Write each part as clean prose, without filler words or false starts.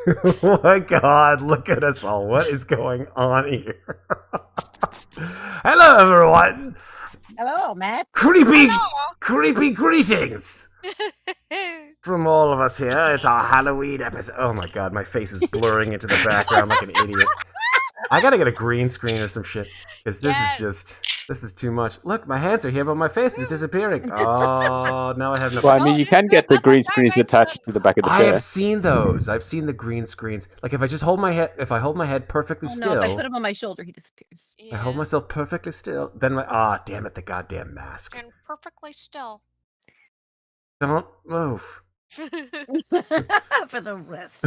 Oh my god, look at us all. What is going on here? Hello, everyone. Hello, Matt. Creepy greetings from all of us here. It's our Halloween episode. Oh my god, my face is blurring into the background like an idiot. I gotta get a green screen or some shit, because this is too much. Look, my hands are here, but my face is disappearing. Oh, now I have no. Well, I mean, you can get the green screens attached to the back of the I chair. have seen those. I've seen the green screens. Like if I just hold my head, if I hold my head perfectly still. No, if I put him on my shoulder, he disappears. I hold myself perfectly still. Then my damn it, the goddamn mask. And perfectly still. Don't move. For the rest.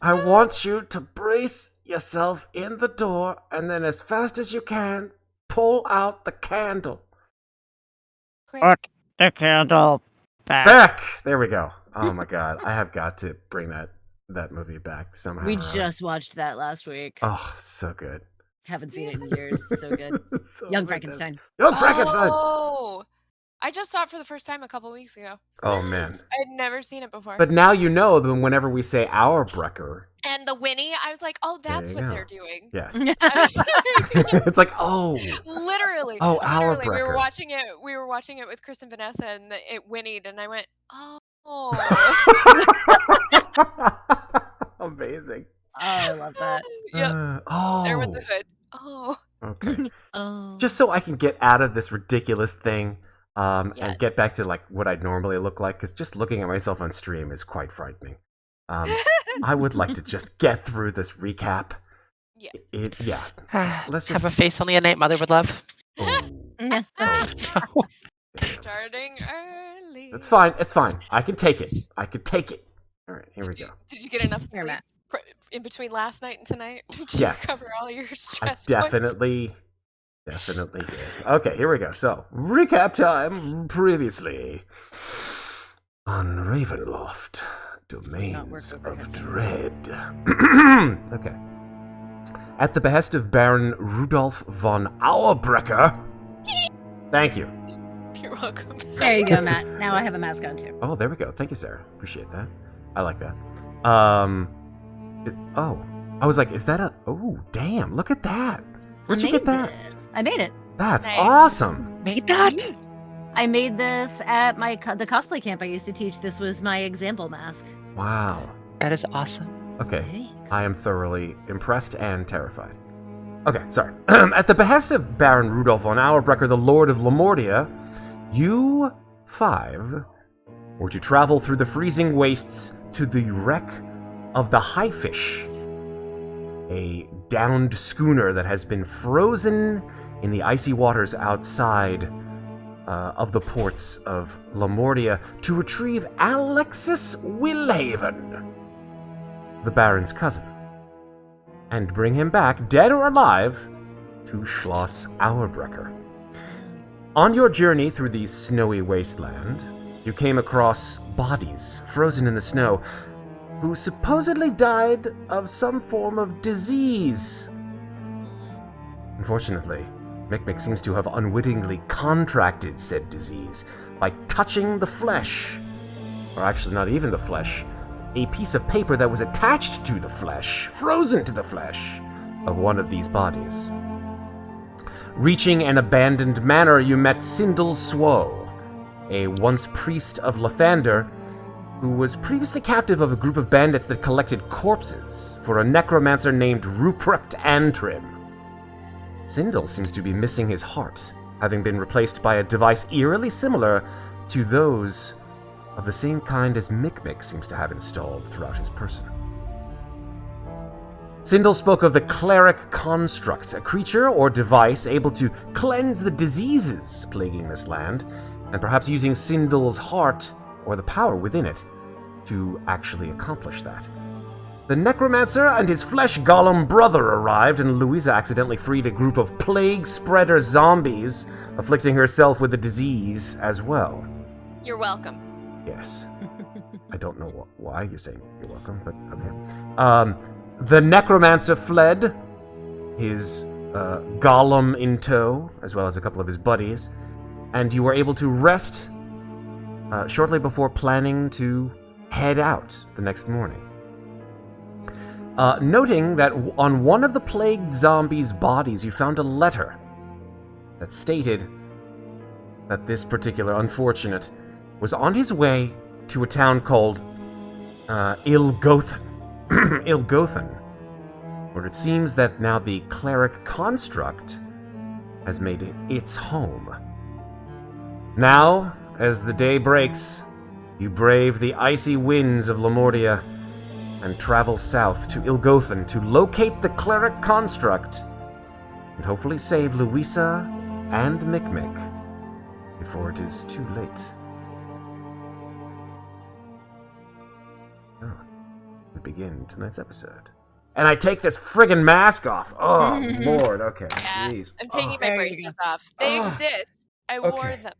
I want you to brace yourself in the door, and then as fast as you can, pull out the candle. Put the candle Back! There we go. Oh my god, I have got to bring that movie back somehow. We just watched that last week. Oh, so good. Haven't seen it in years. So good. So Young good. Frankenstein. Young Frankenstein! Oh! I just saw it for the first time a couple weeks ago. Oh man. I had never seen it before. But now you know that whenever we say our Brecker. And the Winnie, I was like, oh, that's what go. they're doing. Yes. I was like, It's like, oh. literally. Oh, our literally. Brecker. We were watching it with Chris and Vanessa, and it whinnied, and I went, oh. Amazing. Oh, I love that. Yep. Oh. There with the hood. Oh. Okay. Oh. Just so I can get out of this ridiculous thing and Yes. get back to like what I'd normally look like, because just looking at myself on stream is quite frightening. I would like to just get through this recap. Yeah. Let's just Have a face only a night mother would love. Oh. Starting early. It's fine. It's fine. I can take it. I can take it. All right, here we go. Did you get enough Here, sleep Matt. in between last night and tonight? Did Yes. you cover all your I stress points? definitely did. Okay, here we go. So, recap time previously on Ravenloft, Domains of Dread. Okay. At the behest of Baron Rudolf von Auerbrecher. Thank you. You're welcome. There you go, Matt. Now I have a mask on too. Oh, there we go. Thank you, Sarah. Appreciate that. I like that. I was like, is that a... Oh, damn, look at that. Where'd you get that? I made it. That's Nice. awesome. Made that? I made this at the cosplay camp I used to teach. This was my example mask. Wow. That is awesome. Okay. Thanks. I am thoroughly impressed and terrified. Okay, sorry. At the behest of Baron Rudolf von Auerbrecher, the Lord of Lamordia, you five were to travel through the freezing wastes to the wreck of the Highfish, a downed schooner that has been frozen in the icy waters outside of the ports of Lamordia to retrieve Alexis Willhaven, the Baron's cousin, and bring him back, dead or alive, to Schloss Auerbrecher. On your journey through the snowy wasteland, you came across bodies frozen in the snow who supposedly died of some form of disease. Unfortunately, Mikmick seems to have unwittingly contracted said disease by touching the flesh, or actually not even the flesh, a piece of paper that was attached to the flesh, frozen to the flesh, of one of these bodies. Reaching an abandoned manor, you met Sindel Swo, a once priest of Lathander, who was previously captive of a group of bandits that collected corpses for a necromancer named Ruprecht Antrim. Sindel seems to be missing his heart, having been replaced by a device eerily similar to those of the same kind as Mikmick seems to have installed throughout his person. Sindel spoke of the cleric construct, a creature or device able to cleanse the diseases plaguing this land, and perhaps using Sindel's heart or the power within it to actually accomplish that. The necromancer and his flesh golem brother arrived, and Louisa accidentally freed a group of plague spreader zombies, afflicting herself with the disease as well. You're welcome. Yes. I don't know why you're saying you're welcome, but okay. The necromancer fled, his golem in tow, as well as a couple of his buddies, and you were able to rest shortly before planning to head out the next morning. noting that on one of the plagued zombies' bodies you found a letter that stated that this particular unfortunate was on his way to a town called Ilgothan. Ilgothan, where it seems that now the cleric construct has made it its home. Now, as the day breaks, you brave the icy winds of Lamordia and travel south to Ilgothan to locate the cleric construct and hopefully save Louisa and Mikmick before it is too late. So, we begin tonight's episode. And I take this friggin' mask off. Oh, Lord. Okay, Yeah, jeez. I'm taking my There you braces off. They Ah. exist. I wore Okay. them.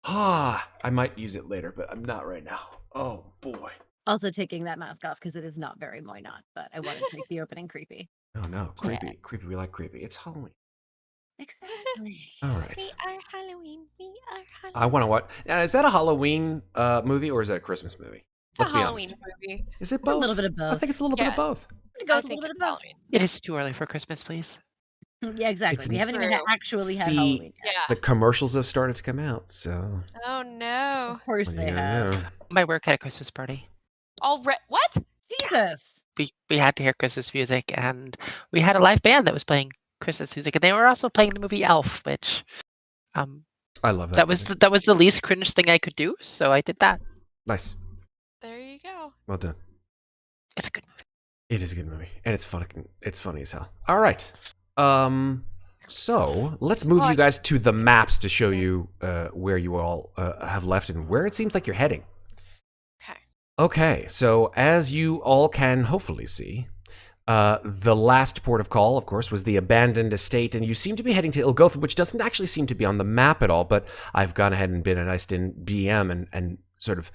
I might use it later, but I'm not right now. Oh, boy. Also taking that mask off because it is not very Moynot, but I wanted to make the opening creepy. Oh, no. Creepy. Creepy. We like creepy. It's Halloween. Exactly. All right. We are Halloween. We are Halloween. I want to watch. Now, is that a Halloween movie or is that a Christmas movie? It's Let's a be Halloween honest. movie. Is it A both? little bit of I think both. it's a little bit of Yeah. both. It goes I a think little it's bit of both. Halloween. It is too early for Christmas, please. Yeah, exactly. It's We haven't even true. actually had See, Halloween yet. Yeah. The commercials have started to come out, so. Oh no. Of course what are they you gonna have. do? My work had a Christmas party. What? Jesus. We had to hear Christmas music, and we had a live band that was playing Christmas music, and they were also playing the movie Elf, which I love that. that was movie. that was the least cringe thing I could do, so I did that. Nice. There you go. Well done. It's a good movie. It is a good movie, and it's funny. It's funny as hell. All right. So let's move you guys to the maps to show you where you all have left and where it seems like you're heading. Okay. Okay. So as you all can hopefully see, the last port of call, of course, was the abandoned estate, and you seem to be heading to Ilgothan, which doesn't actually seem to be on the map at all. But I've gone ahead and been a nice in BM and sort of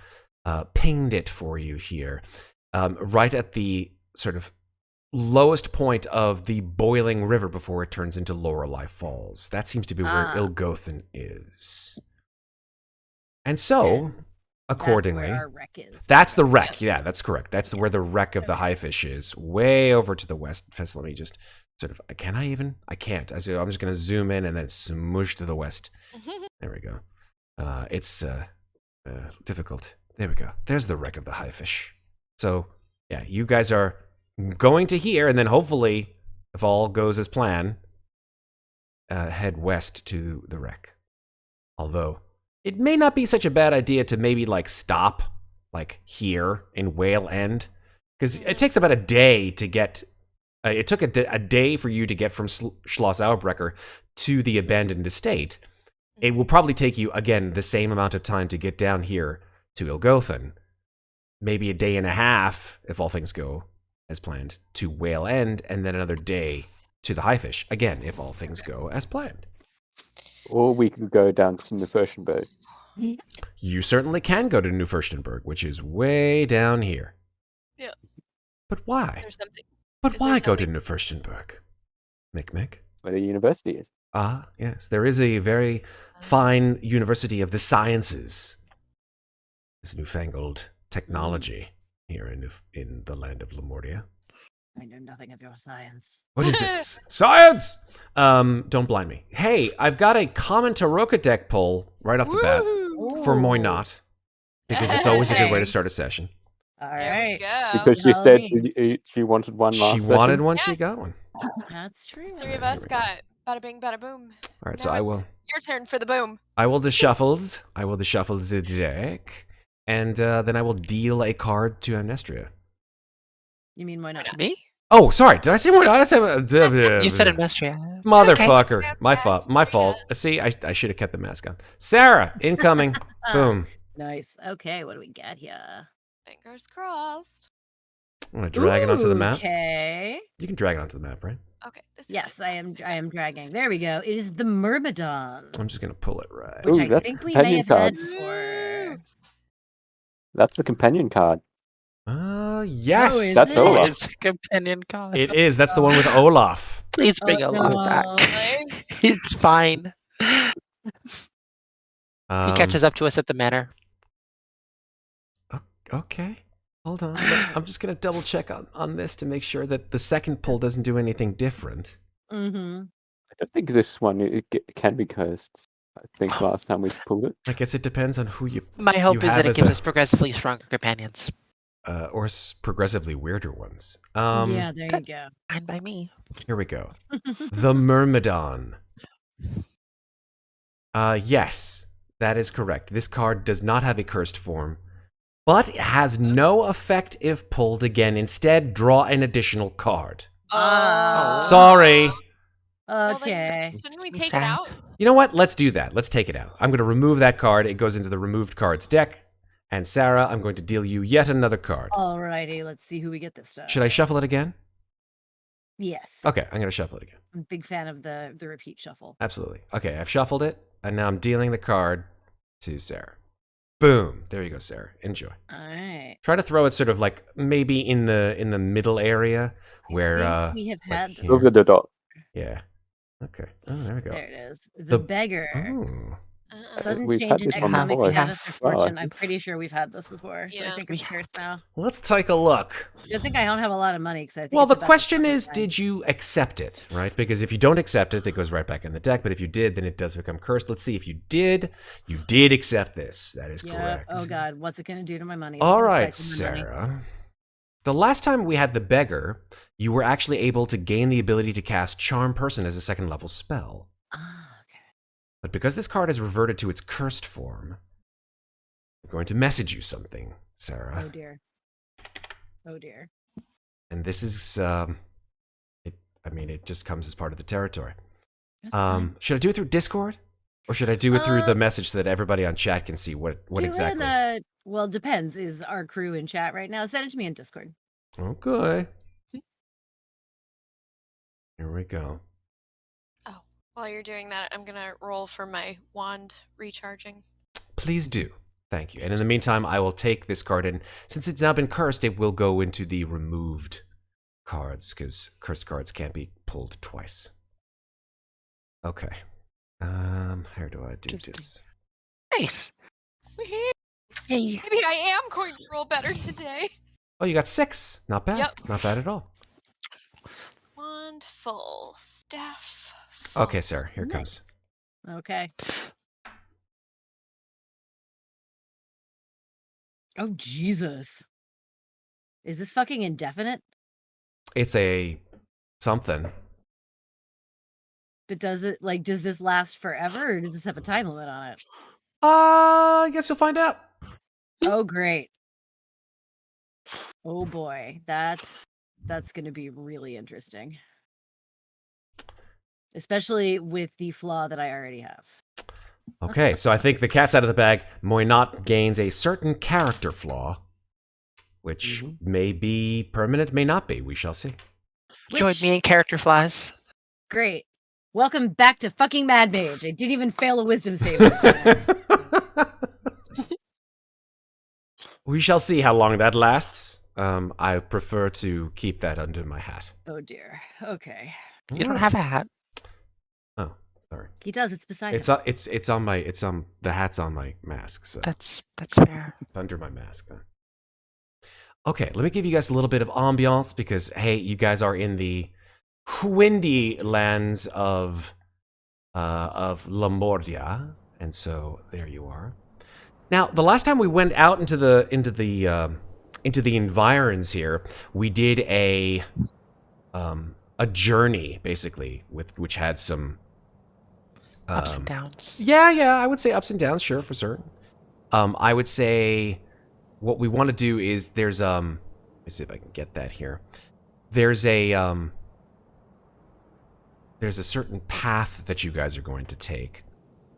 pinged it for you here, right at the sort of lowest point of the boiling river before it turns into Lorelei Falls. That seems to be where Ilgothan is. And so, accordingly, That's where our wreck is. that's the wreck. Yeah, that's correct. That's where the wreck of the Highfish is, way over to the west. Fest, let me just sort of, can I even? I can't. I'm just going to zoom in and then smoosh to the west. There we go. It's difficult. There we go. There's the wreck of the Highfish. So, yeah, you guys are going to here, and then hopefully, if all goes as planned, head west to the wreck. Although, it may not be such a bad idea to maybe, like, stop, like, here in Whale End. Because it takes about a day to get... it took a day for you to get from Schloss Aubrecker to the abandoned estate. It will probably take you, again, the same amount of time to get down here to Ilgothan. Maybe a day and a half, if all things go as planned, to Whale End, and then another day to the Highfish. Again, if all things go as planned. Or we could go down to the Furstenberg. You certainly can go to New Furstenberg, which is way down here. Yeah. But why? There's something. But is why there go to something- New Furstenberg? Mikmick? Where the university is. Ah, yes. There is a very fine university of the sciences. This newfangled technology here in the land of Lamordia. I know nothing of your science. What is this? Science! Don't blind me. Hey, I've got a common Taroka deck pull right off the bat Woo! for Moynot, because it's always a good way to start a session. All There we right. go. Because she said Halloween. she wanted one last She session. wanted one, Yeah. she got one. That's true. Three of Here us we go. got bada bing, bada boom. All right, so Now I it's will Your turn for the boom. deshuffle the deck, and then I will deal a card to Amnestria. You mean why not? Me? Oh, sorry. Did I say Moynot? I said You said Amnestria. Motherfucker. Okay. My fault. My fault. See, I should have kept the mask on. Sarah, incoming. Boom. Nice. Okay, what do we got here? Fingers crossed. I'm gonna drag it onto the map. Okay. You can drag it onto the map, right? Okay. This is Yes, really I am. fast. I am dragging. There we go. It is the Myrmidon, I'm just gonna pull it right. which Ooh, I that's think a we may companion have had card. before. That's the companion card. Yes. Oh, is That's it? Olaf. It's a companion card. It is. That's the one with Olaf. Please bring Oh, Olaf no. back. Really? He's fine. He Um, catches up to us at the manor. Okay. Hold on. I'm just gonna double check on this to make sure that the second pull doesn't do anything different. Mm-hmm. I don't think this one can be cursed. I think last time we pulled it. I guess it depends on who you My hope is have that it as gives a- us progressively stronger companions. or progressively weirder ones. Yeah, there you go. Fine by me. Here we go. The Myrmidon. Yes, that is correct. This card does not have a cursed form, but it has no effect if pulled again. Instead, draw an additional card. Ah. Sorry. Well, then, Okay. shouldn't we Makes me take sad. it out? You know what? Let's do that. Let's take it out. I'm going to remove that card. It goes into the removed cards deck. And Sarah, I'm going to deal you yet another card. Alrighty, let's see who we get this time. Should I shuffle it again? Yes. Okay, I'm going to shuffle it again. I'm a big fan of the repeat shuffle. Absolutely. Okay, I've shuffled it, and now I'm dealing the card to Sarah. Boom. There you go, Sarah. Enjoy. Alright. Try to throw it sort of like maybe in the middle area where I think we have like had this. here. Look at the dot. Yeah. Okay. Oh, there we go. There it is. The The- beggar. Oh. Sudden We've change had in this one economic before. status or Wow, I fortune. I'm think- pretty sure we've had this before. So I Yeah. think We it's cursed now. Let's take a look. I think I don't have a lot of money because I think Well, it's the about to question fucking is, die. did you accept it, right? Because if you don't accept it, it goes right back in the deck. But if you did, then it does become cursed. Let's see if you did. You did accept this. That is Yep. correct. Oh god, what's it gonna do to my money? It's All gonna right, cycle my money. Sarah. The last time we had the beggar, you were actually able to gain the ability to cast Charm Person as a second level spell. Ah, okay. But because this card has reverted to its cursed form, I'm going to message you something, Sarah. Oh dear. Oh dear. And this is, it just comes as part of the territory. That's fine. Should I do it through Discord? Or should I do it through the message so that everybody on chat can see what Do it in exactly? the- well, depends. Is our crew in chat right now? Send it to me in Discord. Okay. Here we go. While you're doing that, I'm gonna roll for my wand recharging. Please do. Thank you. And in the meantime, I will take this card, and since it's now been cursed, it will go into the removed cards, because cursed cards can't be pulled twice. Okay. How do I do Interesting. this? Nice. Woohoo! Hey. Maybe I am going to roll better today. Oh, you got 6. Not bad. Yep. Not bad at all. Wand full, staff full. Okay, Sarah, here it comes. Okay. Oh Jesus. Is this fucking indefinite? It's a something. But does this last forever or does this have a time limit on it? I guess you'll find out. Oh great. Oh boy. That's gonna be really interesting. Especially with the flaw that I already have. Okay, so I think the cat's out of the bag. Moynot gains a certain character flaw, which may be permanent, may not be. We shall see. Join Which- me in character flies. Great. Welcome back to fucking Mad Mage. I didn't even fail a wisdom save this time. We shall see how long that lasts. I prefer to keep that under my hat. Oh dear. Okay. You don't have a hat. Oh, sorry. He does. It's beside It's him. the hat's on my mask, so That's fair. it's under my mask then. Okay, let me give you guys a little bit of ambiance because hey, you guys are in the windy lands of Lamordia, and so there you are. Now, the last time we went out into the environs here, we did a journey basically which had some Ups and downs. yeah, I would say ups and downs, sure, for certain. I would say what we want to do is there's let me see if I can get that here. There's a certain path that you guys are going to take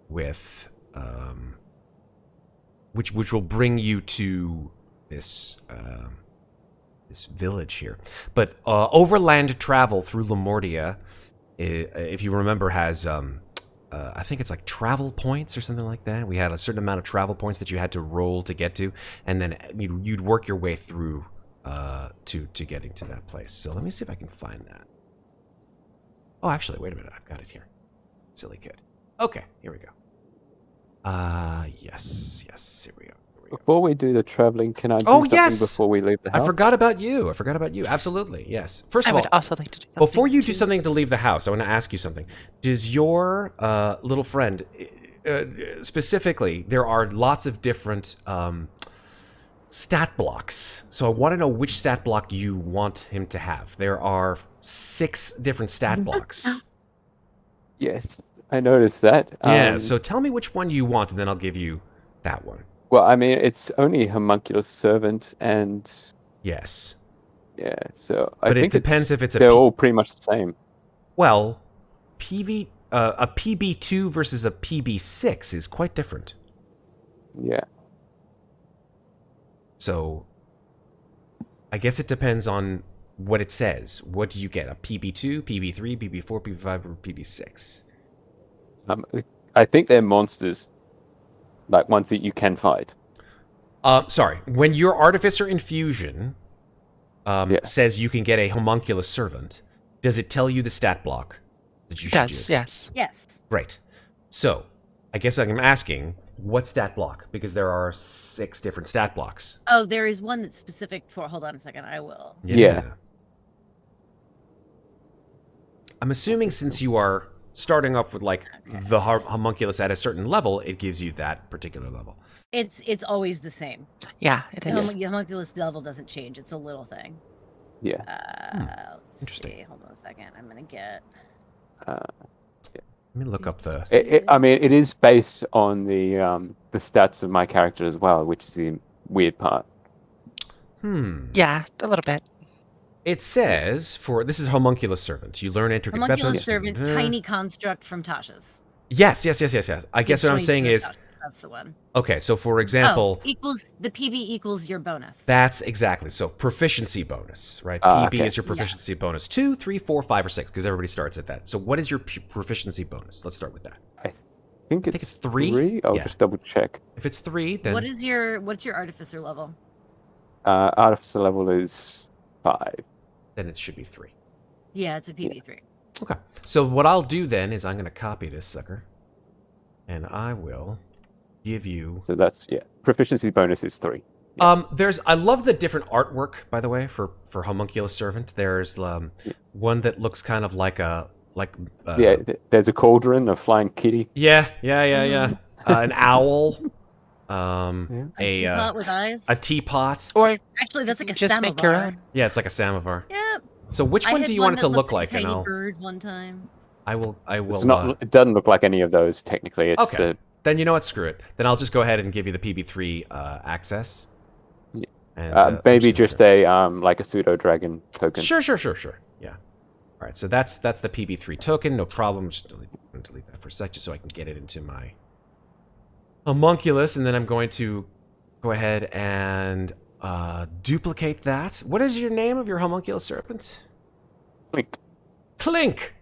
with which will bring you to this this village here. But overland travel through Lamordia, if you remember, has I think it's like travel points or something like that. We had a certain amount of travel points that you had to roll to get to, and then you'd work your way through to getting to that place. So let me see if I can find that. Oh, actually, wait a minute. I've got it here. Silly kid. Okay, here we go. Yes, here we Before we do the traveling, can I do Oh, something yes! before we leave the I house? forgot about you. Absolutely, yes. First I of would all, also like to do something. before you do to- something to leave the house, I want to ask you something. Does your little friend, specifically, there are lots of different stat blocks. So I want to know which stat block you want him to have. There are 6 different stat blocks. Yes, I noticed that. Yeah, so tell me which one you want, and then I'll give you that one. Well, I mean, it's only homunculus servant, and Yes. yeah, so But I it think depends if it's a they're P- all pretty much the same. Well, a PB2 versus a PB6 is quite different. Yeah. So I guess it depends on what it says. What do you get? A PB2, PB3, PB4, PB5, or PB6? I think they're monsters, like ones that you can fight. Sorry. When your Artificer Infusion Yeah. says you can get a Homunculus Servant, does it tell you the stat block that you It should does, use? yes. Yes. Great. So, I guess I'm asking, what stat block? Because there are 6 different stat blocks. Oh, there is one that's specific for. Hold on a second. I will. Yeah. I'm assuming since you are starting off with, like, the homunculus at a certain level, it gives you that particular level. It's always the same. Yeah, it The is. homunculus level doesn't change. It's a little thing. Yeah. Let's Interesting. see. Hold on a second. I'm gonna get. Let me look up the... I mean, it is based on the stats of my character as well, which is the weird part. Yeah, a little bit. It says, for... This is Homunculus Servant. You learn intricate methods... Homunculus servant, tiny construct from Tasha's. Yes. I guess what I'm Page saying 22 of is... Tasha's, that's the one. Okay, so for example... equals the PB equals your bonus. That's exactly. So proficiency bonus, right? Ah, PB okay. is your proficiency bonus. 2, 3, 4, 5, or 6, because everybody starts at that. So what is your proficiency bonus? Let's start with that. I think it's it's 3? I'll Yeah. just double check. If it's 3, then What's your artificer level? Artificer level is 5. then it should be 3. Yeah, it's a PB3. Okay. So what I'll do then is I'm going to copy this sucker, and I will give you... So that's, yeah. Proficiency bonus is 3. I love the different artwork, by the way, for Homunculus Servant. There's one that looks kind of like There's a cauldron, a flying kitty. Yeah. An owl. A teapot with eyes. A teapot. Or Actually, that's like a just samovar. make your own. Yeah, it's like a samovar. Yep. So which I one had do you want it that to look looked like? a And tiny I'll, bird one time. I will. It's not. It doesn't look like any of those technically. It's Okay. Then you know what? Screw it. Then I'll just go ahead and give you the PB3 access. Yeah. And, maybe just a like a pseudo dragon token. Sure. Yeah. All right. So that's the PB3 token. No problem. Just delete that for a sec, just so I can get it into my homunculus, and then I'm going to go ahead and duplicate that. What is your name of your homunculus serpent? Clink. Clink.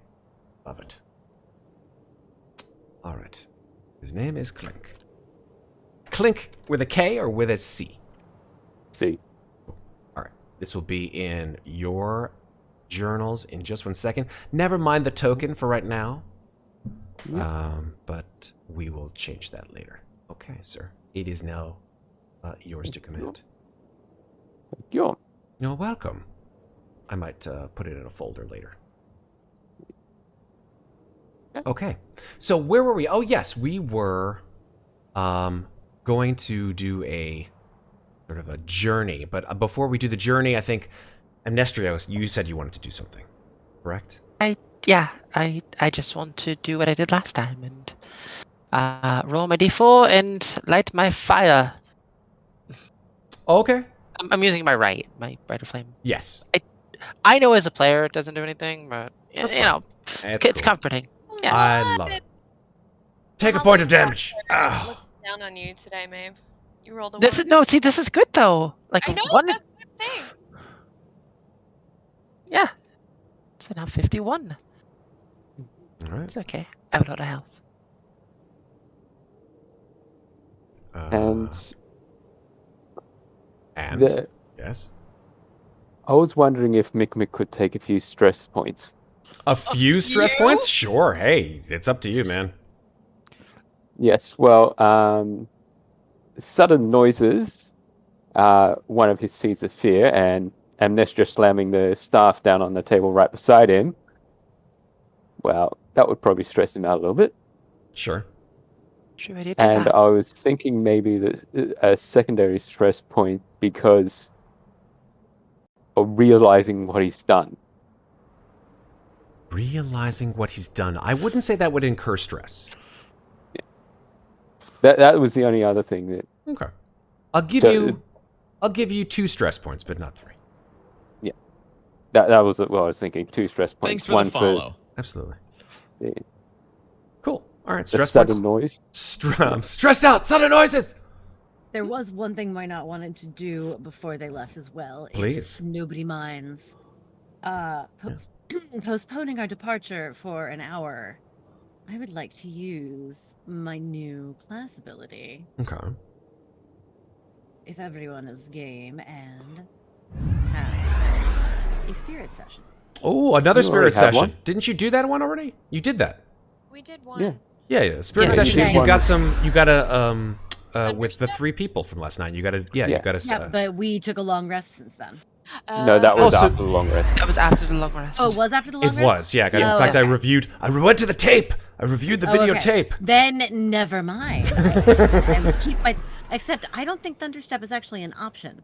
Love it. All right. His name is Clink. Clink with a K or with a C? See. All right. This will be in your journals in just 1 second. Never mind the token for right now. But we will change that later. Okay, sir. It is now yours to command. Thank you. You're welcome. I might put it in a folder later. Okay. So where were we? Oh, yes. We were going to do a sort of a journey. But before we do the journey, I think, Amnestria, you said you wanted to do something, correct? I just want to do what I did last time and roll my d4 and light my fire. Okay. I'm using my brighter flame. Yes. I know as a player it doesn't do anything, but That's you fine. know, That's it's cool. comforting. Yeah. I love it. Take a point of damage. Ah. Looking down on you today, Maeve. You rolled a This one. is no, see, this is good though. Like I know. one, That's what I'm saying. yeah. So now 51. All right. It's okay. I have a lot of health. And And yes, I was wondering if Mikmick could take a few stress points. a few stress few? points. Sure. Hey, it's up to you, man. Yes. Well, sudden noises, one of his seeds of fear, and Amnestria slamming the staff down on the table right beside him. Well, that would probably stress him out a little bit. Sure. Sure, I did And that. I was thinking maybe a secondary stress point because of realizing what he's done. Realizing what he's done. I wouldn't say that would incur stress. That was the only other thing that. Okay. I'll give you 2 stress points, but not 3. Yeah, that was what I was thinking. 2 stress points. Thanks for one the follow. Absolutely. the Cool. All right. the Stress sudden points. noise. Stressed out. Sudden noises. There was one thing Minot wanted to do before they left as well. Please. If nobody minds. Postponing our departure for an hour. I would like to use my new class ability. Okay. If everyone is game and have a spirit session. Oh, another You spirit already have session. one? Didn't you do that one already? You did that. We did one. Yeah. Yeah. Spirit Yeah, session. you did You one. got some. You got a with the Thunderstep? 3 people from last night. You got to. Yeah. Yeah. You got to. Yeah, but we took a long rest since then. No, that was Oh, so- after the long rest. That was after the long rest. Oh, it was after the long It rest? was. Yeah. In Oh, fact, okay. I went to the tape. I reviewed the Oh, okay. videotape. Then never mind. I would keep my. Except I don't think Thunderstep is actually an option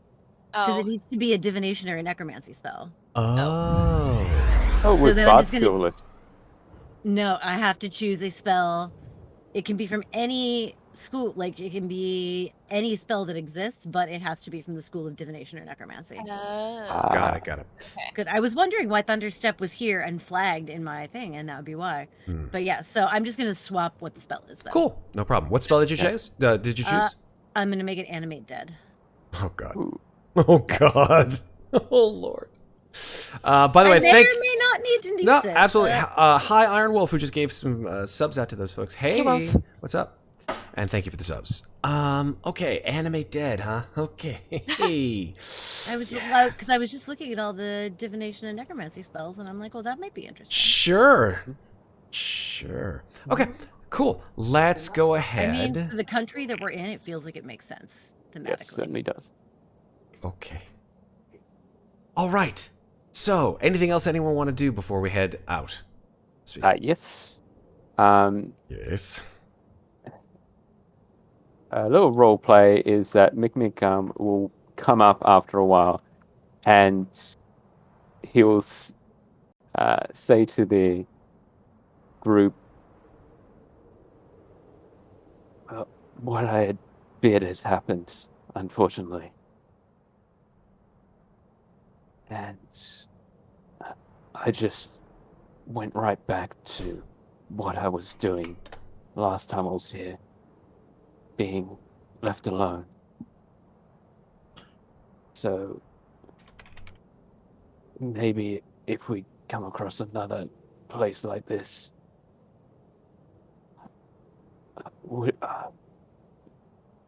because it Oh, needs to be a divination or a necromancy spell. Oh. Oh, it So was then I'm Bard just gonna- skillless. No, I have to choose a spell. It can be from any school, like it can be any spell that exists, but it has to be from the school of divination or necromancy. Got it. Got it. Good. I was wondering why Thunderstep was here and flagged in my thing, and that would be why. Hmm. But yeah, so I'm just gonna swap what the spell is then. Cool. No problem. What spell did you choose? Did you choose? I'm gonna make it animate dead. Oh God. Ooh. Oh God. Oh Lord. By the way, I may thank. or may not need to use No, it. absolutely. but- Hi, Iron Wolf, who just gave some subs out to those folks. Hey, Wolf. what's up? And thank you for the subs. Okay, animate dead, huh? Okay. I was because I was just looking at all the divination and necromancy spells, and I'm like, well, that might be interesting. Sure. Okay, cool. Let's go I ahead. mean, for the country that we're in, it feels like it makes sense thematically. Yes, certainly does. Okay. All right. So, anything else anyone want to do before we head out? Speak. Yes. Yes. A little role play is that Mikmick will come up after a while, and he will say to the group, "What I had feared has happened, unfortunately, and I just went right back to what I was doing last time I was here." Being left alone. So maybe if we come across another place like this,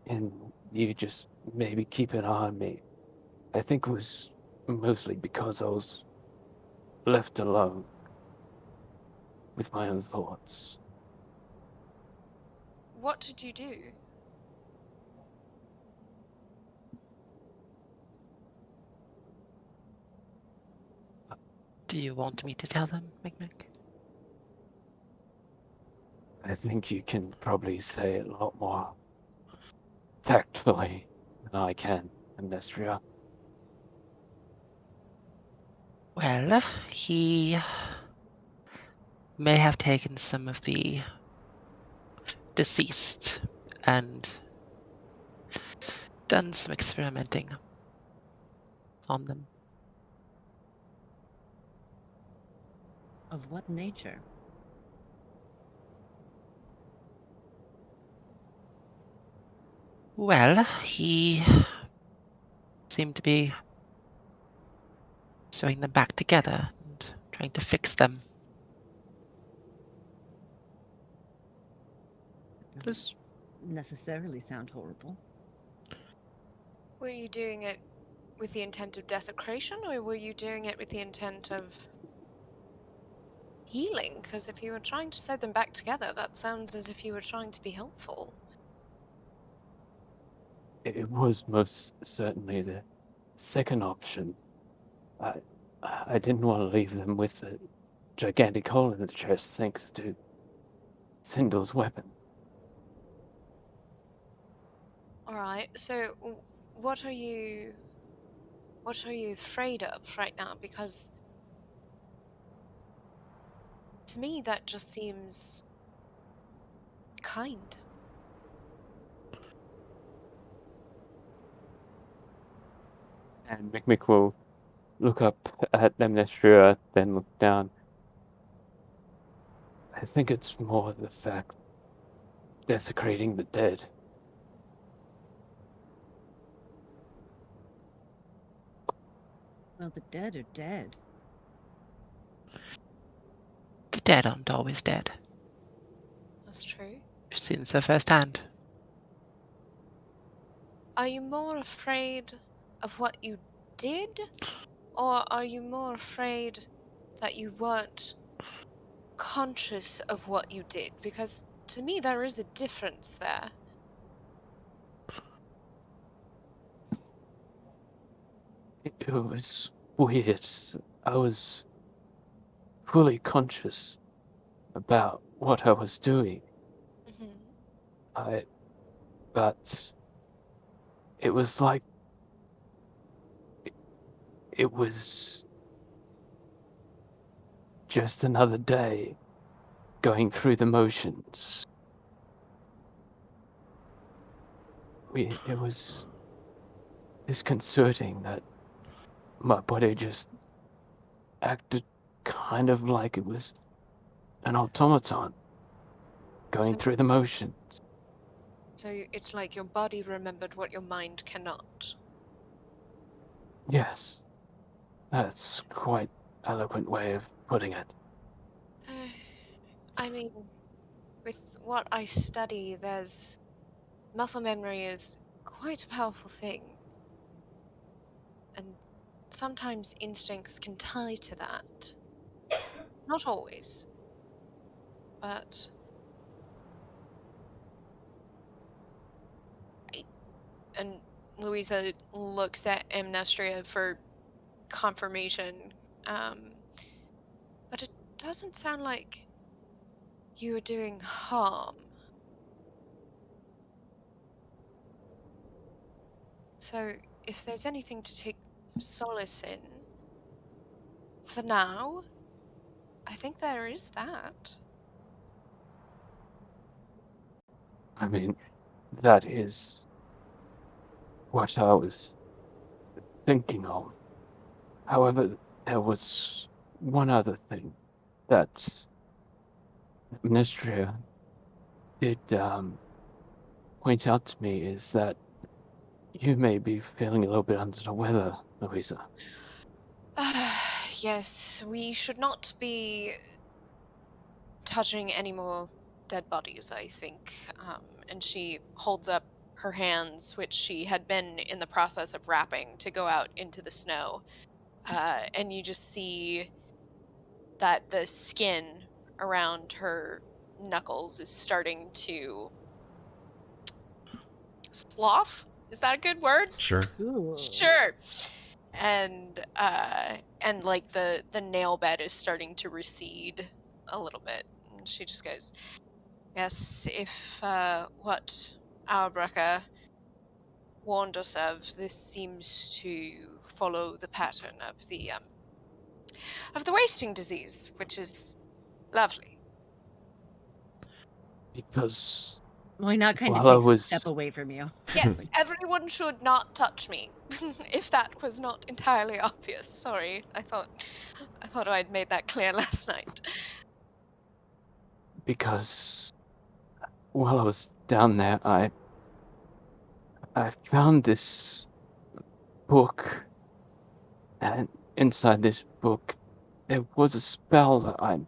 and you just maybe keep an eye on me. I think it was mostly because I was left alone with my own thoughts. what did you do? Do you want me to tell them, Mikmick? I think you can probably say it a lot more tactfully than I can, Amnestria. Well, he may have taken some of the deceased and done some experimenting on them. Of what nature? Well, he seemed to be sewing them back together and trying to fix them. It was Necessarily sound horrible. Were you doing it with the intent of desecration, or were you doing it with the intent of healing? Because if you were trying to sew them back together, that sounds as if you were trying to be helpful. it was most certainly the second option. I didn't want to leave them with a gigantic hole in the chest thanks to Sindul's weapon. All right. So, what are you afraid of right now? Because to me, that just seems kind. And Mikmick will look up at Amnestria, then look down. I think it's more the fact desecrating the dead. Well, the dead are dead. The dead aren't always dead. That's true. I've seen this firsthand. Are you more afraid of what you did, or are you more afraid that you weren't conscious of what you did? Because to me, there is a difference there. It was weird. I was fully conscious about what I was doing. Hmm. But it was like it was just another day going through the motions. It was disconcerting that my body just acted kind of like it was an automaton going So, through the motions. so it's like your body remembered what your mind cannot. Yes, that's quite eloquent way of putting it. I mean, with what I study, there's muscle memory is quite a powerful thing, and sometimes instincts can tie to that. Not always, but and Louisa looks at Amnestria for confirmation, um, but it doesn't sound like you are doing harm. So, if there's anything to take solace in, for now, I think there is that. I mean, that is what I was thinking of. However, there was one other thing that Amnestria did point out to me is that you may be feeling a little bit under the weather, Louisa. Yes, we should not be touching any more dead bodies, I think. And she holds up her hands, which she had been in the process of wrapping to go out into the snow. And you just see that the skin around her knuckles is starting to slough. Is that a good word? Sure. Sure. And like the nail bed is starting to recede a little bit. And she just goes, "Yes, if what Albrecht warned us of, this seems to follow the pattern of the wasting disease, which is lovely." Because Moina kind of while I takes a step was away from you. Yes, everyone should not touch me. If that was not entirely obvious, sorry. I thought I'd made that clear last night. because while I was down there, I found this book, and inside this book, there was a spell that I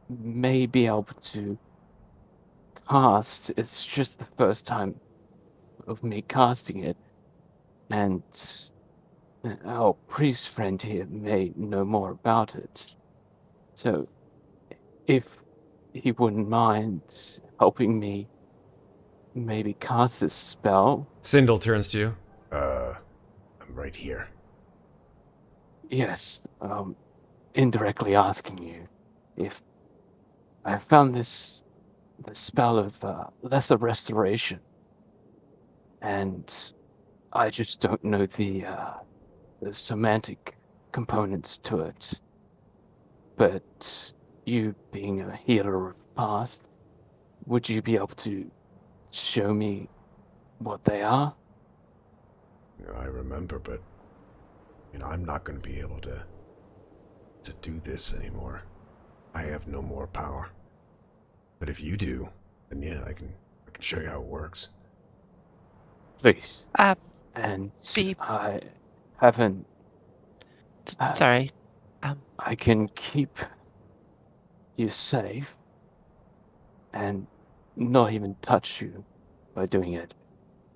may be able to cast. It's just the first time of me casting it, and our priest friend here may know more about it. So, if he wouldn't mind helping me maybe cast this spell? Sindel turns to you. I'm right here. Yes, indirectly asking you if I found the spell of lesser restoration, and I just don't know the semantic components to it. But you being a healer of the past, would you be able to show me what they are? I remember, but I'm not going to be able to do this anymore. I have no more power. But if you do, then yeah, I can show you how it works. Please. Uh, And Be- I haven't. Sorry. I can keep you safe and not even touch you by doing it.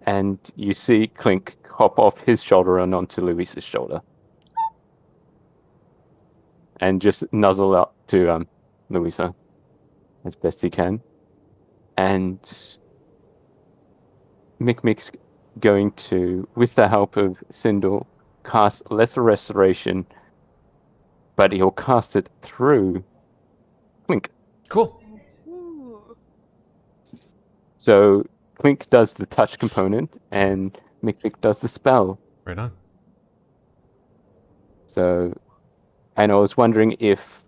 And you see Clink hop off his shoulder and onto Louisa's shoulder. And just nuzzle up to Louisa as best he can. And Mikmick's going to, with the help of Sindel, cast Lesser Restoration, but he'll cast it through Clink. Cool. Ooh. So Clink does the touch component, and Mikmick does the spell. Right on. So, and I was wondering if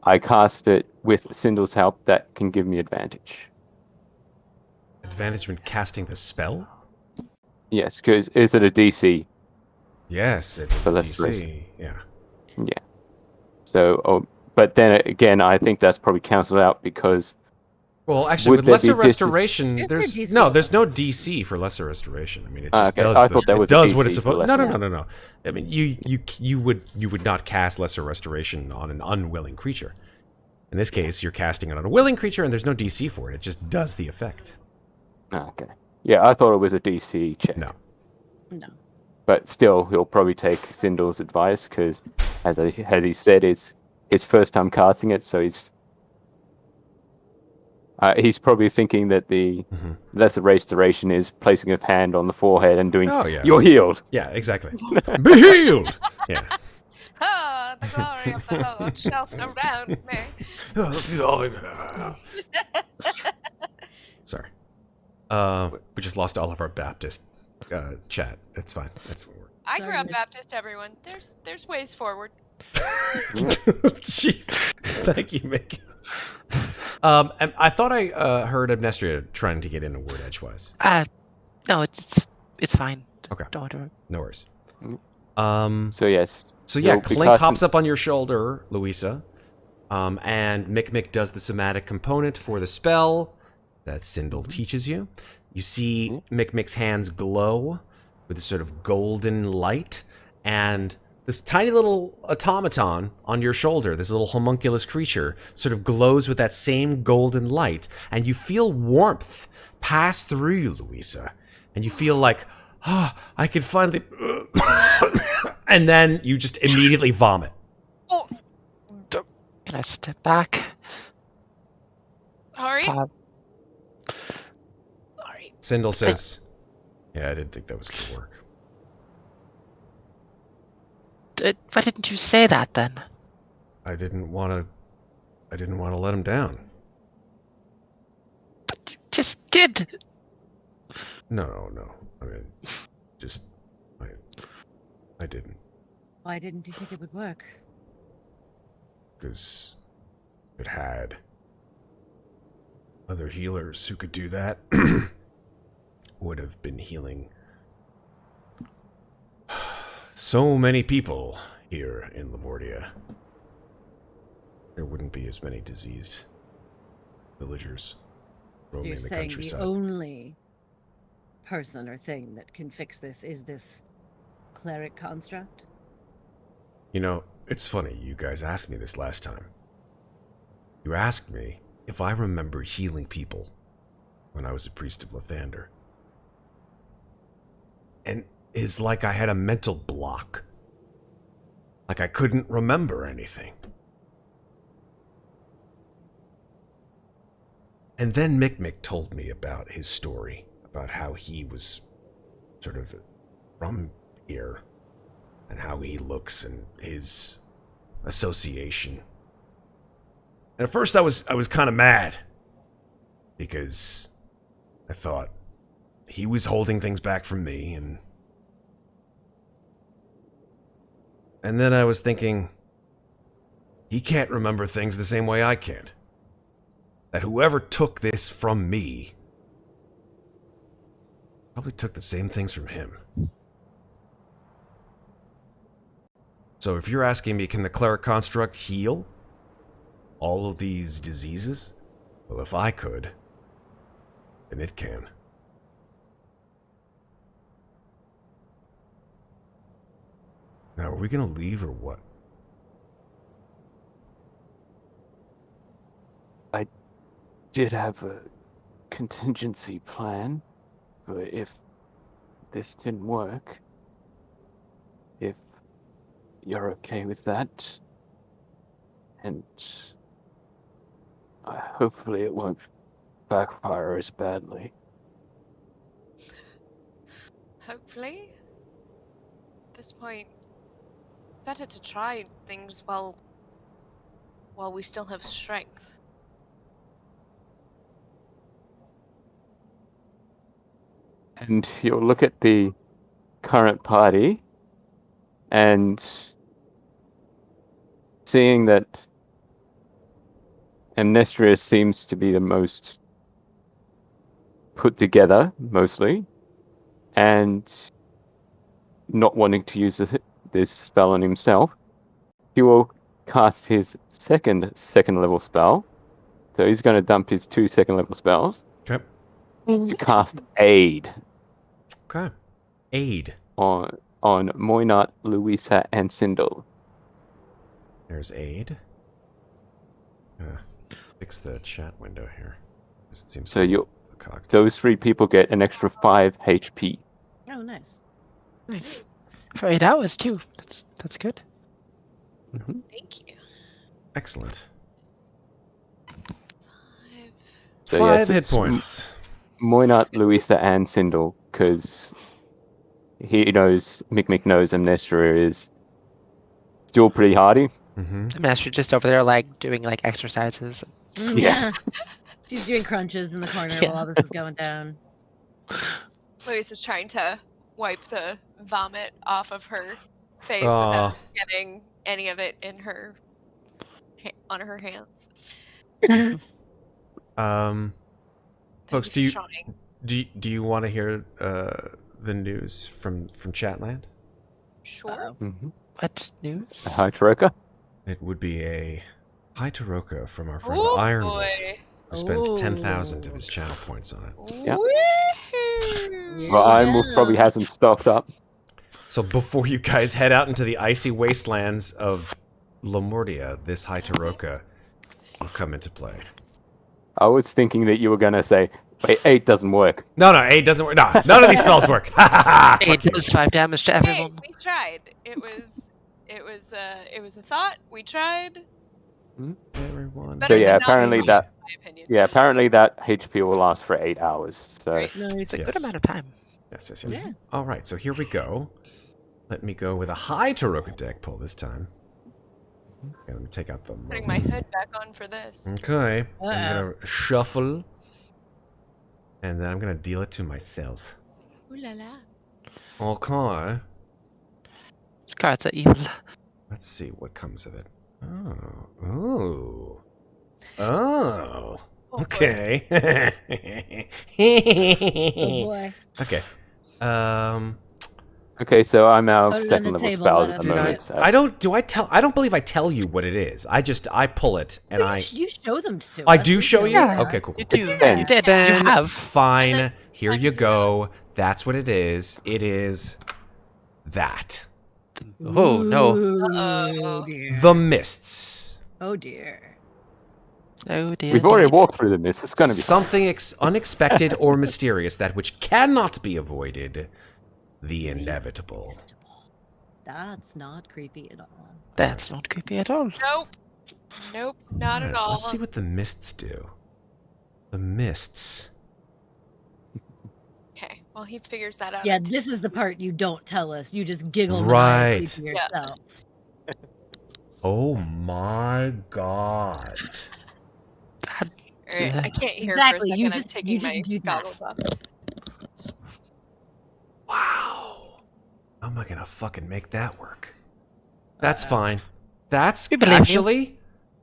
I cast it with Sindel's help, that can give me advantage. Advantage when casting the spell? Yes, because is it a DC? Yes, it is So a let's DC. Yeah. Yeah. So, but then again, I think that's probably cancelled out because Well, actually, Would with there lesser be restoration, There's no DC. there's no DC for lesser restoration. I mean, it Ah, just okay. does. I thought there was it a does what DC it's for supposed. lesser. No. I mean, you would not cast lesser restoration on an unwilling creature. In this case, you're casting it on a willing creature, and there's no DC for it. It just does the effect. Okay. Yeah, I thought it was a DC check. No. No. But still, he'll probably take Sindel's advice because, as he said, it's his first time casting it, so he's probably thinking that the lesser restoration is placing a hand on the forehead and doing, Oh, yeah. you're healed. Yeah, exactly. Be healed. Yeah. Ah, the glory of the Lord shall surround me. Sorry. We just lost all of our Baptist chat. That's fine. That's what we're. I grew up Baptist, everyone. There's ways forward. Jeez. Thank you, Mick. And I thought I heard Amnestria trying to get in a word edgewise. No, it's fine. Okay. Don't worry. No worries. So yes. So yeah, he'll be Clink casting- hops up on your shoulder, Louisa, and Mikmick does the somatic component for the spell that Sindel teaches you. You see Mikmick's hands glow with a sort of golden light, and this tiny little automaton on your shoulder, this little homunculus creature, sort of glows with that same golden light, and you feel warmth pass through you, Louisa, and you feel like, I can finally... and then you just immediately vomit. Oh, Can I step back? Ari? Uh, Ari. Sindel says, yeah, I didn't think that was going to work. Why didn't you say that then? I didn't want to let him down. But you just did. No. I mean, just... I didn't. Why didn't you think it would work? Because it had other healers who could do that would have been healing so many people here in Lamortia. There wouldn't be as many diseased villagers roaming You're the saying countryside. the only person or thing that can fix this is this cleric construct? You know, it's funny, you guys asked me this last time. You asked me if I remember healing people when I was a priest of Lathander. And it's like I had a mental block. Like I couldn't remember anything. And then Mikmick told me about his story, about how he was sort of from here, and how he looks and his association. And at first I was kind of mad, because I thought he was holding things back from me, and then I was thinking, he can't remember things the same way I can't. That whoever took this from me probably took the same things from him. So if you're asking me, can the cleric construct heal all of these diseases? Well, if I could, then it can. Now, are we gonna leave or what? I did have a contingency plan for if this didn't work. If you're okay with that. And hopefully it won't backfire as badly. Hopefully. At this point, better to try things while we still have strength. And you'll look at the current party and seeing that Amnestria seems to be the most put together, mostly, and not wanting to use this spell on himself, he will cast his second level spell. So he's going to dump his 2 second level spells Okay. to cast Aid Okay. Aid. on Muadnhait, Louisa, and Sindel. There's aid. Fix the chat window here. It seems So you, cocked. those 3 people get an extra 5 HP. Oh, nice. Nice. For 8 hours too. That's good. Mm-hmm. Thank you. Excellent. 5. So 5 yes, hit it's points. Muadnhait, Louisa, and Sindel, because Mikmick knows Amnestria is still pretty hardy. Mm-hmm. Master just over there like doing like exercises. Yeah. She's doing crunches in the corner Yeah. while all this is going down. Louisa's trying to wipe the vomit off of her face Aw. without getting any of it in her on her hands. Folks, Thank you for trying. do you want to hear the news from Chatland? Sure. Mm-hmm. What news? Hi, Taroka. It would be a hi to Roka from our friend Oh Iron Wolf, boy. who spent 10,000 of his channel points on it. Yeah. Woohoo! Well, Iron Wolf probably hasn't stocked up. So before you guys head out into the icy wastelands of Lamordia, this hi to Roka will come into play. I was thinking that you were going to say, wait, 8 doesn't work. No, 8 doesn't work. No, none of these spells work. It does 5 damage to Hey, everyone. we tried. It was a thought. We tried. Everyone. Better So yeah, than not apparently trying, that in my opinion. apparently that HP will last for 8 hours. So Great. Nice. It's a Yes. good amount of time. Yes. Yeah. All right, so here we go. Let me go with a hi to Roka deck pull this time. Okay, let me take out the. Putting my hood back on for this. Okay, I'm Uh-oh. gonna shuffle, and then I'm gonna deal it to myself. Ooh la la. Okay. These cards are evil. Let's see what comes of it. Oh. Oh, Okay. Oh boy. Okay. okay, so I'm out Put of it on second the level table, spells let at us the do moment. it. So. I don't believe I tell you what it is. I pull it and You show them to I us. do We show know you? Yeah. that. Okay, cool. You cool. do. Then- You did. Then You have. fine. And then Here you flex it go. That's what it is. It is that. Oh no. Oh dear. The mists. Oh dear. Oh dear. We've already indeed. walked through the mist. It's going to be fine. Something unexpected or mysterious, that which cannot be avoided. The inevitable. That's not creepy at all. That's not creepy at all. Nope. Nope. Not at Alright, all. let's see what the mists do. The mists. Okay, well, he figures that out. Yeah, and this is the takes- part you don't tell us. You just giggle Right. maniacally to yourself. Oh my god. That, All right, I can't hear Exactly, for a you second. I'm just- taking you just my do that. goggles off. Wow. How am I gonna fucking make that work? That's fine. That's We believe you. actually...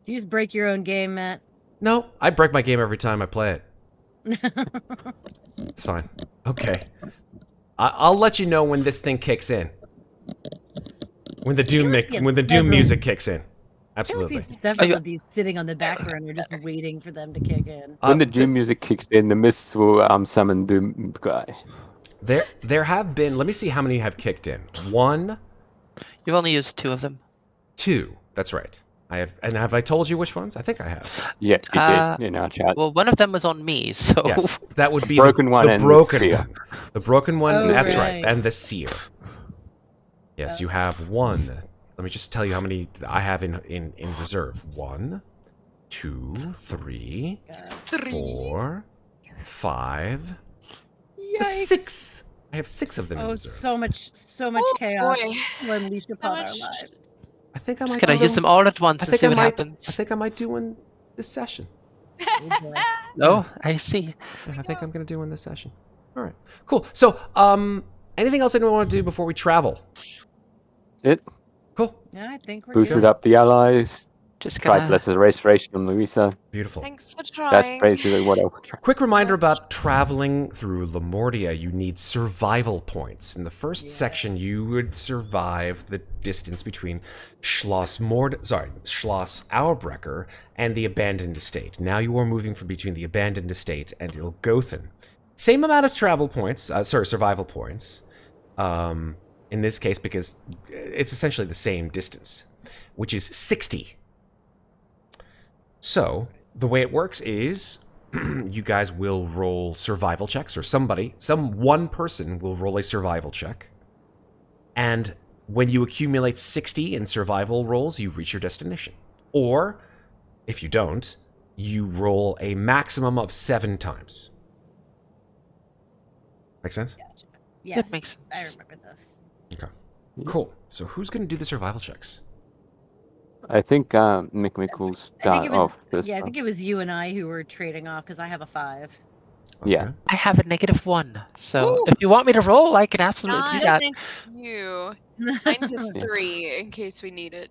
You just break your own game, Matt. No, I break my game every time I play it. It's fine. Okay. I'll let you know when this thing kicks in. When the Doom like you have when the Doom several- music kicks in. I feel like we Absolutely. have several you- of these sitting on the back burner, just waiting for them to kick in. When the th- Doom music kicks in, the mists will summon Doom guy. there have been, let me see how many have kicked in. 1, You've only used 2 of them. 2. That's right. I have, and have I told you which ones? I think I have. Yeah, you Uh, did in our chat. Well, one of them was on me, so Yes, that would be Broken one the and the broken sphere. one. The broken one, Oh, that's right. right. And the seer. Yes, you have 1. Let me just tell you how many I have in reserve. 1, 2, 3, 4, 5, Yikes. 6. I have 6 of them in Oh, reserve. so much Oh, chaos boy. will unleash So upon our much- lives. I think I just might gonna do use them all at once I and think see I what might. happens. I think I might do one this session. Oh, boy. Oh, I see. Yeah, I think I'm gonna do one this session. All right, cool. So, anything else anyone want to do before we travel? It Cool, Yeah, I think we're booted good. up the allies. Just Tried gonna. less restoration from Louisa. beautiful. Thanks for That's trying. basically what I would try. Quick reminder about traveling through Lamortia. You need survival points. In the first section, you would survive the distance between Schloss Auerbrecher and the Abandoned Estate. Now you are moving from between the Abandoned Estate and Ilgothen. Same amount of survival points. In this case, because it's essentially the same distance, which is 60. So, the way it works is you guys will roll survival checks, or one person will roll a survival check. And when you accumulate 60 in survival rolls, you reach your destination. Or, if you don't, you roll a maximum of 7 times. Make sense? Yes, makes sense. I remember this. Okay. Cool. So who's going to do the survival checks? I think Mikmick will I think start it was. off this. Yeah, I think it was you and I who were trading off because I have a 5. Yeah. I have a -1, so Ooh. if you want me to roll, I can absolutely do that. Thanks you. Mine's a 3 in case we need it.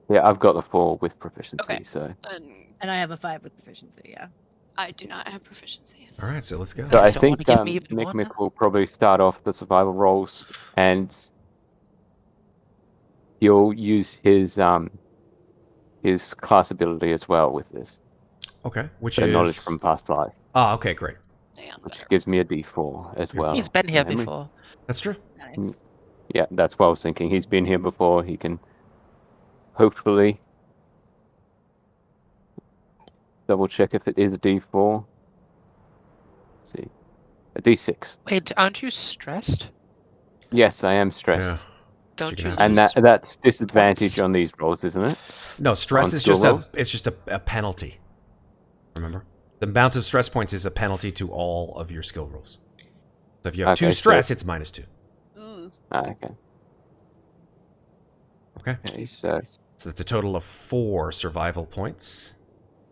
Yeah, I've got the 4 with proficiency, Okay. so. And I have a 5 with proficiency. Yeah. I do not have proficiencies. All right, so let's go. So I don't think wanna give me even one, Mikmick huh? will probably start off the survival rolls, and he'll use his class ability as well with this. Okay, which The is knowledge from past life, Oh, okay, great. Damn, which better. gives me a D4 as well. He's been here Memory. before. That's true. Nice. Yeah, that's what I was thinking. He's been here before. He can hopefully double check if it is a D4. Let's see, a D6. Wait, aren't you stressed? Yes, I am Yeah. stressed. Don't Chicken you? house. And lose that's disadvantage points? on these rolls, isn't it? No, stress On is skill just rolls? it's just a penalty. Remember? The amount of stress points is a penalty to all of your skill rolls. So if you have Okay, 2 so- stress, it's -2. Ooh. Okay. Okay. Okay, so So that's a total of 4 survival points.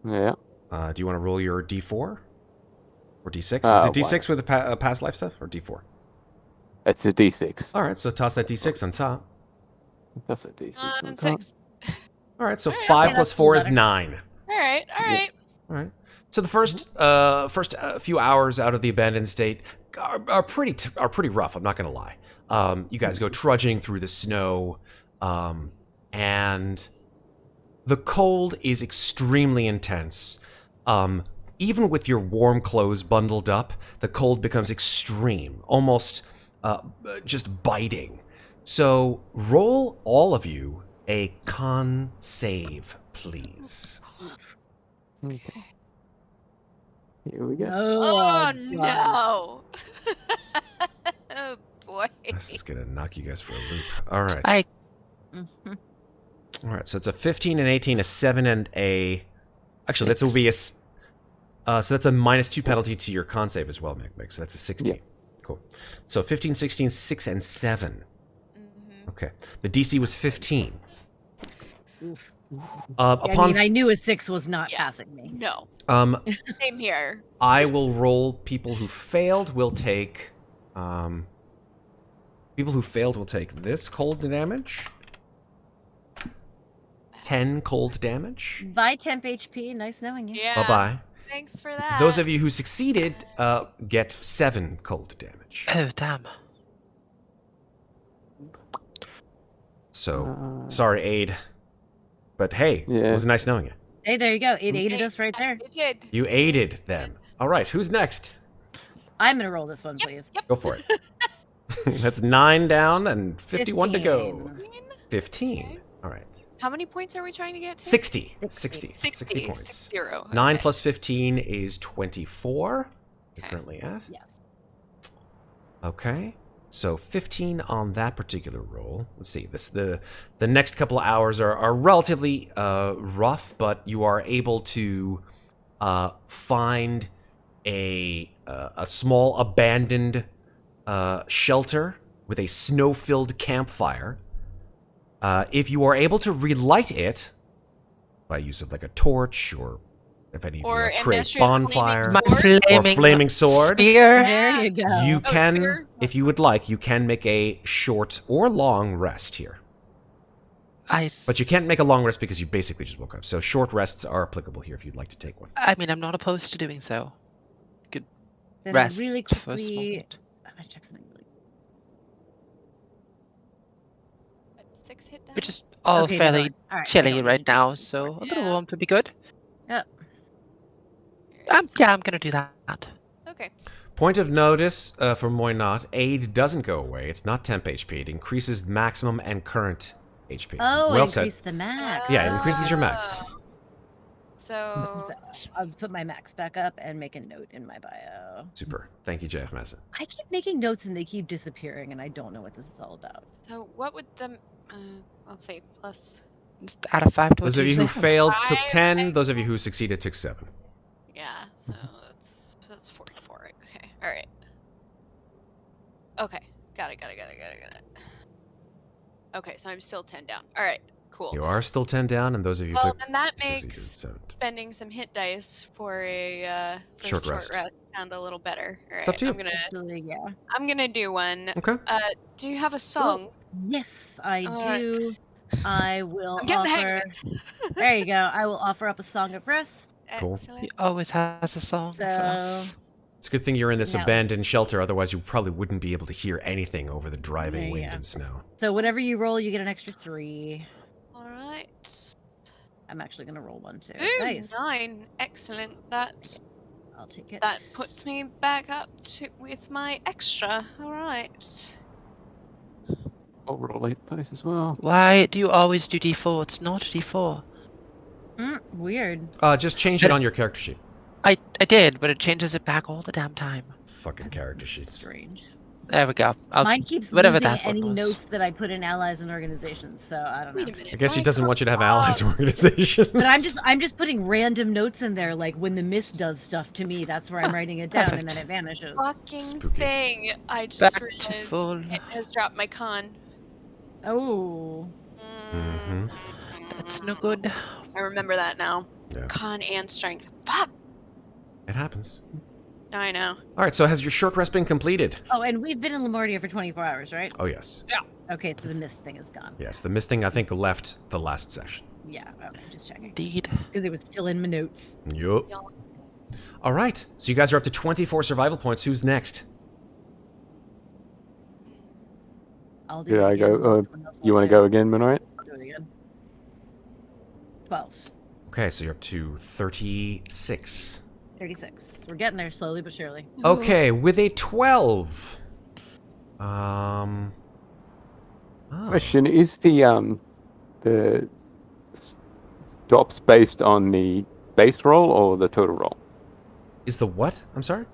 yeah. Do you want to roll your D4? Or D6? Uh, Is it D6 with the past life stuff? Or D4? It's a D6. Alright, so toss that D6 on top. That's a D6. on And top. 6. Alright, so Alright, 5 okay, plus that's 4 is better. 9. Alright, alright. All right. So the first few hours out of the abandoned state are pretty rough. I'm not gonna lie. You guys go trudging through the snow, and the cold is extremely intense. Even with your warm clothes bundled up, the cold becomes extreme, almost just biting. So roll all of you a con save, please. Okay. Here we go. Oh, Oh, God. no. Oh boy. This is gonna knock you guys for a loop. All right. I Mhm. All right. So it's a 15 and 18, a 7 and a. Actually, that will be a. So that's a -2 penalty to your con save as well, Mikmick. So that's a 16. Yeah. Cool. So 15, 16, 6, and 7. Mhm. Okay. The DC was 15. Oof. Upon I knew a 6 was not Yeah. passing me. No. um, Same here. I will roll. People who failed will take. People who failed will take this cold damage. 10 cold damage. Bye, temp HP. Nice knowing you. Yeah. Bye bye. Thanks for that. Those of you who succeeded get 7 cold damage. Oh, damn. So, sorry, Aid. But hey, it was nice knowing you. Hey, there you go. It aided us right there. It did. You aided them. All right, who's next? I'm going to roll this one, please. Yep. Go for it. That's 9 down and 51 to go. 15. 15. Okay. All right. How many points are we trying to get to? 60. 60. 60 points. 60. 9 Okay. plus 15 is 24. You're Okay. currently at. Yes. Okay. So 15 on that particular roll. Let's see. The next couple of hours are relatively rough, but you are able to find a small abandoned shelter with a snow-filled campfire. If you are able to relight it by use of like a torch, or if any of Or you have create Amnestria's bonfire flaming or flaming sword, Spear. There you go. you Oh, can, spear? if you would like, you can make a short or long rest here. But you can't make a long rest because you basically just woke up. So short rests are applicable here if you'd like to take one. I mean, I'm not opposed to doing so. Good Then rest really for a quickly, moment. I'm going to check something really 6 hit down. Which is all Okay, never fairly mind. All right, I chilly don't right need to do now, that so a anymore. little Yeah. warmth would be good. Yep. I'm gonna do that. Okay. Point of notice for Muadnhait, aid doesn't go away. It's not temp HP. It increases maximum and current HP. Oh, well it said. increased the max. Yeah, it increases your max. Oh. So I'll just put my max back up and make a note in my bio. Super. Thank you, JF Massa. I keep making notes and they keep disappearing, and I don't know what this is all about. what would the let's see, plus Just out of 5 to Those what of you who usually have. failed took 5, 10. Those of you who succeeded took 7. yeah, so that's 44, right? Okay. All right. Okay. Got it. Okay, so I'm still 10 down. All right. Cool. You are still 10 down, and those of you who Well, took then that succeeded makes 7. spending some hit dice for a Short short rest. rest sound a little better. All right. up to you. Actually, yeah. I'm gonna do one. Okay. Do you have a song? Yes, I Alright. do. I will I'm getting the hang of offer. There you go. I will offer up a song of rest. Cool. Excellent. He always has a song for So, us. It's a good thing you're in this No. abandoned shelter, otherwise you probably wouldn't be able to hear anything over the driving There you wind go. and snow. so whatever you roll, you get an extra 3. All right. I'm actually gonna roll 1 too. Ooh, Nice. 9. Excellent. That I'll take it. puts me back up to with my extra. All right. I'll roll 8 dice as well. Why do you always do D4? It's not D4. Weird. Just change it on your character sheet. I did, but it changes it back all the damn time. Fucking character sheets. Strange. There we go. Mine keeps whatever losing that one any was. notes that I put in allies and organizations, so I don't know. Wait a minute. I guess he my doesn't want you to have God. allies or organizations. But I'm just putting random notes in there, like when the mist does stuff to me, that's where I'm writing it down, and then it vanishes. Fucking Spooky. thing. I just Back realized full. it has dropped my con. Oh. Mhm. That's no good. I remember that now. Yeah. Con and strength. Fuck. It happens. I know. All right, so has your short rest been completed? Oh, and we've been in Lamordia for 24 hours, right? Oh, yes. Okay, so the mist thing is gone. Yes, the misting, I think, left the last session. Yeah, okay, just checking. Indeed. Because it was still in my notes. Yup. Yup. All right, so you guys are up to 24 survival points. Who's next? I'll do Did it I again. go? Someone else You want wants to go again, Muadnhait? I'll do it again. 12. Okay, so you're up to 36. 36. We're getting there slowly but surely. Okay, with a 12. Oh. Question: is the stops based on the base roll or the total roll? Is the what? I'm sorry?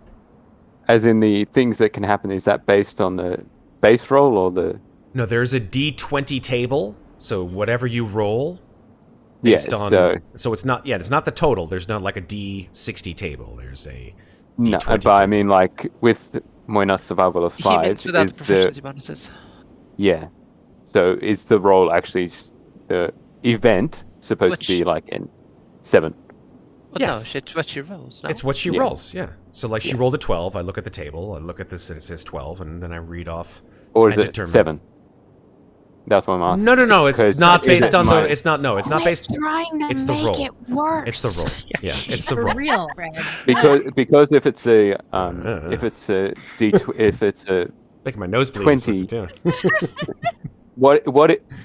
As in the things that can happen, is that based on the base roll or the? No, there's a D20 table, so whatever you roll, based Yeah, on. So it's not. Yeah, it's not the total. There's not like a D60 table. There's a No, D20 but I table. mean, like, with Moina's survival of He 5, meant without the is the... proficiency bonuses. Yeah. So is the roll actually the event supposed to be like in 7? Well, Yes. no, shit, what she rolls, no? It's what she Yeah. rolls. Yeah. So like she Yeah. rolled a 12. I look at the table. I look at this and it says 12, and then I read off. Or is and it determine- 7? That's what I'm asking. No. It's Because not is based it on the. my- It's not. No, it's not based. trying to It's the make roll. it worse. It's the roll. Yeah, it's the For roll. real, Brad. Because if it's a if it's a if it's a Making my nose bleed. 20.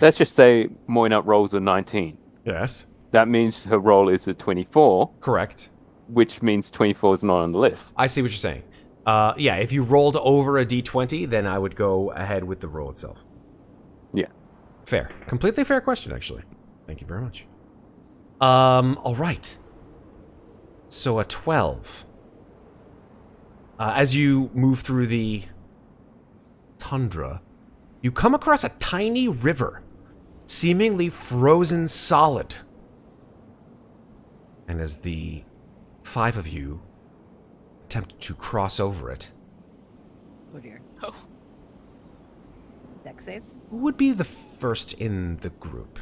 Let's just say Moina rolls a 19. Yes. That means her roll is a 24, Correct. which means 24 is not on the list. I see what you're saying. Yeah, if you rolled over a d20, then I would go ahead with the roll itself. Yeah. Fair. Completely fair question, actually. Thank you very much. All right. So a 12. As you move through the tundra, you come across a tiny river, seemingly frozen solid. And as the 5 of you attempt to cross over it, Oh dear. Oh. Deck saves. who would be the first in the group?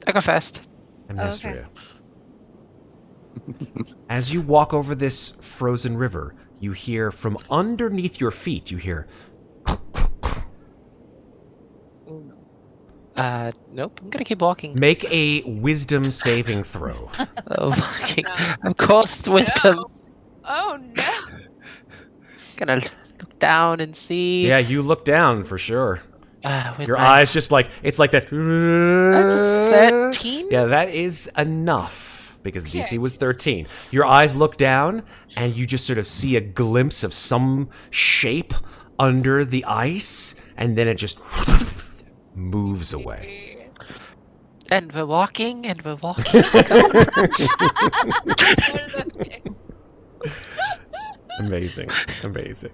I go first. Amnestria. As you walk over this frozen river, you hear from underneath your feet, you hear... Oh no. Nope. I'm gonna keep walking. Make a wisdom saving throw. Oh, fucking... No. Of course, wisdom. No. Oh no! Gonna look down and see. Yeah, you look down for sure. With Your my- eyes just like, it's like that... That's 13? Yeah, that is enough, because the DC Okay. was 13. Your eyes look down, and you just sort of see a glimpse of some shape under the ice, and then it just moves away. And we're walking, and we're walking. Amazing. Amazing.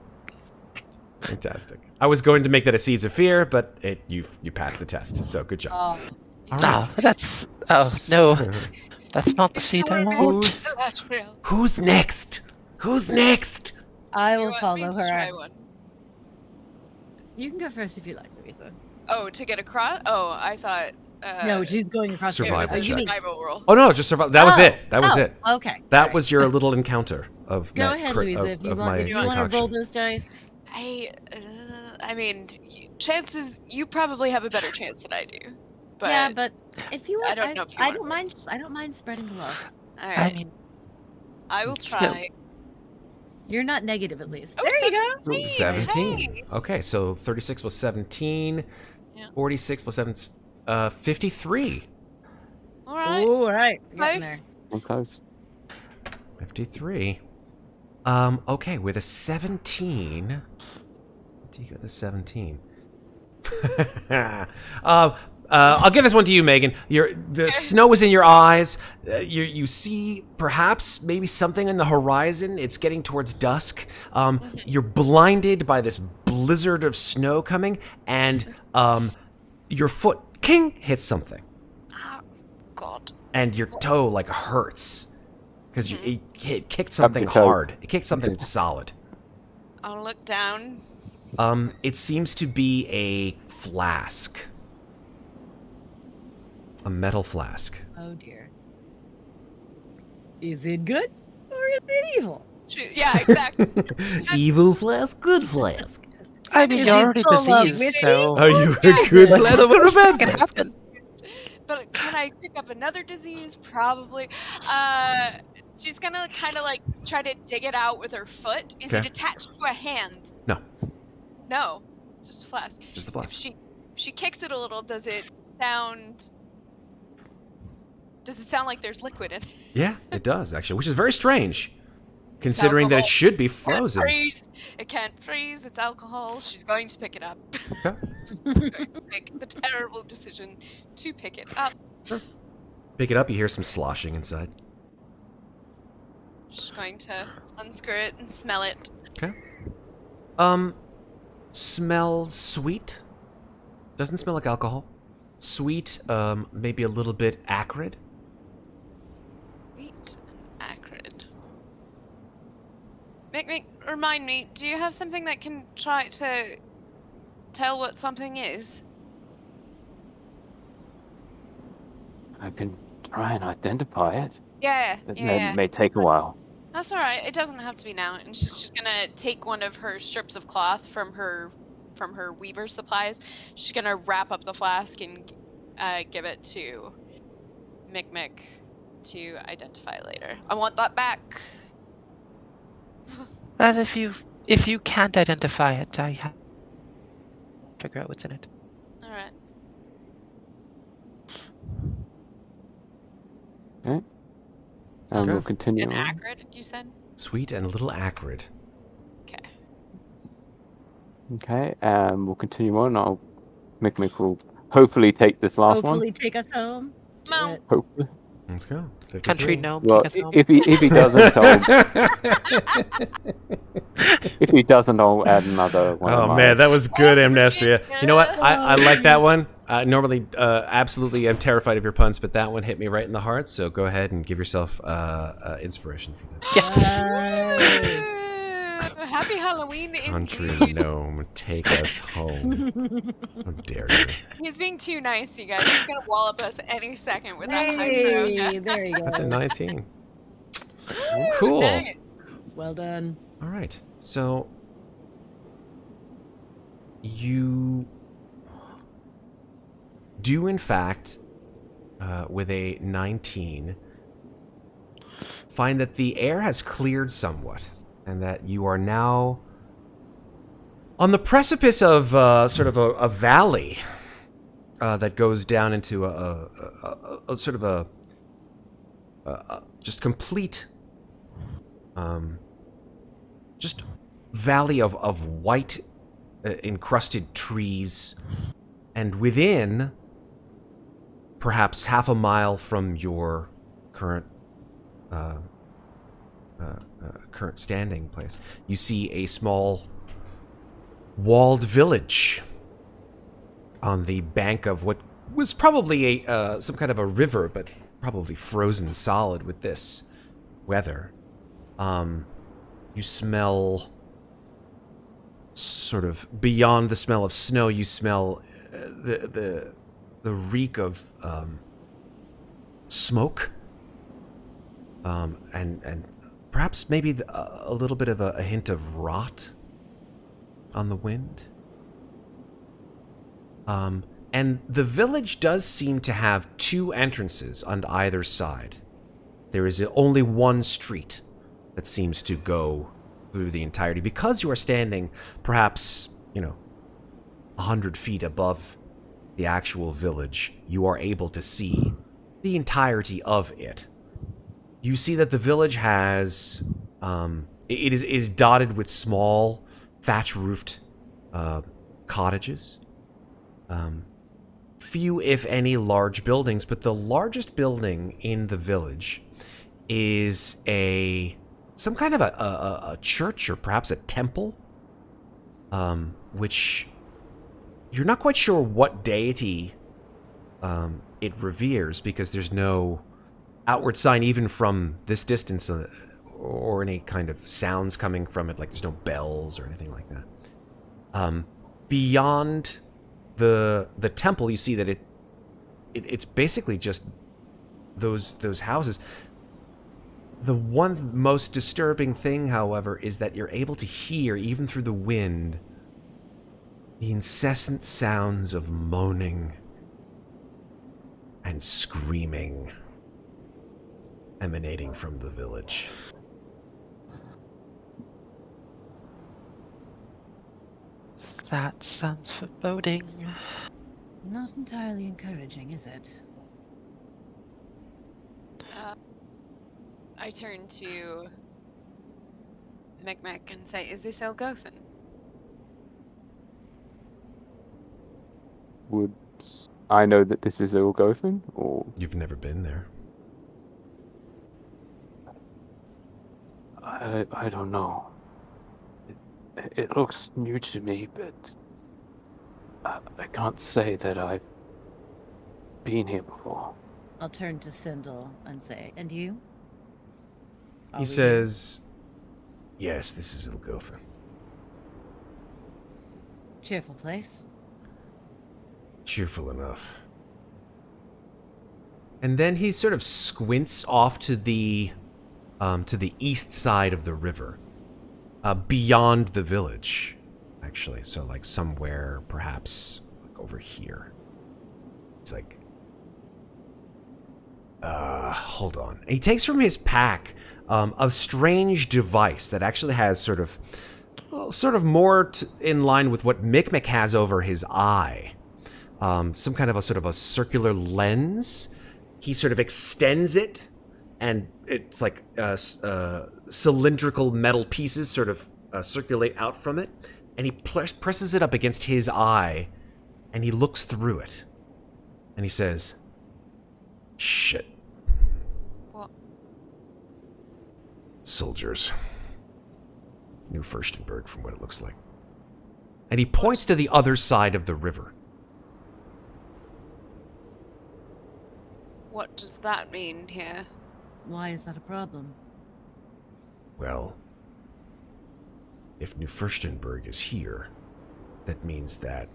Fantastic. I was going to make that a Seeds of Fear, but you passed the test, so good job. Oh, All No, right. that's... Oh, no. That's not the seat I Who's- want. That's real. Who's next? Who's next? I Do you will want follow me to try her. one? You can go first if you like, Louisa. Oh, to get across? Oh, I thought. No, she's going across the Survival river. It was a check. You mean- survival roll. Oh no, just survive. That was it. That was Oh, it. Okay. That alright. was your little encounter of Go my ahead, crit- Louisa. of- If you of want, my if you want to roll concoction. those dice. I mean, chances you probably have a better chance than I do. But Yeah, but if you want, I don't know if you I want don't to. mind. I don't mind spreading the love. all I right, mean, I will still. try. You're not negative, at least. Oh, There you go. 17. Hey. Okay, so 36 plus 17. Yeah. 46 plus 7, 53. All right, Ooh, all right. You're getting there. close. I'm close. 53. Okay, with a 17. What do you get the 17? I'll give this one to you, Megan. The snow is in your eyes. You see perhaps maybe something on the horizon. It's getting towards dusk. You're blinded by this blizzard of snow coming, and your foot, king, hits something, Oh, God. and your toe like hurts because it kicked something your toe. hard. It kicked something solid. I'll look down. It seems to be a flask. A metal flask. Oh dear. Is it good or is it evil? Yeah, exactly. Evil flask, good flask. I mean, Is you're it already full of diseased, whiskey? so... Are you Yeah, a good so- flask So or a what's bad gonna flask? happen? But can I pick up another disease? Probably. She's gonna kind of like try to dig it out with her foot. Is it Okay. attached to a hand? No, No, just a flask. just a If flask. she kicks it a little, does it sound? Does it sound like there's liquid in it? Yeah, it does actually, which is very strange, considering that it alcohol. should be It can't frozen. freeze. It can't freeze. It's alcohol. She's going to pick it up. Okay. Going to make the terrible decision to pick it up. Pick it up. You hear some sloshing inside. She's going to unscrew it and smell it. Okay. Smells sweet. Doesn't smell like alcohol. Sweet, maybe a little bit acrid. Sweet and acrid. Mikmick, remind me, do you have something that can try to tell what something is? I can try and identify it. Yeah, But yeah. it may take a while. That's alright, it doesn't have to be now. And she's just gonna take one of her strips of cloth from her weaver supplies. She's gonna wrap up the flask and give it to Mikmick to identify later. I want that back. Well, if you can't identify it, I have to figure out what's in it. Alright. Okay. And we'll Okay. continue And on. acrid, you said? Sweet and a little acrid. Okay. Okay, we'll continue on. Mikmick will hopefully take this last Hopefully take us home. Do No. it. one. Hopefully. Let's go. 53. Country gnome, Well, take us home. if he doesn't, if he doesn't, I'll add another one. Oh of my... man, that was good, That's Amnestria. Virginia. You know what? I like that one. Normally, absolutely, I'm terrified of your puns, but that one hit me right in the heart. So go ahead and give yourself inspiration for that. Yes. Happy Halloween Country indeed. gnome, take us home. How dare you? He's being too nice, you guys. He's gonna wallop us any second with that Hey, hype. there you go. That's a 19. Cool. Nice. Well done. All right. So you do, in fact, with a 19, find that the air has cleared somewhat, and that you are now on the precipice of sort of a valley that goes down into a sort of a just complete just valley of white encrusted trees, and within, perhaps half a mile from your current current standing place, you see a small walled village on the bank of what was probably a some kind of a river, but probably frozen solid with this weather. You smell, sort of beyond the smell of snow, you smell the reek of smoke, and perhaps maybe a little bit of a hint of rot on the wind. And the village does seem to have two entrances on either side. There is only one street that seems to go through the entirety. Because you are standing perhaps, 100 feet above the actual village, you are able to see the entirety of it. You see that the village has, it is dotted with small thatch-roofed cottages. Few, if any, large buildings, but the largest building in the village is some kind of a church, or perhaps a temple, which you're not quite sure what deity it reveres, because there's no outward sign, even from this distance, or any kind of sounds coming from it, like there's no bells or anything like that. Beyond the temple, you see that it's basically just those houses. The one most disturbing thing, however, is that you're able to hear, even through the wind, the incessant sounds of moaning and screaming emanating from the village. That sounds foreboding. Not entirely encouraging, is it? I turn to Mikmick and say, "Is this Elgothan?" Would I know that this is Elgothan, or You've never been there. I don't know. It looks new to me, but I can't say that I've been here before. I'll turn to Sindel and say, and you? Are He we says, yes, this is Ilgotha. here? Cheerful place. Cheerful enough. And then he sort of squints off to the east side of the river, beyond the village, actually. So like somewhere, perhaps like over here. He's like, hold on. And he takes from his pack a strange device that actually has sort of more in line with what Mikmick has over his eye. Some kind of a sort of a circular lens. He sort of extends it, and it's like cylindrical metal pieces sort of circulate out from it, and he presses it up against his eye, and he looks through it, and he says, "Shit." What? Soldiers. New Furstenberg, from what it looks like. And he points to the other side of the river. What does that mean here? Why is that a problem? Well, if New Furstenberg is here, that means that,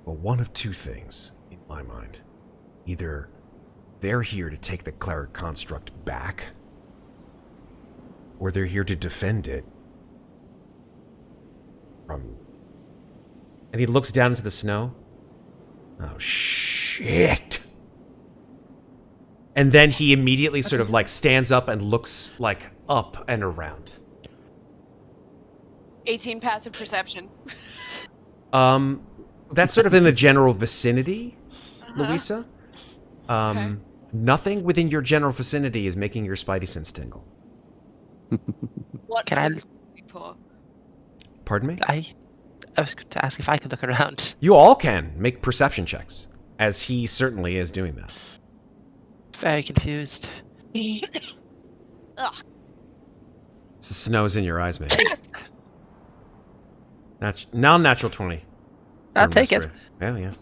well, one of two things, in my mind. Either they're here to take the cleric construct back, or they're here to defend it from... And he looks down into the snow. Oh, shit! And then he immediately sort of like stands up and looks like up and around. 18 passive perception. That's sort of in the general vicinity, Louisa. Okay. Nothing within your general vicinity is making your spidey sense tingle. What Can are I- we looking for? Pardon me? I was going to ask if I could look around. You all can make perception checks, as he certainly is doing that. Very confused. Ugh. The snow's in your eyes, mate. Now natural 20. I'll take it. Yeah, yeah.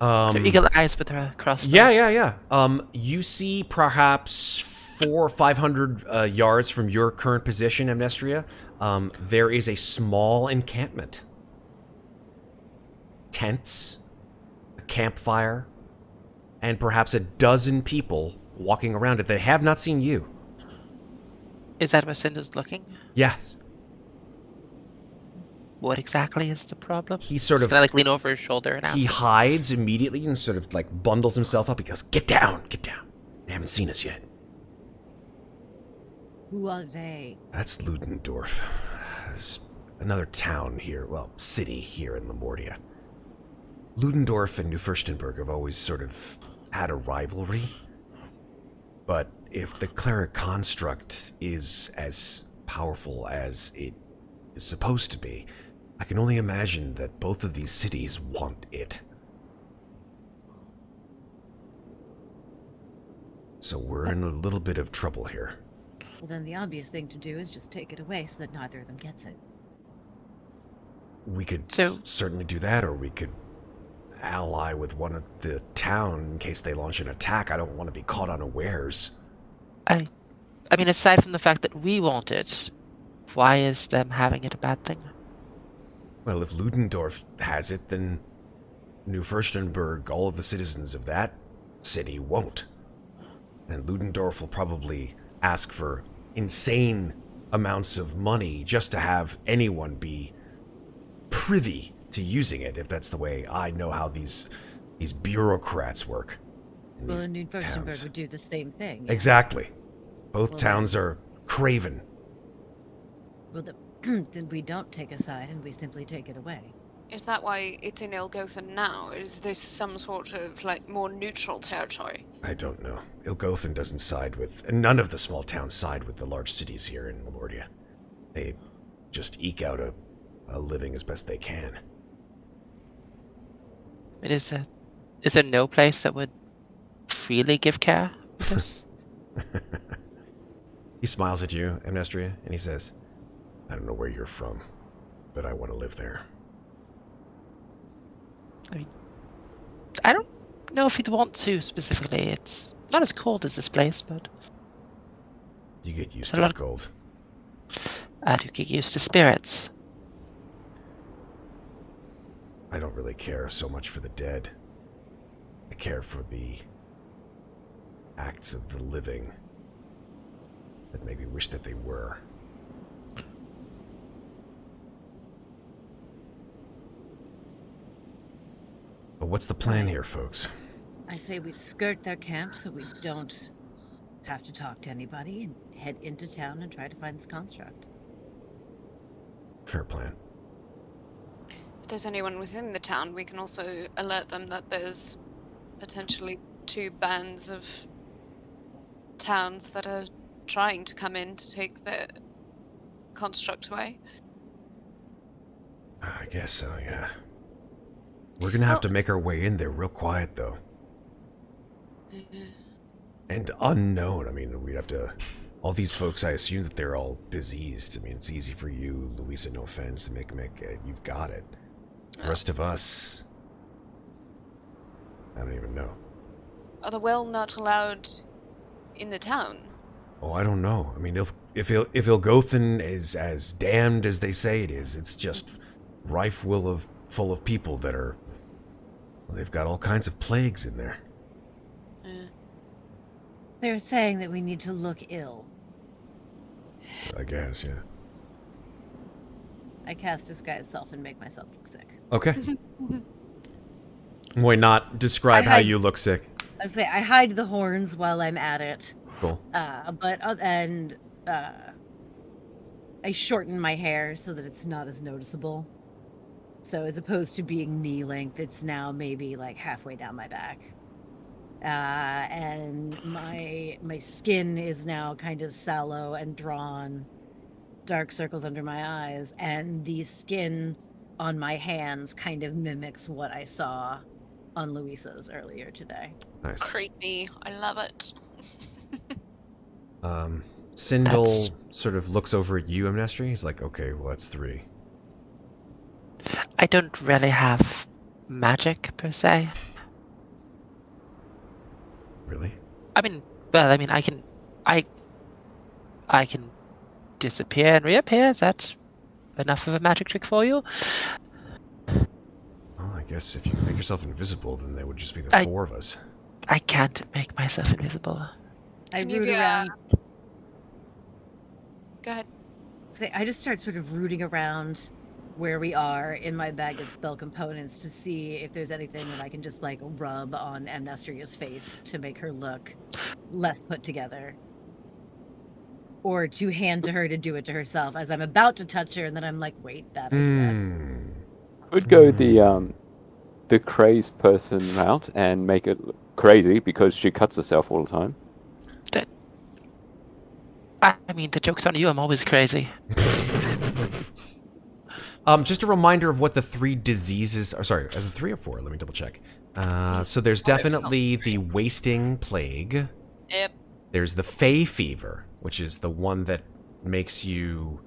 So eagle eyes with her crossbow. Yeah. You see perhaps 400 or 500 yards from your current position, Amnestria, there is a small encampment. Tents, a campfire, and perhaps a dozen people walking around it. They have not seen you. Is that where Cinder's looking? Yes. What exactly is the problem? He sort of... Can I like lean over his shoulder and ask? He him? hides immediately and sort of like bundles himself up. He goes, get down. They haven't seen us yet. Who are they? That's Ludendorff. It's another town here, well, city here in Lamordia. Ludendorff and New Furstenberg have always sort of had a rivalry. But if the cleric construct is as powerful as it is supposed to be, I can only imagine that both of these cities want it. So we're in a little bit of trouble here. Well, then the obvious thing to do is just take it away so that neither of them gets it. We could So- certainly do that, or we could ally with one of the town in case they launch an attack. I don't want to be caught unawares. I mean, aside from the fact that we want it, why is them having it a bad thing? Well, if Ludendorff has it, then New Furstenberg, all of the citizens of that city won't. And Ludendorff will probably ask for insane amounts of money just to have anyone be privy to using it, if that's the way I know how these bureaucrats work. In Well, these and New towns. Furstenberg would do the same thing. yeah. Exactly. Both Well, towns are craven. Well, then we don't take a side and we simply take it away. Is that why it's in Ilgotha now? Is this some sort of, like, more neutral territory? I don't know. Ilgothan doesn't side with... And none of the small towns side with the large cities here in Lamordia. They just eke out a living as best they can. I mean, is there no place that would freely give care for this? He smiles at you, Amnestria, and he says, I don't know where you're from, but I want to live there. I mean, I don't know if you'd want to specifically. It's not as cold as this place, but You get used There's a to lot the cold. I do get used to spirits. I don't really care so much for the dead. I care for the acts of the living that make me wish that they were. But what's the plan here, folks? I say we skirt their camp so we don't have to talk to anybody and head into town and try to find this construct. Fair plan. If there's anyone within the town, we can also alert them that there's potentially 2 bands of towns that are trying to come in to take the construct away. I guess so, yeah. We're gonna have to make our way in there real quiet, though. And unknown. I mean, we'd have to... All these folks, I assume that they're all diseased. I mean, it's easy for you, Louisa, no offense, Mikmick. You've got it. The rest of us... I don't even know. Are the well not allowed in the town? Oh, I don't know. I mean, if Ilgothan is as damned as they say it is, it's just full of people that are... Well, they've got all kinds of plagues in there. They're saying that we need to look ill. I guess, yeah. I cast Disguise Self and make myself look sick. Okay. Why not describe how you look sick? I say I hide the horns while I'm at it. Cool. I shorten my hair so that it's not as noticeable. So as opposed to being knee length, it's now maybe like halfway down my back. And my skin is now kind of sallow and drawn, dark circles under my eyes, and the skin on my hands kind of mimics what I saw on Louisa's earlier today. Nice. Creepy. I love it. Sindel sort of looks over at you, Amnestria. He's like, okay, well, that's 3. I don't really have magic per se. Really? I mean, I can disappear and reappear. Is that enough of a magic trick for you? Well, I guess if you can make yourself invisible, then there would just be the 4 of us. I can't make myself invisible. I Can you root be, around. Go ahead. I just start sort of rooting around where we are in my bag of spell components to see if there's anything that I can just like rub on Amnestria's face to make her look less put together. Or to hand to her to do it to herself as I'm about to touch her and then I'm like, wait, bad idea. Could go the crazed person route and make it look crazy because she cuts herself all the time. I mean, the joke's on you. I'm always crazy. Just a reminder of what the 3 diseases are. Sorry, is it 3 or 4? Let me double check. So there's definitely the wasting plague. Yep. There's the Fey fever, which is the one that makes you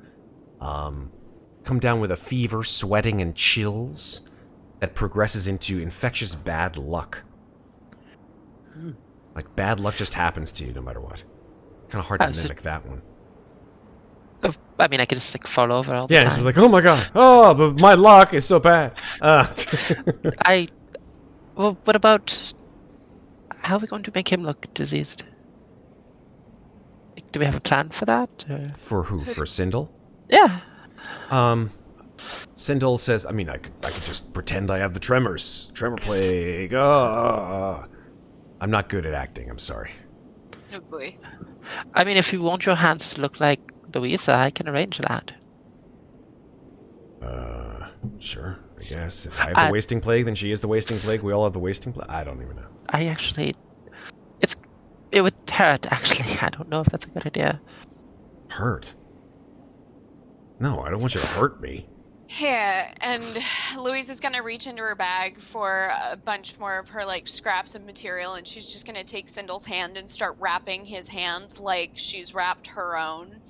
come down with a fever, sweating, and chills that progresses into infectious bad luck. Like, bad luck just happens to you no matter what. Kind of hard to mimic that one. I mean, I could just like fall over all the time. Yeah, it's like, oh my god, oh, but my luck is so bad. Well, what about... How are we going to make him look diseased? Like, do we have a plan for that? Or? For who? For Sindel? Yeah. Sindel says, I mean, I could just pretend I have the tremors. Tremor plague. I'm not good at acting, I'm sorry. Oh boy. I mean, if you want your hands to look like Louisa, I can arrange that. Sure, I guess. If I have the wasting plague, then she is the wasting plague. We all have the wasting plague. I don't even know. I actually... It would hurt, actually. I don't know if that's a good idea. Hurt? No, I don't want you to hurt me. Here, and Louise is gonna reach into her bag for a bunch more of her like scraps of material, and she's just gonna take Sindel's hand and start wrapping his hand like she's wrapped her own,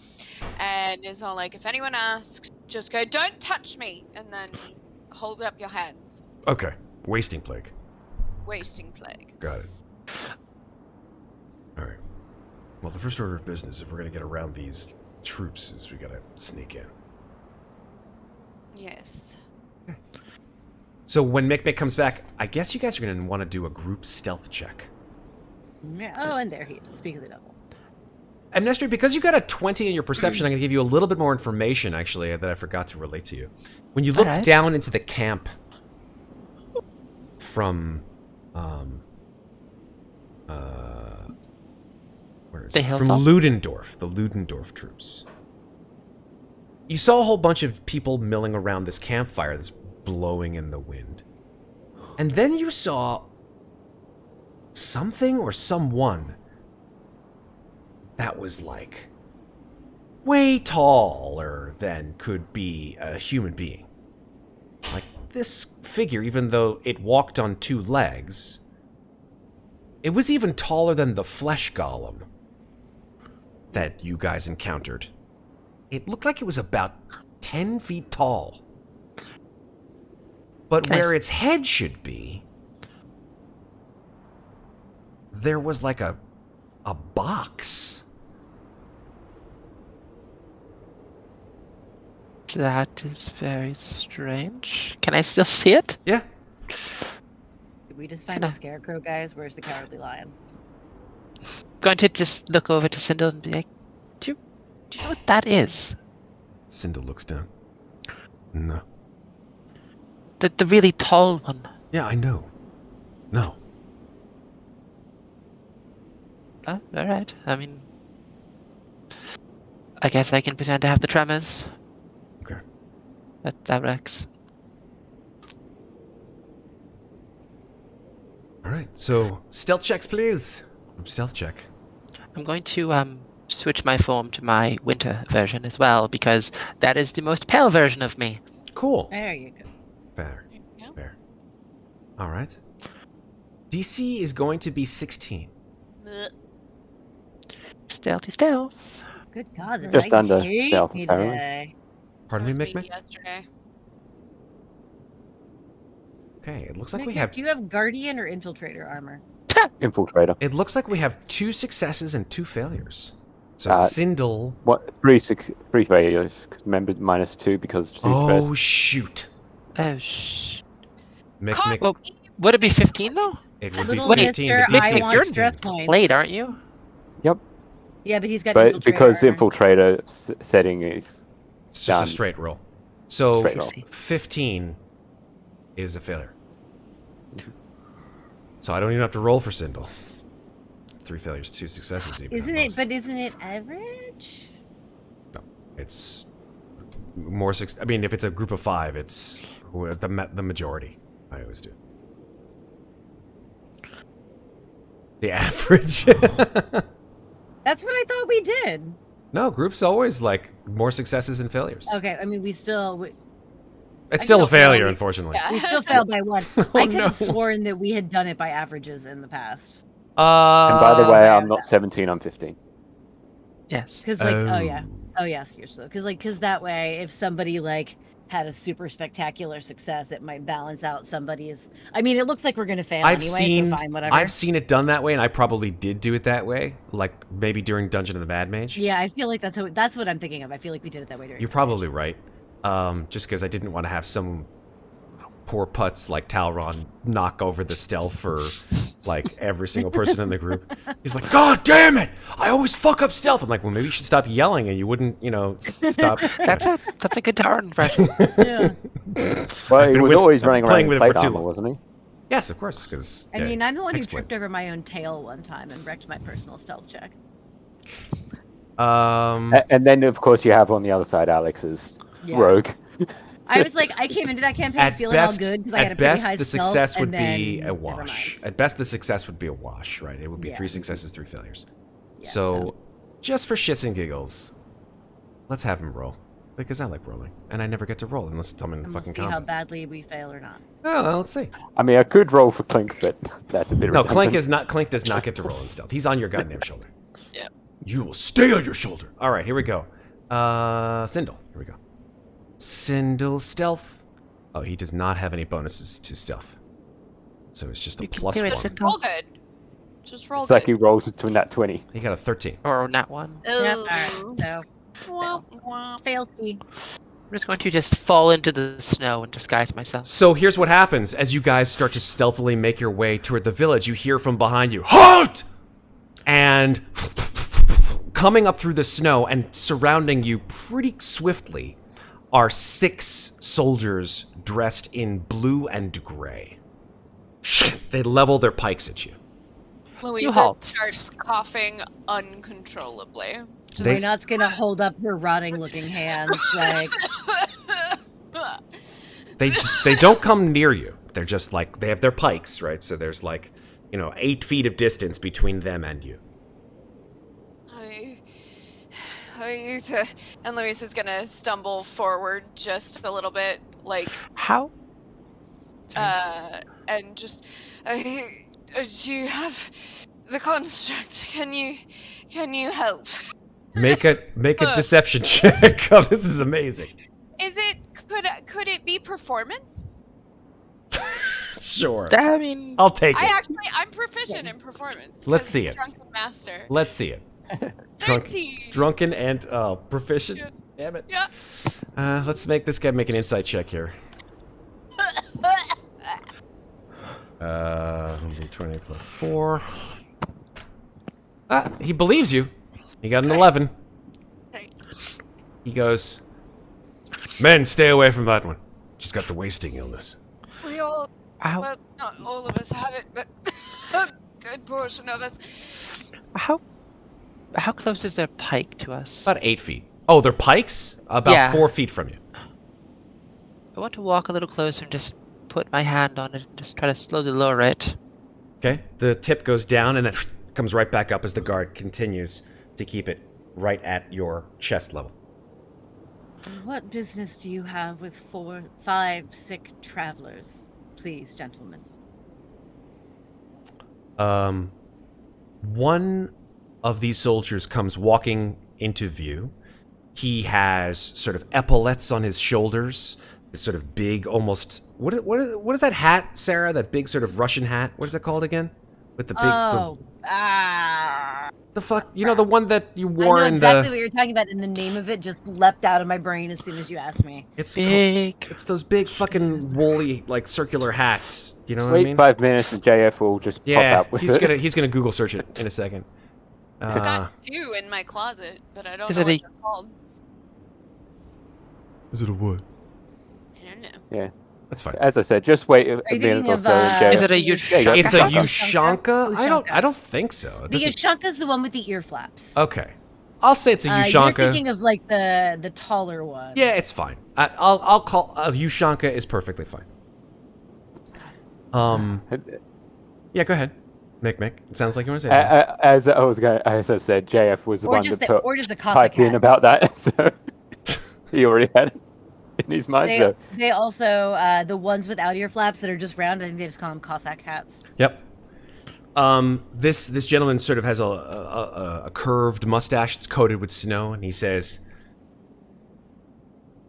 and is all like, if anyone asks, just go, "Don't touch me," and then hold up your hands. Okay. Wasting plague. Wasting plague. Got it. All right. Well, the first order of business, if we're gonna get around these troops, is we gotta sneak in. Yes. So when Mikmick comes back, I guess you guys are gonna want to do a group stealth check. Yeah. Oh, and there he is. Speak of the devil. Amnestria, because you got a 20 in your perception, I'm going to give you a little bit more information, actually, that I forgot to relate to you. When you looked Alright. down into the camp from, where is The it? From hilltop? Ludendorff, the Ludendorff troops. You saw a whole bunch of people milling around this campfire that's blowing in the wind. And then you saw something or someone that was like way taller than could be a human being. Like this figure, even though it walked on 2 legs, it was even taller than the flesh golem that you guys encountered. It looked like it was about 10 feet tall. But Nice. where its head should be, there was like a box. That is very strange. Can I still see it? Yeah. Did we just find Can the I- scarecrow, guys? Where's the cowardly lion? Going to just look over to Sindel and be like, do you know what that is? Sindel looks down. No. The really tall one. Yeah, I know. No. Oh, alright. I mean, I guess I can pretend to have the tremors. Okay. That works. All right. So stealth checks, please. Stealth check. I'm going to switch my form to my winter version as well, because that is the most pale version of me. Cool. There you go. Fair. Yeah. Fair. All right. DC is going to be 16. Ugh. Stealthy stealth. Good God, the Just dice under hate stealth, me apparently. today. Pardon That me, was me Mikmick? yesterday. Okay. It looks like Mikmick, we have. do you have guardian or infiltrator armor? Infiltrator. It looks like we have 2 successes and 2 failures. So Uh, Sindel. What? 3 failures. Remember, -2 because 2 Oh stress. shoot. Oh, shh. Mikmick. Well, would it be 15 though? It would be Little 15. mister, The I DC want 16. stress points. Played, aren't you? Yep. Yeah, but he's got But infiltrator because armor. infiltrator setting is It's just a Done. straight roll. So Straight roll. 15 is a failure. So I don't even have to roll for Sindel. 3 failures, 2 successes. Even Isn't at it? most. But isn't it average? It's more. I mean, if it's a group of 5, it's the majority. I always do. The average. That's what I thought we did. No, groups always like more successes than failures. Okay, I mean, we It's still still a feel failure, we- unfortunately. Yeah. we still failed by 1. Oh, I could no. have sworn that we had done it by averages in the past. And by the way, yeah. I'm not 17, I'm 15. Yes. Because oh yeah, oh yes, you're so because that way, if somebody like had a super spectacular success, it might balance out somebody's. I mean, it looks like we're gonna fail I've anyway, seen so fine, whatever. I've seen it done that way, and I probably did do it that way, like maybe during Dungeon of the Mad Mage. Yeah, I feel like that's what I'm thinking of. I feel like we did it that way during. You're the probably right. Just because I didn't want to have some poor putz like Talron knock over the stealth for like every single person in the group. He's like, God damn it! I always fuck up stealth. I'm like, well, maybe you should stop yelling, and you wouldn't, stop. That's a good Taran impression. Yeah. Well, I've he been was with- always I've running been playing around with in it for plate too armor, long. wasn't he? Yes, of course, because I mean, I'm the one who Hexblade. tripped over my own tail one time and wrecked my personal stealth check. And then, of course, you have on the other side Alex's Yeah. rogue. I was like, I came into that campaign at feeling best, all good because I had a at pretty best, high the stealth, success and would be then- a never wash. mind. At best, the success would be a wash, right? It would be Yeah. 3 successes, 3 failures. Yeah, so, just for shits and giggles, let's have him roll. Because I like rolling. And I never get to roll unless I'm in and we'll fucking see how combat. badly we fail or not. Oh, well, let's see. I mean, I could roll for Clink, but that's a bit No, redundant. Clink does not get to roll in stealth. He's on your goddamn shoulder. Yeah. You will stay on your shoulder. All right, here we go. Sindel. Here we go. Sindel stealth. Oh, he does not have any bonuses to stealth. So it's just a You can plus do it, 1. Centaur. Roll good. Just roll It's like good. he rolls to a nat 20. He got a 13. Or nat 1. Yep. Ooh. All right. So Womp, womp. fail ski. I'm just going to just fall into the snow and disguise myself. So here's what happens. As you guys start to stealthily make your way toward the village, you hear from behind you, "Halt!" And coming up through the snow and surrounding you pretty swiftly are 6 soldiers dressed in blue and gray. They level their pikes at you. Louisa halt. starts coughing uncontrollably. We're not gonna hold up her rotting-looking hands like. They don't come near you. They're just like, they have their pikes, right? So there's like, 8 feet of distance between them and you. And Louisa's gonna stumble forward just a little bit, like, How? and just, do you have the construct? Can you help? Make a deception check. Oh, this is amazing. Could it be performance? Sure. I mean, I'll take it. I'm proficient in performance. Let's 'cause see it. Drunken master. Let's see it. 13. Drunken and proficient. Yeah. Damn it. Yeah. Let's make this guy make an insight check here. 20 plus 4. He believes you. He got an 11. Right. He goes, "Men, stay away from that one. She's got the wasting illness." We all, how well, not all of us have it, but a good portion of us. how close is their pike to us? About 8 feet. Oh, they're pikes? About Yeah. 4 feet from you. I want to walk a little closer and just put my hand on it and just try to slowly lower it. Okay. The tip goes down and then comes right back up as the guard continues to keep it right at your chest level. What business do you have with 5 sick travelers? Please, gentlemen. One of these soldiers comes walking into view. He has sort of epaulets on his shoulders. This sort of big, almost what is that hat, Sarah? That big sort of Russian hat. What is it called again? With the big the fuck, the one that you I wore know in exactly the. what you're talking about, and the name of it just leapt out of my brain as soon as you asked me. It's Big. It's those big fucking woolly like circular hats. You know what I Wait mean? 5 minutes and JF will just Yeah, pop up with he's it. gonna Google search it in a second. I've got 2 in my closet, but I don't Is know it what a- they're called. Is it a what? I don't know. Yeah. That's fine. As I said, just wait a you minute thinking or of, so and JF. Is it a Yeah, It's a Ushanka? Ushanka? I don't think so. It The doesn't- Ushanka's the one with the ear flaps. Okay. I'll say it's a You're Ushanka. thinking of like the taller one. Yeah, it's fine. I'll call a Ushanka is perfectly fine. Yeah, go ahead. Mikmick. It sounds like you want to say something. As I said, JF was the Or one just that or just a Cossack typed in hat. about that, so he already had it in his mind. So They also the ones without ear flaps that are just round. I think they just call them Cossack hats. Yep. This gentleman sort of has a curved mustache that's coated with snow, and he says,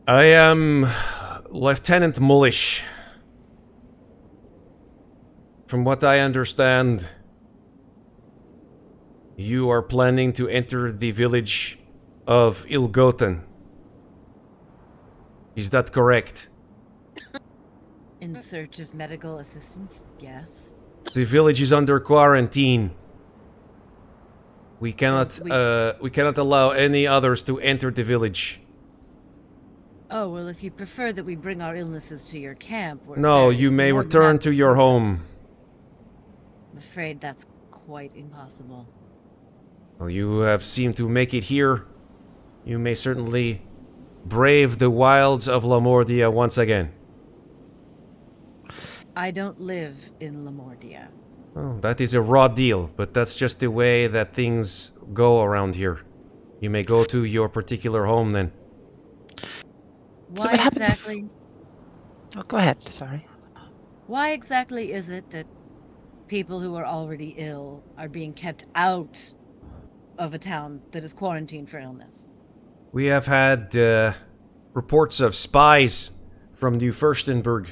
"I am Lieutenant Mullish. From what I understand, you are planning to enter the village of Ilgoten. Is that correct? In search of medical assistance? Yes. The village is under quarantine. We cannot allow any others to enter the village. Oh, well, if you prefer that we bring our illnesses to your camp, we're No, very you may more than return happy to your do so. home. I'm afraid that's quite impossible. Well, you have seemed to make it here. You may certainly brave the wilds of Lamordia once again. I don't live in Lamordia. Oh, that is a raw deal, but that's just the way that things go around here. You may go to your particular home then. So Why what happens if- exactly? Oh, go ahead. Sorry. Why exactly is it that people who are already ill are being kept out of a town that is quarantined for illness? We have had reports of spies from New Furstenberg.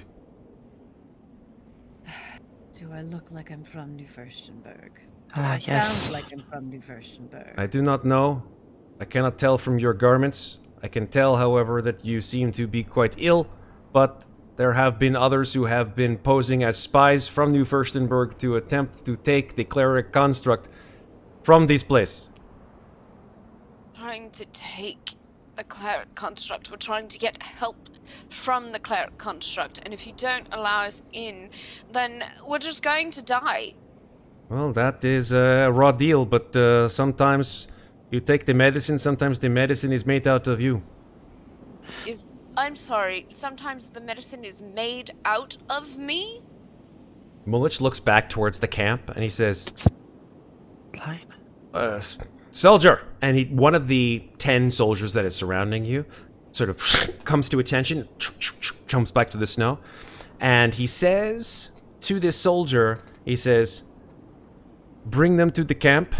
Do I look like I'm from New Furstenberg? Do Ah, I yes. sound like I'm from New Furstenberg? I do not know. I cannot tell from your garments. I can tell, however, that you seem to be quite ill, but there have been others who have been posing as spies from New Furstenberg to attempt to take the cleric construct from this place. Trying to take the cleric construct. We're trying to get help from the cleric construct, and if you don't allow us in, then we're just going to die. Well, that is a raw deal, but sometimes you take the medicine, sometimes the medicine is made out of you. I'm sorry, sometimes the medicine is made out of me? Mullich looks back towards the camp, and he says, Line. soldier! And one of the 10 soldiers that is surrounding you sort of comes to attention, jumps back to the snow, and he says to this soldier, he says, bring them to the camp,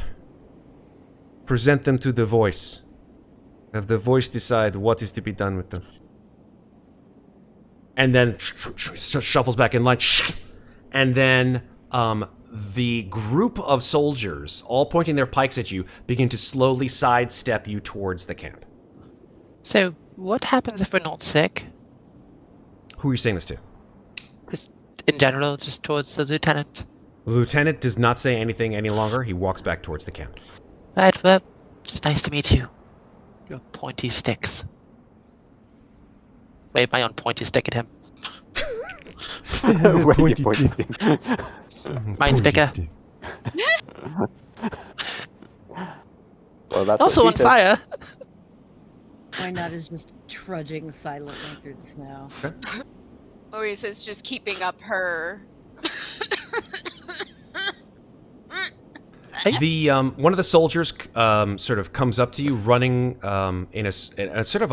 present them to the voice. Have the voice decide what is to be done with them. And then shuffles back in line, and then the group of soldiers, all pointing their pikes at you, begin to slowly sidestep you towards the camp. So, what happens if we're not sick? Who are you saying this to? Just in general, just towards the lieutenant. The lieutenant does not say anything any longer. He walks back towards the camp. Right, well, it's nice to meet you. Your pointy sticks. Wave my own pointy stick at him. Where are you pointing? Mine's bigger. Well, that's Also what on she said. fire! My nut is just trudging silently through the snow. Louisa's just keeping up her... The one of the soldiers sort of comes up to you, running in a sort of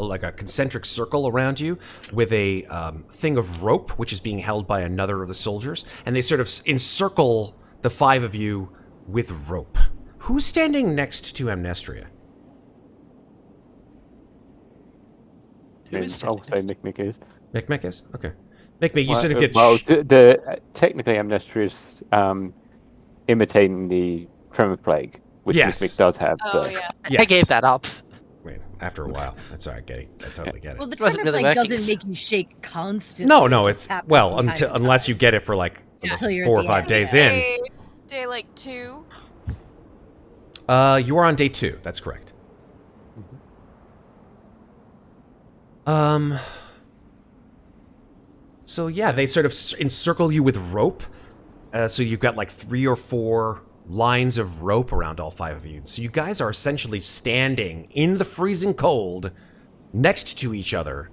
like a concentric circle around you, with a thing of rope, which is being held by another of the soldiers, and they sort of encircle the 5 of you with rope. Who's standing next to Amnestria? I'll say Mikmick is. Mikmick is? Okay. Mikmick, you sort of get... Well, technically Amnestria's imitating the tremor plague, which Yes. Mikmick does have. Oh, So. yeah. Yes. I gave that up. Wait, after a while. That's all right, I totally get it. Well, the Wasn't tremor really plague working. doesn't make you shake constantly. No, it it's... just happens Well, from time to unless time. you get it for like Yeah. Until you're 4 or at the 5 end. days in. Day like 2. You are on day 2. That's correct. So yeah, they sort of encircle you with rope. So you've got like 3 or 4 lines of rope around all 5 of you. So you guys are essentially standing in the freezing cold next to each other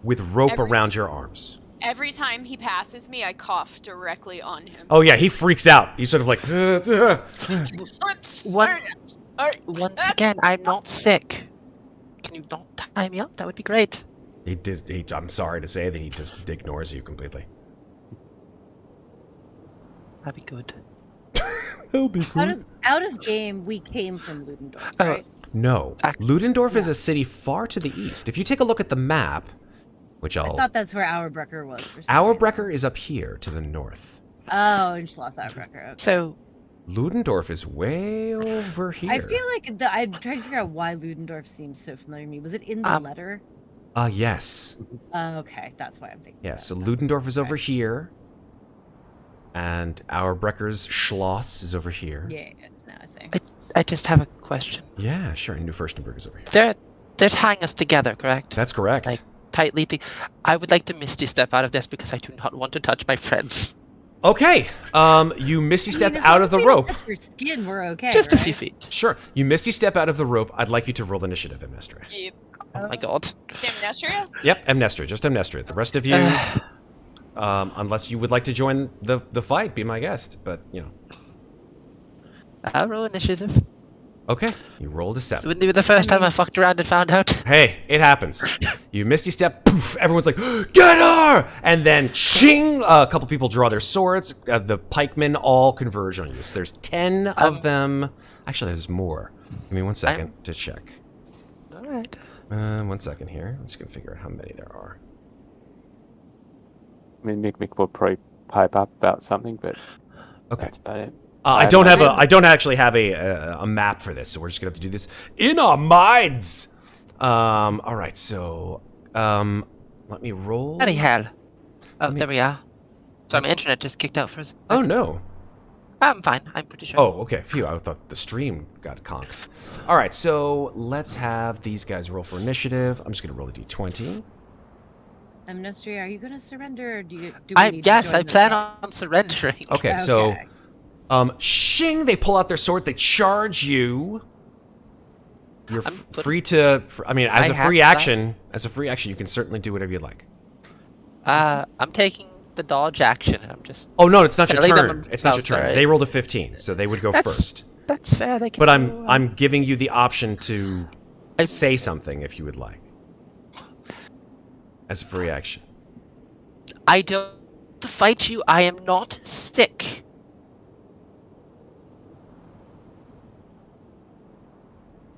with rope around your arms. Every time he passes me, I cough directly on him. Oh yeah, he freaks out. He's sort of like... I'm sorry. I'm sorry. Once again, I'm not sick. Can you not tie me up? That would be great. I'm sorry to say that he just ignores you completely. That'd be good. That'll be Out of game, we came from Ludendorff, Oh. right? No. Ludendorff is a city far to the east. If you take a look at the map, which I thought that's where Auerbrecher was. For some reason. Auerbrecher is up here to the north. Oh, in Schloss Auerbrecher. Okay. So, Ludendorff is way over here. I feel like I'm trying to figure out why Ludendorff seems so familiar to me. Was it in the letter? Yes. Okay, that's why I'm thinking. Yes, so Ludendorff is over here. And Auerbrecher's Schloss is over here. Yeah, now I see. I just have a question. Yeah, sure. And New Furstenberg is over here. They're tying us together, correct? That's correct. Like, tightly. I would like to misty step out of this because I do not want to touch my friends. Okay. You misty step as out long of as the we don't rope. touch your skin, we're okay. Just a right? few feet. Sure. You misty step out of the rope. I'd like you to roll initiative, Amnestria. Yep. Oh my god. Sam Amnestria? Yep, Amnestria. Just Amnestria. The rest of you, unless you would like to join the fight, be my guest. But, you know. I'll roll initiative. Okay. You rolled a It 7. wouldn't be the first time I fucked around and found out. Hey, it happens. You misty step, poof, everyone's like, get her! And then, ching, a couple people draw their swords. The pikemen all converge on you. So there's 10 of them. Actually, there's more. Give me 1 second to check. Alright. 1 second here. I'm just going to figure out how many there are. I mean, Mikmick will probably pipe up about something, but Okay. that's about it. I don't actually have a map for this, so we're just gonna have to do this in our minds. All right, so let me roll. Bloody hell. Oh, me- there we are. Sorry, my internet just kicked out for a second. Oh no. I'm fine. I'm pretty sure. Oh, okay. Phew, I thought the stream got conked. All right, so let's have these guys roll for initiative. I'm just gonna roll a d20. Amnestria, are you going to surrender, or do we need Yes, to join I the plan fight? on surrendering. Okay, so shing, they pull out their sword, they charge you. You're free to. I mean, as a free action, you can certainly do whatever you like. I'm taking the dodge action. I'm just. Oh no, it's not your Gonna leave turn. them- It's not oh, your turn. sorry. They rolled a 15, so they would go first. That's fair. They can. But go, I'm giving you the option to I- say something if you would like, as a free action. I don't to fight you. I am not sick.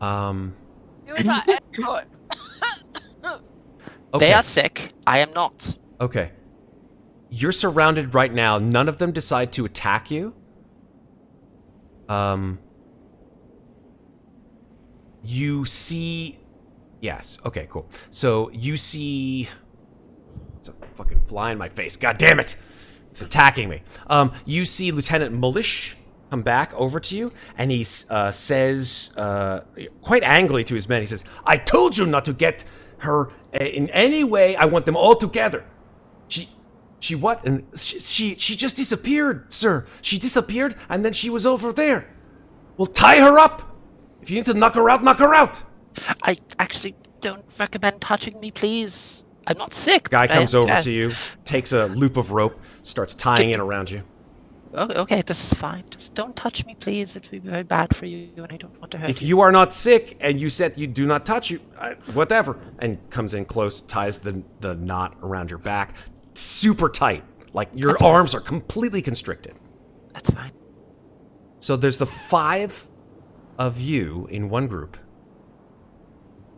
It was our escort. Okay. They are sick. I am not. Okay. You're surrounded right now. None of them decide to attack you. You see... Yes. Okay, cool. So, you see... It's a fucking fly in my face. God damn it! It's attacking me. You see Lieutenant Mullish come back over to you, and he says, quite angrily to his men, he says, I told you not to get her in any way. I want them all together. She what? And she just disappeared, sir. She disappeared, and then she was over there. We'll tie her up. If you need to knock her out, knock her out. I actually don't recommend touching me, please. I'm not sick. Guy but comes I- over to you, takes a loop of rope, starts tying it around you. Okay, this is fine. Just don't touch me, please. It would be very bad for you, and I don't want to hurt If you. you are not sick and you said you do not touch you, whatever, and comes in close, ties the knot around your back, super tight, like your That's fine. arms are completely constricted. That's fine. So there's the 5 of you in one group.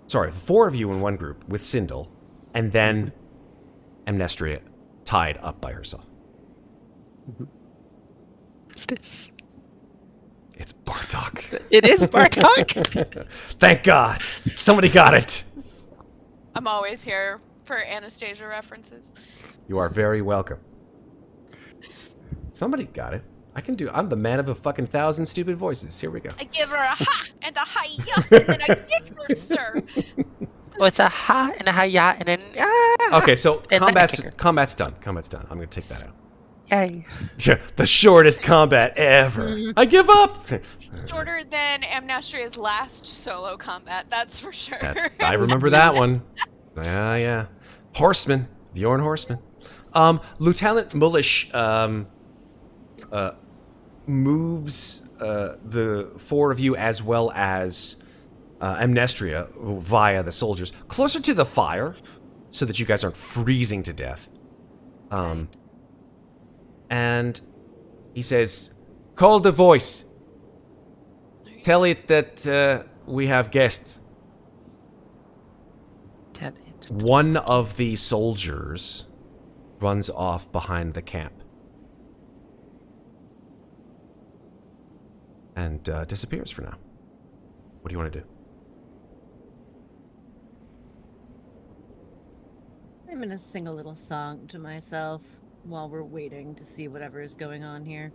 Sorry, 4 of you in one group with Sindel, and then Amnestria tied up by herself. This. It's Bartok. It is Bartok. Thank God. Somebody got it. I'm always here for Anastasia references. You are very welcome. Somebody got it. I'm the man of a fucking 1,000 stupid voices. Here we go. I give her a ha and a hi-ya, and then I kick her, sir. Oh, it's a ha and a hi-ya and an ah. Okay, so And then a combat's kicker. done. Combat's done. I'm gonna take that out. Yay. The shortest combat ever. I give up. Shorter than Amnestria's last solo combat, that's for sure. I remember that one. Yeah. Horseman. Bjorn Horseman. Lieutenant Mullish moves the 4 of you as well as Amnestria via the soldiers closer to the fire so that you guys aren't freezing to death. And he says, call the voice. Tell it that we have guests. Tell it. One of the soldiers runs off behind the camp and disappears for now. What do you want to do? I'm gonna sing a little song to myself while we're waiting to see whatever is going on here.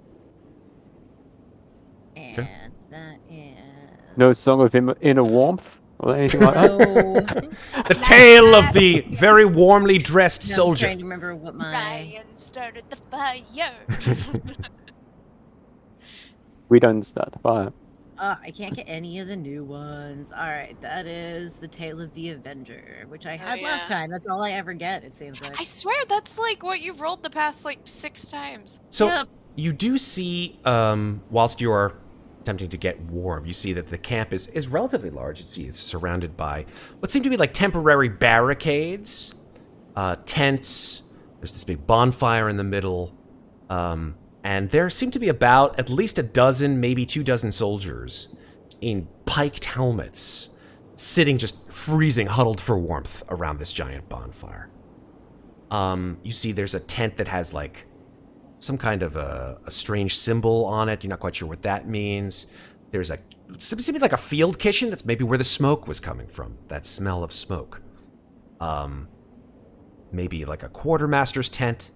And that is... No song of inner warmth or anything like that. No. The tale of the very warmly dressed No, I'm soldier. trying to remember what my... Ryan started the fire. We don't start the fire. I can't get any of the new ones. Alright, that is The Tale of the Avenger, which I had last yeah. time. That's all I ever get, it seems like. I swear that's like what you've rolled the past like 6 times. So Yep. you do see, whilst you are attempting to get warm, you see that the camp is relatively large. You see it's surrounded by what seem to be like temporary barricades, tents. There's this big bonfire in the middle. And there seem to be about at least a dozen, maybe 24 soldiers in piked helmets, sitting just freezing, huddled for warmth around this giant bonfire. You see there's a tent that has like some kind of a strange symbol on it. You're not quite sure what that means. There's something like a field kitchen. That's maybe where the smoke was coming from. That smell of smoke. Maybe like a quartermaster's tent.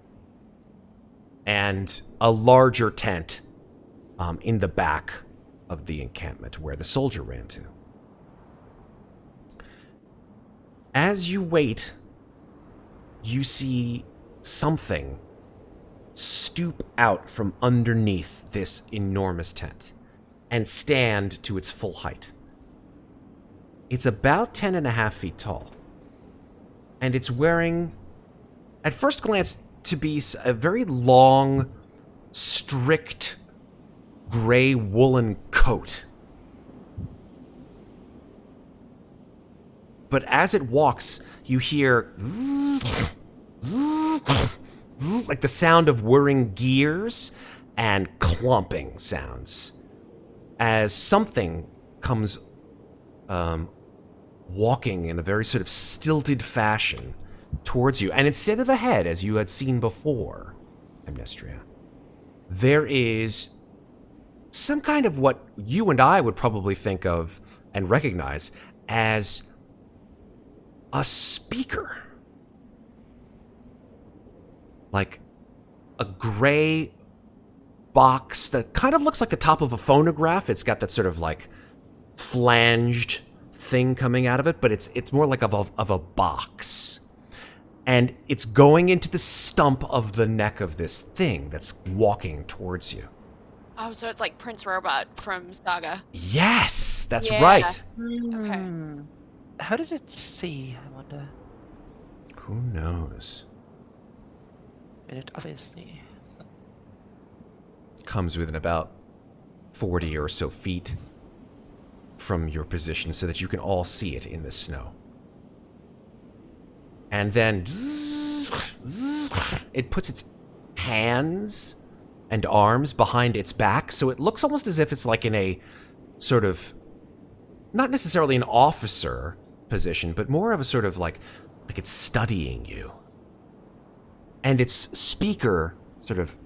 And a larger tent in the back of the encampment where the soldier ran to. As you wait, you see something stoop out from underneath this enormous tent and stand to its full height. It's about 10.5 feet tall, and it's wearing, at first glance, to be a very long, strict, gray woolen coat. But as it walks, you hear like the sound of whirring gears and clumping sounds as something comes walking in a very sort of stilted fashion towards you. And instead of a head, as you had seen before, Amnestria, there is some kind of what you and I would probably think of and recognize as a speaker. Like a gray box that kind of looks like the top of a phonograph. It's got that sort of like flanged thing coming out of it, but it's more like of a box. And it's going into the stump of the neck of this thing that's walking towards you. Oh, so it's like Prince Robot from Saga. Yes, that's Yeah. right. Okay. How does it see, I wonder? Who knows? And it obviously... Comes within about 40 or so feet from your position so that you can all see it in the snow. And then it puts its hands and arms behind its back, so it looks almost as if it's like in a sort of, not necessarily an officer position, but more of a sort of like it's studying you. And its speaker sort of,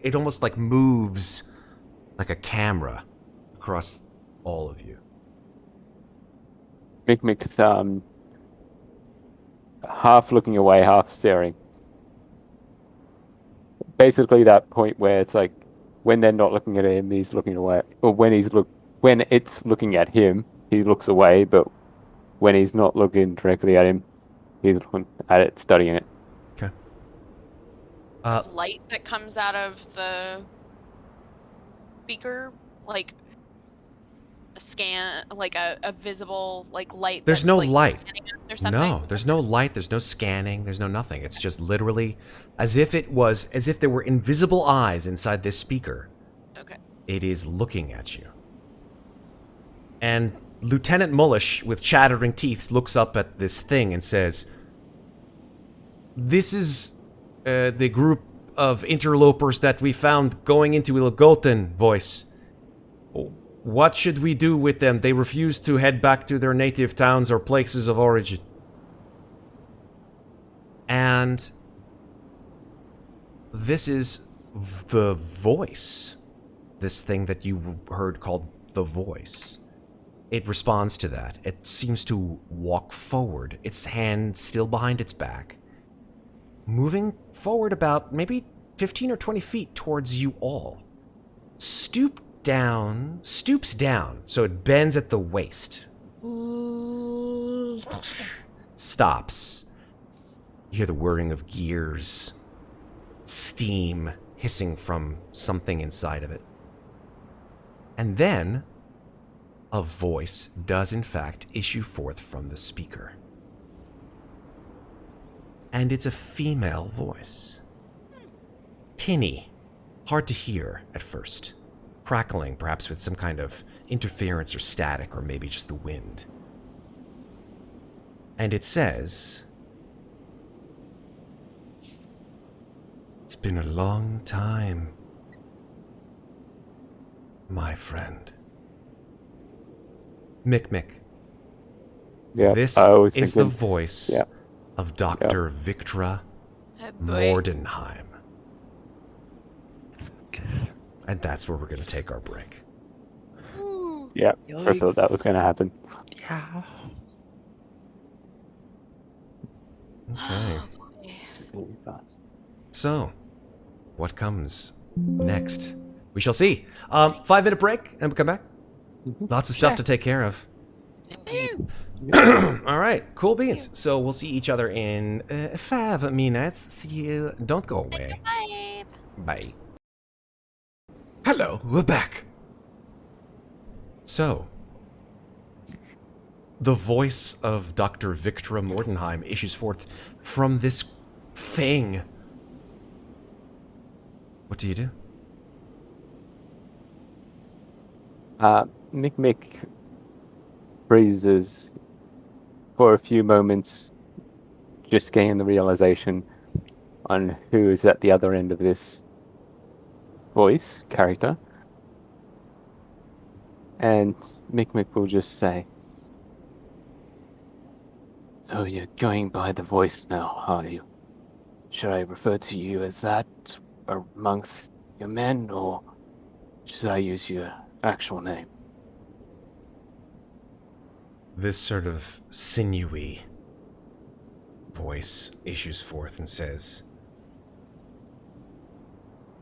it almost like moves like a camera across all of you. Mikmick's half looking away, half staring. Basically, that point where it's like when they're not looking at him, he's looking away, or when it's looking at him, he looks away. But when he's not looking directly at him, he's looking at it, studying it. Okay. Light that comes out of the beaker, like a scan, like a visible like light. There's that's, no like, light. scanning us or something? No, there's no light, there's no scanning, there's no nothing. It's just literally as if there were invisible eyes inside this speaker. Okay. It is looking at you. And Lieutenant Mullish, with chattering teeth, looks up at this thing and says, "This is the group of interlopers that we found going into Ilgoten, voice. What should we do with them? They refuse to head back to their native towns or places of origin." And this is the voice. This thing that you heard called the voice. It responds to that. It seems to walk forward, its hand still behind its back, moving forward about maybe 15 or 20 feet towards you all. Stoops down, so it bends at the waist. Stops. You hear the whirring of gears, steam hissing from something inside of it. And then a voice does in fact issue forth from the speaker. And it's a female voice. Tinny, hard to hear at first. Crackling, perhaps with some kind of interference or static, or maybe just the wind. And it says, "It's been a long time, my friend. Mikmick, Yeah, this I was is the thinking, voice yeah. of Dr. Victra Oh boy. Muadnhait. And that's where we're going to take our break. Ooh. Yeah, I thought that was going to happen. Yeah. Okay. Oh boy. It's going to be fun. So, what comes next? We shall see. 5-minute break, and we'll come back. Lots of stuff Sure. to take care of. Ooh. All right, cool beans. So we'll see each other in 5 minutes. See you. Don't go away. Bye. Bye. Hello, we're back. So, the voice of Dr. Victra Muadnhait issues forth from this thing. What do you do? Mikmick freezes for a few moments, just getting the realization on who is at the other end of this voice character. And Mikmick will just say, "So you're going by the voice now, are you? Should I refer to you as that amongst your men, or should I use your actual name?" This sort of sinewy voice issues forth and says,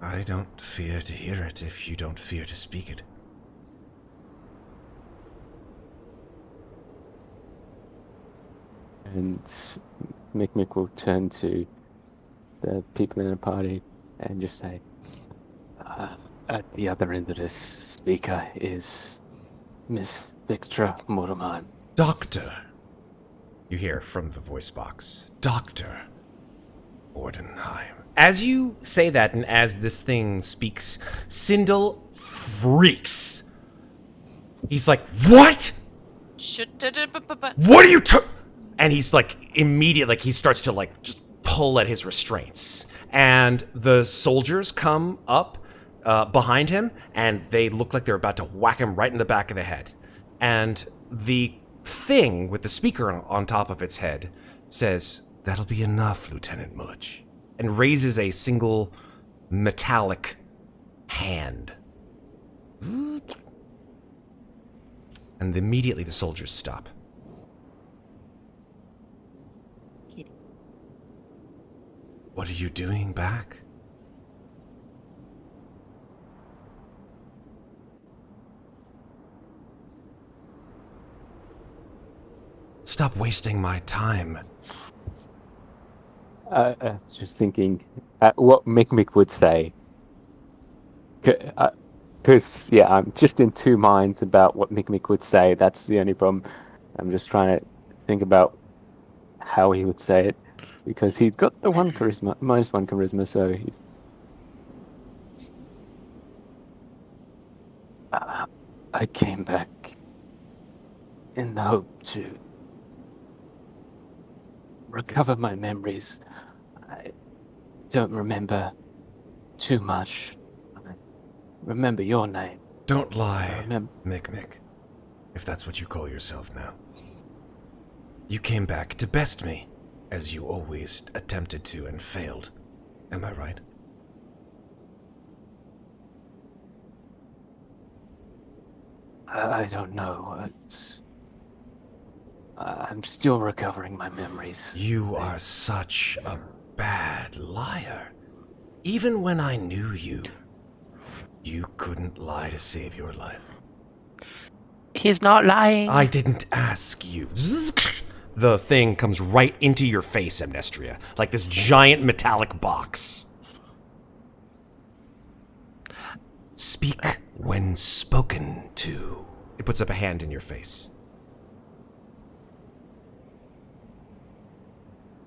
"I don't fear to hear it if you don't fear to speak it." And Mikmick will turn to the people in the party and just say, "At the other end of this speaker is Miss Victra Muadnhait." Doctor, you hear from the voice box. Dr. Muadnhait. As you say that, and as this thing speaks, Sindel freaks. He's like, "What? What are you And he's like, immediately, like, he starts to, like, just pull at his restraints. And the soldiers come up behind him, and they look like they're about to whack him right in the back of the head. And the thing with the speaker on top of its head says, "That'll be enough, Lieutenant Mullich," and raises a single metallic hand. And immediately the soldiers stop. What are you doing back? Stop wasting my time. Just thinking what Mikmick would say. Because, yeah, I'm just in two minds about what Mikmick would say. That's the only problem. I'm just trying to think about how he would say it. Because he's got the -1 charisma, so he's... I came back in the hope to recover my memories. I don't remember too much. I remember your name. Don't lie, Mikmick, if that's what you call yourself now. You came back to best me, as you always attempted to and failed. Am I right? I don't know. I'm still recovering my memories. You are such a bad liar. Even when I knew you, you couldn't lie to save your life. He's not lying. I didn't ask you. The thing comes right into your face, Amnestria, like this giant metallic box. Speak when spoken to. It puts up a hand in your face.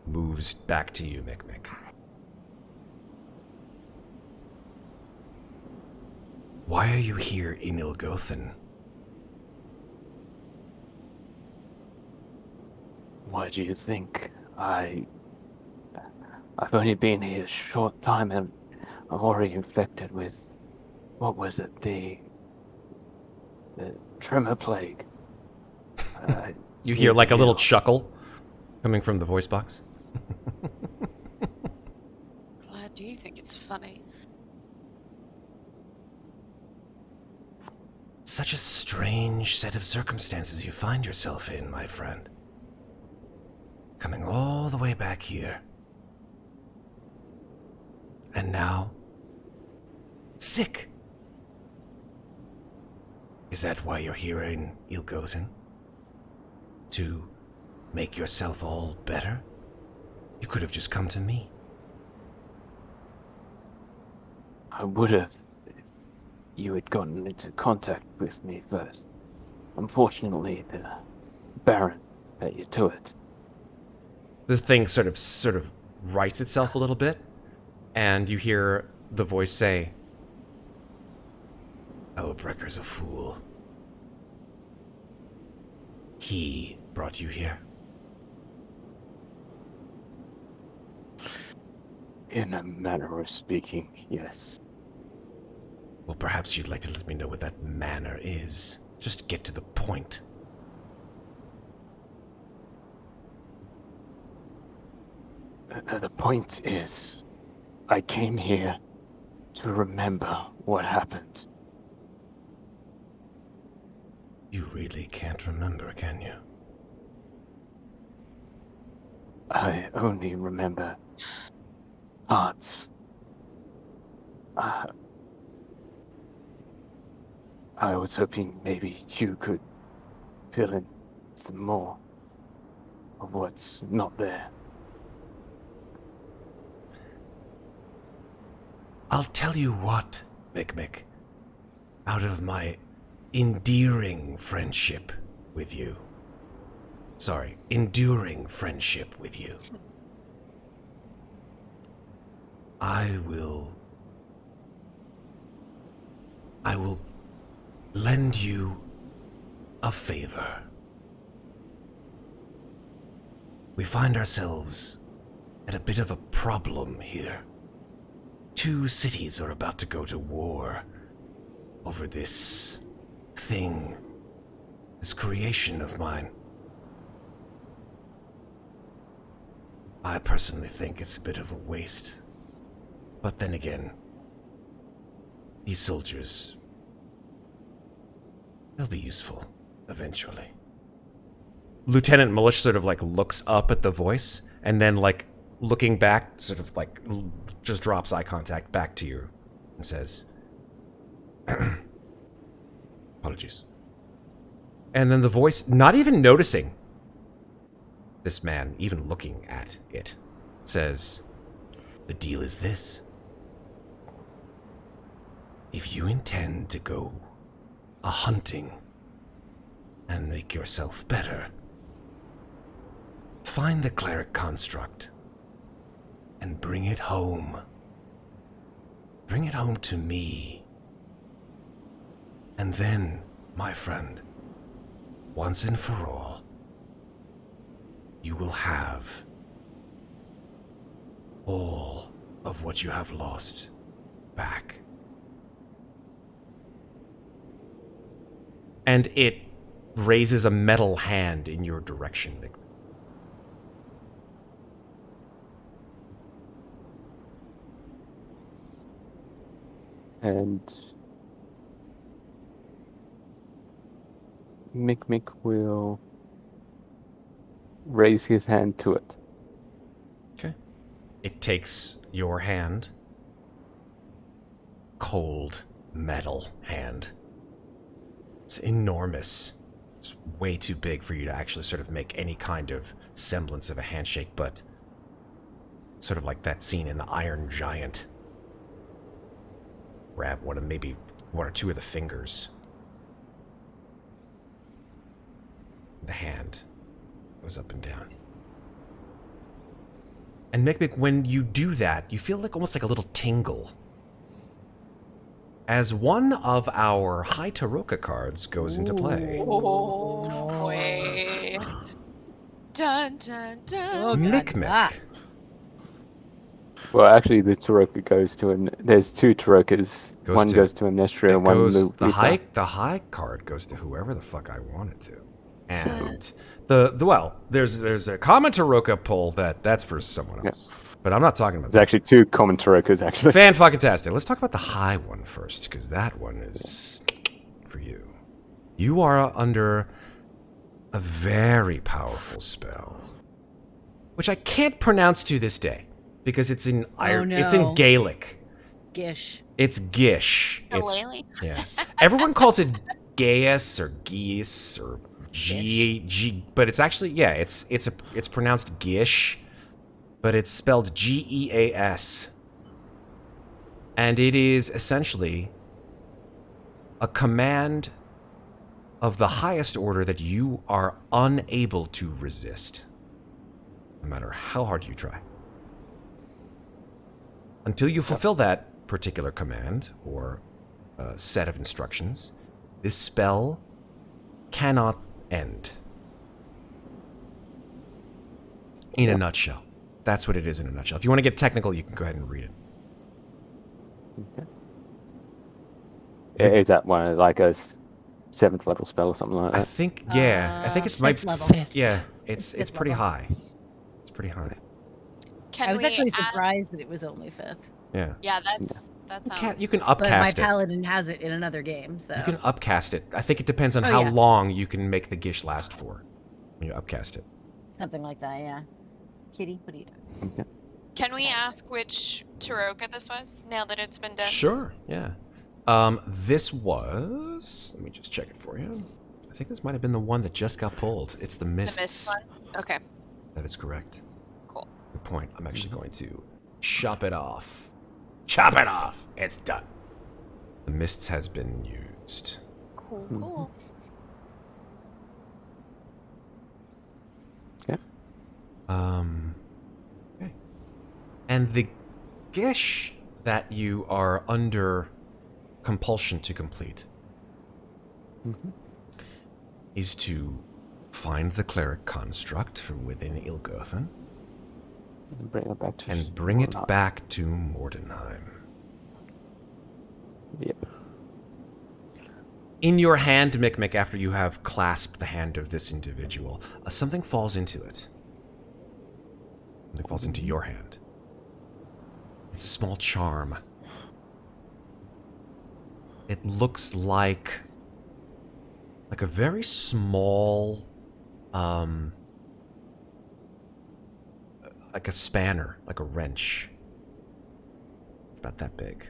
Moves back to you, Mikmick. Why are you here in Ilgothan? Why do you think? I've only been here a short time and I'm already infected with, what was it, the tremor plague. You hear like a little chuckle coming from the voice box. do you think it's funny? Such a strange set of circumstances you find yourself in, my friend. Coming all the way back here. And now, sick. Is that why you're here in Ilgoten? To make yourself all better? You could have just come to me. I would have if you had gotten into contact with me first. Unfortunately, the Baron beat you to it. The thing sort of rights itself a little bit, and you hear the voice say, "Oh, Brecker's a fool. He brought you here." In a manner of speaking, yes. Well, perhaps you'd like to let me know what that manner is. Just get to the point. The point is, I came here to remember what happened. You really can't remember, can you? I only remember parts. I was hoping maybe you could fill in some more of what's not there. I'll tell you what, Mikmick. Out of my enduring friendship with you. Enduring friendship with you. I will lend you a favor. We find ourselves at a bit of a problem here. 2 cities are about to go to war over this thing, this creation of mine. I personally think it's a bit of a waste. But then again, these soldiers, they'll be useful eventually. Lieutenant Milish sort of looks up at the voice and then looking back just drops eye contact back to you and says, apologies. And then the voice, not even noticing this man even looking at it, says, "The deal is this. If you intend to go a-hunting and make yourself better, find the cleric construct and bring it home. Bring it home to me. And then, my friend, once and for all, you will have all of what you have lost back." And it raises a metal hand in your direction, Mikmick. And Mikmick will raise his hand to it. Okay. It takes your hand. Cold metal hand. It's enormous. It's way too big for you to actually sort of make any kind of semblance of a handshake, but sort of like that scene in The Iron Giant. Grab maybe one or two of the fingers. The hand goes up and down. And Mikmick, when you do that, you feel almost like a little tingle. As one of our High Taroka cards goes into play. Oh, boy. Dun, dun, dun. Oh, God. Mikmick. Well, actually, the Taroka goes to there's 2 Tarokas. One goes to Amnestria and one to Louisa. The high card goes to whoever the fuck I want it to. And there's a common Taroka pull that's for someone else. But I'm not talking about There's actually 2 common Tarokas, actually. Fan-fucking-tastic. Let's talk about the high one first, because that one is for you. You are under a very powerful spell, which I can't pronounce to this day, because it's in it's in Gaelic. Gish. It's Gish. Shillelagh. Yeah. Everyone calls it Gaius or Geese or G, but it's actually it's pronounced Gish, but it's spelled Geas. And it is essentially a command of the highest order that you are unable to resist, no matter how hard you try. Until you fulfill that particular command or set of instructions, this spell cannot end. In a nutshell. That's what it is in a nutshell. If you want to get technical, you can go ahead and read it. Okay. Is that one like a 7th level spell or something like that? I think, yeah. I think it's my... level. Yeah, it's Fifth pretty level. high. It's pretty high. Can I was we actually add- surprised that it was only 5th. Yeah. Yeah, that sounds. You can But my upcast it. paladin has it in another game, so. You can upcast it. I think it depends on Oh, how yeah. long you can make the Gish last for when you upcast it. Something like that, yeah. Kitty, what are you doing? Okay. Can we ask which Taroka this was now that it's been done? Sure, yeah. This was... Let me just check it for you. I think this might have been the one that just got pulled. It's the Mists. The mist one. Okay. That is correct. Cool. Good point. I'm actually going to chop it off. Chop it off! It's done. The Mists has been used. Cool. Cool. Yeah. Okay. And the Gish that you are under compulsion to complete is to find the cleric construct from within Ilgothen Bring it back to and bring it Muadnhait. back to Muadnhait. Yep. In your hand, Mikmick, after you have clasped the hand of this individual, something falls into it. Something falls into your hand. It's a small charm. It looks like a very small, like a spanner, like a wrench. About that big.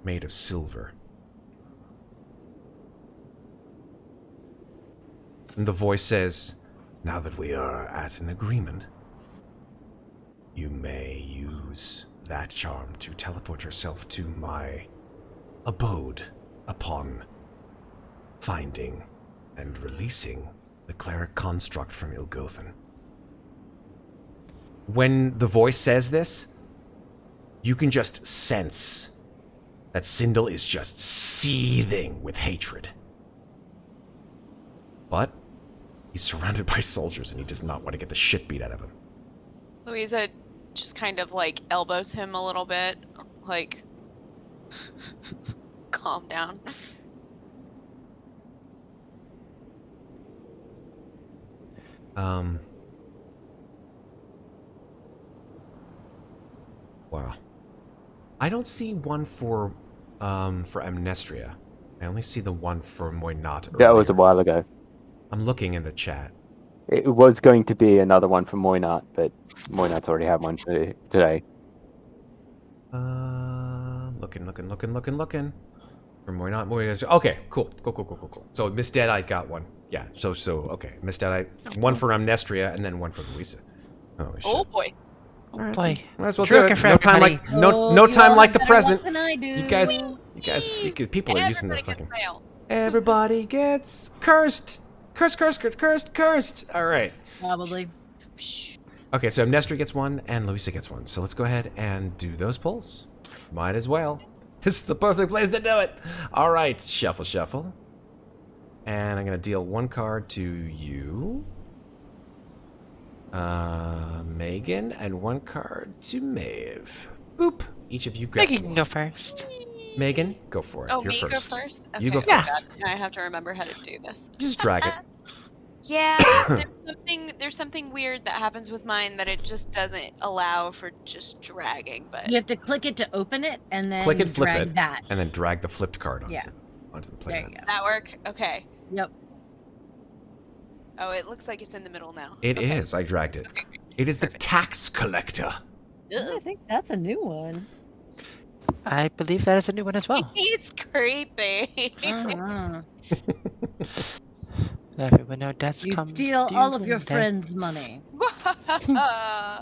Made of silver. And the voice says, "Now that we are at an agreement, you may use that charm to teleport yourself to my abode upon finding and releasing the cleric construct from Ilgothen." When the voice says this, you can just sense that Sindel is just seething with hatred. But he's surrounded by soldiers and he does not want to get the shit beat out of him. Louisa just kind of like elbows him a little bit, like, calm down. Wow. I don't see one for Amnestria. I only see the one for Muadnhait. That was a earlier. while ago. I'm looking in the chat. It was going to be another one from Muadnhait, but Muadnhait's already had one today. Looking. For Muadnhait. Okay, cool. So Miss Deadeye got one. Yeah. So okay. Miss Deadeye, one for Amnestria, and then one for Louisa. Holy shit. Oh boy. Oh boy. Might as well do Drunk it. for No time everybody. like no you time all like the have better luck present. than I do. You guys, people are using the Everybody fucking. gets mail. Everybody gets cursed. Cursed. All right. Probably. Okay, so Amnestria gets one and Louisa gets one. So let's go ahead and do those pulls. Might as well. This is the perfect place to do it. All right, shuffle. And I'm going to deal one card to you, Megan, and one card to Maeve. Boop. Each of you grab Maggie can one. go first. Megan, go for it. Oh, You're me first. go first? You go Okay, first. God, I have to remember how to do this. Just drag it. Yeah, there's something weird that happens with mine that it just doesn't allow for just dragging, but You have to click it to open it, and then Click it, flip drag it, that. and then drag the flipped card Yeah. onto the There playmat. you go. that work? Okay. Yep. Oh, it looks like it's in the middle now. It Okay. is. I dragged it. Okay. It is the Perfect. tax collector. I think that's a new one. I believe that is a new one as well. He's creepy. Uh-huh. Everyone know deaths You come. steal due all of your one day. friends' money.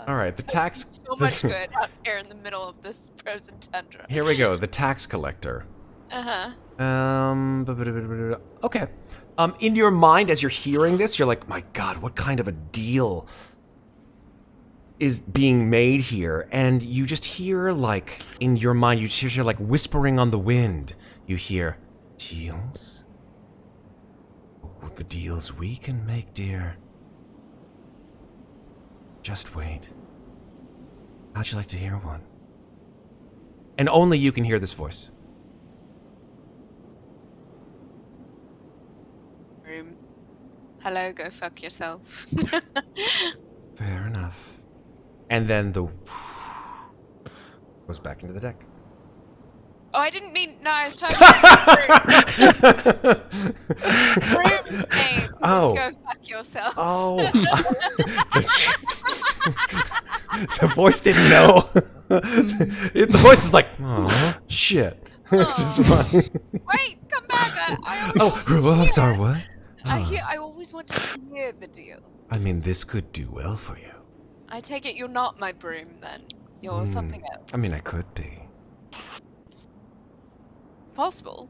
All right, the tax. So much good out here in the middle of this frozen tundra. Here we go. The tax collector. Okay. In your mind, as you're hearing this, you're like, my God, what kind of a deal is being made here? And you just hear, like, in your mind, you just hear, like, whispering on the wind. You hear, deals? Oh, the deals we can make, dear. Just wait. How'd you like to hear one? And only you can hear this voice. Room. Hello, go fuck yourself. Fair enough. And then the goes back into the deck. Oh, I didn't mean. No, I was talking about Room's name. Oh. Just go fuck yourself. Oh. The voice didn't know. The voice is like, oh, shit. Which is funny. Wait, come back. I always Oh, I'm sorry, what? I always want to hear the deal. I mean, this could do well for you. I take it you're not my broom then. You're something else. I mean, I could be. Possible.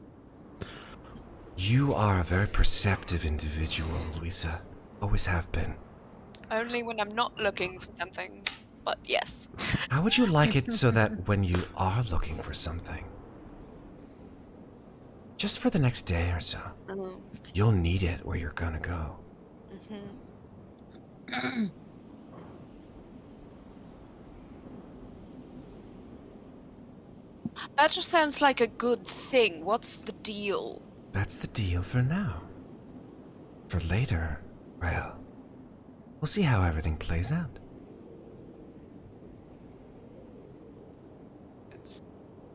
You are a very perceptive individual, Louisa. Always have been. Only when I'm not looking for something. But yes. How would you like it so that when you are looking for something, just for the next day or so, you'll need it where you're gonna go? That just sounds like a good thing. What's the deal? That's the deal for now. For later, well, we'll see how everything plays out. It's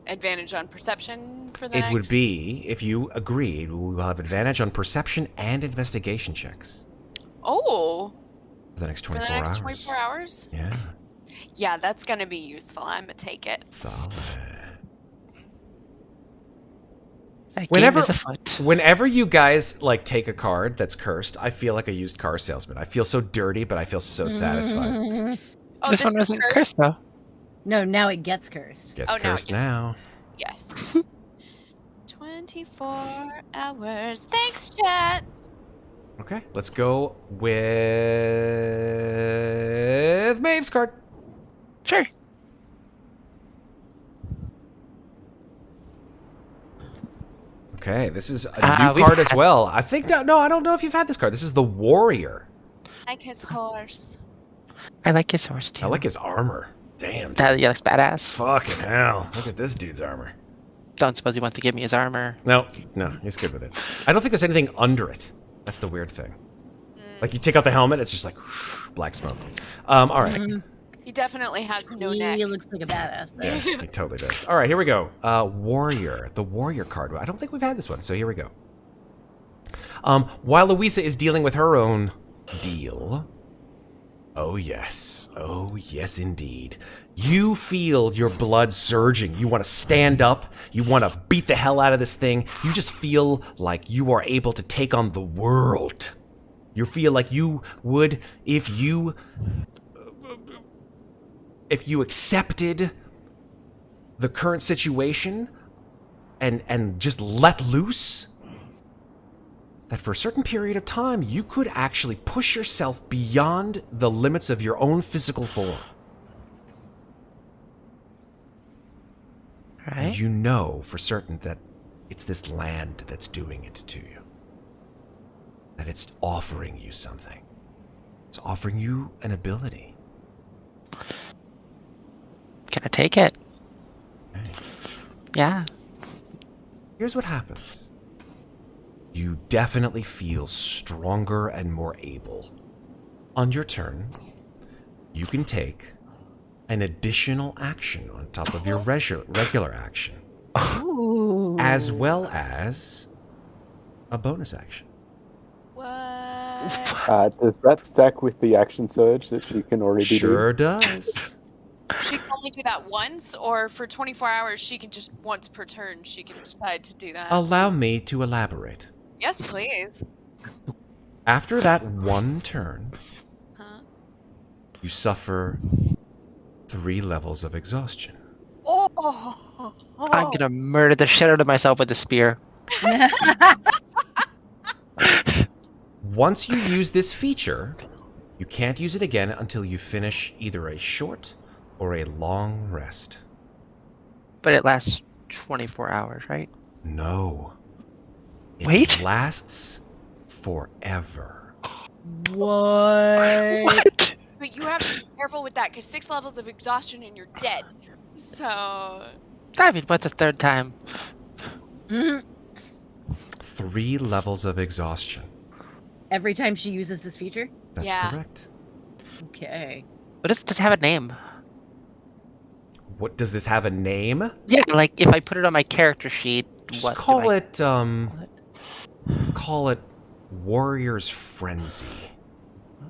advantage on perception for the It next... would be, if you agreed, we will have advantage on perception and investigation checks Oh! for the next For 24 the next hours. 24 hours? Yeah, Yeah, that's gonna be useful. I'm gonna take it. solid. That Whenever- game is afoot. Whenever you guys like take a card that's cursed, I feel like a used car salesman. I feel so dirty, but I feel so satisfied. Oh, This one is isn't cursed? cursed though. No, now it gets cursed. Gets Oh, now cursed now. Yes. 24 hours. Thanks, chat. Okay, let's go with Maeve's card. Sure. Okay, this is a new we've card as had- well. I think no, I don't know if you've had this card. This is the Warrior. Like his horse. I like his horse too. I like his armor. Damn. Dude. That. Yeah, looks badass. Fucking hell! Look at this dude's armor. Don't suppose he wants to give me his armor. No, he's good with it. I don't think there's anything under it. That's the weird thing. Like you take out the helmet, it's just like whoosh, black smoke. All right. He definitely has no he neck. looks like a badass though. Yeah, he totally does. All right, here we go. Warrior, the Warrior card. I don't think we've had this one, so here we go. While Louisa is dealing with her own deal, oh yes indeed, you feel your blood surging. You want to stand up. You want to beat the hell out of this thing. You just feel like you are able to take on the world. You feel like you would if you accepted the current situation and just let loose, that for a certain period of time, you could actually push yourself beyond the limits of your own physical form. Right. And you know for certain that it's this land that's doing it to you. That it's offering you something. It's offering you an ability. Can I take it? Okay. Yeah. Here's what happens. you definitely feel stronger and more able. On your turn, you can take an additional action on top of your regular action, Ooh. as well as a bonus action. What? Does that stack with the action surge that she can already do? Sure does. She can only do that once, or for 24 hours, she can just once per turn, she can decide to do that. Allow me to elaborate. Yes, please. After that one turn, Huh? you suffer 3 levels of exhaustion. Oh! I'm gonna murder the shit out of myself with the spear. Once you use this feature, you can't use it again until you finish either a short or a long rest. But it lasts 24 hours, right? No. It Wait? lasts forever. What? What? But you have to be careful with that, because 6 levels of exhaustion and you're dead. So... I mean, what's the third time? 3 levels of exhaustion. Every time she uses this feature? That's Yeah. correct. Okay. What does it have a name? What does this have a name? Yeah, like if I put it on my character sheet, Just what call do I... it call it Warrior's Frenzy.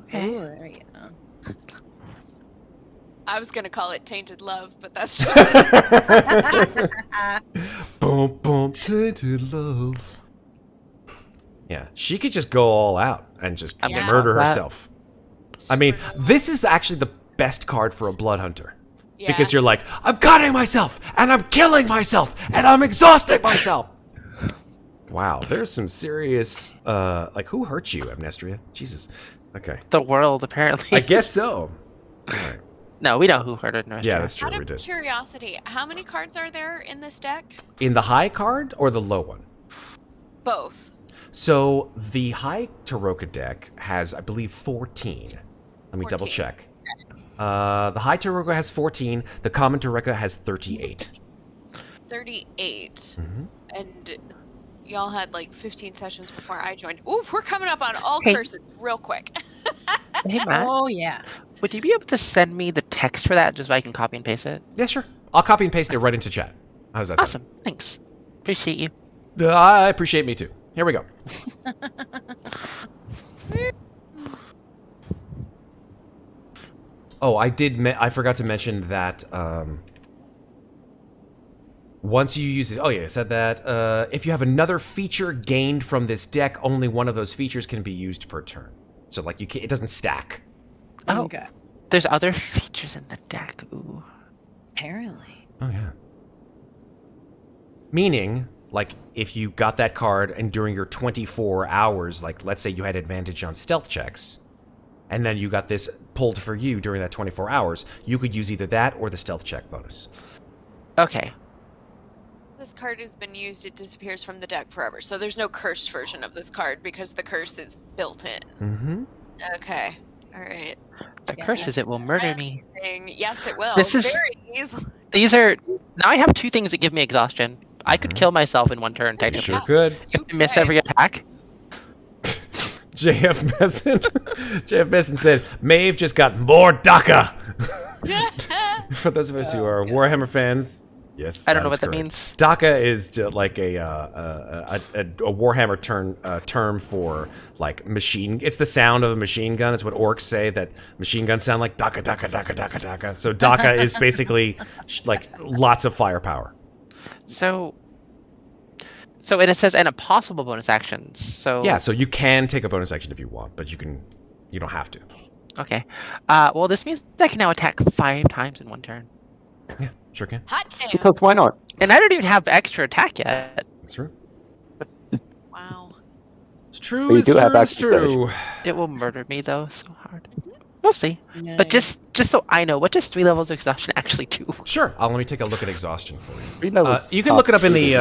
Okay. Ooh, there you go. I was gonna call it Tainted Love, but that's just... Boom, boom, tainted love. Yeah, she could just go all out and just I'm gonna murder call that- herself. I mean, Super this is actually the best card for a blood hunter. yeah. Because you're like, I'm cutting myself, and I'm killing myself, and I'm exhausting myself. Wow, there's some serious, like, who hurt you, Amnestria? Jesus. Okay. The world, apparently. I guess so. All right. No, we know who hurt it. Yeah, that's true, Out we of did. curiosity, how many cards are there in this deck? In the high card or the low one? Both. So, the high Taroka deck has, I believe, 14. Let me double 14. check. The high Taroka has 14, the common Taroka has 38. 38. Mm-hmm. And y'all had like 15 sessions before I joined. Ooh, we're coming up on all Hey. curses real quick. Hey, Matt, Oh, yeah. would you be able to send me the text for that just so I can copy and paste it? Yeah, sure. I'll copy and paste it right into chat. How does that Awesome. Thanks. Appreciate you. sound? I appreciate me too. Here we go. Oh, I forgot to mention that once you use it, oh yeah, I said that. If you have another feature gained from this deck, only one of those features can be used per turn. So like it doesn't stack. Oh, Okay. there's other features in the deck. Ooh. Apparently. Oh yeah. Meaning, like, if you got that card and during your 24 hours, like, let's say you had advantage on stealth checks, and then you got this pulled for you during that 24 hours, you could use either that or the stealth check bonus. Okay. This card has been used, it disappears from the deck forever. So there's no cursed version of this card because the curse is built in. Mm-hmm. Okay. Alright. The Yeah, curse yeah. is it will murder me. Yes, it will. This is- very easily. These are... Now I have 2 things that give me exhaustion. I could Mhm. kill myself in one turn, technically. Sure could. You If I miss could. every attack. JF Messon. JF Messon said, Maeve just got more DACA. For those of us who are Warhammer fans, yes, I don't know is what that correct. means. DACA is just like a Warhammer term for like machine. It's the sound of a machine gun. It's what orcs say, that machine guns sound like DACA, DACA, DACA, DACA, DACA. So DACA is basically like lots of firepower. So and it says and a possible bonus action. So Yeah, so you can take a bonus action if you want, but you don't have to. Okay. Well, this means I can now attack 5 times in one turn, Yeah, sure can. Hot damn. Because why not? and I don't even have extra attack yet. It's true. Wow. It's true. But you It's do have true. It's access to true. It will murder me though so hard. We'll see. Nice. But just so I know, what does 3 levels of exhaustion actually do? Sure. Let me take a look at exhaustion for you. 3 levels You can look it up in the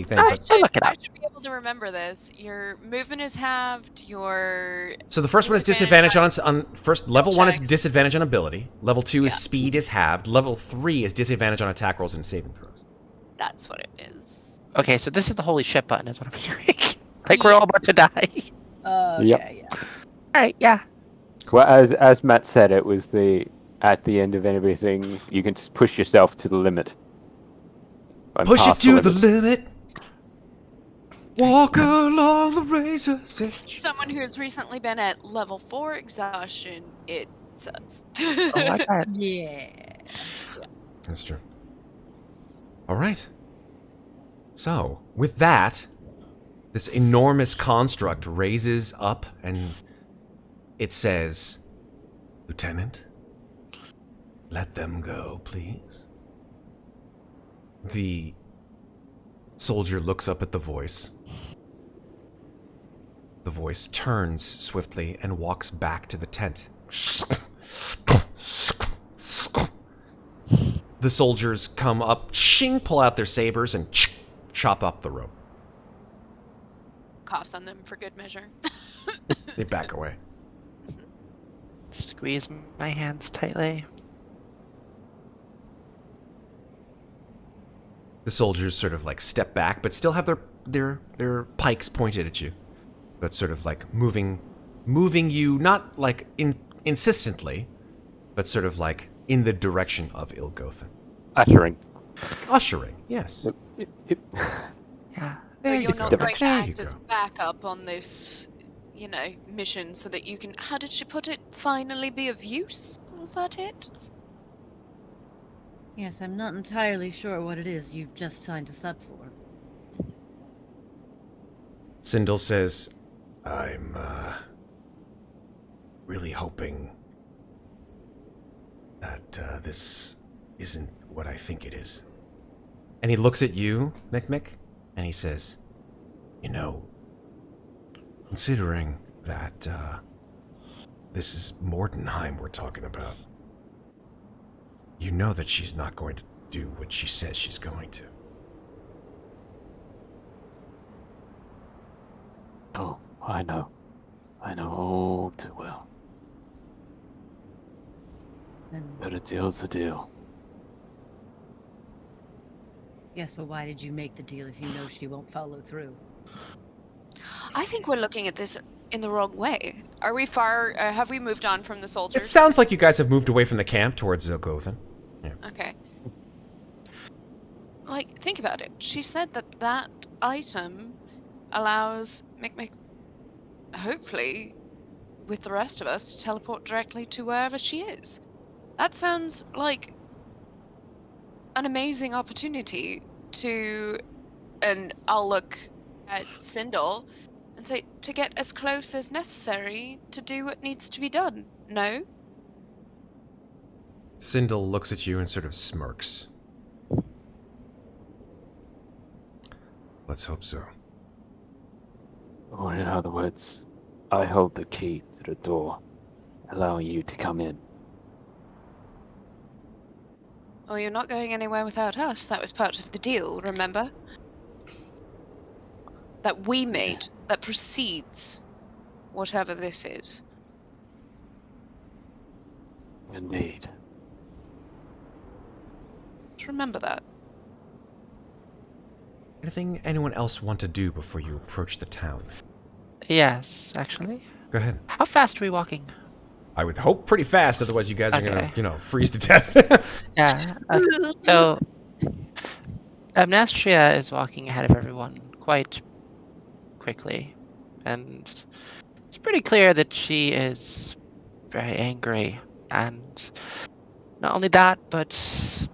thing. Ah, but- I'll look it I up. should be able to remember this. Your movement is halved. Your So the first one is Disadvantage disadvantage on first level 1 is checks. disadvantage on ability. Level 2 is Yeah. speed is halved. Level 3 is disadvantage on attack rolls and saving throws. that's what it is. Okay, so this is the holy shit button, is what I'm hearing. Like we're all about to die. Yep. Yeah. All right, yeah. Well, as Matt said, it was at the end of everything, you can just push yourself to the limit. And Push it past to the limit. limit. Walk along the razor's edge. Someone who has recently been at level 4 exhaustion, it sucks. Oh, I got Yeah. That's true. All right. So, with that, this enormous construct raises up and it says, "Lieutenant, let them go, please." The soldier looks up at the voice. The voice turns swiftly and walks back to the tent. The soldiers come up, ching, pull out their sabers, and chop up the rope. Coughs on them for good measure. They back away. Squeeze my hands tightly. The soldiers sort of like step back, but still have their pikes pointed at you, but sort of like moving you not like insistently, but sort of like in the direction of Ilgothan. Ushering, yes. Yeah. But you're It's not the- going to there you act as go. backup on this, mission so that you can, how did she put it, finally be of use? Was that it? Yes, I'm not entirely sure what it is you've just signed us up for. Sindel says, "I'm really hoping that this isn't what I think it is." And he looks at you, Mikmick, and he says, considering that this is Muadnhait we're talking about, you know that she's not going to do what she says she's going to. Oh, I know. I know all too well. And But a deal's a deal. yes, but why did you make the deal if you know she won't follow through? I think we're looking at this in the wrong way. Are we far, have we moved on from the It soldiers? sounds like you guys have moved away from the camp towards Ilgothan. Okay. Like, think about it. She said that item allows Mikmick, hopefully, with the rest of us, to teleport directly to wherever she is. That sounds like an amazing opportunity to, and I'll look at Sindel and say, to get as close as necessary to do what needs to be done. No? Sindel looks at you and sort of smirks. Let's hope so. Or in other words, I hold the key to the door, allowing you to come in. Well, you're not going anywhere without us. That was part of the deal, remember? That we made, that precedes whatever this is. Indeed. Just remember that. Anything anyone else want to do before you approach the town? Yes, actually. Go ahead. How fast are we walking? I would hope pretty fast, otherwise you guys are Okay. gonna, freeze to death. Yeah. So, Amnestria is walking ahead of everyone quite quickly, and it's pretty clear that she is very angry. And not only that, but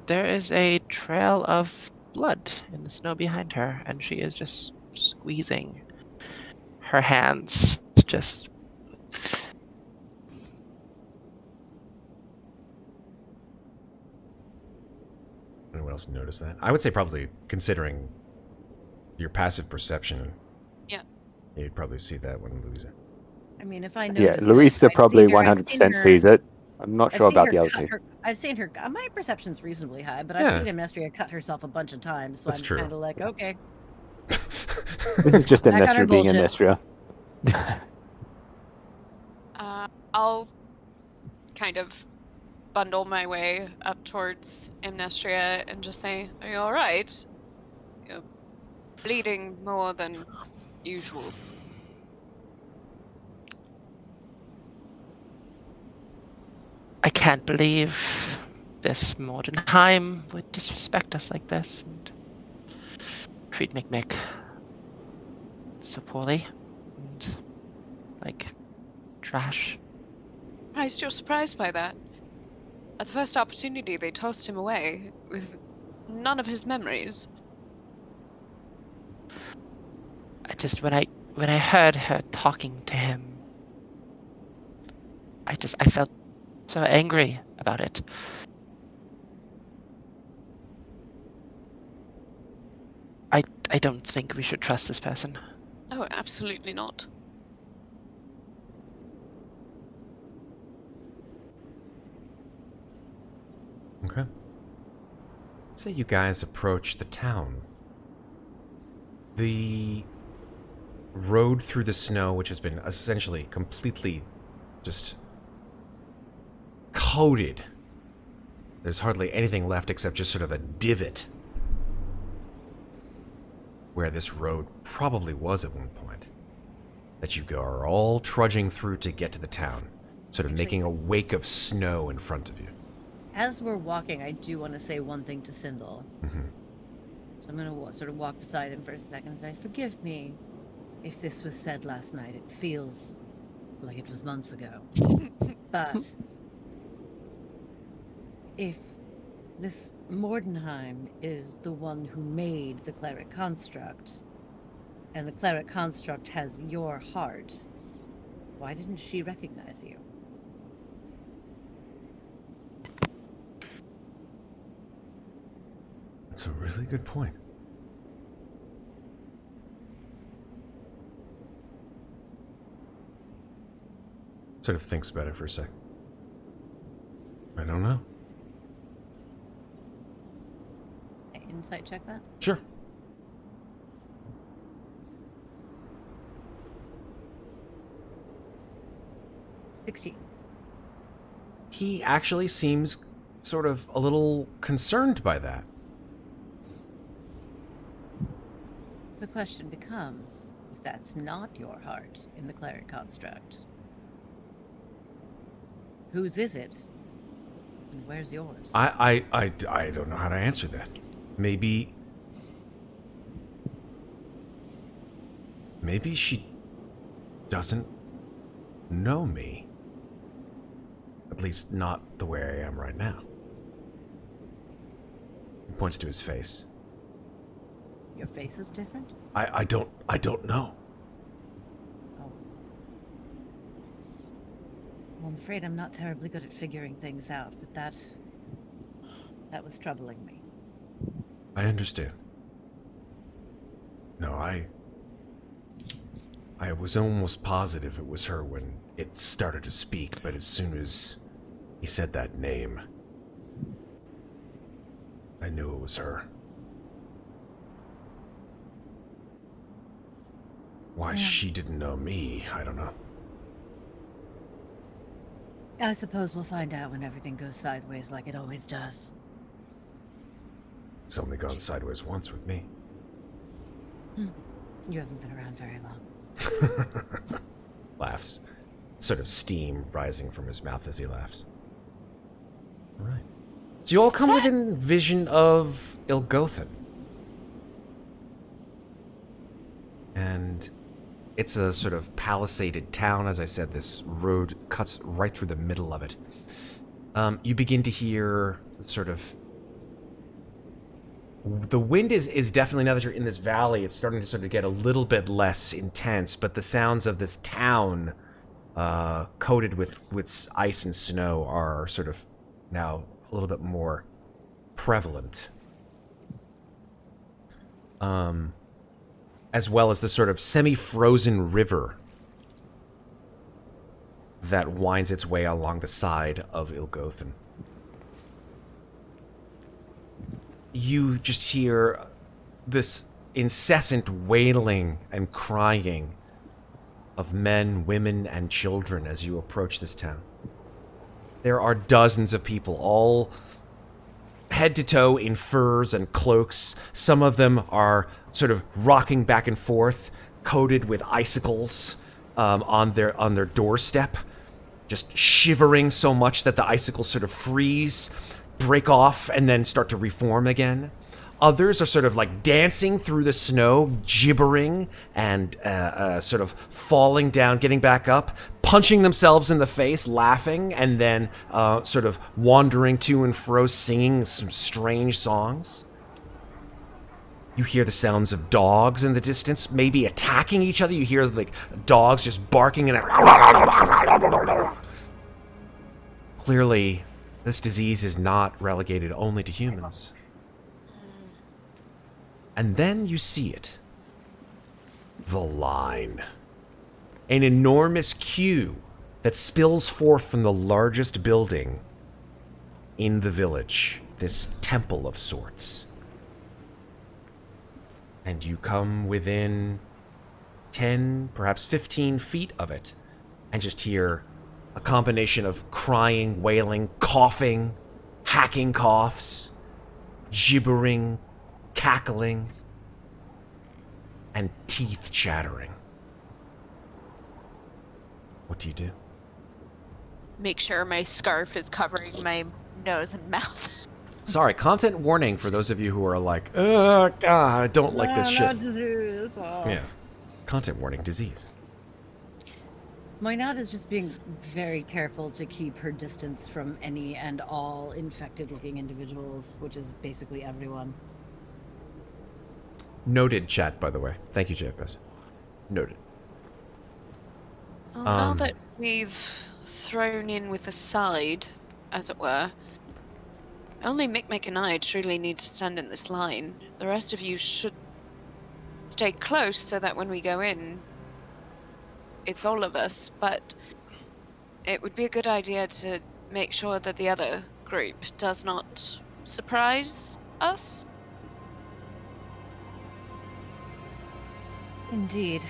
there is a trail of blood in the snow behind her, and she is just squeezing her hands. Just Anyone else notice that? I would say probably, considering your passive perception, Yeah. you'd probably see that when Louisa. I mean, if I Yeah, notice it, Louisa I've probably seen her- I've 100% seen sees her- it. I'm not I've sure seen about her the other cut two. her- I've seen her. My perception's reasonably high, but Yeah. I've seen Amnestria cut herself a bunch of times, so That's I'm true. kind of like, okay. This is just Back on her Amnestria being bullshit. Amnestria. I'll kind of bundle my way up towards Amnestria and just say, "Are you all right? You're bleeding more than usual. I can't believe this Muadnhait would disrespect us like this and treat Mikmick so poorly and like trash. Surprised you're surprised by that. At the first opportunity, they tossed him away with none of his memories. I just when I heard her talking to him, I felt so angry about it. I don't think we should trust this person. Oh, absolutely not. Okay. Say you guys approach the town. The road through the snow, which has been essentially completely just coated. There's hardly anything left except just sort of a divot where this road probably was at one point. That you are all trudging through to get to the town, sort of making a wake of snow in front of you. As we're walking, I do want to say one thing to Sindel. Mm-hmm. So I'm going to sort of walk beside him for a second and say, forgive me if this was said last night. It feels like it was months ago. But if this Muadnhait is the one who made the cleric construct, and the cleric construct has your heart, why didn't she recognize you? That's a really good point. Sort of thinks about it for a sec. I don't know. Insight check that? Sure. He actually seems sort of a little concerned by that. The question becomes, if that's not your heart in the cleric construct, whose is it? And where's yours? I don't know how to answer that. Maybe she doesn't know me. At least not the way I am right now. He points to his face. Your face is different? I don't know. Oh. Well, I'm afraid I'm not terribly good at figuring things out, but that was troubling me. I understand. No, I was almost positive it was her when it started to speak, but as soon as he said that name, I knew it was her. Why she didn't know me, I don't know. I suppose we'll find out when everything goes sideways like it always does. It's only gone sideways once with me. You haven't been around very long. Laughs. Sort of steam rising from his mouth as he laughs. All right. So you all come within vision of Ilgothan. And it's a sort of palisaded town. As I said, this road cuts right through the middle of it. You begin to hear sort of... The wind is definitely, now that you're in this valley, it's starting to sort of get a little bit less intense, but the sounds of this town coated with ice and snow are sort of now a little bit more prevalent. As well as the sort of semi-frozen river that winds its way along the side of Ilgothan. You just hear this incessant wailing and crying of men, women, and children as you approach this town. There are dozens of people, all head to toe in furs and cloaks. Some of them are sort of rocking back and forth, coated with icicles on their doorstep, just shivering so much that the icicles sort of freeze, break off, and then start to reform again. Others are sort of like dancing through the snow, gibbering and sort of falling down, getting back up, punching themselves in the face, laughing, and then sort of wandering to and fro, singing some strange songs. You hear the sounds of dogs in the distance, maybe attacking each other. You hear like dogs just barking and clearly, this disease is not relegated only to humans. And then you see it. The line. An enormous queue that spills forth from the largest building in the village. This temple of sorts. And you come within 10, perhaps 15 feet of it, and just hear a combination of crying, wailing, coughing, hacking coughs, gibbering, cackling, and teeth chattering. What do you do? Make sure my scarf is covering my nose and mouth. Sorry, content warning for those of you who are like, I don't like this shit. Disease. Oh. Yeah. Content warning, disease. Moynat is just being very careful to keep her distance from any and all infected-looking individuals, which is basically everyone. Noted, chat, by the way. Thank you, JFS. Noted. Well, now that we've thrown in with a side, as it were, only Mikmick and I truly need to stand in this line. The rest of you should stay close so that when we go in, it's all of us, but it would be a good idea to make sure that the other group does not surprise us. Indeed.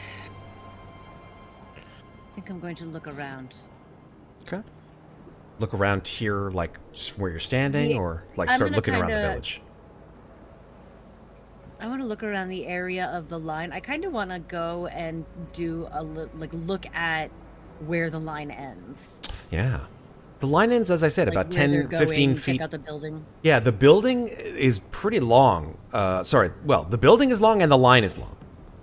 I think I'm going to look around. Okay. Look around here, like, just where you're standing, Yeah, or, like, I'm start gonna looking around the kinda- village? I want to look around the area of the line. I kind of want to go and do a look at where the line ends. Yeah. The line ends, as I said, Like about where they're 10, 15 going, feet. Check out the building. Yeah, the building is pretty long. The building is long and the line is long.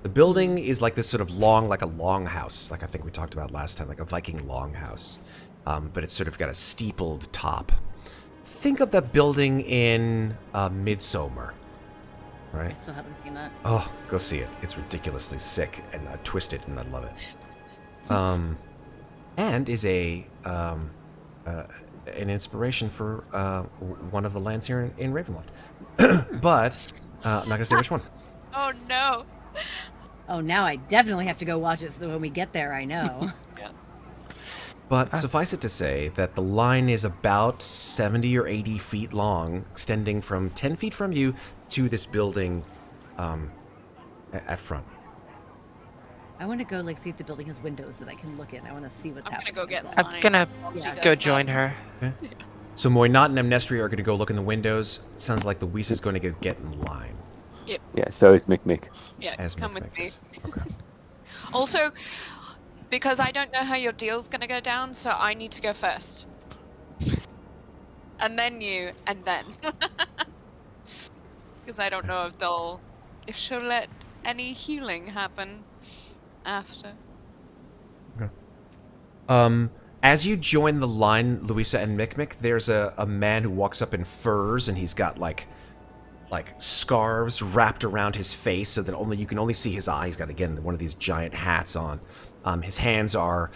The building is like this sort of long, like a longhouse, like I think we talked about last time, like a Viking longhouse. But it's sort of got a steepled top. Think of the building in Midsommar, I right? still haven't seen that. Oh, go see it. It's ridiculously sick and twisted, and I love it. And is an inspiration for one of the lands here in Ravenloft. But I'm not going to say which one. Oh no! Oh, now I definitely have to go watch it so that when we get there, I know. But suffice it to say that the line is about 70 or 80 feet long, extending from 10 feet from you to this building at front. I want to go see if the building has windows that I can look in. I want to see what's I'm happening. gonna go get in inside. line. I'm gonna while she Yeah. does go that. join her. So Moynat and Amnestria are going to go look in the windows. It sounds like Louisa's going to go get in line. Yeah, so is Mikmick. Yeah, As come with me. Mikmick is. Okay. Also, because I don't know how your deal's gonna go down, so I need to go first. And then you, and then. Because I don't know if she'll let any healing happen after. As you join the line, Louisa and Mikmick, there's a man who walks up in furs, and he's got like scarves wrapped around his face so that you can only see his eye. He's got, again, one of these giant hats on. His hands are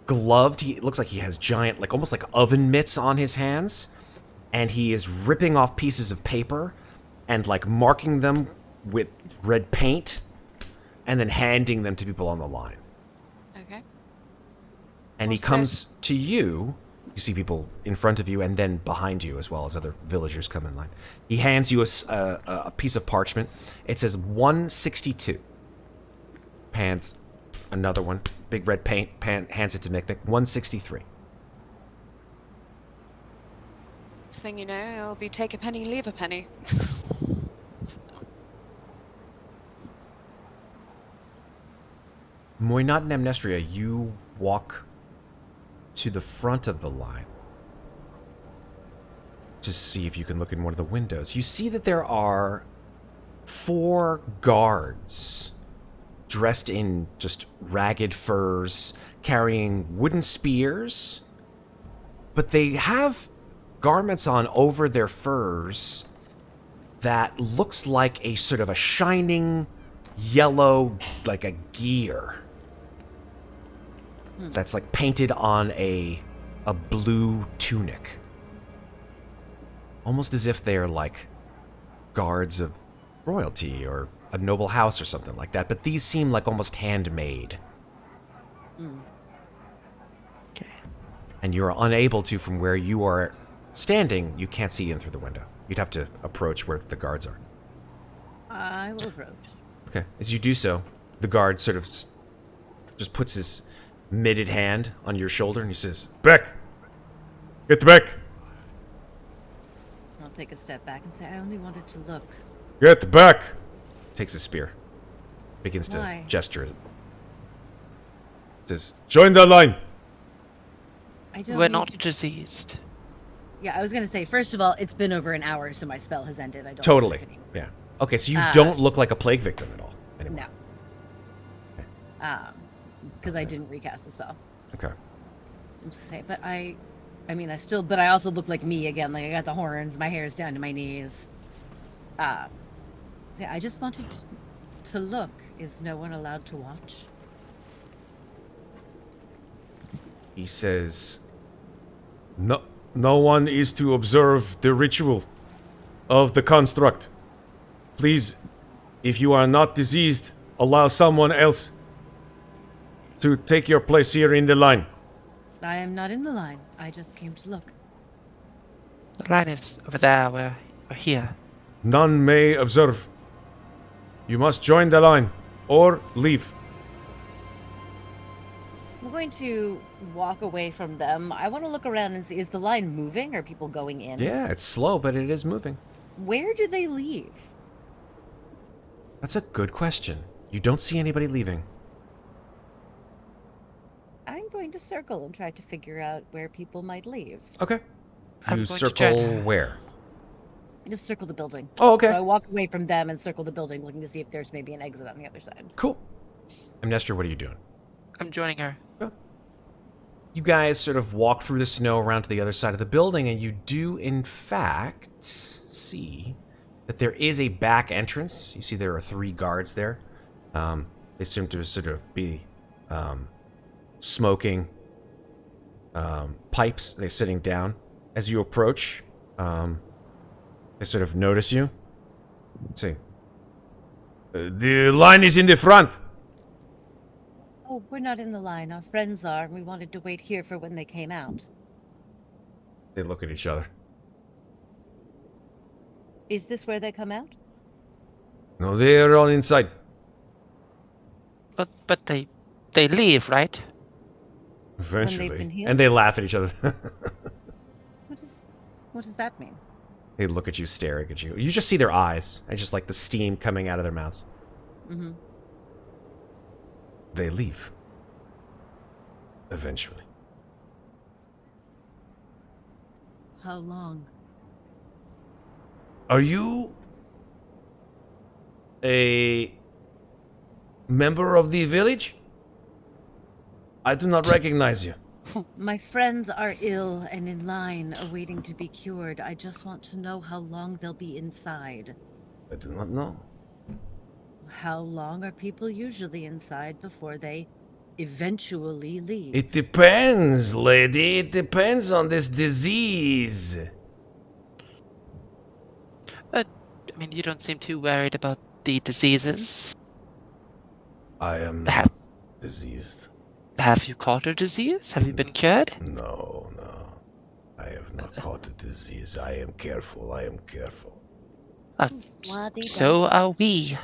gloved. It looks like he has giant, almost like oven mitts on his hands. And he is ripping off pieces of paper and marking them with red paint and then handing them to people on the line. Okay. And he Well, comes to you. You see people in front of you and then behind you, as well as other villagers come in line. He hands you a piece of parchment. It says 162. Hands another one. Big red paint. Hands it to Mikmick. 163. Next thing you know, it'll be take a penny, leave a penny. Muadnhait and Amnestria, you walk to the front of the line to see if you can look in one of the windows. You see that there are 4 guards dressed in just ragged furs, carrying wooden spears, but they have garments on over their furs that looks like a sort of a shining yellow, like a gear that's like painted on a blue tunic, almost as if they're like guards of royalty or a noble house or something like that, but these seem like almost handmade. Okay. And you're unable to, from where you are standing, you can't see in through the window. You'd have to approach where the guards are. I will approach. Okay. As you do so, the guard sort of just puts his mitted hand on your shoulder and he says, "Back! Get back! I'll take a step back and say, I only wanted to look. Get back!" Takes a spear. Begins to Why? gesture. Says, "Join the line!" I don't We're need not to- diseased. Yeah, I was gonna say, first of all, it's been over an hour, so my spell has ended. I don't Totally. have to- Yeah. Okay, so you Uh, don't look like a plague victim at all anymore. No. Because I didn't recast the spell. Okay. I'm just saying, but I mean, but I also look like me again. Like I got the horns, my hair's down to my knees. So yeah, I just wanted to look. Is no one allowed to watch? He says, No one is to observe the ritual of the construct. Please, if you are not diseased, allow someone else to take your place here in the line." I am not in the line. I just came to look. The line is over there. We're here. "None may observe. You must join the line or leave." I'm going to walk away from them. I want to look around and see, is the line moving? Are people going in? Yeah, it's slow, but it is moving. Where do they leave? That's a good question. You don't see anybody leaving. I'm going to circle and try to figure out where people might leave. Okay. I'm You going to circle join. where? Just circle the building. Oh, okay. So I walk away from them and circle the building, looking to see if there's maybe an exit on the other side. Cool. Amnestria, what are you doing? I'm joining her. You guys sort of walk through the snow around to the other side of the building, and you do, in fact, see that there is a back entrance. You see there are 3 guards there. They seem to sort of be smoking pipes. They're sitting down. As you approach, they sort of notice you. Let's see. The line is in the front. Oh, we're not in the line. Our friends are, and we wanted to wait here for when they came out. They look at each other. Is this where they come out? No, they are all inside. But they leave, right? Eventually. been healed? And they laugh at each other. What does that mean? They look at you, staring at you. You just see their eyes, and just like the steam coming out of their mouths. Mm-hmm. They leave. Eventually. How long? Are you a member of the village? I do not recognize you. My friends are ill and in line, awaiting to be cured. I just want to know how long they'll be inside. I do not know. How long are people usually inside before they eventually leave? It depends, lady. It depends on this disease. But, I mean, you don't seem too worried about the diseases. I am Have, not diseased. have you caught a disease? Have you been cured? No. I have not caught a disease. I am careful. So are we.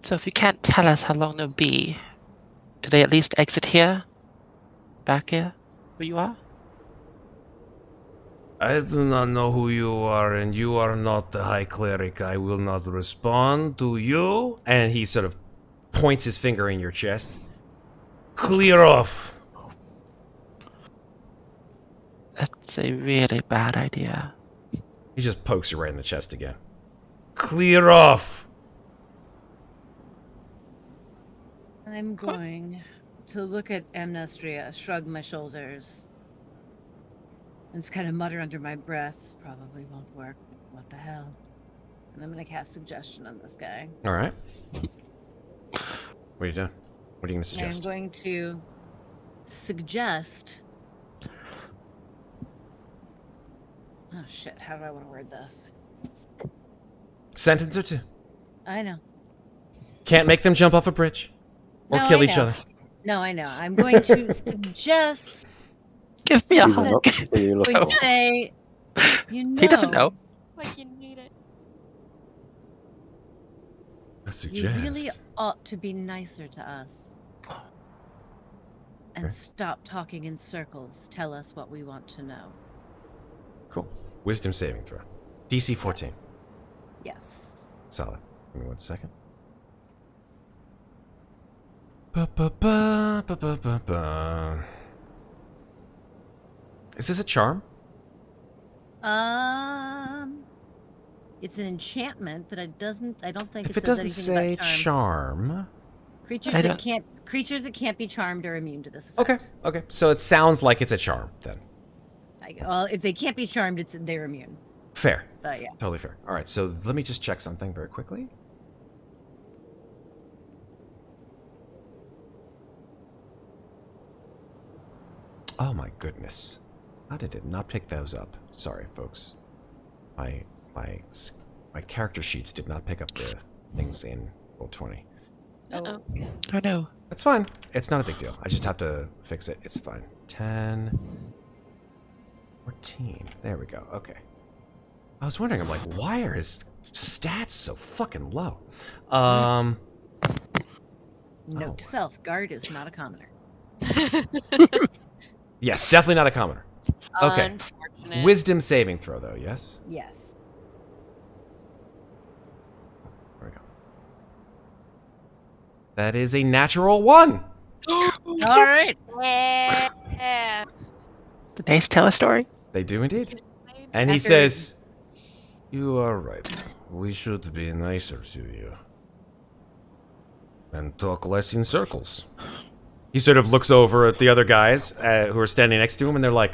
So if you can't tell us how long they'll be, do they at least exit here? Back here? Where you are? I do not know who you are, and you are not the High Cleric. I will not respond to you. And he sort of points his finger in your chest. Clear off. That's a really bad idea. He just pokes you right in the chest again. Clear off. I'm going to look at Amnestria, shrug my shoulders, and just kind of mutter under my breath. Probably won't work. What the hell? And I'm going to cast suggestion on this guy. All right. What are you doing? What are you going to I'm suggest? going to suggest. Oh shit! How do I want to word this? Sentence or two. I know. Can't make them jump off a bridge or No, kill I each know. other. No, I know. I'm going to suggest. Give me a Even hug. up to you look Going up. to say, you know, He doesn't know. Like you need it. I you really ought to be nicer to us. And Okay. stop talking in circles. Tell us what we want to know. Cool. Wisdom saving throw. DC 14. Yes. Solid. Give me 1 second. Ba-ba-ba. Is this a charm? It's an enchantment, but it doesn't. I don't think If it it says doesn't anything say about charm. charm. Creatures I that don't- can't be charmed are immune to this Okay. effect. Okay. So it sounds like it's a charm then. Well, if they can't be charmed, they're immune. Fair. But yeah. Totally fair. All right. So let me just check something very quickly. Oh my goodness. How did it not pick those up? Sorry, folks. My character sheets did not pick up the things in Roll20. Uh-oh. Oh no. That's fine. It's not a big deal. I just have to fix it. It's fine. 10, 14. There we go. Okay. I was wondering, I'm like, why are his stats so fucking low? Note Oh. to self: guard is not a commoner. Yes, definitely not a commoner. Okay. Unfortunate. Wisdom saving throw, though, yes? Yes. There we go. That is a natural 1. All right. Yeah. Did they tell a story? They do indeed. And he After- says, "You are right. We should be nicer to you. And talk less in circles." He sort of looks over at the other guys who are standing next to him, and they're like,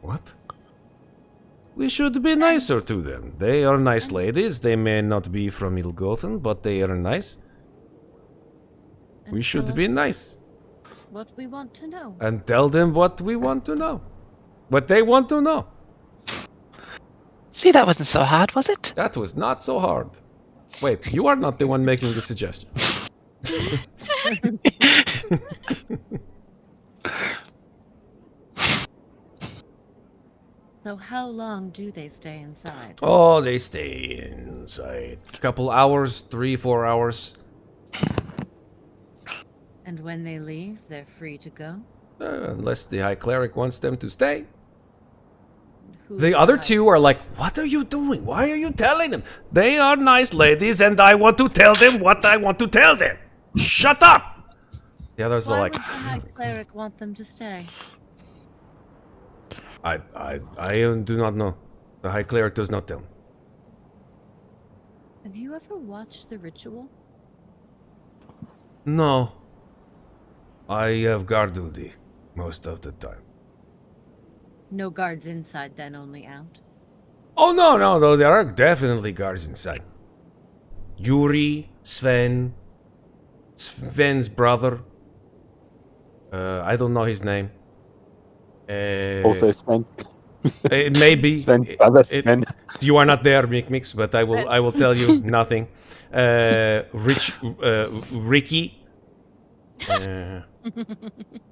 "What?" "We should be nicer to them. They are nice ladies. They may not be from Ilgothen, but they are nice. And We should tell be us nice. what we want to know. And tell them what we want to know. What they want to know." See, that wasn't so hard, was it? That was not so hard. Wait, you are not the one making the suggestion. So how long do they stay inside? Oh, they stay inside. Couple hours, 3-4 hours. And when they leave, they're free to go? Unless the High Cleric wants them to stay. Who's The other right? two are like, "What are you doing? Why are you telling them? They are nice ladies, and I want to tell them what I want to tell them. Shut up!" The others Why are would like, the High Cleric want them to stay? I do not know. The High Cleric does not tell me. Have you ever watched the ritual? No. I have guard duty most of the time. No guards inside, then only out. Oh, no, though there are definitely guards inside. Yuri, Sven's brother. I don't know his name. Also Sven. It may be. Sven's brother Sven. You are not there, Mikmick, but I will tell you nothing. Ricky,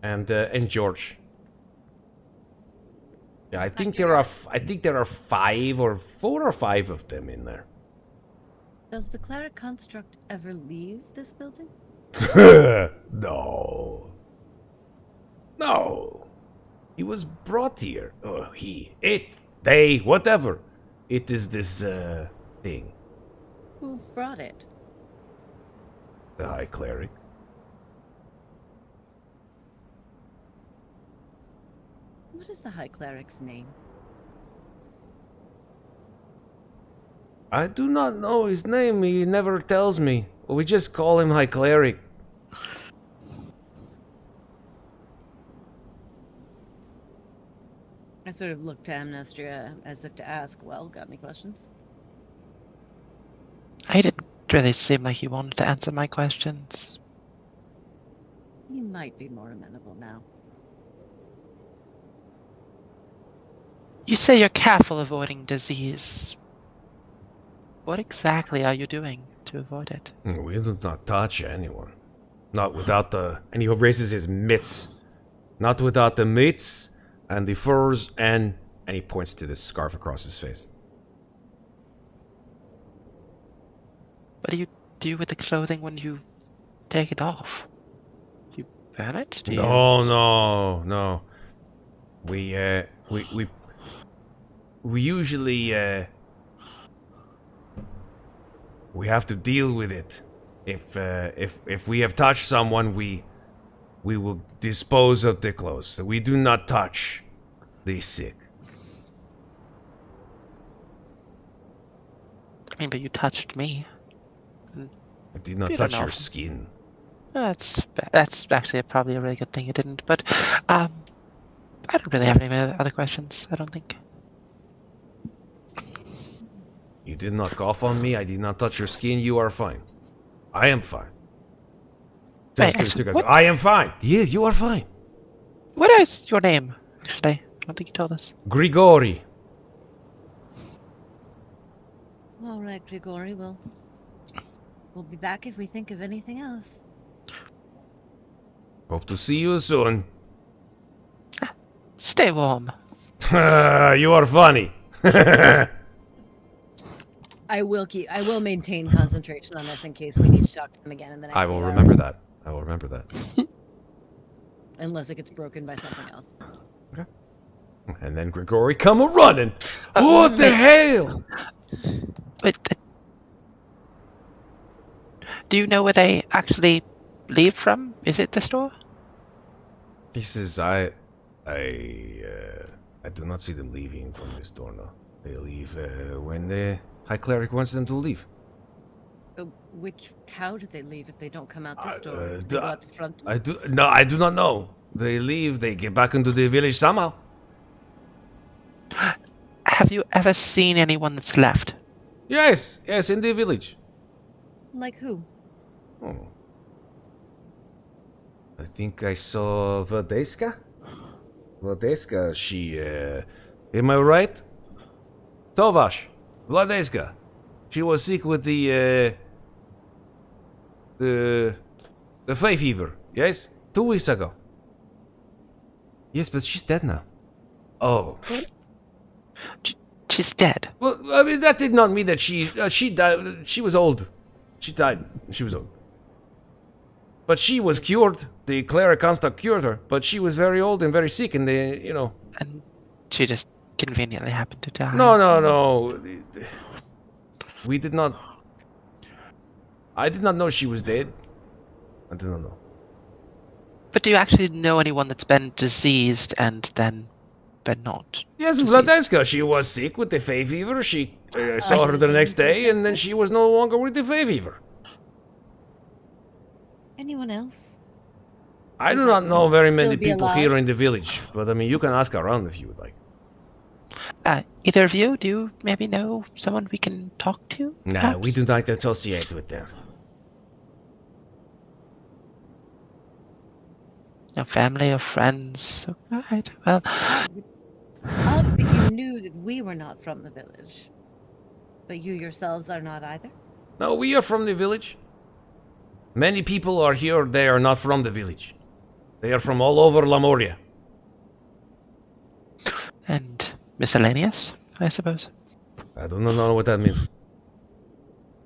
and George. Yeah, I think there are 4 or 5 of them in there. Does the cleric construct ever leave this building? No. He was brought here. Oh, it, they, whatever. It is this, thing. Who brought it? The High Cleric. What is the High Cleric's name? I do not know his name. He never tells me. We just call him High Cleric. I sort of looked to Amnestria as if to ask, well, got any questions? He didn't really seem like he wanted to answer my questions. He might be more amenable now. You say you're careful avoiding disease. What exactly are you doing to avoid it? We do not touch anyone. Not without the... And he raises his mitts. Not without the mitts and the furs and... And he points to this scarf across his face. What do you do with the clothing when you take it off? Do you burn it? Do you... No. We usually, we have to deal with it. If we have touched someone, we will dispose of the clothes. We do not touch the sick. I mean, but you touched me. I did not You don't touch your know. skin. That's actually probably a really good thing you didn't. But I don't really have any other questions. I don't think. You did not cough on me. I did not touch your skin. You are fine. I am fine. Wait, Turns to the actually, two guys. what- I am fine. Yeah, you are fine. What is your name? Actually, I don't think you told us. Grigori. All right, Grigori, we'll be back if we think of anything else. Hope to see you soon. Stay warm. You are funny. I will maintain concentration on this in case we need to talk to them again in the next I will few remember hours, that. I will remember that. unless it gets broken by something else. And then Grigori come a-running. What the hell? Wait. Do you know where they actually leave from? Is it the store? This is I do not see them leaving from this door now. They leave when the High Cleric wants them to leave. How do they leave if they don't come out this door? uh, Do they go out the front door? I do not know. They leave, they get back into the village somehow. Have you ever seen anyone that's left? Yes, in the village. Like who? Oh. I think I saw Vladeska. Vladeska, she, am I right? Tovash, Vladeska. She was sick with the Fey fever, yes? 2 weeks ago. Yes, but she's dead now. Oh. She's dead. Well, I mean, that did not mean that she died. She was old. She died. She was old. But she was cured. The cleric Constant cured her. But she was very old and very sick, and they, And she just conveniently happened to die. No. We did not. I did not know she was dead. I did not know. But do you actually know anyone that's been diseased and then been not? Yes, diseased? Vladeska. She was sick with the Fey fever. She saw her the next day, and then she was no longer with the Fey fever. Anyone else? I do not know very many Still be people alive? here in the village, but I mean, you can ask around if you would like. Either of you, do you maybe know someone we can talk to? Nah, we perhaps? do not associate with them. No family or friends. Alright, well, Odd that you knew that we were not from the village. But you yourselves are not either? No, we are from the village. Many people are here, they are not from the village. They are from all over Lamoria. and miscellaneous, I suppose. I do not know what that means.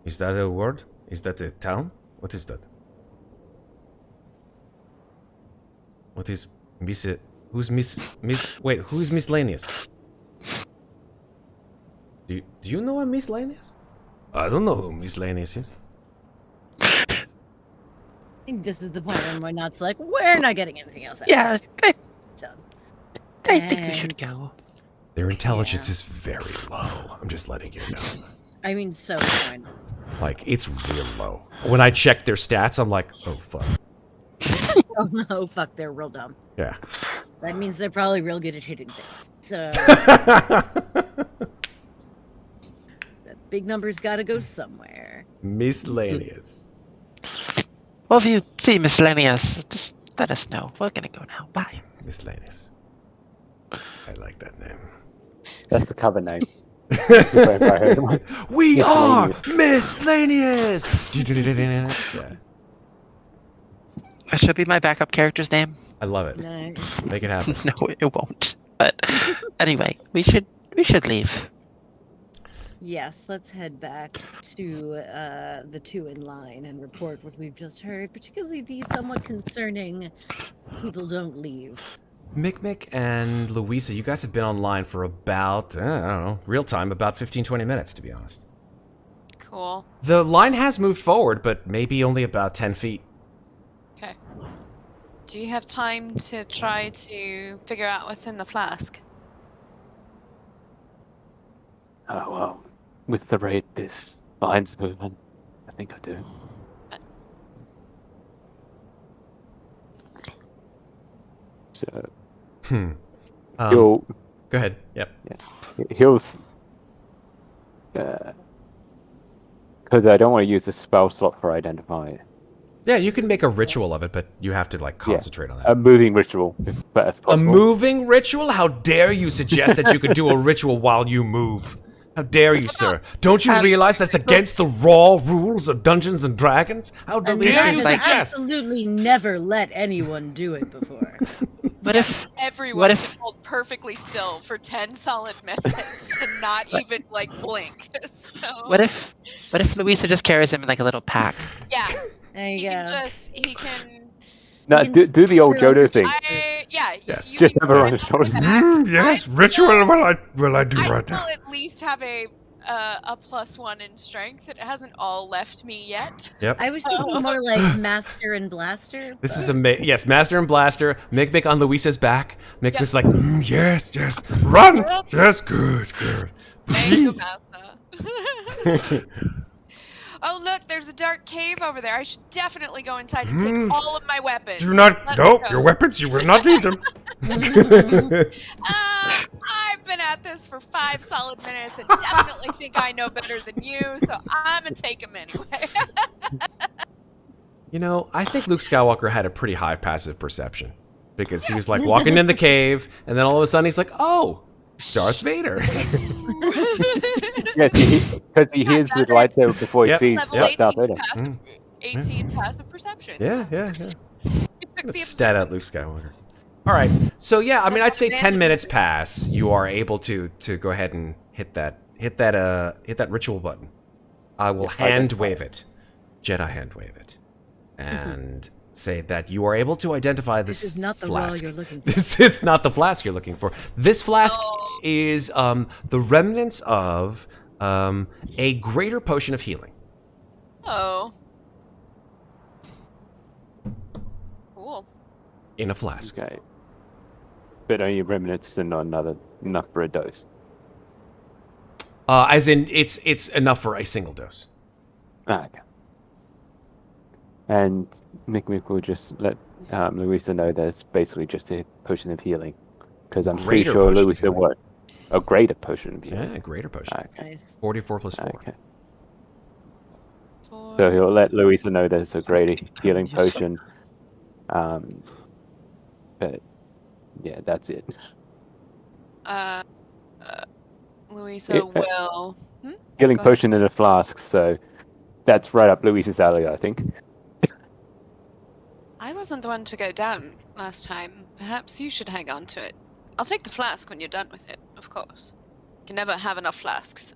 Is that a word? Is that a town? What is that? What is Who's wait, who's miscellaneous? Do you know a miscellaneous? I don't know who miscellaneous is. I think this is the point when Moynot's like, we're not getting anything else out Yeah, of this. I Done. think we should And- go. Their intelligence Yeah. is very low. I'm just letting you know. I mean, so is mine. Like, it's real low. When I check their stats, I'm like, oh, fuck. Oh no, fuck, they're real dumb. Yeah. That means they're probably real good at hitting things. So, the big number's gotta go somewhere. Miscellaneous. Well, if you see miscellaneous, just let us know. We're gonna go now. Bye. Miscellaneous. I like that name. That's the cover name. Yeah. We are Miscellaneous. miscellaneous. Yeah. That should be my backup character's name. I love it. Nice. Make it happen. No, it won't. But anyway, we should leave. Yes, let's head back to the two in line and report what we've just heard, particularly the somewhat concerning people don't leave. Mikmick and Louisa, you guys have been online for about, I don't know, real time, about 15-20 minutes, to be honest. Cool. The line has moved forward, but maybe only about 10 feet. Okay. Do you have time to try to figure out what's in the flask? Oh, well. With the rate this line's moving, I think I do. So, Go ahead. Yep. he'll... Because I don't want to use the spell slot for identify it. Yeah, you can make a ritual of it, but you have to, like, concentrate on that. A moving ritual, if that's A possible. moving ritual? How dare you suggest that you could do a ritual while you move? How dare you, sir? Don't you realize that's against the raw rules of Dungeons and Dragons? How And dare that you has suggest? absolutely never let anyone do it before. What if Everyone if- can hold perfectly still for 10 solid minutes and not even, like, blink. So, what if Louisa just carries him in like a little pack? yeah, There you he go. can he can, No, You can do the old sit on Jodo the thing. Yes. you Just can have her on sit his shoulders. back. Yes, I'd ritual still- will I do I right will now. at least have a +1 in strength. It hasn't all left me yet. Yep. I was thinking more like Master and Blaster. This is yes, Master and Blaster. Mikmick on Louisa's back. Mikmick's like, yes, run. Yes, good. Thank you, Master. Oh, look, there's a dark cave over there. I should definitely go inside and take all of my weapons. Do not, Let no, me go. your weapons, you will not need them. I've been at this for 5 solid minutes and definitely think I know better than you, so I'm gonna take them anyway. You know, I think Luke Skywalker had a pretty high passive perception. Because he was like walking in the cave, and then all of a sudden he's like, oh, Darth Vader. Yes, because he hears the lightsaber before he Yep. sees Level Darth 18 Vader. passive, 18 passive perception. yeah. We took the Stat out Luke Skywalker. All right. So yeah, I mean, I'd say 10 minutes pass. You are able to go ahead and hit that ritual button. I will hand wave it, Jedi hand wave it, and say that you are able to identify this. This is not the flask. roll you're looking for. This is not the flask you're looking for. This flask is the remnants of a greater potion of healing. Oh. Cool. In a flask. Okay. But only remnants and not enough for a dose. As in, it's enough for a single dose. Okay. And Mikmick will just let Louisa know that it's basically just a potion of healing. Because I'm pretty Greater sure potion of Louisa healing. what? A greater potion of healing. Yeah, greater potion. Okay. Nice. 44 plus 4. Okay. So he'll let Louisa know that it's a greater healing potion. But yeah, that's it. Louisa Yeah. will. Healing Go ahead. potion in a flask, so that's right up Louisa's alley, I think. I wasn't the one to go down last time. Perhaps you should hang on to it. I'll take the flask when you're done with it, of course. You can never have enough flasks.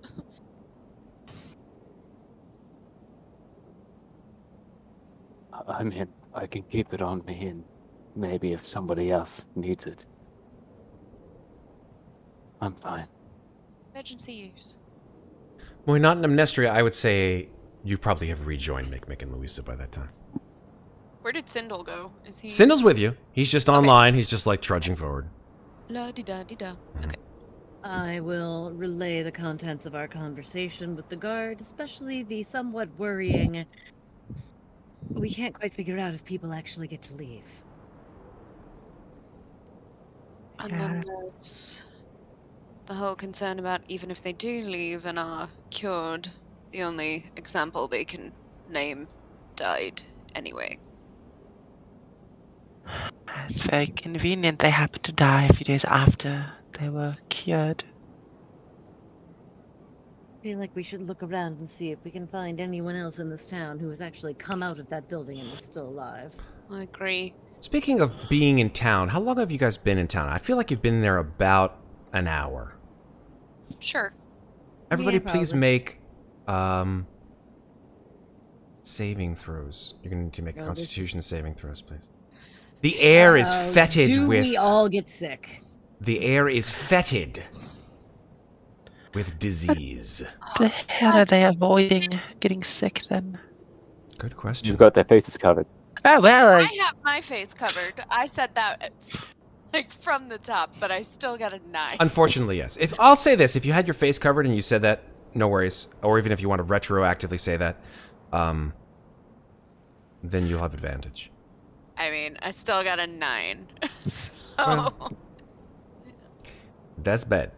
I mean, I can keep it on me, and maybe if somebody else needs it, I'm fine. Emergency use. Well, not in Amnestria, I would say you probably have rejoined Mikmick and Louisa by that time. Where did Sindel go? Is he... Sindel's with you. He's just online. He's just, like, trudging forward. La-di-da-di-da. Okay. I will relay the contents of our conversation with the guard, especially the somewhat worrying. We can't quite figure out if people actually get to leave. And then there's the whole concern about even if they do leave and are cured, the only example they can name died anyway. It's very convenient they happened to die a few days after they were cured. I feel like we should look around and see if we can find anyone else in this town who has actually come out of that building and is still alive. I agree. Speaking of being in town, how long have you guys been in town? I feel like you've been there about an hour. Sure. Everybody, Yeah, please probably. make saving throws. You're going to need to make Oh, this Constitution saving throws, please. The air is fetid do with. we all get sick? The air is fetid with disease. The hell are they avoiding getting sick then? Good question. You've got their faces covered. Oh, well, I have my face covered. I said that like from the top, but I still got a 9. Unfortunately, yes. If I'll say this, if you had your face covered and you said that, no worries. Or even if you want to retroactively say that, then you'll have advantage. I mean, I still got a 9. So Well. That's bad.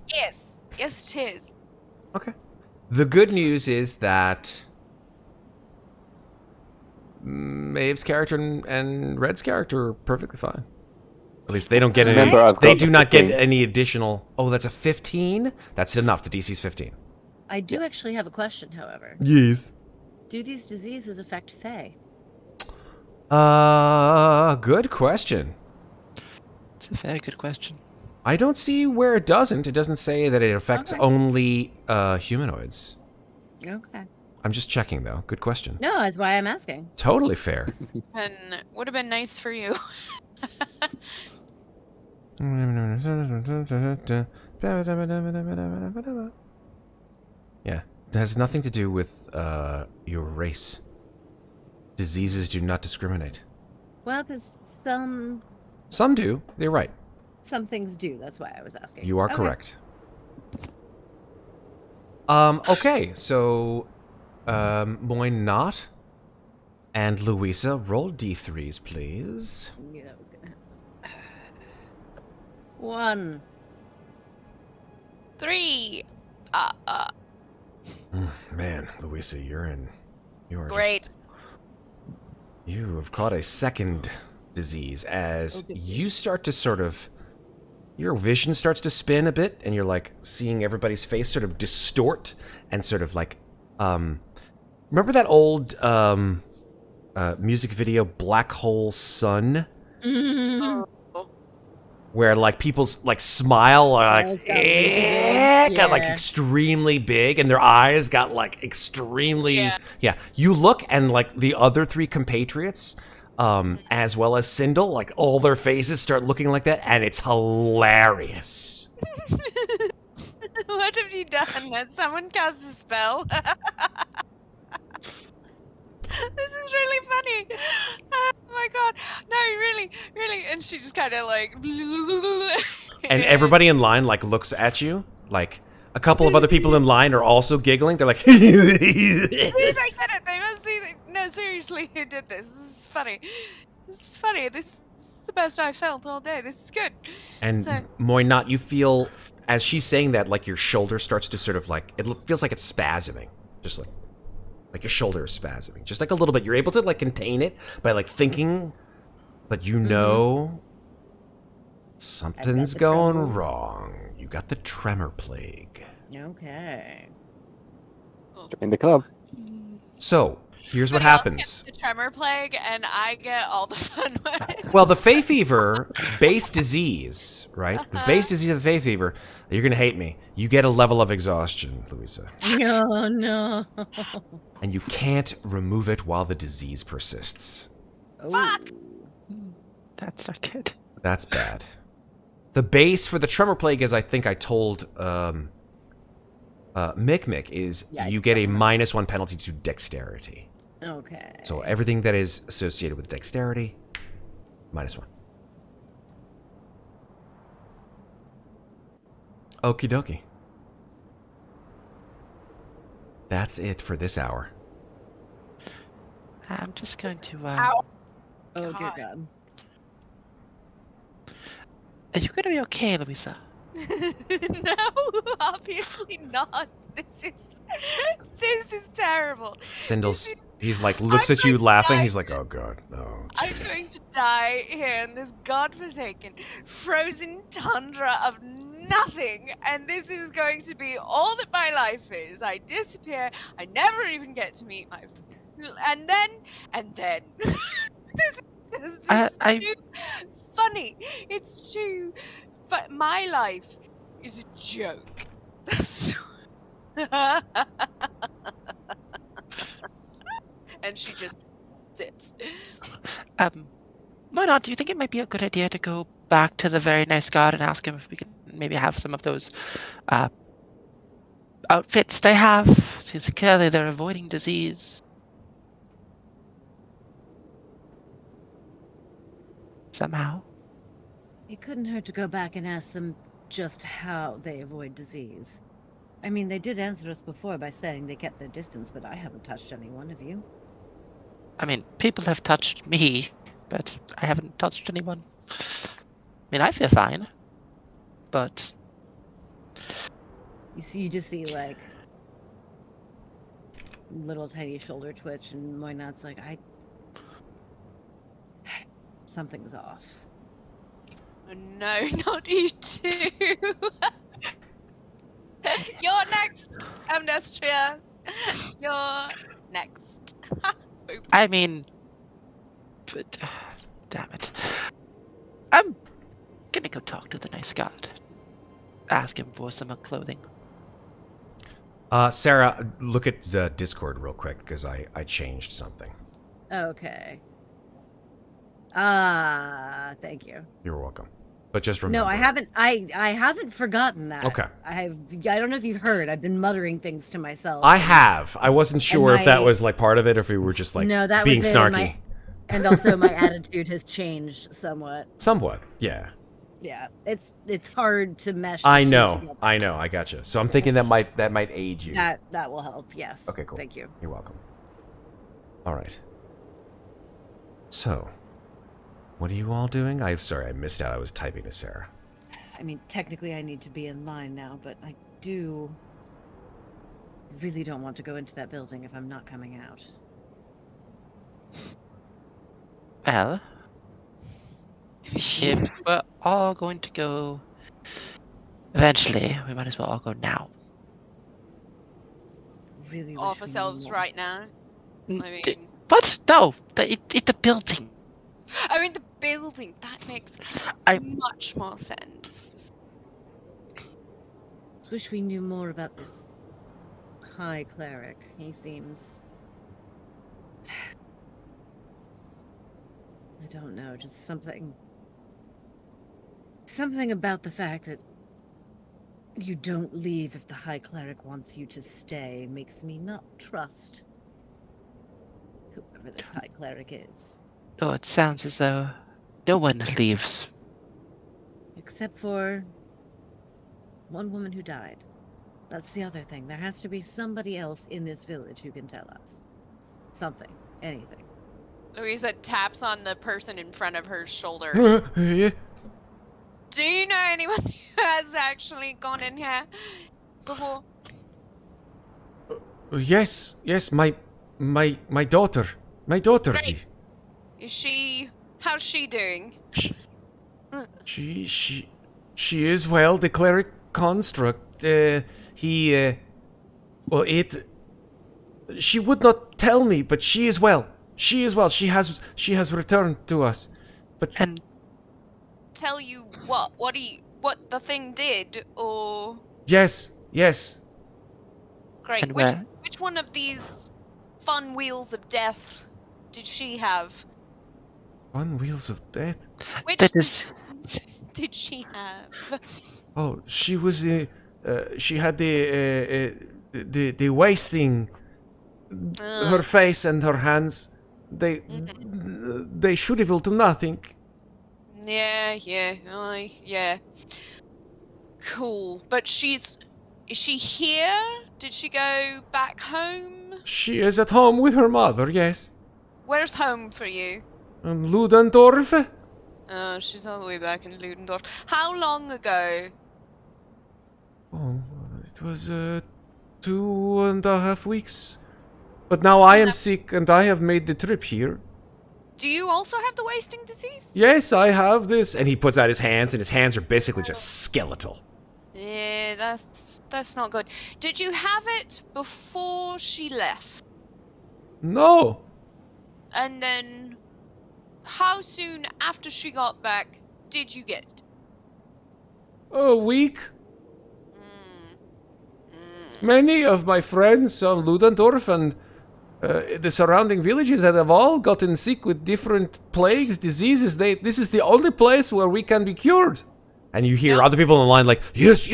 yes, it is. Okay. The good news is that Maeve's character and Red's character are perfectly fine. At least they don't get any. Remember, I've They got do the not get 15. any additional. Oh, that's a 15? That's enough. The DC's 15. I do actually have a question, however. Yes. Do these diseases affect Fae? Good question. it's a very good question. I don't see where it doesn't. It doesn't say that it affects Okay. only humanoids. Okay. I'm just checking, though. Good question. No, that's why I'm asking. Totally fair. And would have been nice for you. Yeah. It has nothing to do with your race. Diseases do not discriminate. Well, because some Some do. You're right. things do. That's why I was asking. You are Okay. correct. Okay, so Muadnhait and Louisa, roll D3s, please. I knew that was gonna happen. 1. 3. Man, Louisa, you are Great. You have caught a second disease as you start to sort of, your vision starts to spin a bit, and you're like seeing everybody's face sort of distort and sort of like, remember that old music video, Black Hole Sun? Mm-hmm. Oh. Where like people's like smile are like, got like Yeah. extremely big, and their eyes got like extremely Yeah. You look, and like the other 3 compatriots, as well as Sindel, like all their faces start looking like that, and it's hilarious. What have you done? Has someone cast a spell? This is really funny. Oh my god. No, really. And she just kind of like. And everybody in line like looks at you, like a couple of other people in line are also giggling. They're like, I get it. They must see. No, seriously, who did this? This is funny. This is the best I felt all day. This is good. And So- Muadnhait, you feel as she's saying that, like your shoulder starts to sort of like feels like it's spasming, just like your shoulder is spasming, just like a little bit. You're able to like contain it by like thinking, but you know something's the going tremors. wrong. You got the tremor plague. Okay. In the club. So here's what Everybody else happens. gets the tremor plague, and I get all the fun ones. Well, the Fey Fever, base disease, right? The base disease of the Fey Fever, you're going to hate me. You get a level of exhaustion, Louisa. No, no. And you can't remove it while the disease persists. Oh. That's not good. That's bad. The base for the tremor plague, as I think I told Mikmick, is Yeah, you I get a don't -1 penalty to dexterity. Okay. So everything that is associated with dexterity, -1. Okie dokie. That's it for this hour. I'm just going to. Ow. Oh, dear God. God. Are you going to be okay, Louisa? No, obviously not. This is terrible. Sindle's, he's like, I'm looks at you going to laughing. die. He's like, oh god, no. I'm going to die here in this godforsaken, frozen tundra of nothing, and this is going to be all that my life is. I disappear. I never even get to meet my, and then. This is just too funny. It's too. My life is a joke. And she just sits. Why not? Do you think it might be a good idea to go back to the very nice god and ask him if we could maybe have some of those outfits they have? Because clearly they're avoiding disease. Somehow. It couldn't hurt to go back and ask them just how they avoid disease. I mean, they did answer us before by saying they kept their distance, but I haven't touched anyone, have you? I mean, people have touched me, but I haven't touched anyone. I mean, I feel fine, but You just see, like, little tiny shoulder twitch, and Moynat's like, something's off. Oh, no, not you too. You're next, Amnestria. You're next. I mean, but, damn it. I'm gonna go talk to the nice god. Ask him for some clothing. Sarah, look at the Discord real quick, because I changed something. Okay. Thank you. You're welcome. But just remember. No, I haven't. I haven't forgotten that. Okay. I don't know if you've heard. I've been muttering things to myself. I have. I wasn't sure if that my- was like part of it, or if we were just like No, that being was it, snarky. And also, my attitude has changed somewhat. Somewhat, yeah. Yeah, it's hard to mesh. I the two know, together. I know, I gotcha. So I'm thinking that might aid you. That will help. Yes. Okay, cool. Thank you. You're welcome. All right. So, what are you all doing? I'm sorry, I missed out. I was typing to Sarah. I mean, technically, I need to be in line now, but I really don't want to go into that building if I'm not coming out. Well, if we're all going to go eventually, we might as well all go now. Really. Off wish we ourselves knew right now. I mean, What? No, the building. oh, in the building. That makes I- much more sense. Just wish we knew more about this high cleric. He seems. I don't know, just something about the fact that you don't leave if the High Cleric wants you to stay makes me not trust whoever this High Cleric is. Oh, it sounds as though no one leaves. Except for one woman who died. That's the other thing. There has to be somebody else in this village who can tell us. Something. Anything. Louisa taps on the person in front of her shoulder. Yeah. Do you know anyone who has actually gone in here before? Yes, my daughter. My daughter. Great. Is she... How's she doing? She is well. The cleric construct. She would not tell me, but she is well. She is well. She has returned to us. But And Tell you what? What the thing did, or... yes. Great. And Which where? one of these fun wheels of death did she have? On wheels of death. Which that is did she have? Oh, she was she had the wasting. Her face and her hands, they should evil to nothing. Yeah. Cool. But is she here? Did she go back home? She is at home with her mother, yes. Where's home for you? Ludendorff? She's all the way back in Ludendorff. How long ago? Oh, it was 2.5 weeks. But now I am sick and I have made the trip here. Do you also have the wasting disease? Yes, I have this. And he puts out his hands, and his hands are basically just skeletal. Yeah, that's not good. Did you have it before she left? No. And then, how soon after she got back did you get it? A week. Many of my friends on Ludendorff and the surrounding villages that have all gotten sick with different plagues, diseases. This is the only place where we can be cured. And you hear other people in the line like, yes,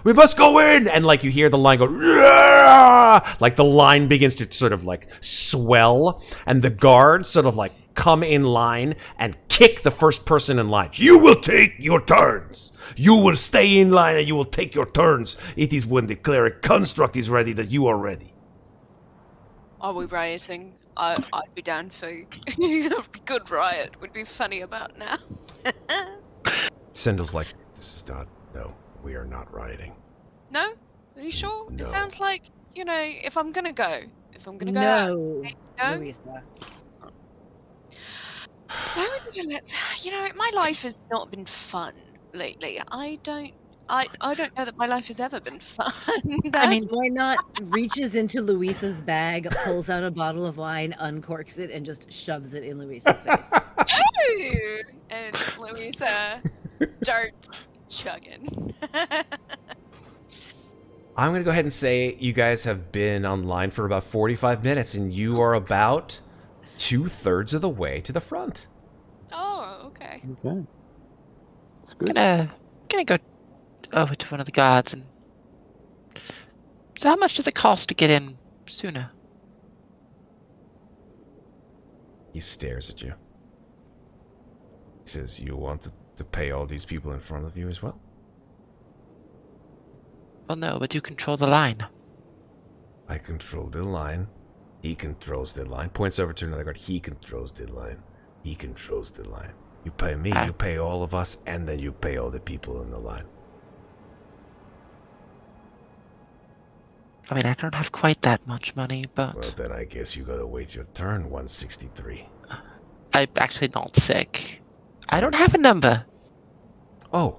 we must go in. And like you hear the line go, yeah! Like the line begins to sort of like swell. And the guards sort of like come in line and kick the first person in line. You will take your turns. You will stay in line and you will take your turns. It is when the cleric construct is ready that you are ready. Are we rioting? I'd be down for a good riot. Would be funny about now. Sindel's like, this is not, no, we are not rioting. No? Are you sure? No. It sounds like, if I'm gonna go No, out, Louisa. let's, my life has not been fun lately. I don't know that my life has ever been fun. I mean, why not reaches into Louisa's bag, pulls out a bottle of wine, uncorks it, and just shoves it in Louisa's face. Ooh! And Louisa starts chugging. I'm going to go ahead and say you guys have been online for about 45 minutes, and you are about 2/3 of the way to the front. Oh, okay. Okay. That's good. Gonna go over to one of the guards and. So how much does it cost to get in sooner? He stares at you. He says, you want to pay all these people in front of you as well? Well, no, but you control the line. I control the line. He controls the line. Points over to another guard. He controls the line. He controls the line. You pay me, you pay all of us, and then you pay all the people in the line. I mean, I don't have quite that much money, but... Well, then I guess you gotta wait your turn, 163. I'm actually not sick. I don't have a number. Oh.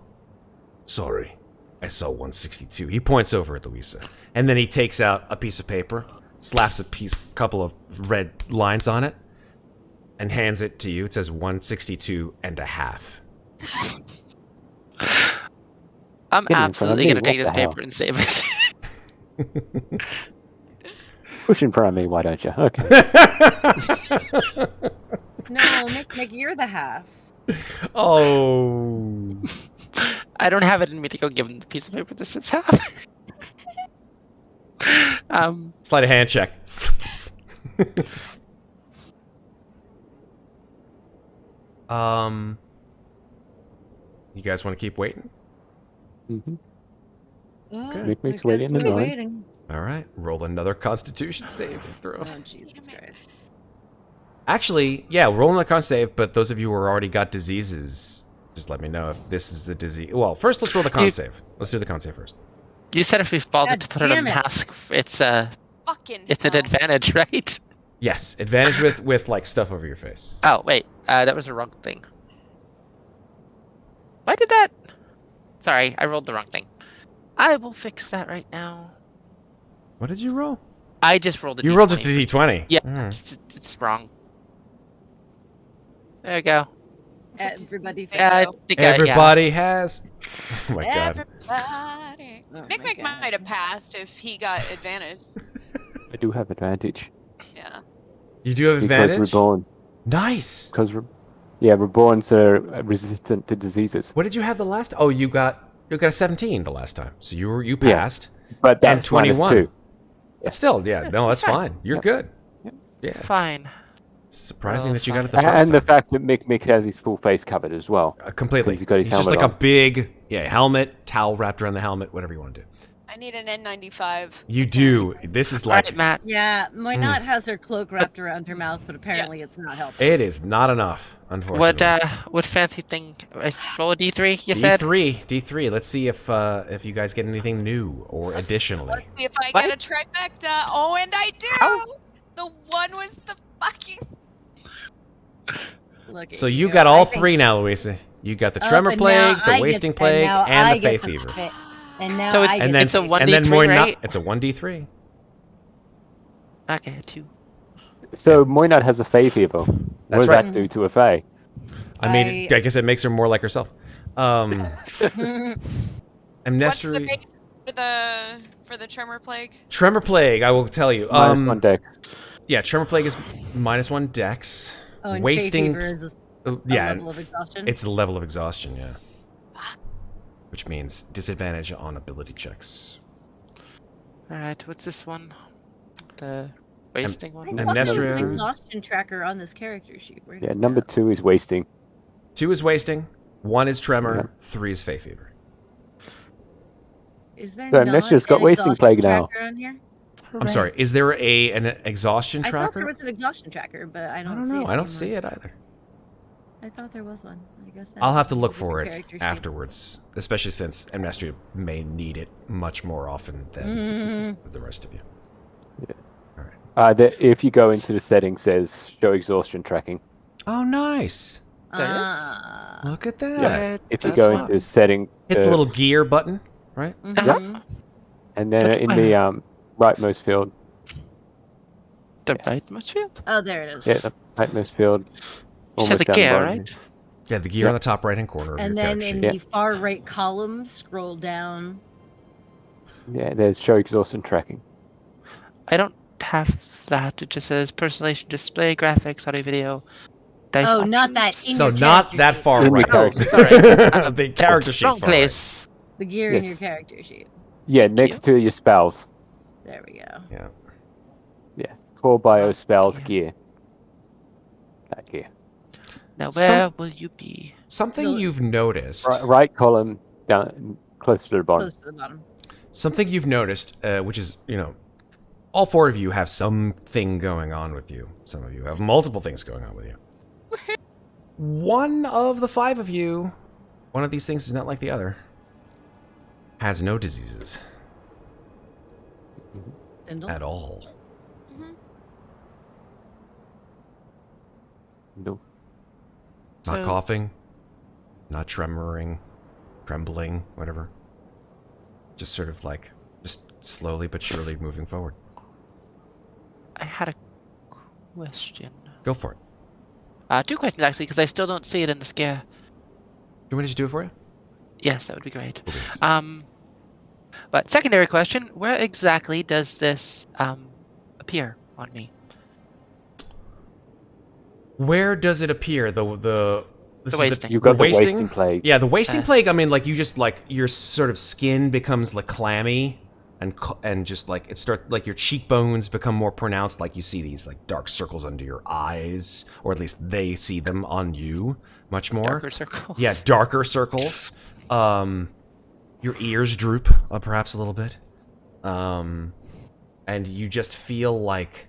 Sorry. I saw 162. He points over at Louisa. And then he takes out a piece of paper, slaps a couple of red lines on it, and hands it to you. It says 162.5. I'm Get in front of absolutely me, gonna take what this the hell? paper and save it. Push in front of me, why don't you? Okay. No, Mikmick, you're the half. Oh. I don't have it in me to go give him the piece of paper that says half. Sleight of hand check. You guys want to keep waiting? Mm-hmm. Okay. Mikmick's waiting in line. Waiting. All right. Roll another Constitution saving throw. Oh, Jesus Christ. Actually, yeah, roll another con save, but those of you who already got diseases, just let me know if this is the disease. Well, first let's roll the con save. Let's do the con save first. You said if we've bothered to put it on damn it. mask, it's Fucking an hell. advantage, right? Yes, advantage with like stuff over your face. Oh wait, that was the wrong thing. Why did that? Sorry, I rolled the wrong thing. I will fix that right now. What did you roll? I just rolled a You D20. rolled just a d20. Yeah, Mm. it's wrong. There you go. Everybody. I think Everybody has. Oh my god. Everybody. Oh my Mikmick God. might have passed if he got advantage. I do have advantage. Yeah. You do have Because we're advantage? born. Nice. Because we're... Yeah, reborns are resistant to diseases. What did you have the last? Oh, you got a 17 the last time. So you Yeah. passed. But And that's minus 21. 2. But still, yeah, no, that's fine. fine. You're Yep. good. Yep. Yeah. Fine. Surprising Well, that you got it the fine. first And the time. fact that Mikmick has his full face covered as well. Completely. He's got his He's just helmet like a on. big helmet, towel wrapped around the helmet, whatever you want to do. I need an N95. You do. This is All like right, Matt. Yeah, Moynat has her cloak wrapped around her mouth, but apparently it's not helping. it is not enough, unfortunately. What fancy thing? Roll a D3. You said. D3. Let's see if you guys get anything new or additionally. Let's see if I What? get a trifecta. Oh, and I do! How? The one was the fucking... Look at So you got I all think- 3 now, Louisa. You got the Oh, tremor and plague, now the I get- wasting plague, now and I the fey get fever. And now So it's- I get And then It's a the- 1d3, Moynat, right? it's a 1d3. Okay, 2. So Moynat has a Fey fever. What That's does right. that do to a Fey? I mean, I guess it makes her more like herself. What's the Amnestria, base for the tremor plague? tremor plague. I will tell you. Minus 1 dex. Yeah, tremor plague is -1 dex. Oh, and wasting. Fey fever is a Yeah, level of exhaustion. it's the level of exhaustion. Yeah, which means disadvantage on ability checks. All right. What's this one? The wasting I one. thought there was an Amnestria. exhaustion tracker on this character sheet. Where did Yeah, it number go? 2 is wasting. 2 is wasting. 1 is tremor. Yeah. 3 is fey fever. Is there So not Amnestria's got an wasting exhaustion plague now. tracker on here? I'm sorry. Is there an exhaustion I tracker? thought there was an exhaustion tracker, but I I don't don't see know. it. I don't anymore. see it either. I thought there was one. I guess I'll have to that's look a for different it character sheet. afterwards, especially since Amnestria may need it much more often than Mm. the rest of you. If you go into the settings, says show exhaustion tracking. Oh, nice. There it is. Ah. Look at that. Yeah. If you That's go fine. into setting, Hit the little gear button, right? Mhm. and then That's in fine. the rightmost field, The rightmost field. Oh, there it is. yeah, the rightmost field, You said almost the down gear, bottom. right? Yeah, the gear Yep. on the top right-hand corner of And your then character in sheet. the far right column, scroll down. Yeah, there's show exhaustion tracking. I don't have that. It just says personalization display, graphics, audio, video. Dice Oh, not that options. in No, your not character that sheet. far In your right. character Sorry. The character sheet Wrong far right. place. The gear in your Yes. character sheet. Yeah, next to your spells. There we go. Yeah. Yeah, core bio Oh, spells yeah. gear. That gear. Now Some- where will you be? Something No. you've noticed. Right column down close to the bottom. Close to the bottom. Something you've noticed, which is, all 4 of you have something going on with you. Some of you have multiple things going on with you. One of the 5 of you, one of these things is not like the other, has no diseases Dindle. at all. No. Not So- coughing, not trembling, whatever. Just sort of like, just slowly but surely moving forward. I had a question. Go for it. 2 questions actually, because I still don't see it in the scare. Do you want me to just do it for you? Yes, that would be great. Please. But secondary question: where exactly does this appear on me? Where does it appear? This is wasting. You've got the wasting plague. Yeah, the wasting Uh. plague. I mean, like you just like your sort of skin becomes like clammy, and just like like your cheekbones become more pronounced. Like you see these like dark circles under your eyes, or at least they see them on you much more. Darker circles. Yeah, darker circles. Your ears droop perhaps a little bit, and you just feel like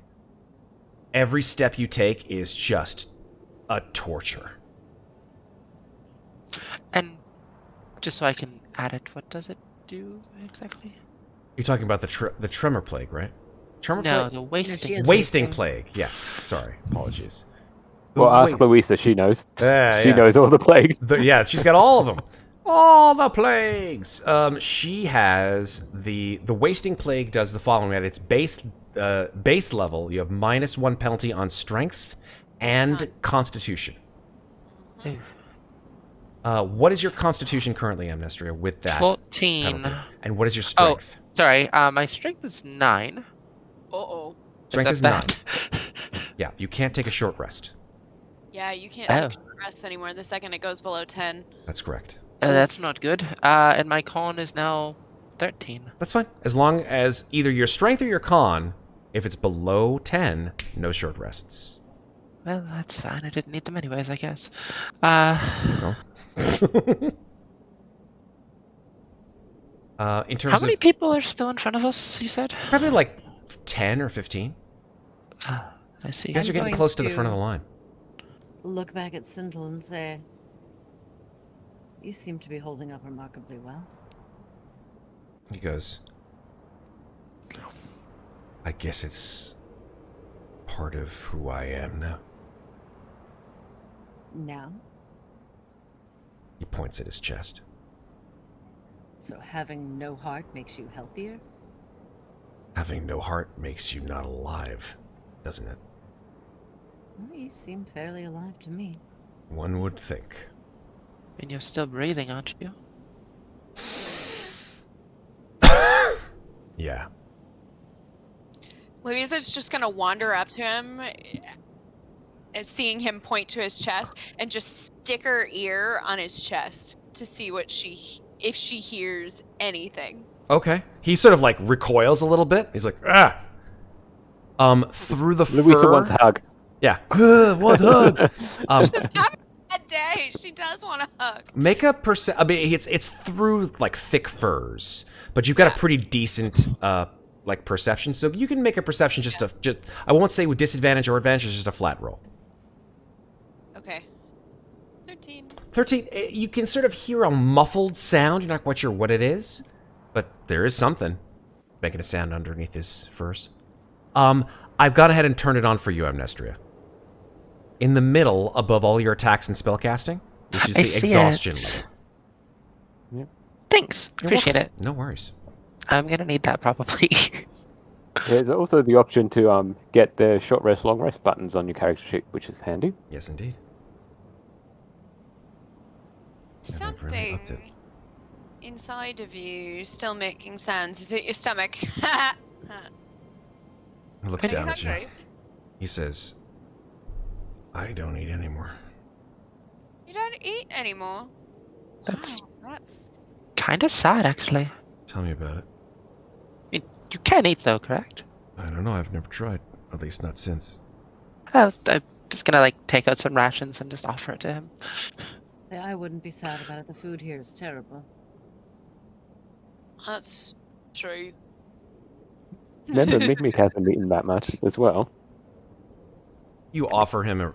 every step you take is just a torture. And just so I can add it, what does it do exactly? You're talking about the tremor plague, right? Tremor No, plague? the wasting. is Wasting wasting. plague. Yes. Sorry. Apologies. The Well, ask wa- Louisa. She knows. Yeah, She yeah. knows all the plagues. Yeah, she's got all of them. All the plagues. She has the wasting plague does the following at its base level. You have -1 penalty on strength and constitution. Ooh. What is your constitution currently, Amnestria, with that 14. penalty? And what is your strength? Sorry, my strength is 9. Uh-oh. Strength Is is that 9. Yeah, you can't take a short rest. Yeah, you can't Oh. take short rests anymore the second it goes below 10. That's correct. That's not good. And my con is now 13. That's fine. As long as either your strength or your con, if it's below 10, no short rests. Well, that's fine. I didn't need them anyways, I guess. Go. In terms How many of people are still in front of us, you said? probably like 10 or 15. I see. You guys are I'm getting going close to the front of to- the line. Look back at Sindel and say, "You seem to be holding up remarkably well." He goes, I guess it's part of who I am now. Now, He points at his chest. so having no heart makes you healthier? Having no heart makes you not alive, doesn't it? Well, you seem fairly alive to me. One would think. And you're still breathing, aren't you? Yeah. Louisa's just gonna wander up to him and seeing him point to his chest and just stick her ear on his chest to see if she hears anything. Okay. He sort of like recoils a little bit. He's like, ah! Through the Louisa fur. wants a hug. Yeah. What hug? Just having a bad day. She does want a hug. Make a I mean, it's through like thick furs, but you've got a pretty decent like perception, so you can make a perception just I won't say with disadvantage or advantage, it's just a flat roll. Okay. 13. 13. You can sort of hear a muffled sound. You're not quite sure what it is, but there is something making a sound underneath his furs. I've gone ahead and turned it on for you, Amnestria. In the middle, above all your attacks and spellcasting, you should I see see exhaustion it. level. Thanks. Appreciate it. No worries. I'm gonna need that probably. There's also the option to get the short rest, long rest buttons on your character sheet, which is handy. Yes, indeed. Something upped it. inside of you still making sounds. Is it your stomach? He looks Are you down at you. hungry? He says, I don't eat anymore. You don't eat anymore. That's Wow, that's kind of sad, actually. Tell me about it. You can eat though, correct? I don't know. I've never tried. At least not since. Well, I'm just gonna like take out some rations and just offer it to him. I wouldn't be sad about it. The food here is terrible. true. Remember, Mikmick hasn't eaten that much as well. You offer him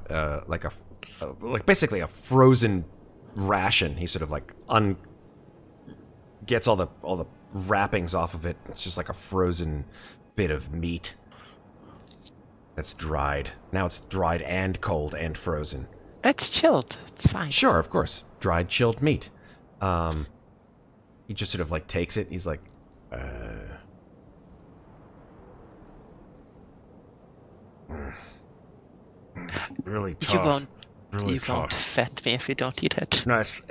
basically a frozen ration. He sort of like gets all the wrappings off of it. It's just like a frozen bit of meat that's dried. Now it's dried and cold and frozen. It's chilled. It's fine. Sure, of course. Dried, chilled meat. He just sort of like takes it. He's like, really tough. You won't. Really You won't offend me if you don't eat it. Nice.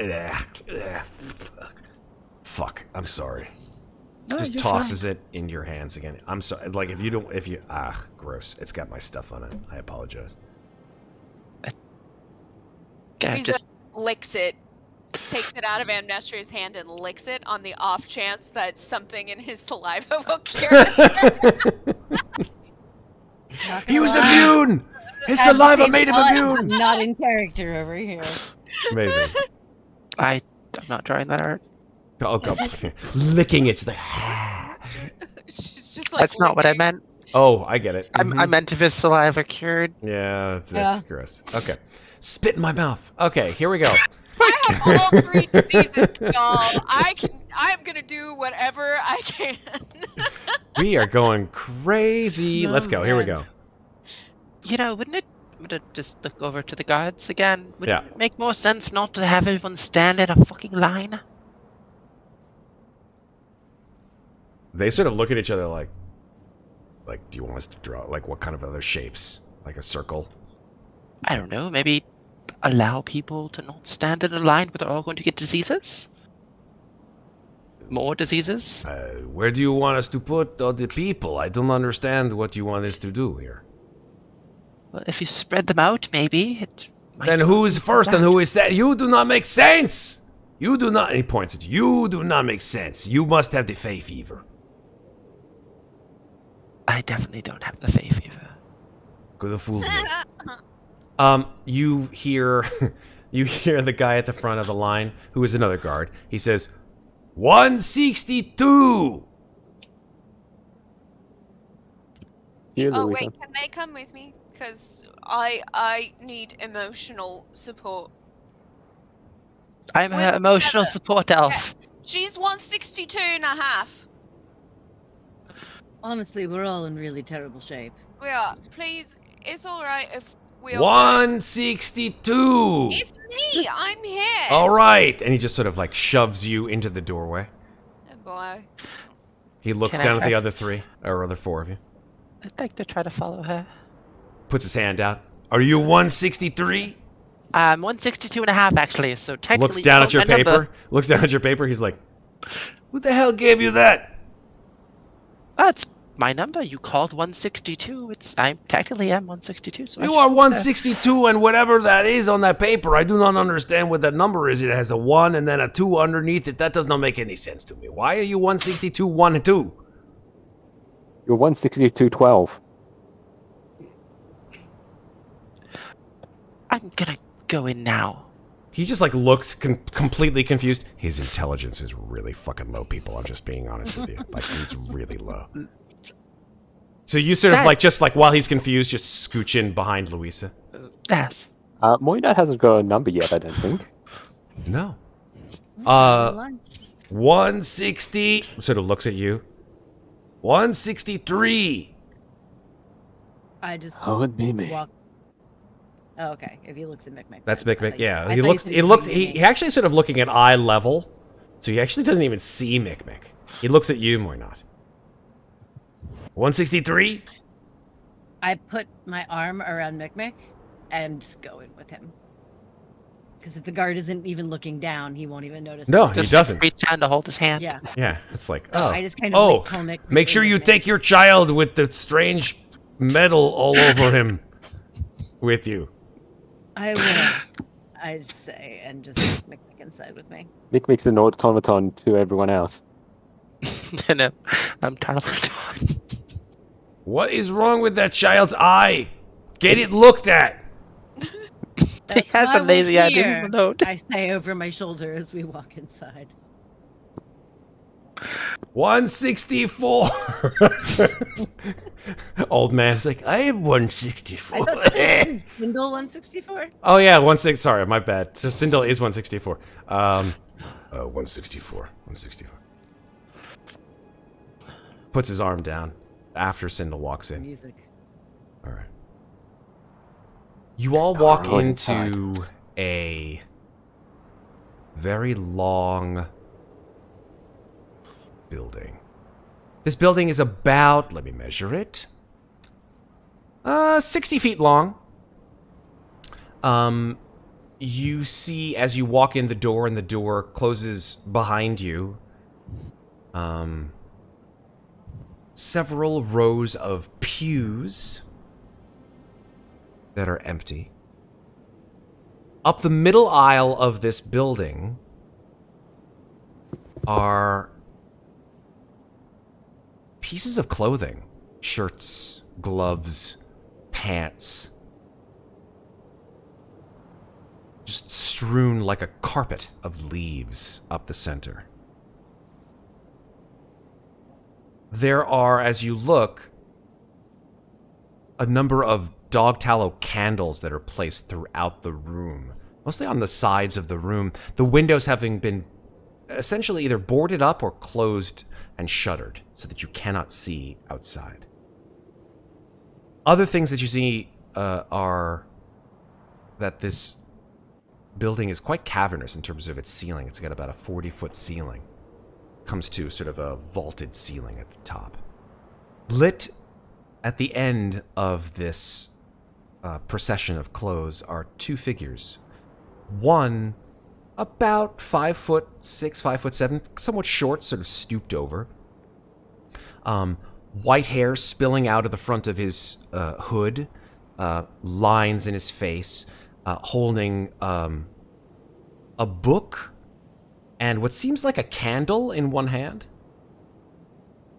Fuck. I'm sorry. No, Just you're tosses it in your hands again. I'm sorry. Like gross. It's got my stuff on it. I apologize. fine. Yeah, Louisa just licks it, takes it out of Amnestria's hand and licks it on the off chance that something in his saliva will cure it. He was immune. His saliva made him immune. Not in character over here. Amazing. I'm not drawing that art. Oh god. Licking it. She's like, She's just like. That's not what I licking. meant. oh, I get it. I meant if his saliva cured. Yeah, that's gross. Okay. Spit in my mouth. Okay, here we go. I have all 3 diseases, y'all. I'm gonna do whatever I can. We are going crazy. Oh, Let's go. Here we man. go. You know, wouldn't it? Would it just look over to the guards again? Would Yeah. it make more sense not to have everyone stand in a fucking line? They sort of look at each other like, do you want us to draw, like, what kind of other shapes? Like a circle? I don't know. Maybe allow people to not stand in a line, but they're all going to get diseases. More diseases. Where do you want us to put all the people? I don't understand what you want us to do here. Well, if you spread them out, maybe it Then who is first and who is second? You do not make sense! You do not... And he points at you. You do not make sense. You must have the Fey fever. I definitely don't have the Fey fever. Could have fooled me. You hear... You hear the guy at the front of the line, who is another guard. He says, 162! Here, Oh Louisa. wait, can they come with me? Because I need emotional support. I'm We're her emotional together. support elf. She's 162 and a half. Honestly, we're all in really terrible shape. We are. Please, it's alright if we all go. 162! It's me! I'm here! All right! And he just sort of like shoves you into the doorway. Oh boy. He looks Can I down at the try- other three, or other four of you. I'd like to try to follow her. Puts his hand out. Are you 163? I'm 162 and a half, actually, so technically... Looks down at your my number- paper. Looks down at your paper. He's like, who the hell gave you that? That's my number. You called 162. I technically am 162, so I You should are be there. 162, and whatever that is on that paper, I do not understand what that number is. It has a 1 and then a 2 underneath it. That does not make any sense to me. Why are you 162, 1 and 2? You're 162.12. I'm gonna go in now. He just like looks completely confused. His intelligence is really fucking low, people. I'm just being honest with you. Like, it's really low. So you sort of like, just like while he's confused, just scooch in behind Louisa. Yes. Muadnhait hasn't got a number yet, I don't think. No. Hold on. 160. Sort of looks at you. 163. I just Oh, it'd be me. walk. Oh, okay. If he looks at Mikmick. That's then. Mikmick. I Yeah, thought he you looks. said He looks. was leaving He me. actually sort of looking at eye level, so he actually doesn't even see Mikmick. He looks at you more not. 163. I put my arm around Mikmick and just go in with him. Because if the guard isn't even looking down, he won't even notice. No, that. he Just doesn't. reach down to hold his hand. Yeah. Yeah, it's like So oh, I just kind of oh. like pull Mikmick Make sure in you with me. take your child with the strange metal all over him with you. I will. I just say and just take Mikmick inside with me. Mikmick's an automaton to everyone else. No, I'm Tarleton. What is wrong with that child's eye? Get it looked at. He That's has why a we're lazy eye. Leave here. him alone. I say over my shoulder as we walk inside. 164. Old man's like, I am 164. I thought Sindel 164. Oh yeah, 16. Sorry, my bad. So Sindel is 164. 164. 164. Puts his arm down after Sindel walks in. Music. All right. You all walk go into a very long building. This building is about, let me measure it, 60 feet long. You see as you walk in the door and the door closes behind you, several rows of pews that are empty. Up the middle aisle of this building are pieces of clothing, shirts, gloves, pants, just strewn like a carpet of leaves up the center. There are, as you look, a number of dog tallow candles that are placed throughout the room, mostly on the sides of the room, the windows having been essentially either boarded up or closed and shuttered so that you cannot see outside. Other things that you see are that this building is quite cavernous in terms of its ceiling. It's got about a 40-foot ceiling. Comes to sort of a vaulted ceiling at the top. Lit at the end of this procession of clothes are two figures. One about 5'6", 5'7", somewhat short, sort of stooped over. White hair spilling out of the front of his hood, lines in his face, holding a book and what seems like a candle in one hand.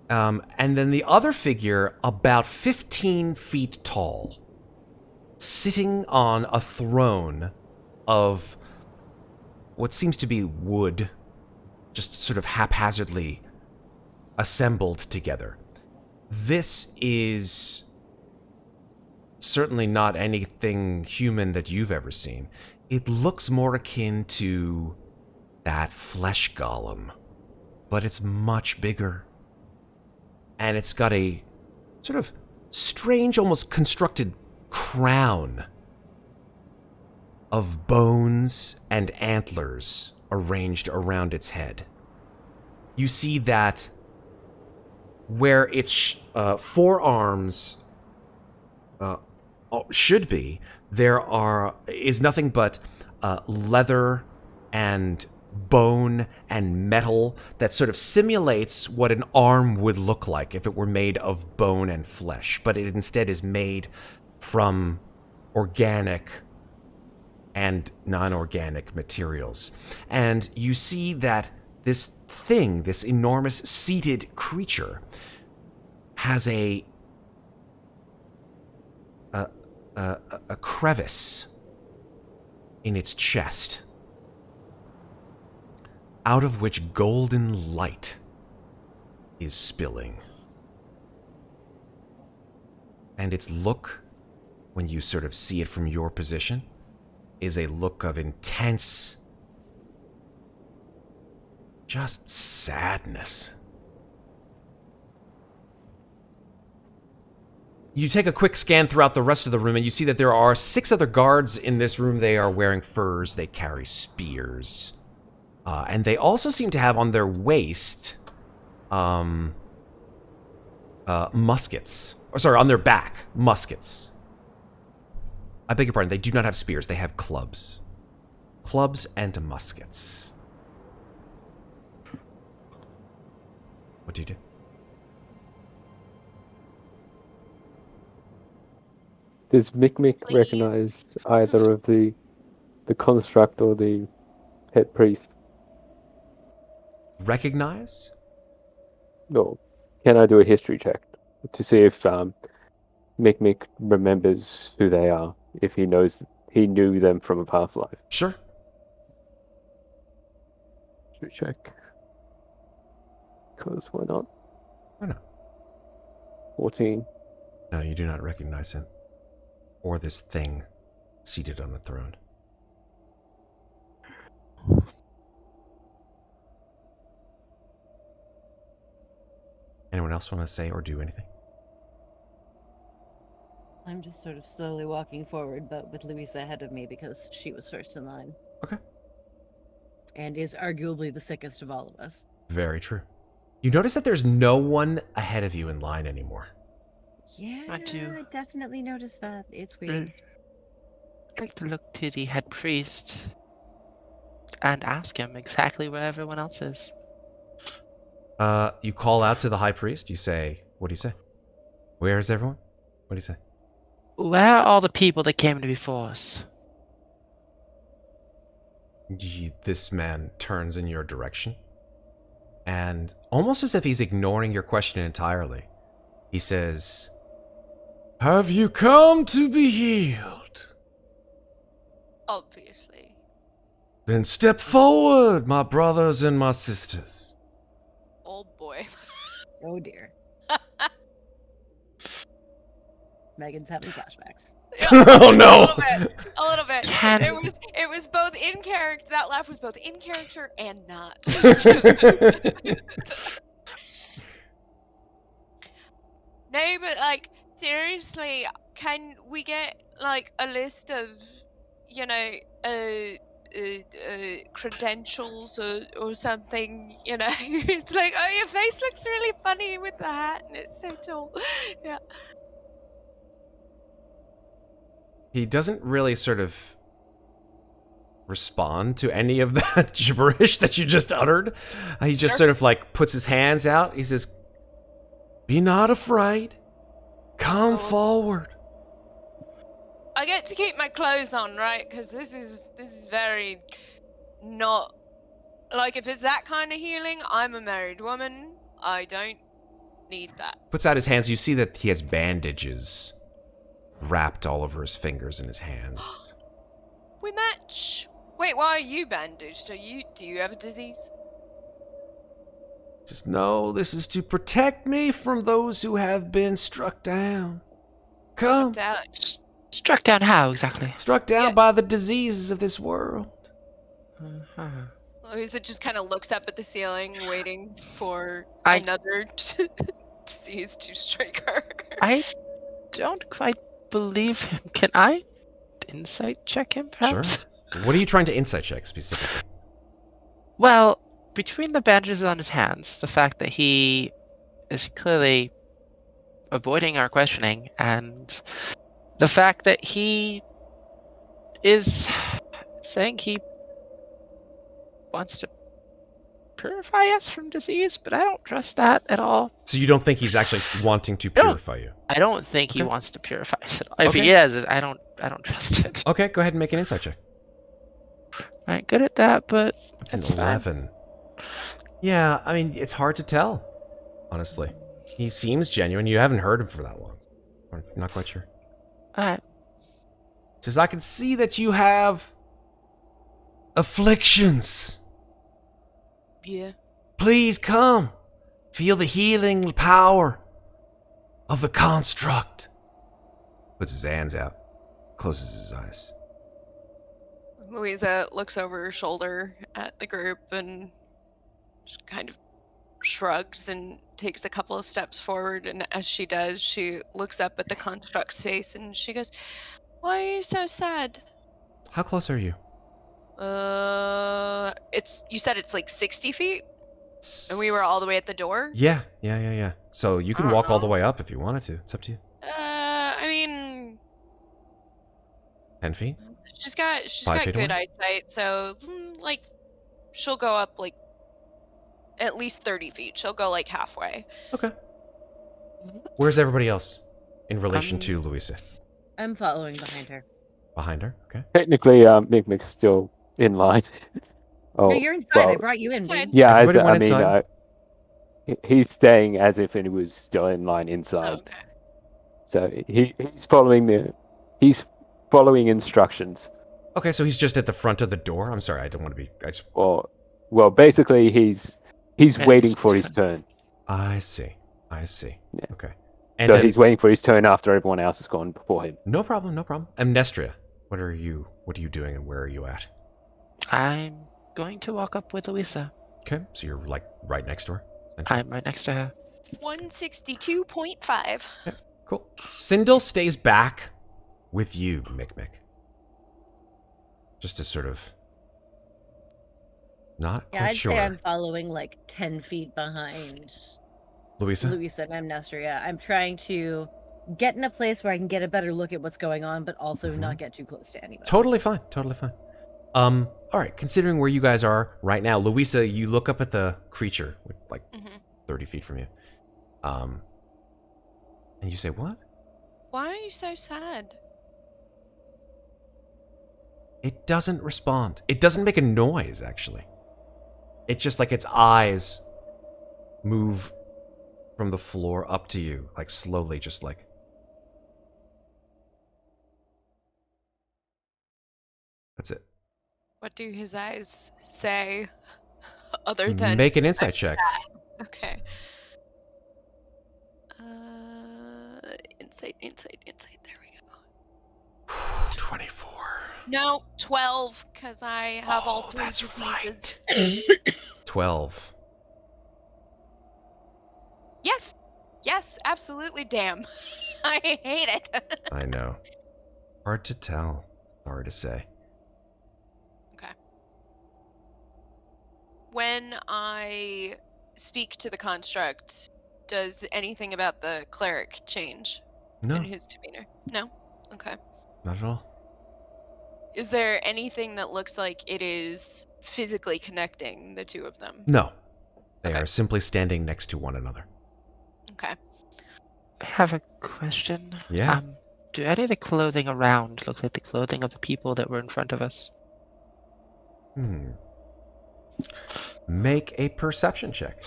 And then the other figure, about 15 feet tall, sitting on a throne of what seems to be wood, just sort of haphazardly assembled together. This is certainly not anything human that you've ever seen. It looks more akin to that flesh golem, but it's much bigger. And it's got a sort of strange, almost constructed crown of bones and antlers arranged around its head. You see that where its forearms should be, there is nothing but leather and bone and metal that sort of simulates what an arm would look like if it were made of bone and flesh, but it instead is made from organic and non-organic materials. And you see that this thing, this enormous seated creature, has a crevice in its chest, out of which golden light is spilling. And its look, when you sort of see it from your position, is a look of intense, just sadness. You take a quick scan throughout the rest of the room, and you see that there are 6 other guards in this room. They are wearing furs, they carry spears. And they also seem to have on their waist muskets. Or sorry, on their back, muskets. I beg your pardon, they do not have spears, they have clubs. Clubs and muskets. What do you do? Does Mikmick Please. recognize either of the construct or the head priest? Recognize? Or can I do a history check to see if Mikmick remembers who they are, if he knew them from a past life? Sure. History check. Because why not? Why not? 14. No, you do not recognize him. Or this thing seated on the throne. Anyone else want to say or do anything? I'm just sort of slowly walking forward, but with Louisa ahead of me because she was first in line. Okay. And is arguably the sickest of all of us. Very true. You notice that there's no one ahead of you in line anymore. Yeah, I do. I definitely noticed that. It's weird. I'd like to look to the head priest and ask him exactly where everyone else is. You call out to the high priest. You say, what do you say? Where is everyone? What do you say? Where are all the people that came to before us? This man turns in your direction. And almost as if he's ignoring your question entirely, he says, "Have you come to be healed? Obviously. Then step forward, my brothers and my sisters." Oh boy. Oh dear. Megan's having flashbacks. Oh no! A little bit. Can- It was both in character. That laugh was both in character and not. No, but like seriously, can we get like a list of, you know, credentials or something? You know, it's like, oh, your face looks really funny with the hat, and it's so tall. Yeah. He doesn't really sort of respond to any of that gibberish that you just uttered. He just sort of like puts his hands out. He says, "Be not afraid. Come forward." I get to keep my clothes on, right? Because this is very not like if it's that kind of healing. I'm a married woman. I don't need that. Puts out his hands. You see that he has bandages wrapped all over his fingers and his hands. We match. Wait, why are you bandaged? Do you have a disease? Just no, this is to protect me from those who have been struck down. Come. Struck down how exactly? Struck down by the diseases of this world. Uh-huh. Louisa just kind of looks up at the ceiling, waiting for I- another disease to strike her. I don't quite believe him. Can I insight check him, perhaps? Sure. What are you trying to insight check specifically? Well, between the bandages on his hands, the fact that he is clearly avoiding our questioning, and the fact that he is saying he wants to purify us from disease, but I don't trust that at all. So you don't think he's actually wanting to purify you? I don't think he Okay. wants to purify us at all. If Okay. he is, I don't trust it. Okay, go ahead and make an insight check. I ain't good at that, but That's an it's fine. 11. Yeah, I mean, it's hard to tell, honestly. He seems genuine. You haven't heard him for that long. I'm not quite sure. Alright. Says, I can see that you have afflictions. Yeah. Please come. Feel the healing power of the construct. Puts his hands out. Closes his eyes. Louisa looks over her shoulder at the group and just kind of shrugs and takes a couple of steps forward. And as she does, she looks up at the construct's face and she goes, "Why are you so sad?" How close are you? You said it's like 60 feet? And we were all the way at the door? Yeah. So you can I don't walk all the know. way up if you wanted to. It's up to you. I mean, 10 feet? she's got 5 feet good away? eyesight, so like she'll go up like at least 30 feet. She'll go like halfway. Okay. Where's everybody else in relation Um, to Louisa? I'm following behind her. Behind her? Okay. Technically, Mikmick's still in line. No, you're inside. I brought you in. Inside. dude. Yeah, Everybody went I mean, inside. he's staying as if he was still in line inside. Okay. So he's following instructions. Okay, so he's just at the front of the door? I'm sorry, I don't want to be... Well, basically he's waiting for his turn. I see. Yeah. Okay. And So then, he's waiting for his turn after everyone else has gone before him. no problem. Amnestria, what are you doing and where are you at? I'm going to walk up with Louisa. Okay, so you're like right next to her? essentially? I'm right next to her. 162.5. Cool. Sindel stays back with you, Mikmick. Just to sort of... Not Yeah, quite I'd sure. say I'm following like 10 feet behind Louisa? Louisa and Amnestria. I'm trying to get in a place where I can get a better look at what's going on, but also not get too close to anybody. Totally fine. All right, considering where you guys are right now, Louisa, you look up at the creature, like 30 feet from you. And you say, what? Why are you so sad? It doesn't respond. It doesn't make a noise, actually. It's just like its eyes move from the floor up to you, like slowly, just like... That's it. What do his eyes say other than Make an insight check. Okay. Insight. There we go. 24. No, 12, because I have all three that's diseases. 12. Yes, absolutely. Damn, I hate it. I know. Hard to tell. Hard to say. Okay. When I speak to the construct, does anything about the cleric change No, in his demeanor? No? Okay. not at all. Is there anything that looks like it is physically connecting the two of them? No. They Okay. are simply standing next to one another. Okay. I have a question. Yeah. Do any of the clothing around look like the clothing of the people that were in front of us? Make a perception check.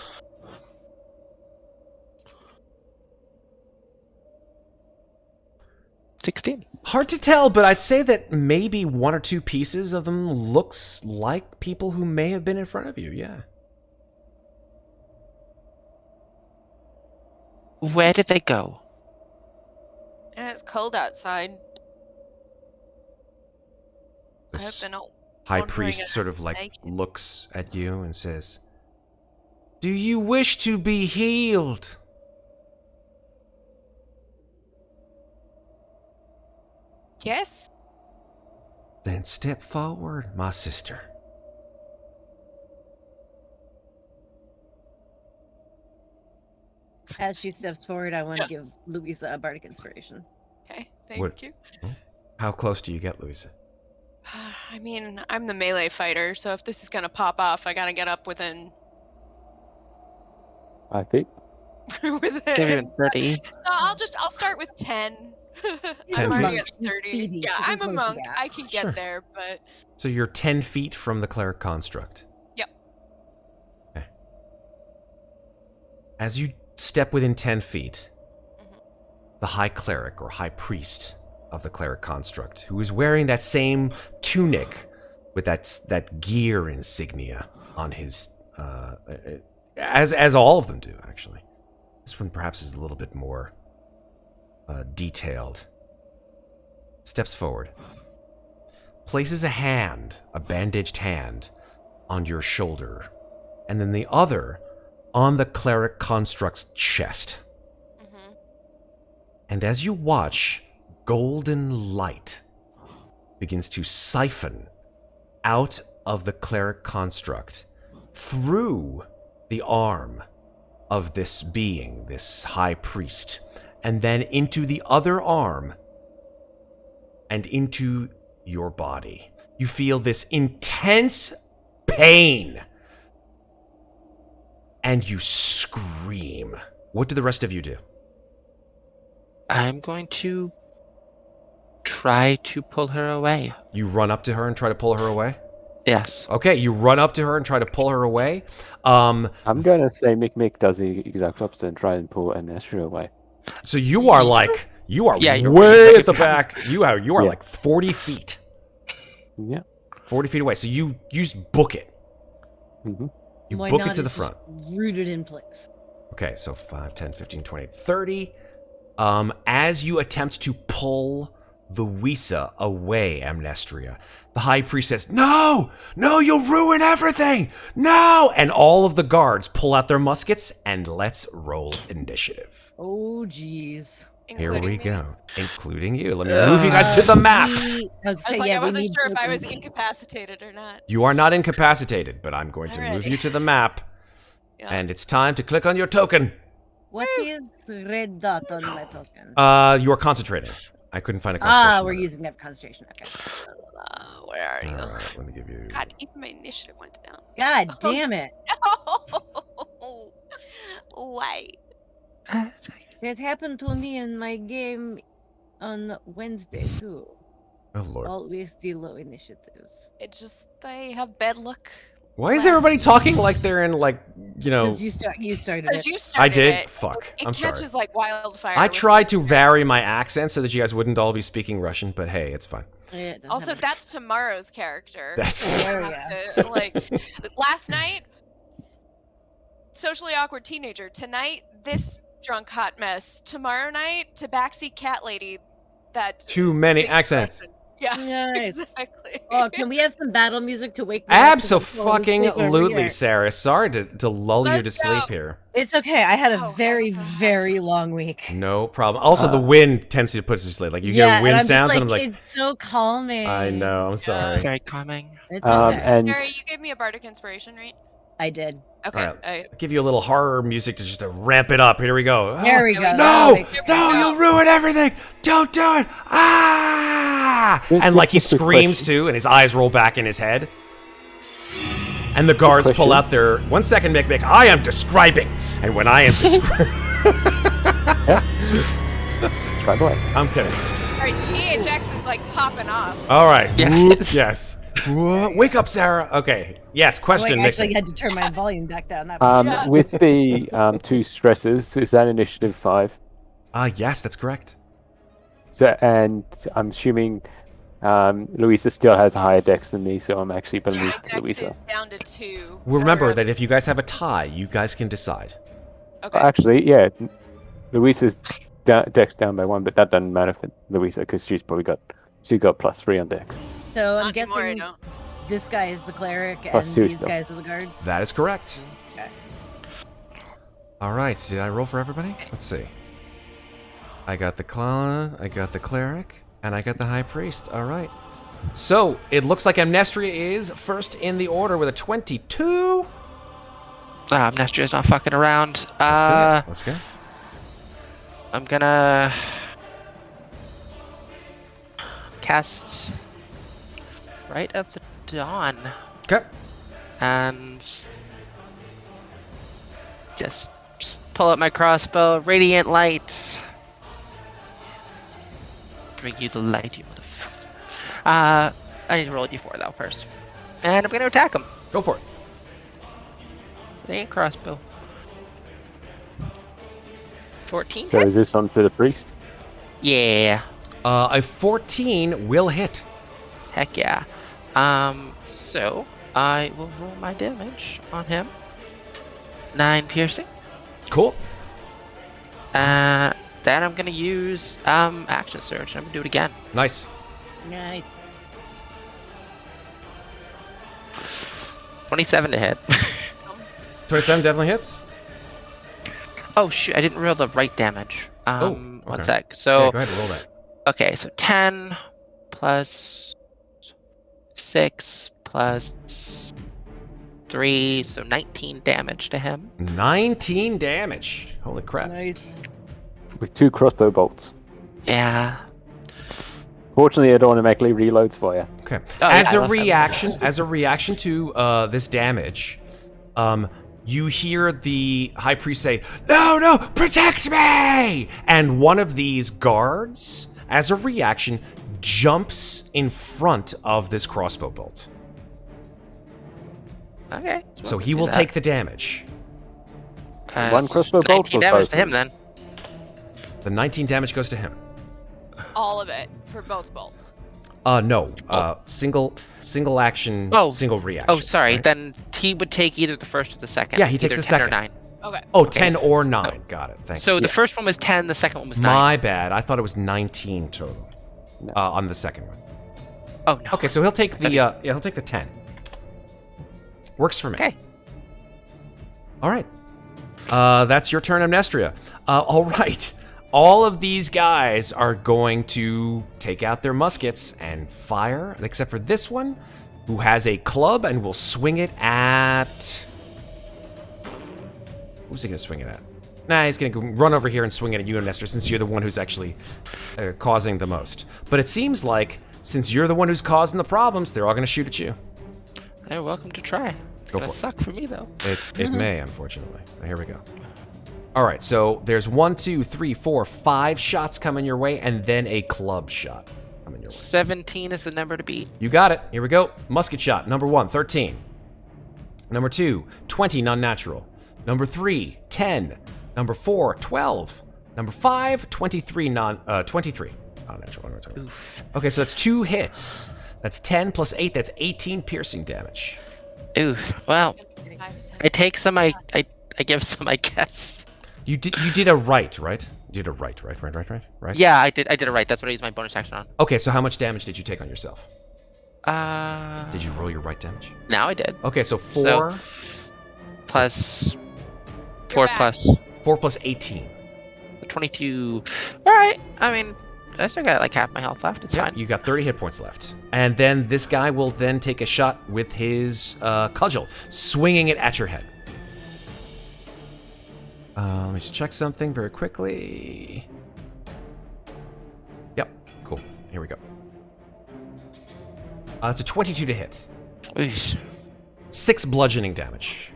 16. Hard to tell, but I'd say that maybe one or two pieces of them looks like people who may have been in front of you, yeah. Where did they go? And it's cold outside. I hope This they're not high wandering priest around sort of like naked. looks at you and says, "Do you wish to be healed?" Yes. Then step forward, my sister. As she steps forward, I want to give Louisa a bardic inspiration. Okay. Thank What- you. How close do you get, Louisa? I mean, I'm the melee fighter, so if this is gonna pop off, I gotta get up within 5 feet. Maybe even 30. So I'll start with 10. 10 I'm already feet. at 30. Speedy, Yeah, she can I'm a close the monk. gap. I can get Sure. there, but So you're 10 feet from the cleric construct. Yep. Okay. As you step within 10 feet, the high cleric or high priest of the cleric construct, who is wearing that same tunic with that gear insignia on his, as all of them do, actually. This one perhaps is a little bit more detailed. Steps forward, places a hand, a bandaged hand, on your shoulder, and then the other on the cleric construct's chest. And as you watch, golden light begins to siphon out of the cleric construct through the arm of this being, this high priest, and then into the other arm and into your body. You feel this intense pain and you scream. What do the rest of you do? I'm going to try to pull her away. You run up to her and try to pull her away? Yes. Okay, you run up to her and try to pull her away. I'm gonna say Mikmick does the exact opposite and try and pull Amnestria away. So you are like, you are Yeah, you're way right at the back. You are Yeah. like 40 feet. Yeah. 40 feet away. So you just book it. Mm-hmm. You Why book not? it to the It's front. just rooted in place. Okay, so 5, 10, 15, 20, 30. As you attempt to pull Louisa away, Amnestria, the high priest says, "No! No, you'll ruin everything! No!" And all of the guards pull out their muskets, and let's roll initiative. Oh, jeez. Here including we me. go. Including you. Let me move you guys to the map. I was I was like, yeah, I we wasn't need sure if I to- was incapacitated or not. You are not incapacitated, but I'm going to move Alrighty. you to the map. Yeah. And it's time to click on your token. What is red dot on my token? You are concentrating. I couldn't find a concentration. We're marker. using that concentration. Okay. Where are you? Alright, let me give you... God, even my initiative went down. God damn it. No! Why? That happened to me in my game on Wednesday, too. Oh, Lord. Always the low initiative. It just, they have bad luck. Why is everybody talking like they're in, like, you know... Because you started Because it. you started I did? it. Fuck. It I'm sorry. catches like wildfire. I with tried to me. vary my accent so that you guys wouldn't all be speaking Russian, but hey, it's fine. Yeah, it doesn't Also, have that's tomorrow's character. That's... There You we have go. to, like, last night, socially awkward teenager. Tonight, this drunk hot mess. Tomorrow night, tabaxi cat lady. That Too many speaks accents. Russian. Yeah, Nice. exactly. Oh, can we have some battle music to wake me up? 'Cause I'm falling asleep over Abso-fucking-lutely, here. Sarah. Sorry to lull you to Let's sleep go. here. It's okay. I had a Oh, very, I'm so happy. very long week. No problem. Also, the wind tends to put us to sleep. Like, you yeah, hear wind and I'm sounds, just and I'm like, it's so calming. I know, I'm sorry. Very calming. It's Um, okay. and Mary, you gave me a bardic inspiration, right? I did. Okay. Alright. I- Give you a little horror music to just to ramp it up. Here we go. There we there go. we That'll No! make it No, better. you'll ruin everything! Don't do it! Ah! Just- And like he just a quick screams question. too, and his eyes roll back in his head. And the guards pull question. out their... 1 second, Mikmick. I am describing. And when I am describing... By the way, I'm kidding. Alright, THX is like popping off. All right. Yes. Yes. Wake up, Sarah. Okay. Yes. Question. I actually Mikmick. had to turn my volume back down. That was Yeah. With the 2 stresses, is that initiative 5? Yes, that's correct. So, and I'm assuming Louisa still has a higher dex than me, so I'm actually beneath My dex Louisa. is down to 2. Remember Or- that if you guys have a tie, you guys can decide. Okay. Actually, yeah, Louisa's dex down by 1, but that doesn't matter for Louisa because she got +3 on dex. So I'm Not anymore, I guessing don't. this guy is the cleric Plus and 2 these still. guys are the guards. That is correct. Okay. All right. Did I roll for everybody? Let's see. I got the clown, I got the cleric, and I got the high priest. All right. So it looks like Amnestria is first in the order with a 22. Amnestria's not fucking around. Let's do it. Let's go. I'm gonna cast right up to dawn Okay. and just pull out my crossbow. Radiant light. Bring you the light, you motherfucker. I need to roll a d4 though first, and I'm gonna attack him. Go for it. It ain't crossbow. 14. So is this on to the priest? Yeah. A 14 will hit. Heck yeah. So I will roll my damage on him. 9 piercing. Cool. Then I'm gonna use action surge. I'm gonna do it again. Nice. Nice. 27 to hit. 27 definitely hits. Oh shoot! I didn't roll the right damage. One okay. sec. So Yeah, go ahead and roll that. okay, so 10 plus 6 plus 3, so 19 damage to him. 19 damage. Holy crap. Nice. With 2 crossbow bolts. Yeah. Fortunately, it automatically reloads for you. Okay. Oh, as yeah, a I love reaction to this damage, you hear the high priest say, "No, protect me!" And one of these guards, as a reaction, jumps in front of this crossbow bolt. Okay. So he will take the damage. One crossbow bolt 19 was damage both to him then. The 19 damage goes to him. All of it for both bolts. No. Single action, Oh. single reaction. Oh, sorry. right? Then he would take either the first or the second. Yeah, he takes either the 10 second. or 9. Okay. Oh, 10 or 9. Got it. Thank you. So the first one was 10, the second one was 9. My bad. I thought it was 19 total. On the second one. Oh no. Okay, so he'll take the he'll take the 10. Works for me. Okay. All right. That's your turn, Amnestria. All right. All of these guys are going to take out their muskets and fire, except for this one, who has a club and will swing it at... Who's he going to swing it at? Nah, he's going to run over here and swing it at you, Amnestria, since you're the one who's actually causing the most. But it seems like, since you're the one who's causing the problems, they're all going to shoot at you. You're welcome to try. It's Go gonna for it. suck for me though. It may, unfortunately. Here we go. All right, so there's 1, 2, 3, 4, 5 shots coming your way, and then a club shot coming your way. 17 is the number to beat. You got it. Here we go. Musket shot. Number 1, 13. Number 2, 20, non-natural. Number 3, 10. Number 4, 12. Number 5, 23, 23. Non-natural. Okay, so that's 2 hits. That's 10 plus 8. That's 18 piercing damage. Oof. Well, 5 to 10. I take some. I give some. I guess. You did a right? You did a right? Yeah, I did it right. That's what I used my bonus action on. Okay, so how much damage did you take on yourself? Did Did you roll your right damage? Now I did. Okay, so 4 Plus You're 4 back. plus 4 plus 18. 22. All right. I mean, I still got like half my health left. It's Yeah, fine. you got 30 hit points left. And then this guy will then take a shot with his cudgel, swinging it at your head. Let me just check something very quickly. Yep, cool. Here we go. It's a 22 to hit. Oosh. 6 bludgeoning damage.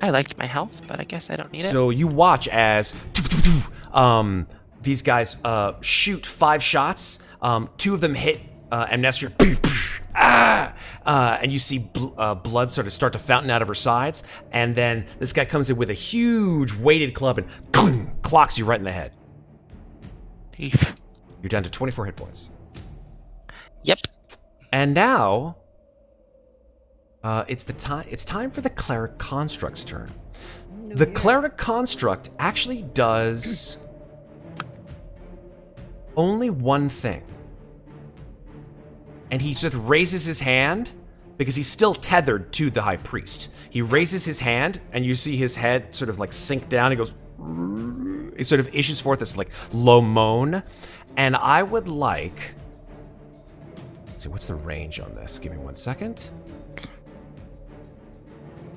I liked my health, but I guess I don't need it. So you watch as these guys shoot 5 shots. 2 of them hit Amnestria. And you see blood sort of start to fountain out of her sides. And then this guy comes in with a huge weighted club and clocks you right in the head. Eef. You're down to 24 hit points. Yep. And now, it's time for the Cleric Construct's turn. The Cleric Construct actually does only one thing. And he just raises his hand, because he's still tethered to the High Priest. He raises his hand, and you see his head sort of like sink down. He goes... He sort of issues forth this like low moan. And I would like... Let's see, what's the range on this? Give me 1 second.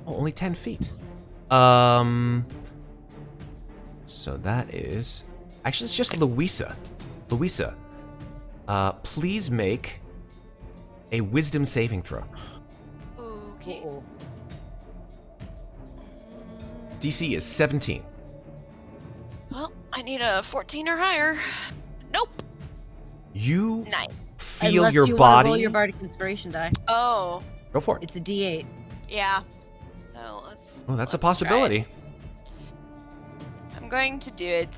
Oh, only 10 feet. So that is... Actually, it's just Louisa. Louisa, please make a wisdom saving throw. Okay. DC is 17. Well, I need a 14 or higher. Nope. You 9. feel Unless your you body... want to roll your bardic inspiration die. Oh. Go for it. It's a D8. Yeah. So let's. Oh, that's a let's try possibility. it. I'm going to do it.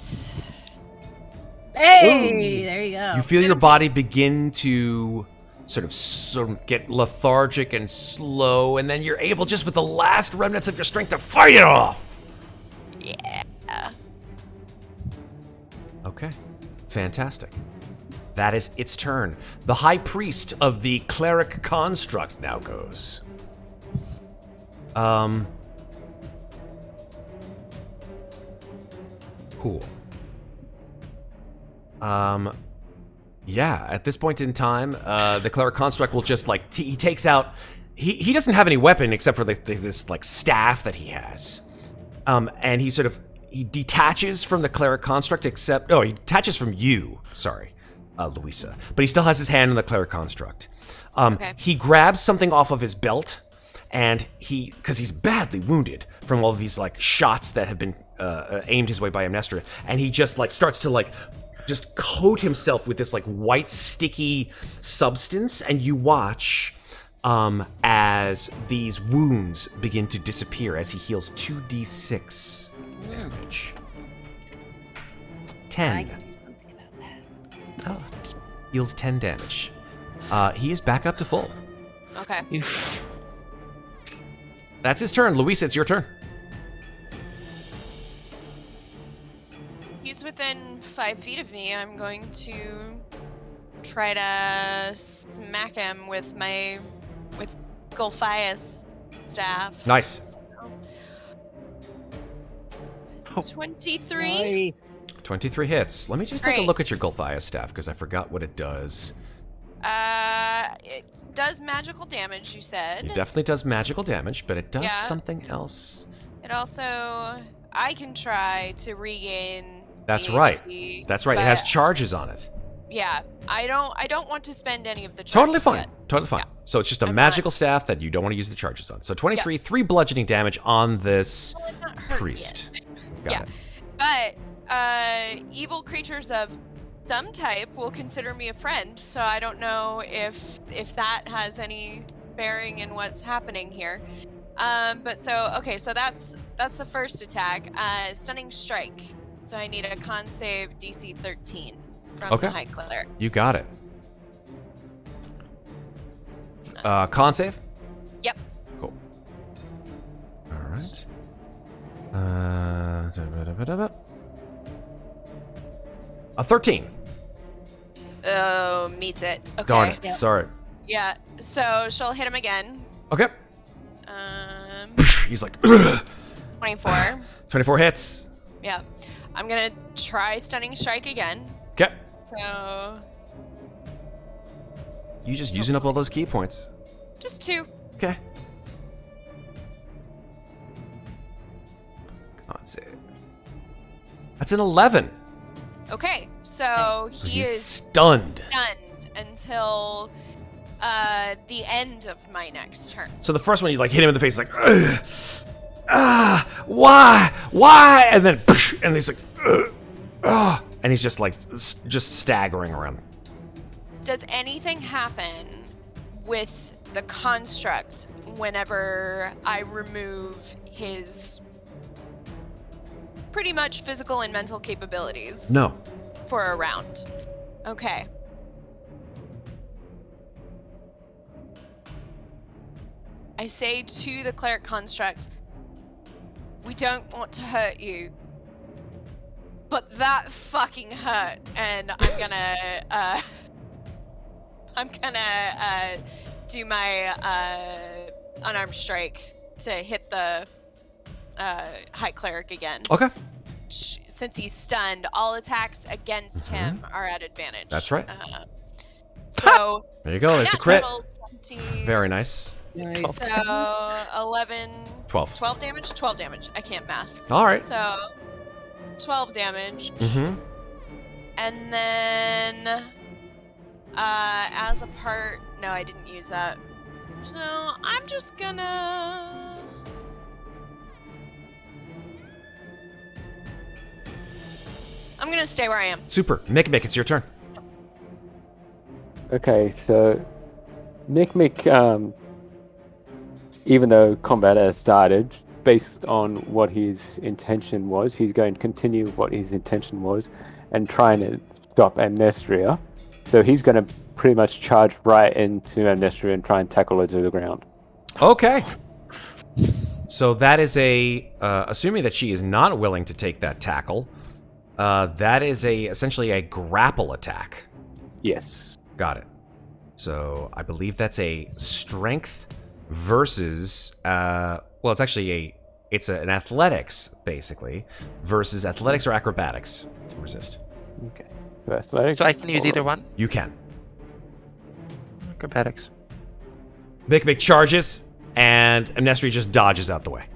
Hey, there you go. You feel your 17. body begin to sort of get lethargic and slow, and then you're able, just with the last remnants of your strength, to fight it off. Yeah. Okay, fantastic. That is its turn. The High Priest of the Cleric Construct now goes. Cool. Yeah, at this point in time, the Cleric Construct will just, like, he takes out... He doesn't have any weapon except for this, like, staff that he has. And he sort of... He detaches from the Cleric Construct except... Oh, he detaches from you. Sorry, Louisa. But he still has his hand on the Cleric Construct. Okay. He grabs something off of his belt, and because he's badly wounded from all of these, like, shots that have been aimed his way by Amnestria, and he just, like, starts to, like... just coat himself with this like white sticky substance, and you watch as these wounds begin to disappear as he heals 2d6 damage. I 10 can do something about that. Oh, heals 10 damage. He is back up to full. Okay. oof. That's his turn. Louisa, it's your turn. He's within 5 feet of me. I'm going to try to smack him with Golfias staff. Nice. So, 23. Nice. 23 hits. Let me just take a Great. look at your Golfiah staff, because I forgot what it does. It does magical damage, you said. It definitely does magical damage, but it does Yeah. something else. It also, I can try to regain. That's the right. HP, That's right. It but has charges on it. Yeah, I don't want to spend any of the charges. Totally fine. yet. Totally fine. Yeah. So it's just a I'm magical staff that you don't want to use the charges on. So 23, 3 bludgeoning damage on this Well, it's not hurt priest. yet. Got Yeah. it. But evil creatures of some type will consider me a friend, so I don't know if that has any bearing in what's happening here. But so okay, so that's the first attack. Stunning strike. So I need a con save DC 13 from Okay. the High Cleric. You got it. Con save? Yep. Cool. All right. A 13. Oh, meets it. Okay. Darn it. Yep. Sorry. Yeah. So she'll hit him again. Okay. 24. He's like, 24 hits. Yeah. I'm gonna try stunning strike again. Okay. So You just using up all those key points. just 2. Okay. Con save. That's an 11. Okay. So he He's is stunned. stunned until the end of my next turn. So the first one, you like hit him in the face, like, why, and then, and he's like, and he's just like just staggering around. Does anything happen with the construct whenever I remove his pretty much physical and mental capabilities? No. For a round. Okay. I say to the cleric construct, we don't want to hurt you, but that fucking hurt, and I'm gonna do my unarmed strike to hit the high cleric again. Okay. Since he's stunned, all attacks against him are at advantage. That's right. So there you go. There's a crit. 20. Very nice. Nice. So 11. 12. 12 damage? 12 damage. I can't math. All right. So 12 damage. Mm-hmm. And then as a part... No, I didn't use that. So I'm just gonna... I'm gonna stay where I am. Super. Mikmick, it's your turn. Okay, so Mikmick, even though combat has started, based on what his intention was, he's going to continue what his intention was and trying to stop Amnestria. So he's going to pretty much charge right into Amnestria and try and tackle her to the ground. Okay. So that is assuming that she is not willing to take that tackle, that is essentially a grapple attack. Yes. Got it. So I believe that's a strength versus, it's actually an athletics, basically, versus athletics or acrobatics to resist. Okay. So athletics. So I can use either one? You can. Acrobatics. Mikmick charges, and Amnestria just dodges out the way.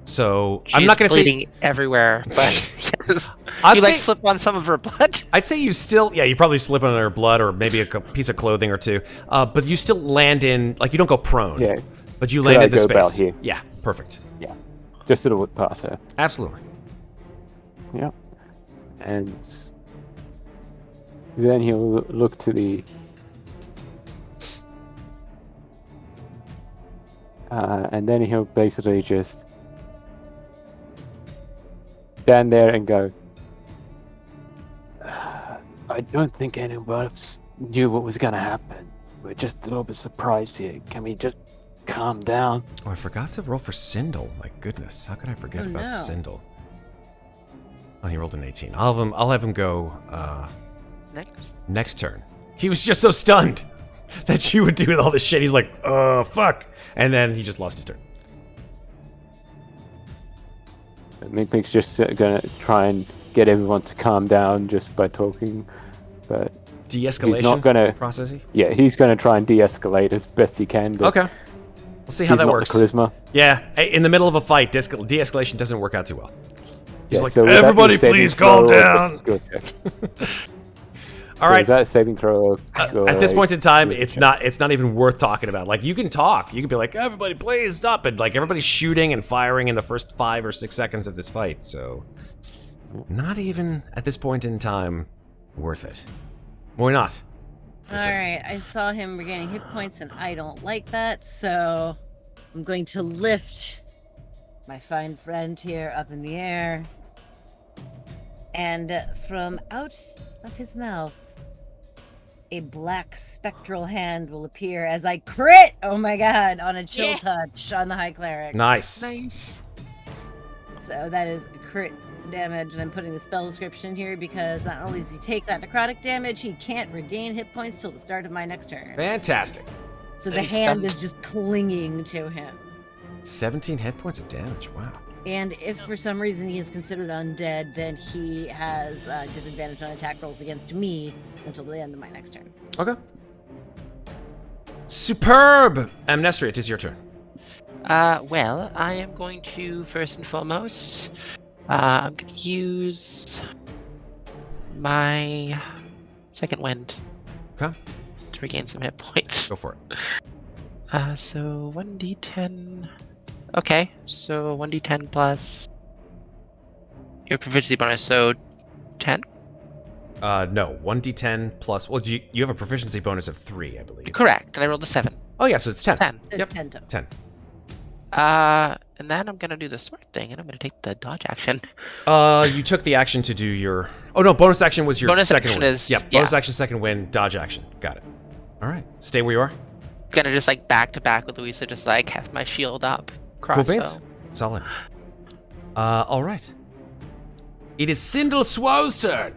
So I'm not going to say bleeding everywhere, but I'd you say, slip on some of her blood. I'd say you still, you probably slip on her blood or maybe a piece of clothing or two. But you still land in, you don't go prone. Yeah. But you land in the go space. about here? Yeah, perfect. Yeah. Just to look past her. Absolutely. Yeah. And then he'll look to the and then he'll basically just stand there and go, I don't think anyone else knew what was going to happen. We're just a little bit surprised here. Can we just calm down? Oh, I forgot to roll for Sindel. My goodness, how could I forget about Sindel? Oh, he rolled an 18. I'll have him go next turn. He was just so stunned that you would do all this shit. He's like, fuck. And then he just lost his turn. Mikmick's just gonna try and get everyone to calm down just by talking, but de-escalation. He's not gonna processing. Yeah, he's gonna try and de-escalate as best he can. But okay, we'll see how that works. Charisma. Yeah, in the middle of a fight, de-escalation doesn't work out too well. He's like, so everybody, please calm down. All right. Is that a saving throw? At this point in time, it's not even worth talking about. Like, you can talk. You can be like, everybody, please stop. And like, everybody's shooting and firing in the first 5 or 6 seconds of this fight. So, not even at this point in time worth it. Why not? All right. I saw him regaining hit points, and I don't like that. So, I'm going to lift my fine friend here up in the air, and from out of his mouth, a black spectral hand will appear as I crit, oh my god, on a chill touch on the High Cleric. Nice. Nice. So that is crit damage, and I'm putting the spell description here because not only does he take that necrotic damage, he can't regain hit points till the start of my next turn. Fantastic. So the hand is just clinging to him. 17 hit points of damage, wow. And if for some reason he is considered undead, then he has disadvantage on attack rolls against me until the end of my next turn. Okay. Superb! Amnestria, it is your turn. Well, I am going to, first and foremost, I'm going to use my second wind. Okay. To regain some hit points. Go for it. So 1d10... Okay, so 1d10 plus Your proficiency bonus, so 10? No, 1d10 plus. Well, you have a proficiency bonus of 3, I believe. Correct, and I rolled a 7. Oh yeah, so it's 10. 10. Yep. 10. And then I'm gonna do the smart thing, and I'm gonna take the dodge action. You took the action to do your. Oh no, bonus action was your Bonus second action win. is- Yep, bonus action, second win, dodge action. Got it. All right, stay where you are. Gonna just like back to back with Louisa, just like have my shield up. Cool Crossbow. beans. Solid. All right. It is Sindel Swo's turn.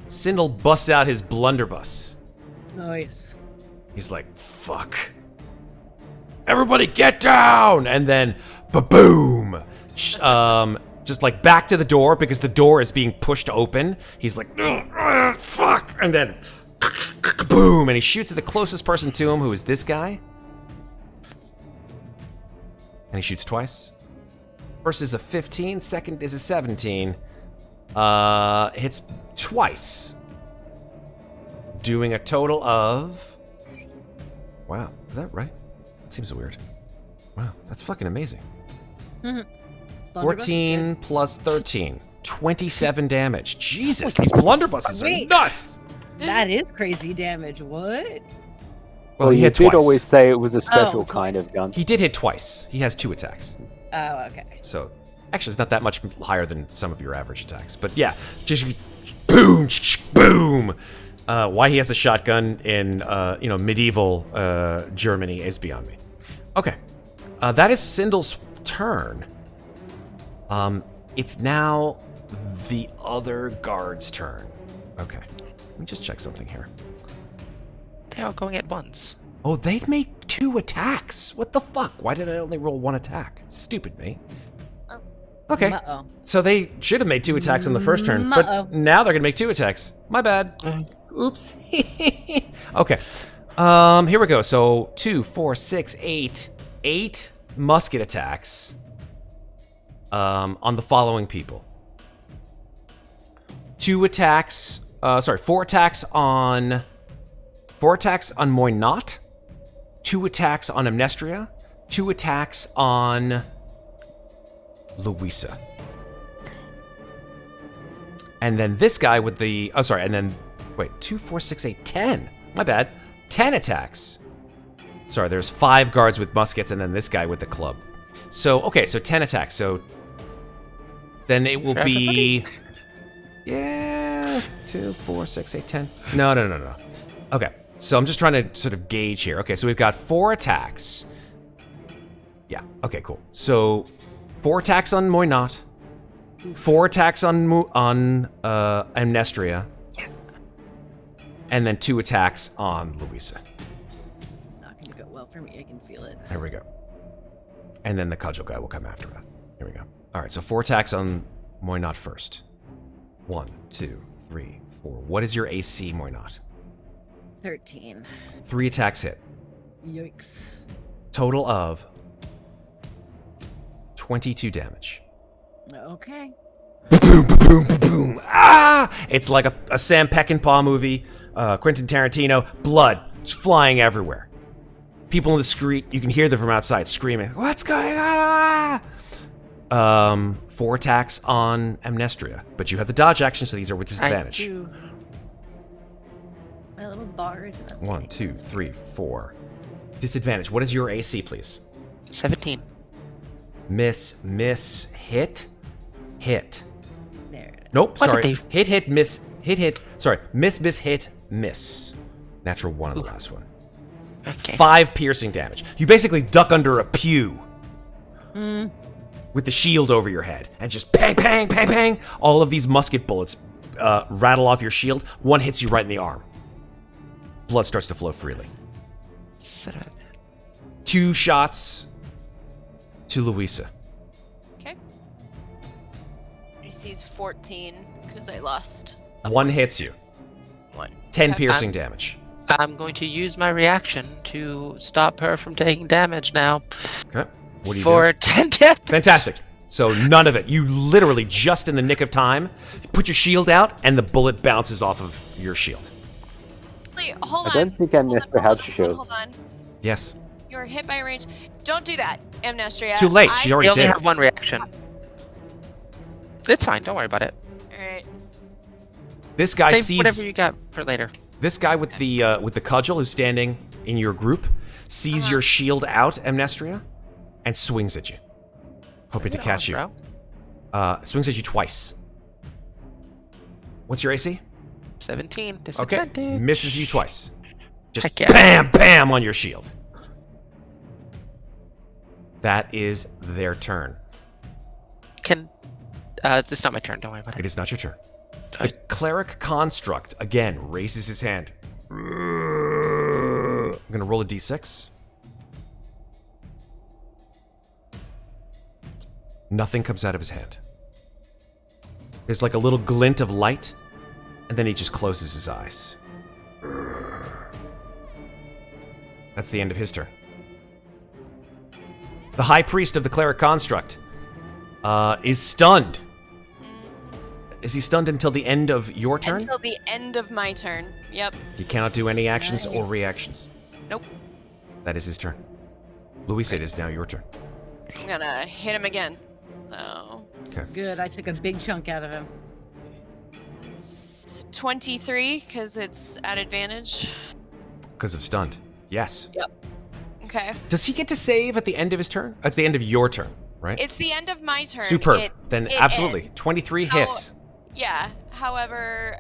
Sindel busts out his blunderbuss. Nice. He's like, fuck. Everybody get down! And then, ba-boom! Just like back to the door because the door is being pushed open. He's like, fuck! And then, boom! And he shoots at the closest person to him, who is this guy. And he shoots twice. First is a 15, second is a 17. Hits twice. Doing a total of... Wow, is that right? That seems weird. Wow, that's fucking amazing. 14 plus 13. 27 damage. Jesus, these blunderbusses are Wait. nuts! That is crazy damage. What? Well, he you hit did twice. always say it was a special Oh, kind of gun. He did hit twice. He has 2 attacks. Oh, okay. So, actually, it's not that much higher than some of your average attacks. But yeah, just boom, boom. Why he has a shotgun in medieval Germany is beyond me. Okay, that is Sindel's turn. It's now the other guard's turn. Okay, let me just check something here. They're all going at once. Oh, they'd make 2 attacks. What the fuck? Why did I only roll 1 attack? Stupid me. Okay, Uh-oh. so they should have made 2 attacks on the first turn, Uh-oh. but now they're gonna make 2 attacks. My bad. Oops. Okay. Here we go. So 2, 4, 6, 8. 8 musket attacks. On the following people. 4 attacks on Muadnhait. 2 attacks on Amnestria. 2 attacks on Louisa. And then this guy with the... Oh, sorry. And then... Wait. 2, 4, 6, 8, 10. My bad. 10 attacks. Sorry, there's 5 guards with muskets and then this guy with the club. So, okay. So 10 attacks. So... Then it will be... Yeah... 2, 4, 6, 8, 10. No. Okay. So I'm just trying to sort of gauge here. Okay, so we've got 4 attacks. Yeah. Okay, cool. So... 4 attacks on Muadnhait, 4 attacks on Amnestria, and then 2 attacks on Louisa. It's not going to go well for me. I can feel it. Here we go. And then the cudgel guy will come after that. Here we go. All right, so 4 attacks on Muadnhait first. 1, 2, 3, 4. What is your AC, Muadnhait? 13. 3 attacks hit. Yikes. Total of 22 damage. Okay. Boom, boom, boom, boom. Ah! It's like a Sam Peckinpah movie. Quentin Tarantino. Blood just flying everywhere. People in the street, you can hear them from outside screaming, "What's going on?" 4 attacks on Amnestria, but you have the dodge action, so these are with disadvantage. I do. My little bar is up. 1, 2, 3, 4. Disadvantage. What is your AC, please? 17. Miss, hit. There. Nope, What sorry. did Hit, miss, hit. Sorry, miss, hit, miss. Natural 1 on the last one. Okay. 5 piercing damage. You basically duck under a pew. With the shield over your head. And just bang, bang, bang, bang. All of these musket bullets rattle off your shield. 1 hits you right in the arm. Blood starts to flow freely. 2 shots to Louisa. Okay. AC's 14 because I lost. 1 hits you. 1. 10 Okay. piercing damage. I'm going to use my reaction to stop her from taking damage now. Okay. What do you For do? 10 damage. Fantastic. So none of it. You literally just in the nick of time put your shield out and the bullet bounces off of your shield. Wait, hold on. I don't think Amnestria had shield. Hold on. Yes. You're hit by range. Don't do that, Amnestria. Too late. She We already only did. have 1 reaction. It's fine. Don't worry about it. All right. This guy Save sees whatever you got for later. this guy with the cudgel who's standing in your group sees your shield out, Amnestria, and swings at you, hoping to Bring it catch on, you. bro. Swings at you twice. What's your AC? 17. Okay, Disadvantage. misses you twice. Just Heck yeah. bam, bam on your shield. That is their turn. It's not my turn. Don't worry about It it. is not your turn. Sorry. The cleric construct again raises his hand. I'm gonna roll a d6. Nothing comes out of his hand. There's like a little glint of light, and then he just closes his eyes. That's the end of his turn. The High Priest of the Cleric Construct is stunned. Is he stunned until the end of your turn? Until the end of my turn. Yep. He cannot do any actions or reactions. Nope. That is his turn. Louisa, it is now your turn. I'm gonna hit him again. So Good, I took a big chunk out of him. 23 because it's at advantage. Because of stunned. Yes. Okay. Does he get to save at the end of his turn? It's the end of your turn, right? It's the end of my turn. Superb. Then it absolutely. ends. 23 How- hits. Yeah. However,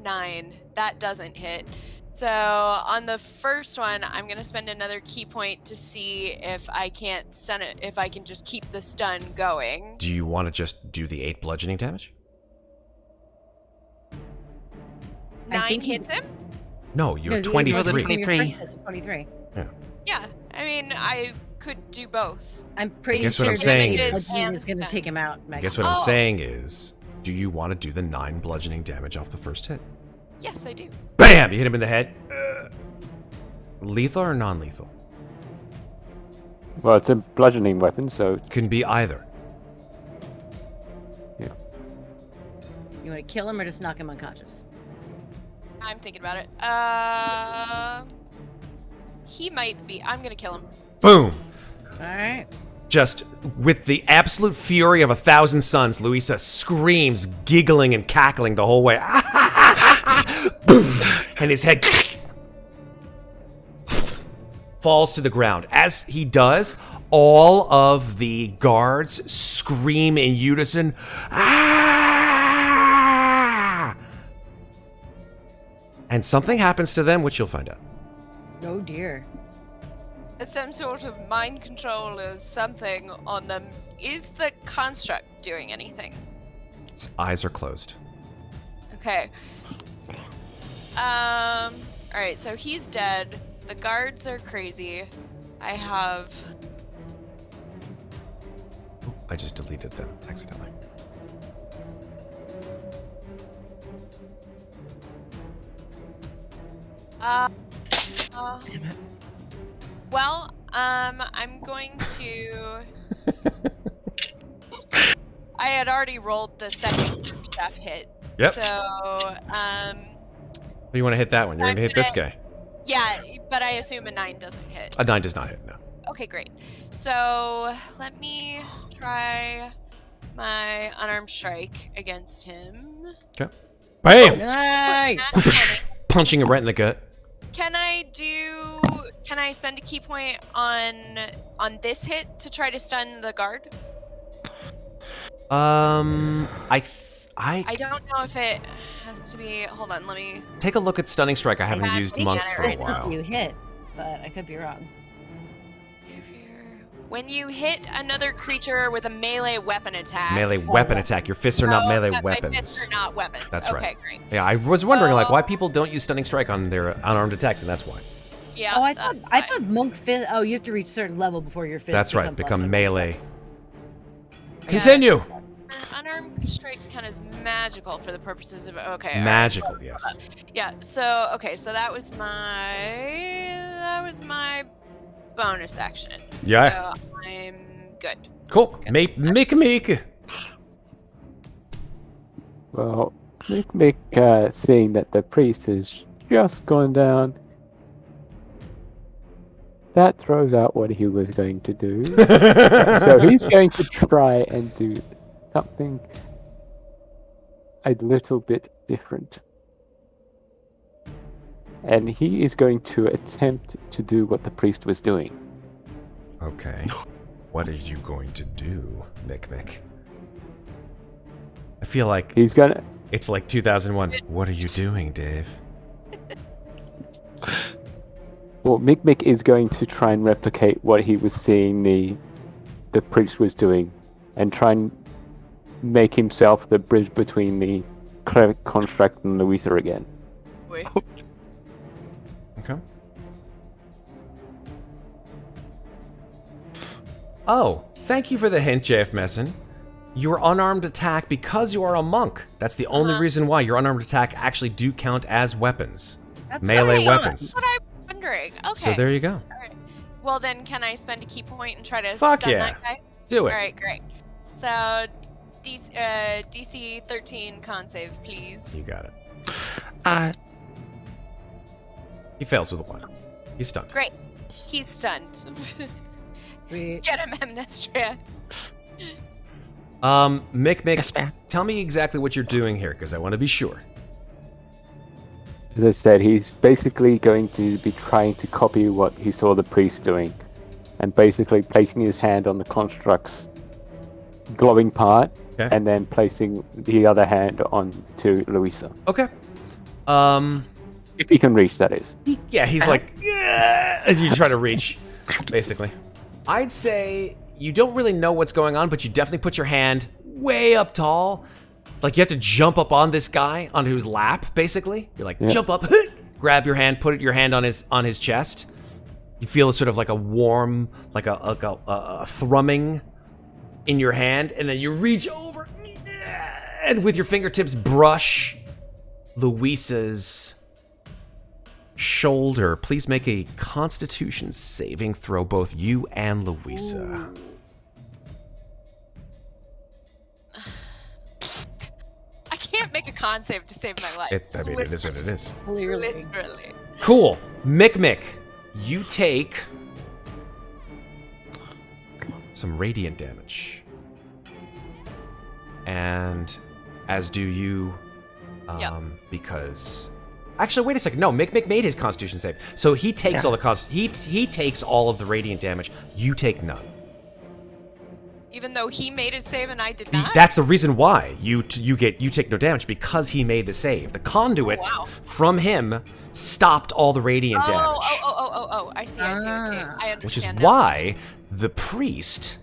9. That doesn't hit. So on the first one, I'm gonna spend another key point to see if I can't stun it. If I can just keep the stun going. Do you want to just do the 8 bludgeoning damage? 9 think he- hits him. No, you're No, 23. 23. 23. Yeah. I mean, I could do both. I'm pretty Guess sure what I'm saying that is- bludgeoning is going to take him out. I Megan. guess what I'm Oh. saying is, do you want to do the 9 bludgeoning damage off the first hit? Yes, I do. Bam! You hit him in the head. Lethal or non-lethal? Well, it's a bludgeoning weapon, so Can be either. You want to kill him or just knock him unconscious? I'm thinking about it. He might be. I'm gonna kill him. Boom! All right. Just with the absolute fury of 1,000 suns, Louisa screams, giggling and cackling the whole way. Boof! And his head falls to the ground. As he does, all of the guards scream in unison. Ah! And something happens to them, which you'll find out. Oh dear. Some sort of mind control or something on them. Is the construct doing anything? His eyes are closed. Okay. All right. So he's dead. The guards are crazy. I have. I just deleted them accidentally. Damn it. Well, I'm going to. I had already rolled the second staff hit. Yep. So, You want to hit that one? You're going to hit this guy. yeah, but I assume a 9 doesn't hit. A 9 does not hit, no. Okay, great. So let me try my unarmed strike against him. Okay. Bam! Nice. Nat 20. Punching him right in the gut. Can I spend a key point on this hit to try to stun the guard? I don't know if it has to be. Hold on, let me. Take a look at Stunning Strike. I haven't Yeah, used looking monks at it for a right now. while. You hit, but I could be wrong. When you hit another creature with a melee weapon attack. Melee weapon attack. Your fists are not Oh, melee my weapons. fists are not weapons. That's okay, right. great. Yeah, I was wondering like why people don't use Stunning Strike on their unarmed attacks, and that's why. Yeah. Oh, I that's thought monk fist. Oh, you have to reach a certain level before your fist. That's right. Become melee. Yeah. Continue. Unarmed strikes count as magical for the purposes of okay. all right. Magical, yes. Yeah. So okay. So that was my bonus action. Yeah. So I'm good. Cool. Mikmick. well, Mikmick, seeing that the priest has just gone down, that throws out what he was going to do. So he's going to try and do something a little bit different. And he is going to attempt to do what the priest was doing. Okay. What are you going to do, Mikmick? I feel like He's gonna. it's like 2001. What are you doing, Dave? Well, Mikmick is going to try and replicate what he was seeing the priest was doing, and try and make himself the bridge between the cleric construct and Louisa again. Wait. Okay. Oh, thank you for the hint, JF Messon. Your unarmed attack, because you are a monk. That's the only reason why your unarmed attack actually do count as weapons. That's Melee right. weapons. That's what I'm wondering. Okay. So there you go. All right. Well, then, can I spend a key point and try to Fuck stun yeah. that guy? Do it. All right, great. So, DC 13 con save, please. You got it. He fails with a 1. He's stunned. Great. He's stunned. Sweet. Get him, Amnestria. Mikmick, Yes, ma'am. tell me exactly what you're doing here, because I want to be sure. As I said, he's basically going to be trying to copy what he saw the priest doing, and basically placing his hand on the construct's glowing part, Okay. and then placing the other hand onto Louisa. Okay. If he can reach, that is. He's like, as you try to reach, basically. I'd say you don't really know what's going on, but you definitely put your hand way up tall. Like you have to jump up on this guy, on his lap, basically. You're like, jump up, grab your hand, put your hand on his chest. You feel sort of like a warm, like a thrumming in your hand, and then you reach over and with your fingertips brush Louisa's shoulder. Please make a Constitution saving throw, both you and Louisa. I can't make a con save to save my life. It is what it is. Clearly. Literally. Cool. Mikmick, you take some radiant damage. And as do you, because... Actually, wait a second. No, Mikmick made his Constitution save. So he takes all the he takes all of the radiant damage. You take none. Even though he made a save and I did not? That's the reason why you take no damage, because he made the save. The conduit from him stopped all the radiant damage. Oh, I see. I understand Which is now. why the priest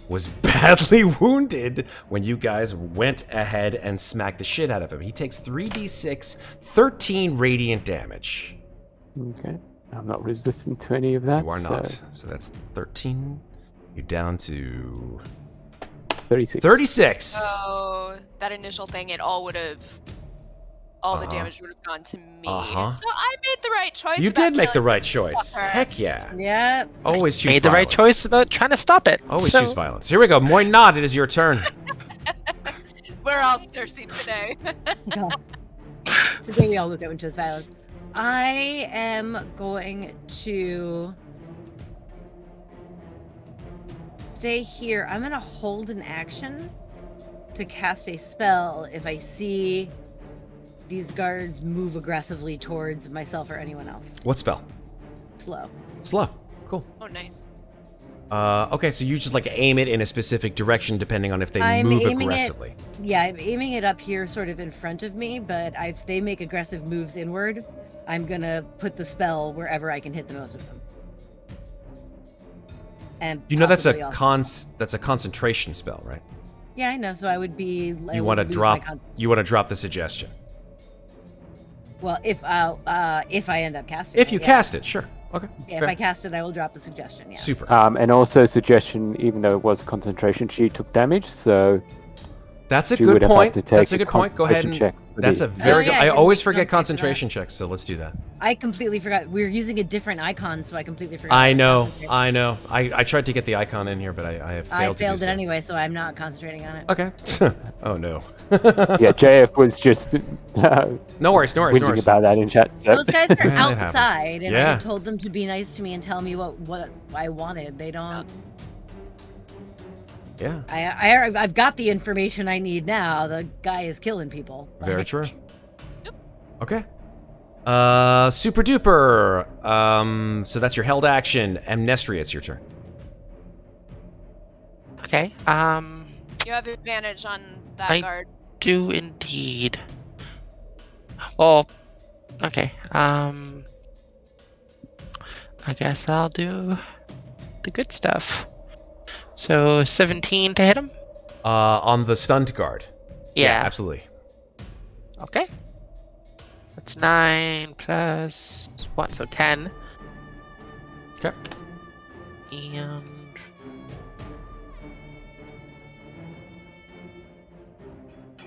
was badly wounded when you guys went ahead and smacked the shit out of him. He takes 3d6, 13 radiant damage. Okay. I'm not resistant to any of that. You are not. So that's 13. You're down to 36. 36. So that initial thing, it all would have, all the damage would have gone to me. So I made the right choice. You about did make the killing right the choice. fucker. Heck yeah. Yep. Always choose Made the right violence. choice about trying to stop it. Always So- choose violence. Here we go. Muadnhait, it is your turn. We're all thirsty today. God. Today we all will go into his violence. I am going to stay here. I'm going to hold an action to cast a spell if I see these guards move aggressively towards myself or anyone else. What spell? Slow. Slow. Cool. Oh, nice. Okay, so you just like aim it in a specific direction depending on if they I'm move aiming it- aggressively. Yeah, I'm aiming it up here sort of in front of me, but if they make aggressive moves inward, I'm going to put the spell wherever I can hit the most of them. And You know that's possibly a also- that's a concentration spell, right? Yeah, I know. So I would be. You want to drop the suggestion. Well, if I end up casting. If you cast it, sure. Okay. Yeah, if fair. I cast it, I will drop the suggestion. Yeah. Super. And also suggestion, even though it was a concentration, she took damage, so That's a she would good have had point. to take That's a good point. Go ahead and. concentration check for That's the- a very Oh, good. yeah, I I always didn't forget think of that. concentration checks, so let's do that. I completely forgot. We're using a different icon, so I completely forgot. I to know. concentrate. I know. I tried to get the icon in here, but I have failed I to failed do it so. anyway, so I'm not concentrating on it. Okay. Oh no. Yeah, JF was just No worries. No worries. No whinging worries. about that in chat. So. Those guys are It happens. outside, and Yeah. I told them to be nice to me and tell me what I wanted. They don't. Yeah. I've got the information I need now. The guy is killing people. Very Like, true. Yep. Okay. Super duper. So that's your held action. Amnestria, it's your turn. Okay. You have advantage on that I guard. do indeed. Well, okay. I guess I'll do the good stuff. So 17 to hit him? On the stunned guard. Yeah. Absolutely. Okay. That's 9 plus 1, so 10. Okay. And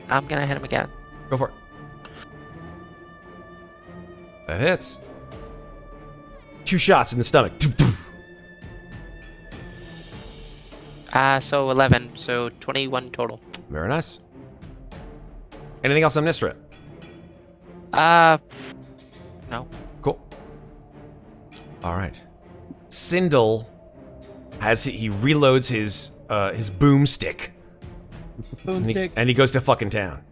I'm gonna hit him again. Go for it. That hits. 2 shots in the stomach. So 11, so 21 total. Very nice. Anything else, Amnestria? No. Cool. All right. Sindel, as he reloads his boomstick, Boomstick. and he goes to fucking town.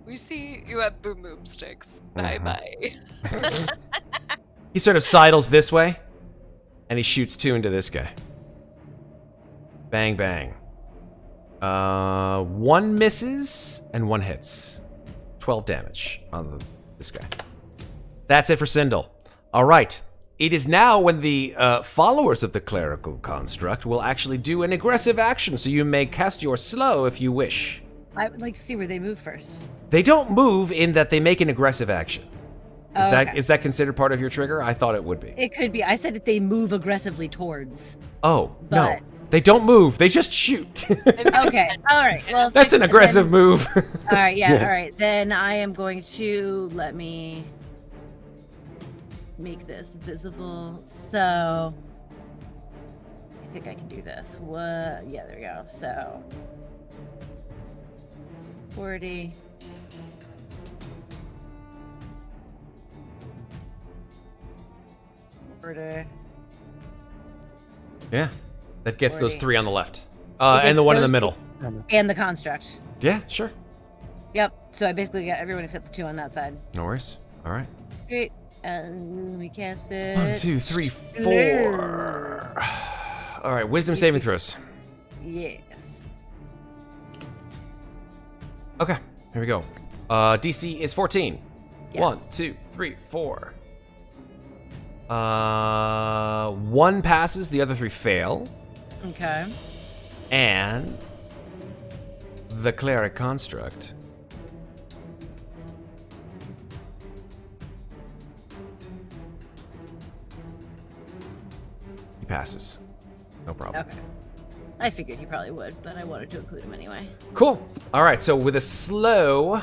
We see you have boom sticks. Bye bye. He sort of sidles this way, and he shoots 2 into this guy. Bang, bang. 1 misses, and 1 hits. 12 damage on this guy. That's it for Sindel. All right. It is now when the followers of the clerical construct will actually do an aggressive action, so you may cast your slow if you wish. I would like to see where they move first. They don't move in that they make an aggressive action. Is Okay. that considered part of your trigger? I thought it would be. It could be. I said that they move aggressively towards. Oh, no. But- They don't move. They just shoot. Okay. All right. Well, That's an aggressive move. All right. Yeah. Yeah. All right. Then I am going to let me make this visible. So I think I can do this. What? Yeah. There we go. So 40. Yeah. That gets those 40. 3 on the left. It And gets the one in the those middle. And the construct. Yeah, sure. Yep. So I basically got everyone except the 2 on that side. No worries. All right. Great. Let me cast it. 1, 2, 3, 4. All right. Wisdom saving throws. Yes. Okay. Here we go. DC is 14. Yes. 1, 2, 3, 4. 1 passes. The other 3 fail. Okay. And the cleric construct he passes. No problem. Okay. I figured he probably would, but I wanted to include him anyway. Cool. All right. So with a slow,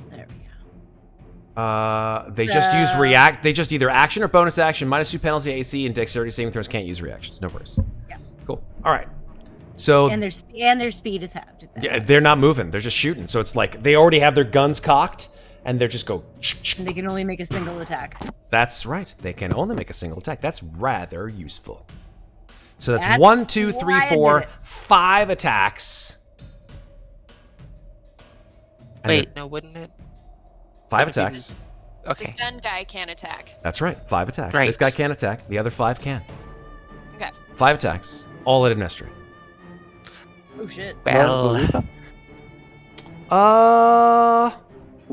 There we they just use So- react. They just either action or bonus action, -2 penalty AC, and dexterity saving throws can't use reactions. No worries. Yeah. Cool. All right. So go. And their speed is halved. if that yeah, helps. they're not moving. They're just shooting. So it's like they already have their guns cocked, and they're just go. And they can only make a single attack. That's right. They can only make a single attack. That's rather useful. So that's That's 1, 2, 3, why I did 4, it. 5 attacks. And Wait, they're- no, wouldn't it? 5 17. attacks. Okay. The stun guy can attack. That's right. 5 attacks. Right. This guy can't attack. The other 5 can. Okay. 5 attacks. All at Amnestria. Oh shit. Well, Louisa?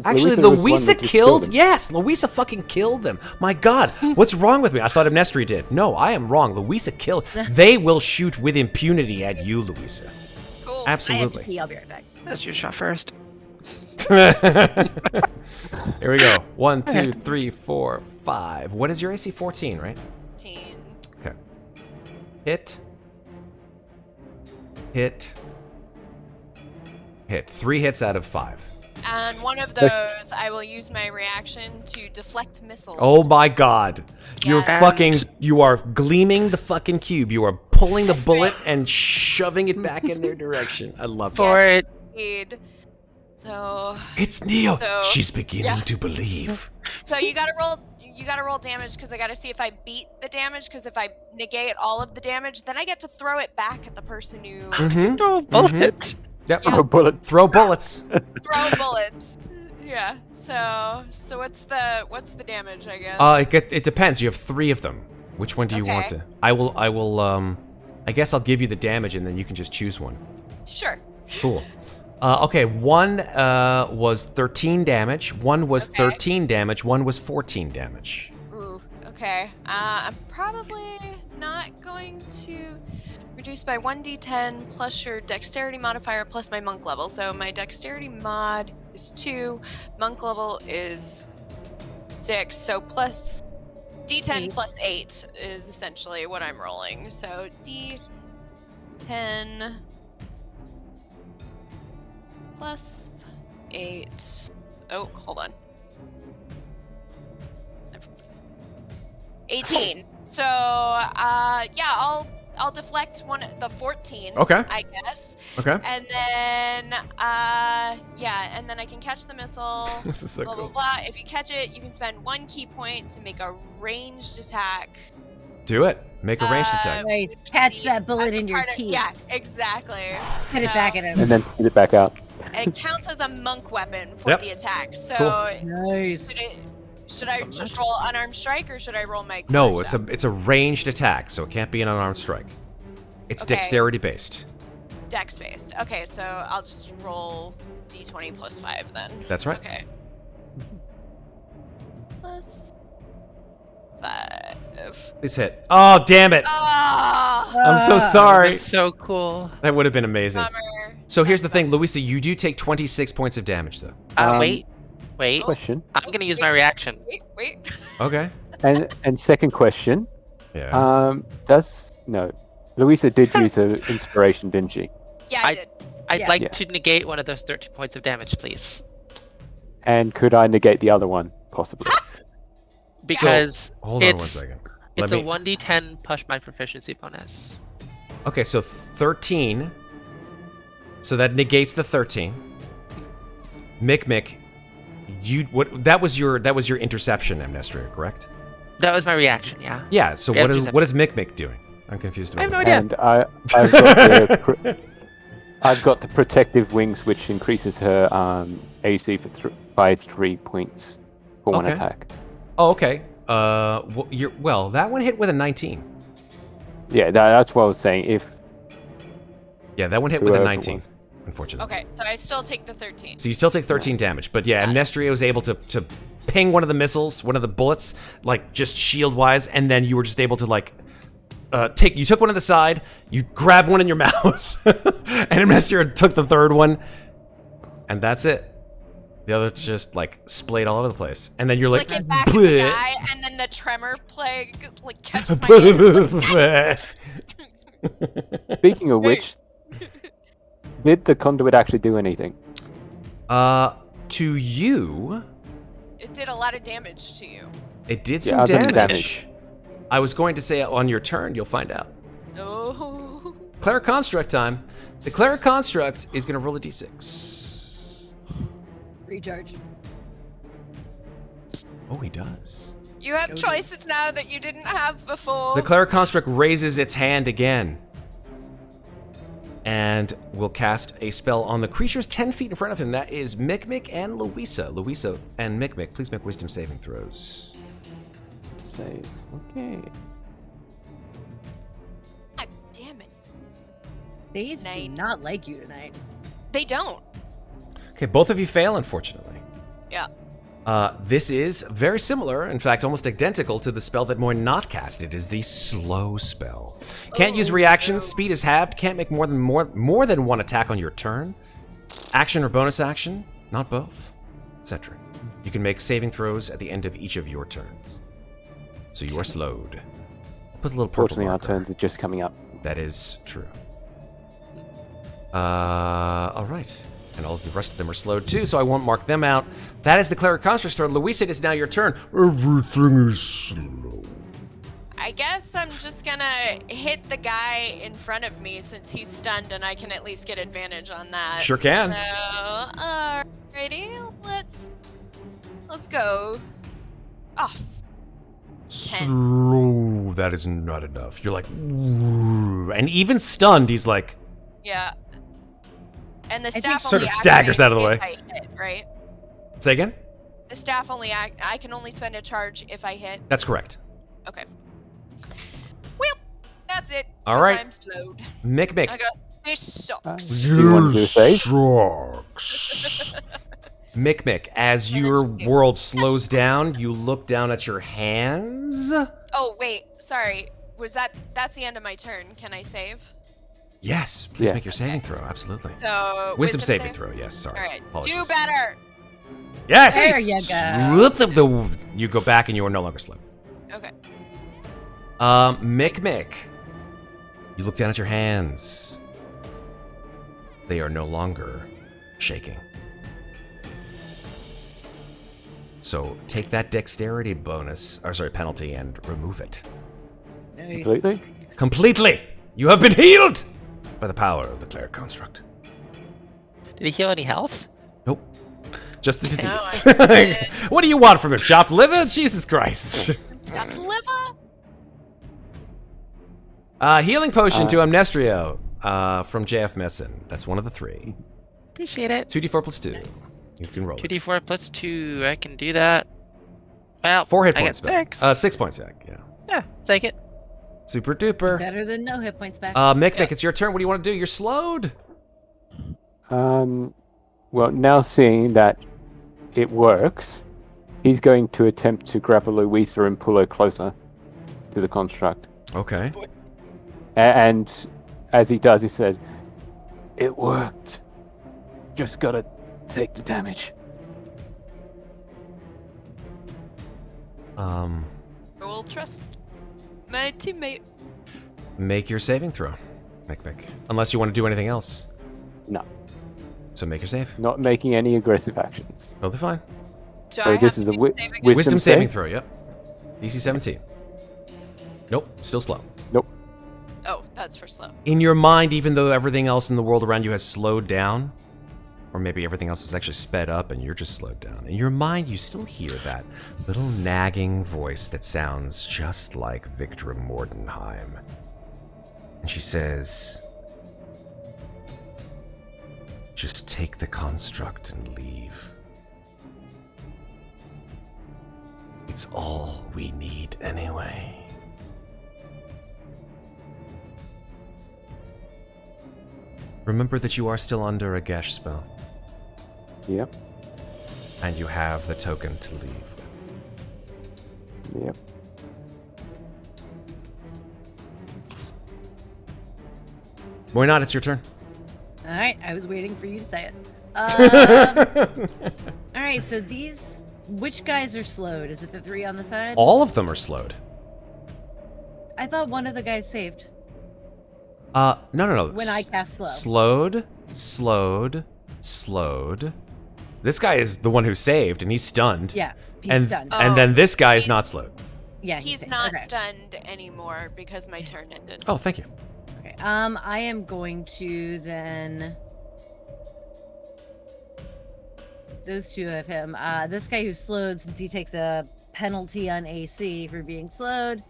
Actually, Louisa was one Louisa that just killed. him. Yes, Louisa fucking killed them. My God, what's wrong with me? I thought Amnestria did. No, I am wrong. Louisa killed. They will shoot with impunity at you, Louisa. Cool. I have to Absolutely. pee. I'll be right back. that's your shot first. Here we go. 1, 2, 3, 4, 5. What is your AC? 14, right? 15. Okay. Hit. Hit. Hit. 3 hits out of 5. And one of those, I will use my reaction to deflect missiles. Oh my God. You're Yeah. fucking, you are gleaming the fucking cube. You are pulling the bullet and shoving it back in their direction. I love it. For it. Indeed. So It's Neo. So, She's beginning yeah. to believe. you gotta roll. you gotta roll damage because I gotta see if I beat the damage. Because if I negate all of the damage, then I get to throw it back at the person who Mm-hmm. Throw a bullet. Yep. Yeah. Oh, bullet. Throw bullets. throw bullets. Yeah. So what's the damage? I guess. It depends. You have 3 of them. Which one do you want Okay. to? I will. I guess I'll give you the damage, and then you can just choose one. Sure. Cool. Okay, one was 13 damage, one was Okay. 13 damage, one was 14 damage. Ooh. Okay. I'm probably not going to reduce by 1d10 plus your dexterity modifier plus my monk level. So my dexterity mod is 2, monk level is 6. So plus d10 8. plus 8 is essentially what I'm rolling. So d10 plus 8. Oh, hold on. 18. So, yeah, I'll deflect the 14. Okay. I guess. Okay. And then, yeah, and then I can catch the missile. This is so Blah, cool. blah, blah. If you catch it, you can spend 1 key point to make a ranged attack. Do it. Make a ranged attack. Nice. Catch that bullet in your teeth. Yeah, exactly. Hit it back at him. And then spit it back out. And it counts as a monk weapon for Yep. the attack. So, Nice. should I just roll unarmed strike or should I roll my? No, quarter staff? it's a ranged attack, so it can't be an unarmed strike. It's Okay. dexterity based. Dex based. Okay, so I'll just roll d20 plus 5 then. That's right. Okay. Plus 5. Please hit. Oh, damn it! Ah, I'm so Ah. sorry. That's so cool. That would have been amazing. bummer. So here's the thing, Louisa, you do take 26 points of damage, though. Wait. Question. I'm gonna use my reaction. Wait. Okay. And second question. Yeah. Louisa did use her inspiration, didn't she? Yeah, I did. I'd Yeah. like Yeah. to negate one of those 13 points of damage, please. And could I negate the other one, possibly? Because Hold on one it's second. it's Let a me- 1d10 plus my proficiency bonus. Okay, so 13. So that negates the 13. Mikmick, that was your interception, Amnestria, correct? That was my reaction, yeah. Yeah, so Yeah, what is Mikmick doing? I'm confused I have about no that. idea. And I've got the protective wings, which increases her AC by 3 points for one Okay. attack. Oh, okay. That one hit with a 19. Yeah, that's what I was saying. If Yeah, that one hit with a whoever it 19, was. unfortunately. Okay, so I still take the 13. So you still take 13 damage, but yeah, Amnestria was able to ping one of the missiles, one of the bullets, like just shield-wise, and then you were just able to like you took one on the side, you grabbed one in your mouth, and Amnestria took the third one, and that's it. The other just like splayed all over the place, and then you're like, Flick it back at the "Bleh." guy, and then the tremor plague like catches my hand. Speaking of which, did the conduit actually do anything? To you, It did a lot of damage to you. it did Yeah, some I'll do the damage. I was going to say on your turn, you'll find out. Oh. Cleric Construct time. The Cleric Construct is going to roll a d6. Recharge. Oh, he does. You have choices now that you didn't have before. The Cleric Construct raises its hand again. And will cast a spell on the creatures 10 feet in front of him. That is Mikmick and Louisa. Louisa and Mikmick, please make wisdom saving throws. Saves. Okay. God damn it. They do 9. not like you tonight. They don't. Okay, both of you fail, unfortunately. Yeah. This is very similar, in fact, almost identical to the spell that Muadnhait cast. It is the slow spell. Can't use reactions. Speed is halved. Can't make more than one attack on your turn. Action or bonus action, not both, etc. You can make saving throws at the end of each of your turns. So you are slowed. Put a little purple Fortunately, our marker. turns are just coming up. That is true. All right. And all of the rest of them are slowed too, so I won't mark them out. That is the Cleric Construct's turn. Louisa, it is now your turn. Everything is slow. I guess I'm just gonna hit the guy in front of me since he's stunned and I can at least get advantage on that. Sure can. So, alrighty, let's go. Oh, Slow. That is not enough. You're like, and even stunned, he's like, Yeah. And the think staff sort only of staggers activates out of the if way. I hit, right? say again? The staff only I can only spend a charge if I hit. That's correct. Okay. Well, that's it. All 'cause right. I'm slowed. Mikmick. I got this sucks. Do you want to do a save? sucks. Mikmick, as And then your she- world slows down, you look down at your hands. Oh wait, sorry. That's the end of my turn. Can I save? Yes, please Yeah. make your saving throw. Absolutely. So Wisdom saving save? throw. Yes, sorry. All right. Apologies. Do better. Yes. There you go. You go back and you are no longer slow. Okay. Mikmick, you look down at your hands. They are no longer shaking. So take that dexterity bonus, or sorry, penalty, and remove it Nice. Completely? completely. You have been healed by the power of the cleric construct. Did he heal any health? Nope, just the No, disease. I did. What do you want from him? Chopped liver? Jesus Christ. Got liver. Healing potion to Amnestria from JF Messin. That's one of the three. Appreciate it. 2d4 plus 2. You can roll it. 2d4 plus 2. I can do that. Well, 4 hit I points get back. 6. 6 points back, yeah. Yeah, take it. Super duper. Better than no hit points back. Mikmick, Yeah. it's your turn. What do you want to do? You're slowed. Well, now seeing that it works, he's going to attempt to grab a Louisa and pull her closer to the construct. Okay. And as he does, he says, "It worked. Just gotta take the damage." We'll trust my teammate. Make your saving throw, Mikmick. Unless you want to do anything else. No, So make your save. not making any aggressive actions. Totally fine. Do So I have this to is a make wi- save again? wisdom Wisdom saving save? throw, yep. DC 17. Nope, still slow. Nope. Oh, that's for slow. In your mind, even though everything else in the world around you has slowed down, or maybe everything else is actually sped up and you're just slowed down, in your mind you still hear that little nagging voice that sounds just like Victor Mordenheim. And she says, "Just take the construct and leave. It's all we need anyway." Remember that you are still under a Gesh spell, Yep. and you have the token to leave. Yep. Why not? It's your turn. All right, I was waiting for you to say it. All right, so which guys are slowed? Is it the 3 on the side? All of them are slowed. I thought one of the guys saved No. when I cast slow. Slowed. This guy is the one who saved, and he's stunned. Yeah, he's and stunned. Oh. and then this guy is He- not slowed. Yeah, He's saved. not Okay. stunned anymore because my turn ended. Oh, thank you. Okay. I am going to then. Those two of him. This guy who's slowed, since he takes a penalty on AC for being slowed,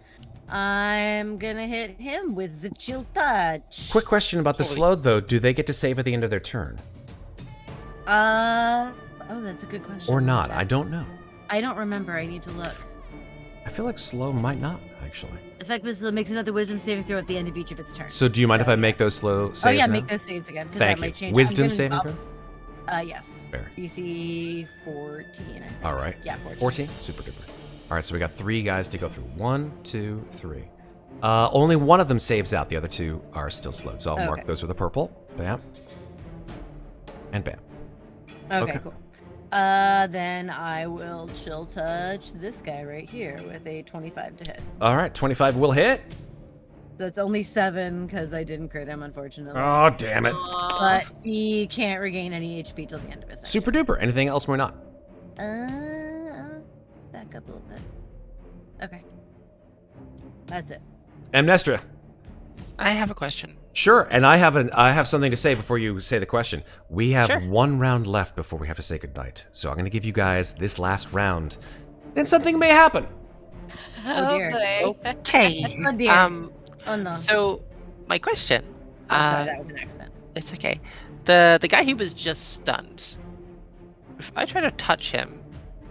I'm gonna hit him with the chill touch. Quick question about the Holy- slowed though. Do they get to save at the end of their turn, Oh, that's a good question. or not? I don't know. I don't remember. I need to look. I feel like slow might not actually. Effectively, so it makes another wisdom saving throw at the end of each of its turns. So do you mind if I yeah. make those slow saves Oh yeah, now? make those saves again. 'cause Thank that you. might change. Wisdom I'm saving gonna- throw. Yes. Fair. DC 14. I think. All right. Yeah, 14. 14? Super duper. All right, so we got 3 guys to go through. 1, 2, 3. Only one of them saves out. The other 2 are still slowed. So I'll mark Okay. those with a purple. Bam. And bam. Okay, Okay. cool. Then I will chill touch this guy right here with a 25 to hit. All right, 25 will hit. That's only 7 because I didn't crit him, unfortunately. Oh, damn it. Aw. But he can't regain any HP till the end of his Super duper. Anything else or not? Back up a little bit. Okay. That's it. Amnestria. I have a question. Sure, and I have something to say before you say the question. We have Sure. 1 round left before we have to say goodnight. So I'm going to give you guys this last round. Then something may happen. Oh, dear. boy. Okay. Oh dear. Oh no. So, my question. I'm sorry, that was an accident. It's okay. The guy who was just stunned. If I try to touch him,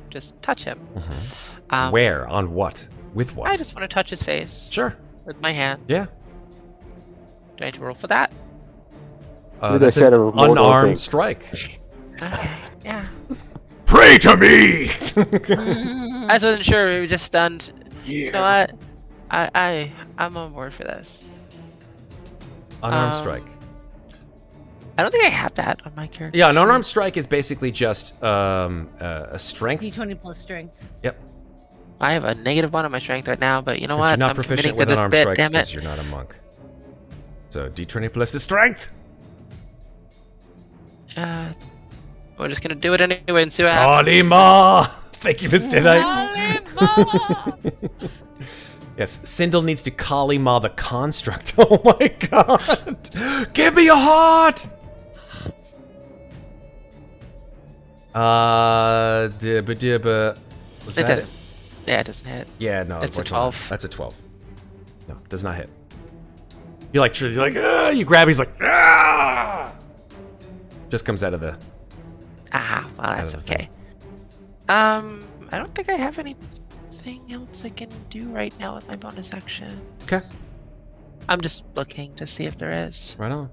just touch him. Where? On what? With what? I just want to touch his face. Sure. With my hand. Yeah. Do I need to roll for that? That's an unarmed strike. Okay. Yeah. Pray to me! I just wasn't sure. We were just stunned. You know what? I'm on board for this. Unarmed strike. I don't think I have that on my character. Yeah, an unarmed strike is basically just a strength. D20 plus strength. Yep. I have a -1 on my strength right now, but you know what? You're not I'm proficient committing with to this unarmed bit, strikes damn because it. you're not a monk. So D20 plus the strength. We're just gonna do it anyway and see what happens. Kalima! Thank you, Miss Deadite. Kalima! Yes, Sindel needs to Kalima the construct. Oh my god! Give me a heart! Dibba. Was that it? Yeah, it doesn't hit. Yeah, no. It's a unfortunately not. 12. That's a 12. No, does not hit. You're like, ah! You grab, he's like, ah! Just comes out of the... Ah, well, that's Out of the okay. I don't think I have anything else I can do right now with my bonus action. Okay. I'm just looking to see if there is. Right on.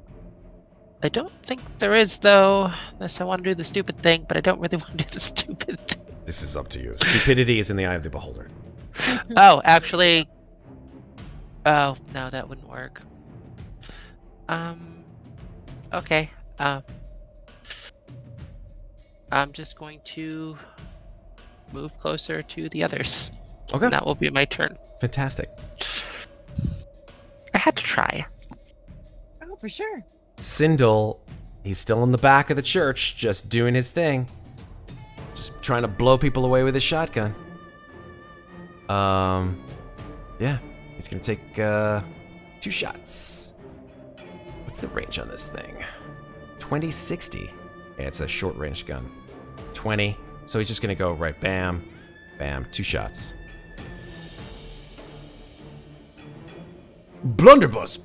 I don't think there is, though, unless I want to do the stupid thing, but I don't really want to do the stupid thing. This is up to you. Stupidity is in the eye of the beholder. Oh, actually... Oh, no, that wouldn't work. Okay. I'm just going to move closer to the others. Okay. And that will be my turn. Fantastic. I had to try. Oh, for sure. Sindel, he's still in the back of the church, just doing his thing. Just trying to blow people away with his shotgun. Yeah. He's gonna take 2 shots. What's the range on this thing? 20-60. Yeah, it's a short range gun. 20. So he's just gonna go right, bam, bam, 2 shots. Blunderbuss.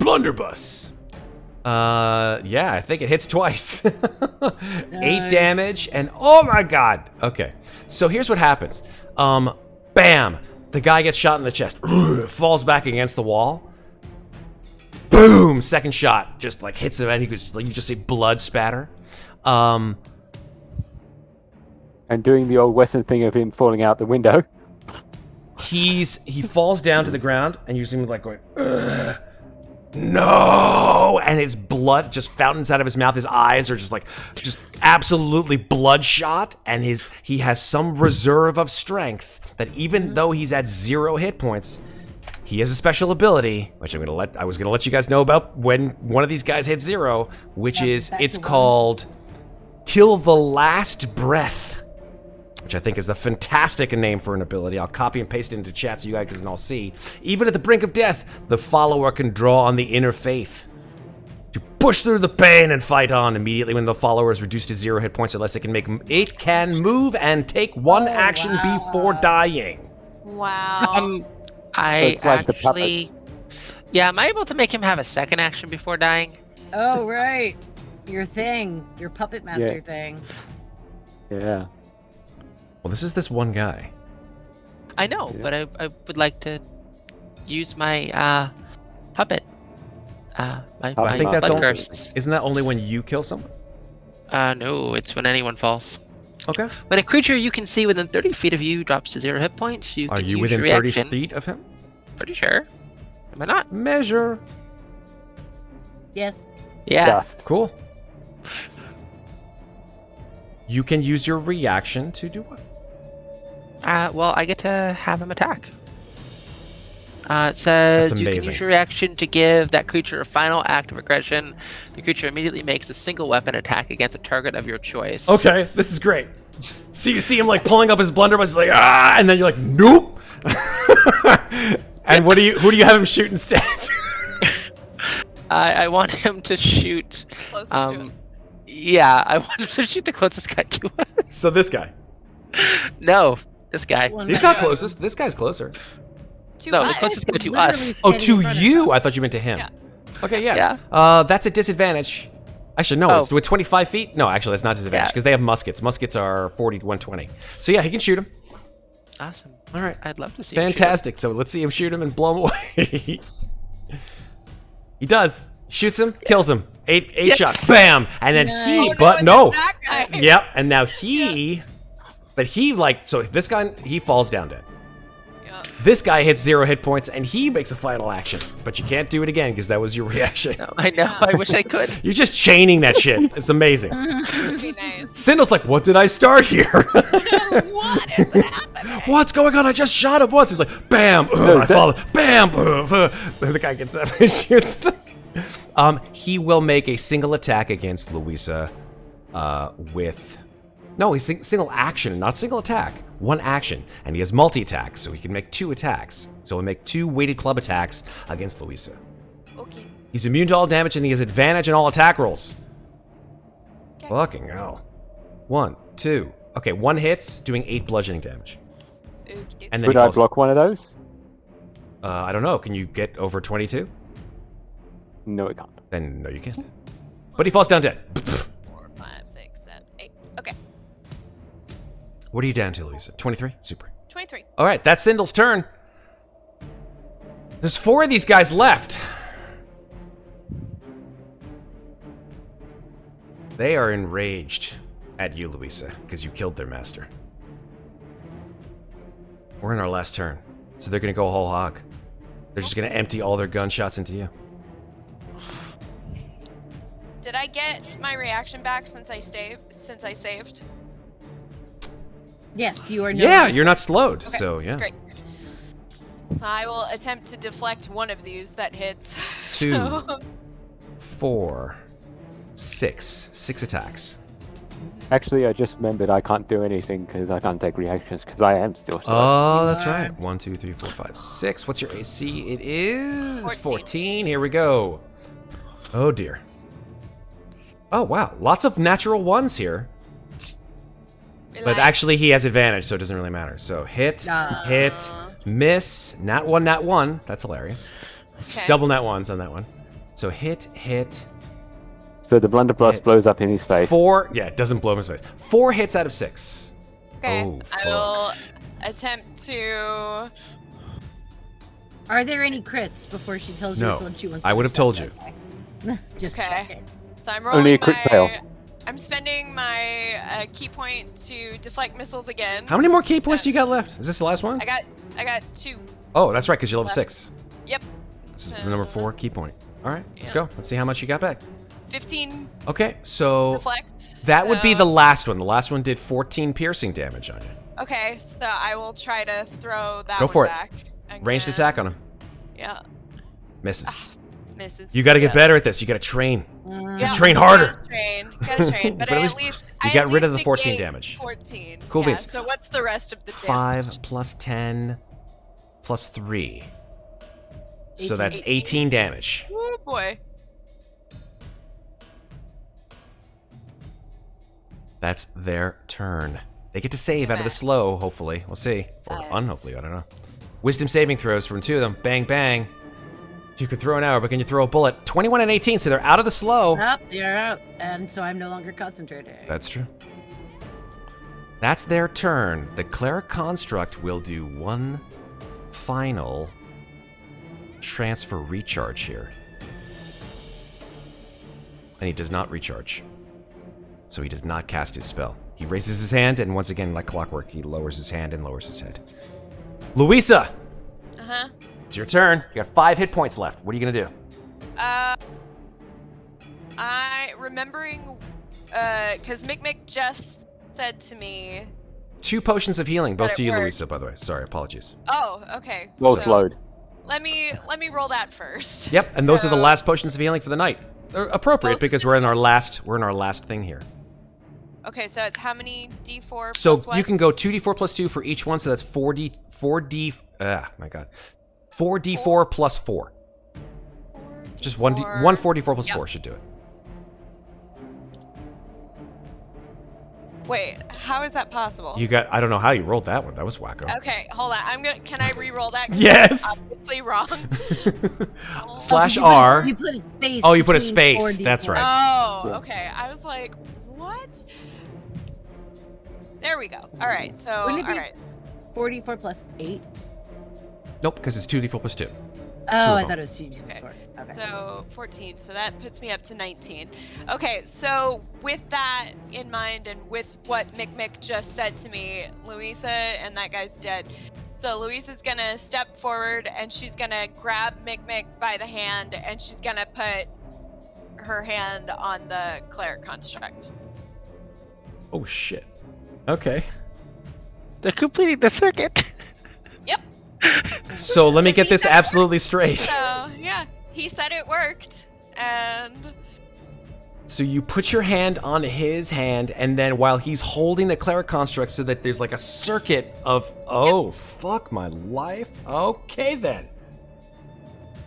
Yeah, I think it hits twice. 8 damage, and oh my god. Okay, so here's what happens. Bam, the guy gets shot in the chest, falls back against the wall. Boom, second shot, just like hits him, and he goes, like you just see blood spatter. And doing the old Western thing of him falling out the window. He falls down to the ground, and you see him like going, ugh, no, and his blood just fountains out of his mouth. His eyes are just absolutely bloodshot, and he has some reserve of strength that even though he's at 0 hit points, he has a special ability, which I was gonna let you guys know about when one of these guys hits 0, which it's called Till the Last Breath, which I think is the fantastic name for an ability. I'll copy and paste it into chat so you guys can all see. Even at the brink of death, the follower can draw on the inner faith to push through the pain and fight on. Immediately when the follower is reduced to 0 hit points, unless it can move and take 1 action before dying. Wow. It's like the actually... Yeah, am I able to make him have a second action before dying? Oh, right. Your thing. Your puppet master thing. Yeah. Well, this one guy. I know, but I would like to use my puppet. My I think that's blood all. curse. Isn't that only when you kill someone? No, it's when anyone falls. Okay. When a creature you can see within 30 feet of you drops to 0 hit points, you Are can you use within your 30 reaction. feet of him? Pretty sure. Am I not? Measure. Yes. Yeah. Dust. Cool. You can use your reaction to do what? Well, I get to have him attack. It says That's you can amazing. use your reaction to give that creature a final act of aggression. The creature immediately makes a single weapon attack against a target of your choice. Okay, this is great. So you see him like pulling up his blunderbuss, like ah, and then you're like, nope. And who do you have him shoot instead? I want him to shoot. Closest to us. Yeah, I want him to shoot the closest guy to us. So this guy. No, this guy. One He's guy. not closest. This guy's closer. To No, us. the closest guy to Literally us. Oh, standing in to front of you? us. I thought you meant to him. Yeah. Okay, yeah. That's a disadvantage. Actually, no, Oh. it's with 25 feet. No, actually, that's not disadvantage Yeah. because they have muskets. Muskets are 40 to 120. So yeah, he can shoot him. Awesome. All right. I'd love to see him shoot him. Fantastic. So let's see him shoot him and blow him away. He does. Shoots him, kills him. Eight Yes. shots. Bam! And then Nice. he, Oh, but and no. then that guy. Yep. And now he, but he so this guy, he falls down dead. Yeah. This guy hits 0 hit points and he makes a final action. But you can't do it again because that was your reaction. No, I know. I wish I could. You're just chaining that shit. It's amazing. Would be nice. Sindle's like, what did I start here? What is happening? What's going on? I just shot him once. He's like, bam, I follow, bam, then the guy gets up and shoots. He will make a single attack against Louisa, with, no, he's single action, not single attack. One action, and he has multi-attack, so he can make 2 attacks. So he'll make 2 weighted club attacks against Louisa. Okay. He's immune to all damage, and he has advantage in all attack rolls. Okay. Fucking hell. 1, 2. Okay, 1 hits, doing 8 bludgeoning damage. Okey-dokey. And then Could he I falls. block one of those? I don't know. Can you get over 22? No, it can't. Then no, you can't. But he falls down dead. 4, 5, 6, 7, 8. Okay. What are you down to, Louisa? 23? Super. 23. All right, that's Sindle's turn. There's 4 of these guys left. They are enraged at you, Louisa, because you killed their master. We're in our last turn, so they're gonna go whole hog. They're just gonna empty all their gunshots into you. Did I get my reaction back since I saved? Yes, you are. No Yeah, longer- you're not slowed, Okay, so yeah. Great. So I will attempt to deflect one of these that hits. 2, So- 4, 6. 6 attacks. Actually, I just remembered I can't do anything because I can't take reactions because I am still stuck. Oh, that's You are. right. 1, 2, 3, 4, 5, 6. What's your AC? It is 14. 14. Here we go. Oh dear. Oh wow, lots of natural ones here. But actually, he has advantage, so it doesn't really matter. So hit, hit, miss, nat 1, nat 1. That's hilarious. Okay. Double nat 1s on that one. So hit, hit. So the blunderbuss Hit. blows up in his face. 4. Yeah, it doesn't blow him in his face. 4 hits out of 6. Okay. Oh, I fuck. will attempt to. Are there any crits before she tells you No, which one she wants? I to would have do? told you. Just Okay. checking. So I'm rolling Only a crit fail. I'm spending my key point to deflect missiles again. How many more key points do you got left? Is this the last one? I got 2. Oh, that's right, because you're level Left. 6. Yep. This is the number 4 key point. All right, let's Yeah. go. Let's see how much you got back. 15 Okay, so deflect. that would be so- the last one. The last one did 14 piercing damage on you. Okay, so I will try to throw that Go one for it. back. Ranged again. attack on him. Yeah. Misses. Misses. You got to get Yeah. better at this. You got to train. Yeah, train harder. Gotta train. But, But at I least at least you I got at rid of least the 14 negate damage. 14. Cool yeah, beans. So what's the rest of the 5 damage? plus 10 plus 3. So 18. that's 18 damage. Oh boy. That's their turn. They get to save out of the Okay. slow, hopefully. We'll see. Or unhopefully, I don't know. Wisdom saving throws from 2 of them. Bang, bang. You could throw an arrow, but can you throw a bullet? 21 and 18, so they're out of the slow. Up, you're out, and so I'm no longer concentrating. That's true. That's their turn. The cleric construct will do one final transfer recharge here. And he does not recharge. So he does not cast his spell. He raises his hand, and once again, like clockwork, he lowers his hand and lowers his head. Louisa! Uh-huh. It's your turn. You got 5 hit points left. What are you gonna do? I remembering because Mikmick just said to me. 2 potions of healing, both That to it you, worked. Louisa, by the way. Sorry, apologies. Oh, okay. Well so slowed. Let me roll that first. Yep, and those are the So- last potions of healing for the night. They're appropriate Both- because we're in our last thing here. Okay, so it's how many D4 So plus what? you can go 2d4 plus 2 for each one, so that's 4d4 plus 4. Just one 4d4 plus Yep. 4 should do it. Wait, how is that possible? You got. I don't know how you rolled that one. That was wacko. Okay, hold on. Can I re-roll that? 'Cause Yes! that's obviously wrong. Slash you R. You put a space. Oh, you put a between space, 4 that's D4. right. Oh, Yeah. okay. I was like, what? There we go. All right. So, all Wouldn't it be right. 44 plus 8? Nope, because it's 2d4 plus 2. Oh, I them. thought it was 2 plus Okay. 4. Okay. So 14. So that puts me up to 19. Okay. So with that in mind, and with what Mikmick just said to me, Louisa and that guy's dead. So Louisa's gonna step forward and she's gonna grab Mikmick by the hand and she's gonna put her hand on the cleric construct. Oh shit. Okay. They're completing the circuit. Yep. So let me Does get he this say it absolutely straight. So yeah, he said it worked, and So you put your hand on his hand, and then while he's holding the cleric construct so that there's like a circuit of, oh, fuck my life. Okay, then.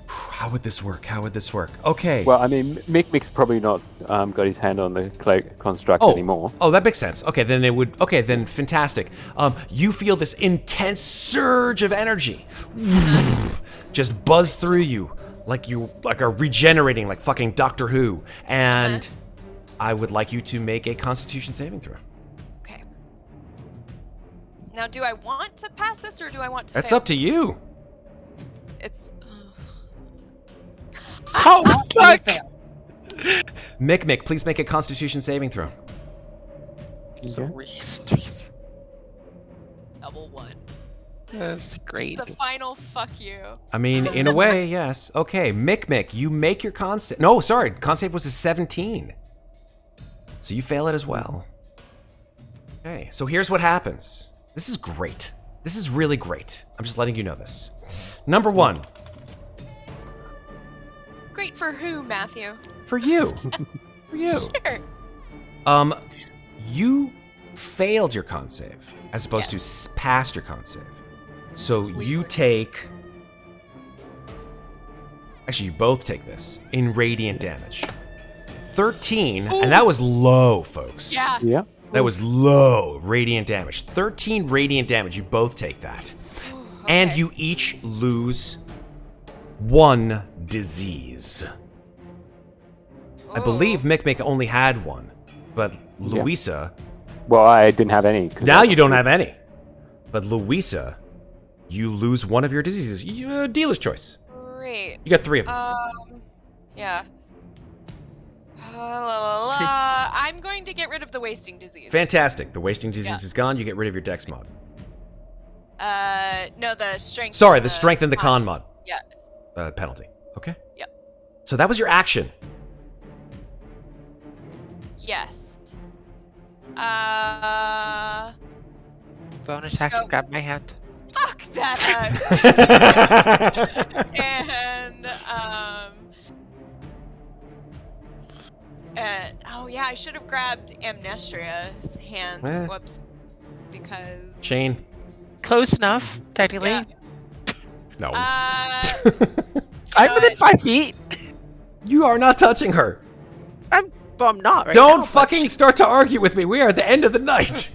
How would this work? How would this work? Okay. Well, I mean, Mikmick's probably not got his hand on the clay construct anymore. Oh, that makes sense. Okay, then it would. Okay, then fantastic. You feel this intense surge of energy just buzz through you, like you are regenerating, like fucking Doctor Who. And I would like you to make a Constitution saving throw. okay. Now, do I want to pass this or do I want to? That's fail? up to you. It's. Oh, You fuck! fail. Mikmick, please make a Constitution saving throw. Okay. Double one. That's great. The final fuck you. I mean, in a way, yes. Okay, Mikmick, you make your con save. No, sorry, con save was a 17. So you fail it as well. Okay, so here's what happens. This is great. This is really great. I'm just letting you know this. Number one, Great for who, Matthew? for you. For you. Sure. You failed your con save as opposed to passed your con save. So you take. Actually, you both take this in radiant damage. 13, and that was low, folks. Yeah. Yeah. That was low radiant damage. 13 radiant damage. You both take that. Ooh, And okay. you each lose 1 disease. I Ooh. believe Mikmick only had 1, but Louisa, Well, I didn't have any. 'cause now I- you don't have any. But Louisa, you lose 1 of your diseases. Dealer's choice. Great. You got 3 of them. Yeah. I'm going to get rid of the wasting disease. Fantastic. The wasting disease Yeah. is gone. You get rid of your dex mod. No, the strength. Sorry, and the strength and the con mod. Yeah. Penalty. Okay. Yep. So that was your action. Yes. Bonus Just action, go. grab my hand. Fuck that. And oh yeah, I should have grabbed Amnestria's hand. Eh. Whoops. Because. Shane. Close enough, technically. Yeah. No. I'm within 5 feet. You are not touching her. Well, I'm not right Don't now, but fucking start to argue with me. We are at the end of the night.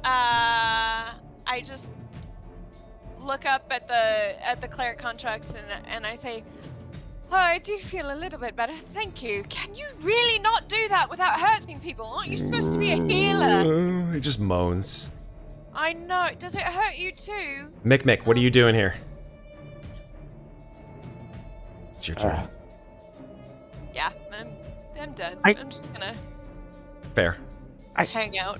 I just look up at the cleric contracts and I say, "Oh, I do feel a little bit better. Thank you. Can you really not do that without hurting people? Aren't you supposed to be a healer?" He just moans. I know. Does it hurt you too? Mikmick, what are you doing here? It's your turn. Yeah, I'm done. I- I'm just gonna Fair. hang out.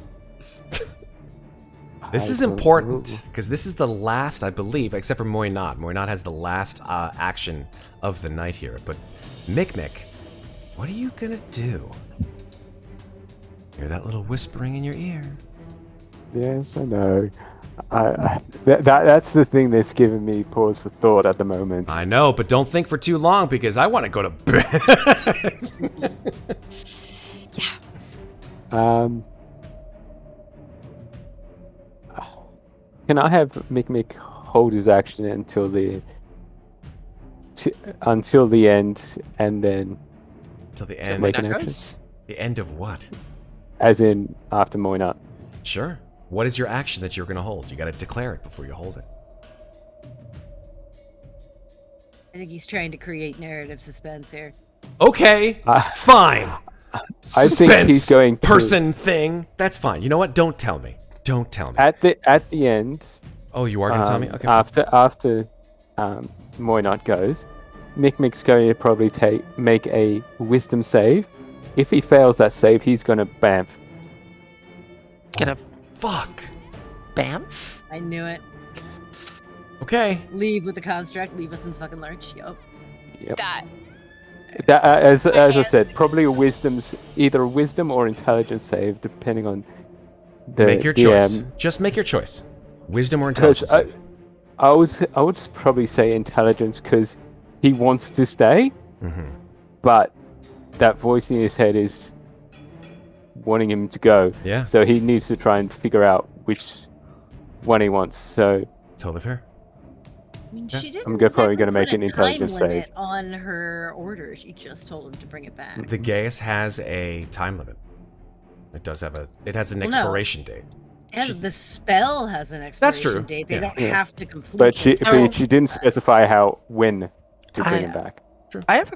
This is important because this is the last, I believe, except for Moynat. Moynat has the last action of the night here. But Mikmick, what are you gonna do? Hear that little whispering in your ear? Yes, I know. That's the thing that's given me pause for thought at the moment. I know, but don't think for too long because I want to go to bed. Can I have Mikmick hold his action until the end, and then Till the end. Make an that action. goes. The end of what? As in, after Moynat. Sure. What is your action that you're going to hold? You got to declare it before you hold it. I think he's trying to create narrative suspense here. Okay, fine. I think he's going to, person thing. That's fine. You know what? Don't tell me. Don't tell me. at the end. Oh, you are going to tell me? Okay. After Moynat goes, Mikmick's going to probably make a wisdom save. If he fails that save, he's going to bamf. Gonna Fuck. bam? I knew it. Okay. Leave with the construct. Leave us in the fucking lurch. Yup. Yep. That As I am said, probably a wisdom. either a wisdom or intelligence save, depending on the Make your DM. choice. Just make your choice. Wisdom or Because intelligence. I would probably say intelligence because he wants to stay, Mm-hmm. but that voice in his head is wanting him to go. Yeah. So he needs to try and figure out which one he wants. So Totally fair. I mean, Yeah. she didn't. I'm probably ever gonna make put an a intelligence time limit save. on her order. She just told him to bring it back. The Gaius has a time limit. It does have it has an Well, no. expiration date. And the spell has an expiration That's true. date. They Yeah. don't Yeah. have to complete. but she it. didn't specify when to bring him back. I have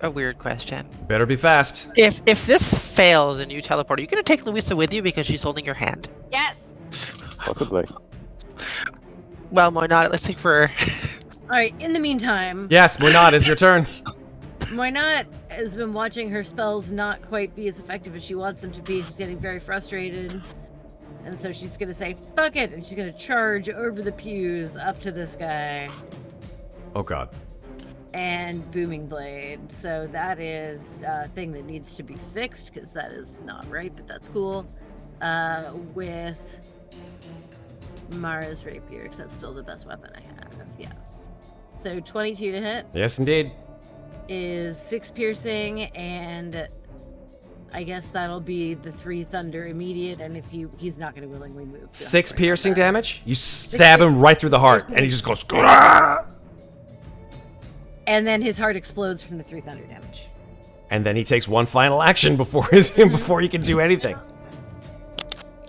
a weird question. Better be fast. If this fails and you teleport, are you gonna take Louisa with you because she's holding your hand? Yes. Possibly. Well, why not? Let's think for. All right. In the meantime, Yes, we're not. It's your turn. Moynat has been watching her spells not quite be as effective as she wants them to be. She's getting very frustrated. And so she's going to say, fuck it. And she's going to charge over the pews up to this guy. Oh god. And Booming Blade. So that is a thing that needs to be fixed because that is not right, but that's cool. With Mara's Rapier, because that's still the best weapon I have. Yes. So 22 to hit. Yes, indeed. Is 6 piercing, and I guess that'll be the 3 thunder immediate, and if he's not going to willingly move. so 6 don't worry about piercing that. damage. You stab him right through the heart, and he just goes. "Grrrr!" And then his heart explodes from the 3 thunder damage. And then he takes one final action before he can do anything.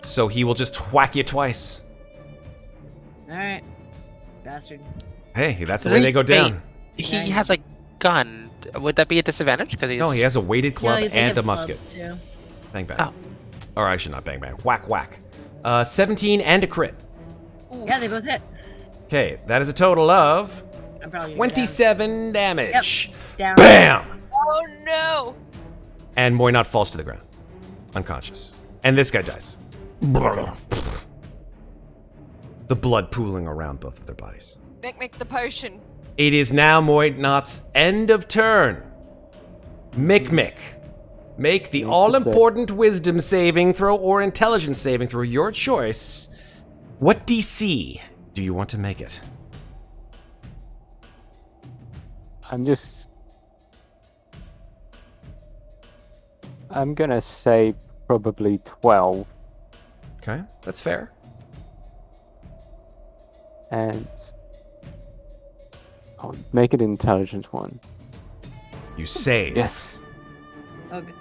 So he will just whack you twice. All right, bastard. Hey, that's the way they go down. He Yeah, has a gun. Would that be a disadvantage? Because he's. No, he has a weighted club No, they and have a gloves, musket. too. Bang bang. Oh. Or actually not bang bang. Whack whack. 17 and a crit. Yeah, they both hit. Okay, that is a total of I'm probably gonna go 27 damage. down. Bam! Oh no. And Moynat falls to the ground, unconscious. And this guy dies. The blood pooling around both of their bodies. Mikmick the potion. It is now Moynat's end of turn. Mikmick, make the all-important wisdom saving throw or intelligence saving throw, your choice. What DC do you want to make it? I'm gonna say probably 12, Okay, that's fair. and I'll make it an intelligence one. You save. Yes. Oh, good.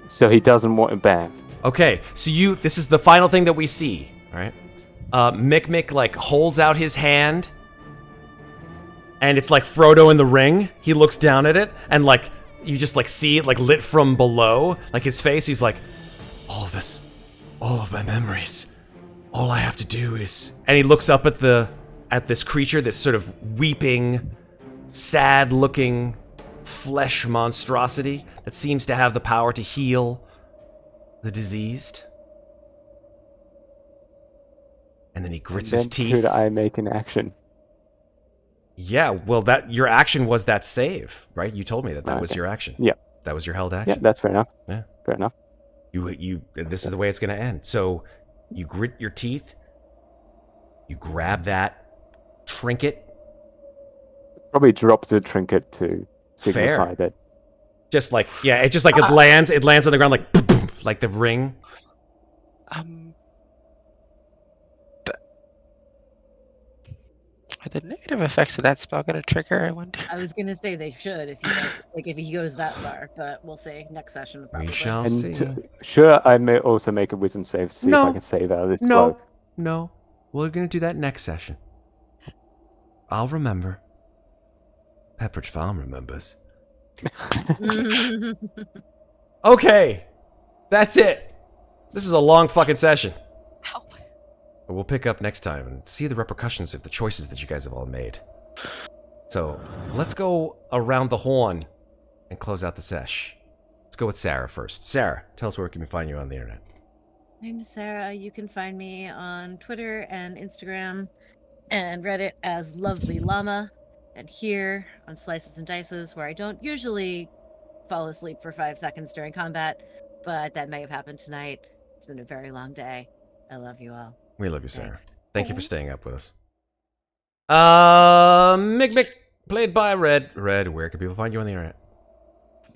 So he doesn't want a bath. Okay, so this is the final thing that we see, all right? Mikmick, like, holds out his hand, and it's like Frodo in the Ring. He looks down at it, and, like, you just, like, see it, like, lit from below. Like, his face, he's like, all of my memories, all I have to do is... And he looks up at this creature, this sort of weeping, sad-looking flesh monstrosity that seems to have the power to heal the diseased. And then he grits his Then teeth. could I make an action? Yeah, well, your action was that save, right? You told me that was Okay. your action. Yeah. That was your held Yeah, action. that's fair enough. Yeah. Fair enough. This is the way it's going to end. So you grit your teeth. You grab that trinket. Probably drops a trinket to signify Fair. that. Just like, yeah, it just like it lands on the ground like boom, boom, like the ring. But the negative effects of that spell going to trigger, I wonder? I was gonna say they should if he does, like if he goes that far, but we'll see next session probably. We shall And see. sure, I may also make a wisdom save to see if No. I can save out of this No, cloak. no. We're gonna do that next session. I'll remember. Pepperidge Farm remembers. Okay, that's it. This is a long fucking session. Ow. But we'll pick up next time and see the repercussions of the choices that you guys have all made. So, let's go around the horn and close out the sesh. Let's go with Sarah first. Sarah, tell us where we can find you on the internet. I'm Sarah. You can find me on Twitter and Instagram and Reddit as Lovely Llama, and here on Slices and Dices, where I don't usually fall asleep for 5 seconds during combat, but that may have happened tonight. It's been a very long day. I love you all. We love you, Sarah. Thanks. Thank you for staying up with us. Mikmick, played by Red. Red, where can people find you on the internet?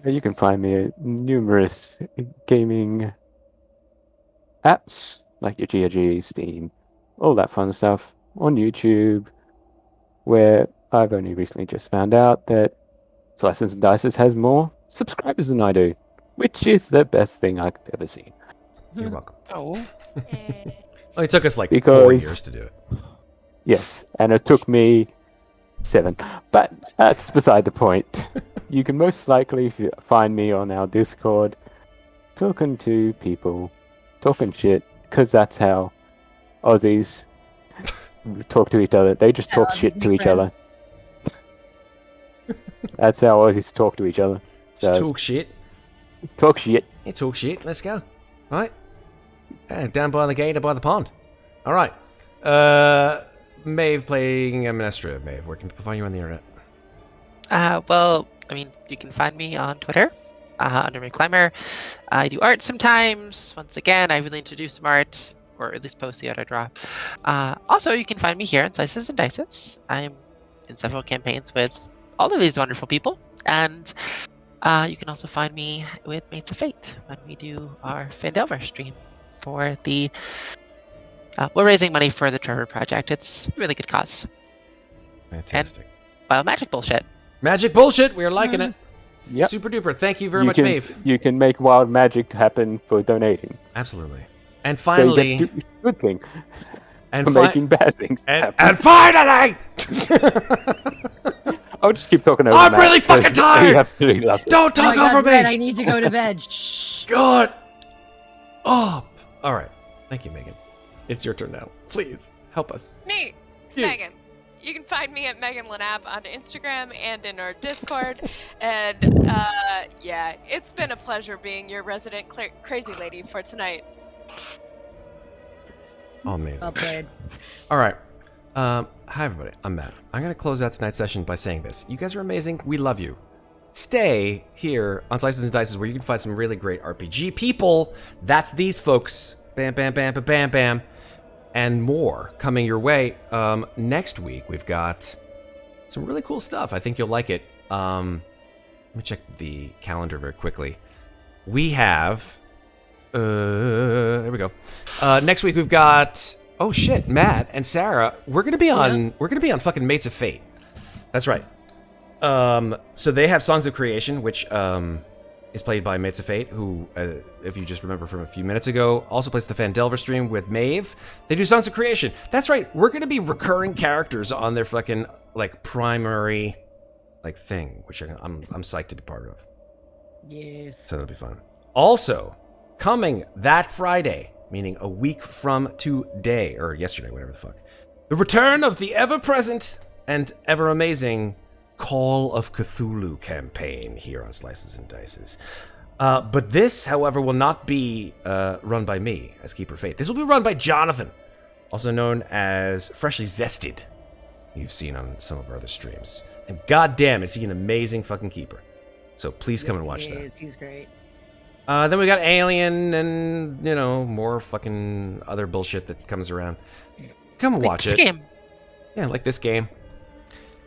You can find me at numerous gaming apps like your GOG, Steam, all that fun stuff on YouTube, where I've only recently just found out that Slices and Dices has more subscribers than I do, which is the best thing I've ever seen. You're welcome. Oh. Well, it took us like 4 Because- years to do it. Yes, and it took me 7, but that's beside the point. You can most likely find me on our Discord, talking to people, talking shit, because that's how Aussies talk to each other. They just talk Aussies shit to make each other. That's how Aussies talk to each other. Just So, talk shit. talk shit. Yeah, talk shit. Let's go. Right? Yeah, down by the gate or by the pond. All right. Maeve playing Amnestria. Maeve, where can people find you on the internet? Well, I mean, you can find me on Twitter under McClimber. I do art sometimes. Once again, I really need to do some art, or at least post the art I draw. Also, you can find me here in Slices and Dices. I'm in several campaigns with all of these wonderful people, and you can also find me with Mates of Fate when we do our Fandelver stream for the. We're raising money for the Trevor Project. It's a really good cause. Fantastic. Well, magic bullshit. Magic bullshit. We are liking it. Yep. Super duper. Thank you very You much, can, Maeve. You can make wild magic happen for donating. Absolutely. And So finally, you get to do a good thing and, for fi- making bad things happen. and finally, I'll just keep talking over I'm Matt, really fucking 'cause tired! He absolutely loves it. don't Oh my talk God, over me. Red, I need to go to bed. Shh. God. Oh. All right. Thank you, Megan. It's your turn now. Please help us. Me, it's You. Megan. You can find me at Megan Lanap on Instagram and in our Discord. And yeah, it's been a pleasure being your resident crazy lady for tonight. Oh, amazing. Well played. All right. Hi, everybody. I'm Matt. I'm going to close out tonight's session by saying this. You guys are amazing. We love you. Stay here on Slices and Dices where you can find some really great RPG people. That's these folks. Bam, bam, bam, bam, bam, bam. And more coming your way. Next week, we've got some really cool stuff. I think you'll like it. Let me check the calendar very quickly. We have... there we go. Next week, we've got... Oh shit, Matt and Sarah, we're gonna be on fucking Mates of Fate. That's right. So they have Songs of Creation, which is played by Mates of Fate, who, if you just remember from a few minutes ago, also plays the Fandelver stream with Maeve. They do Songs of Creation. That's right. We're gonna be recurring characters on their fucking like primary like thing, which I'm psyched to be part of. Yes. So that'll be fun. Also, coming that Friday, meaning a week from today, or yesterday, whatever the fuck, the return of the ever-present and ever-amazing Call of Cthulhu campaign here on Slices and Dices. But this, however, will not be run by me as Keeper Fate. This will be run by Jonathan, also known as Freshly Zested. You've seen on some of our other streams. And goddamn, is he an amazing fucking keeper. So please come and watch that. He's great. Then we got Alien and, you know, more fucking other bullshit that comes around. Come and watch it. Game. Yeah, like this game.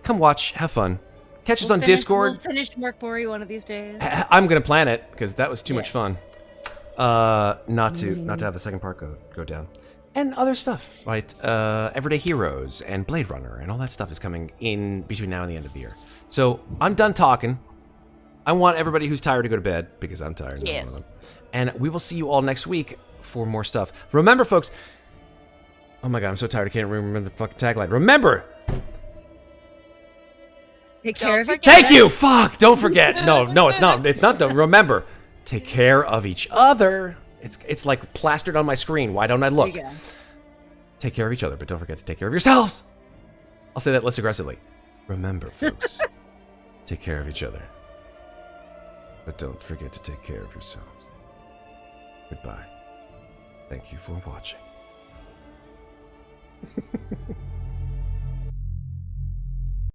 Come watch, have fun. Catch us on Discord. We'll finish Morkbori one of these days. I'm gonna plan it because that was too much Yes. fun. Not to have the second part go down. and other stuff, right? Everyday Heroes and Blade Runner and all that stuff is coming in between now and the end of the year. So I'm done talking. I want everybody who's tired to go to bed because I'm tired. Yes. And we will see you all next week for more stuff. Remember, folks. Oh my god, I'm so tired. I can't remember the fucking tagline. Remember. Take care of it. Thank you. Fuck. Don't forget. No, it's not. It's not the. Remember. Take care of each other. It's like plastered on my screen. Why don't I look? There you go. Take care of each other, but don't forget to take care of yourselves. I'll say that less aggressively. Remember, folks. Take care of each other. But don't forget to take care of yourselves. Goodbye. Thank you for watching.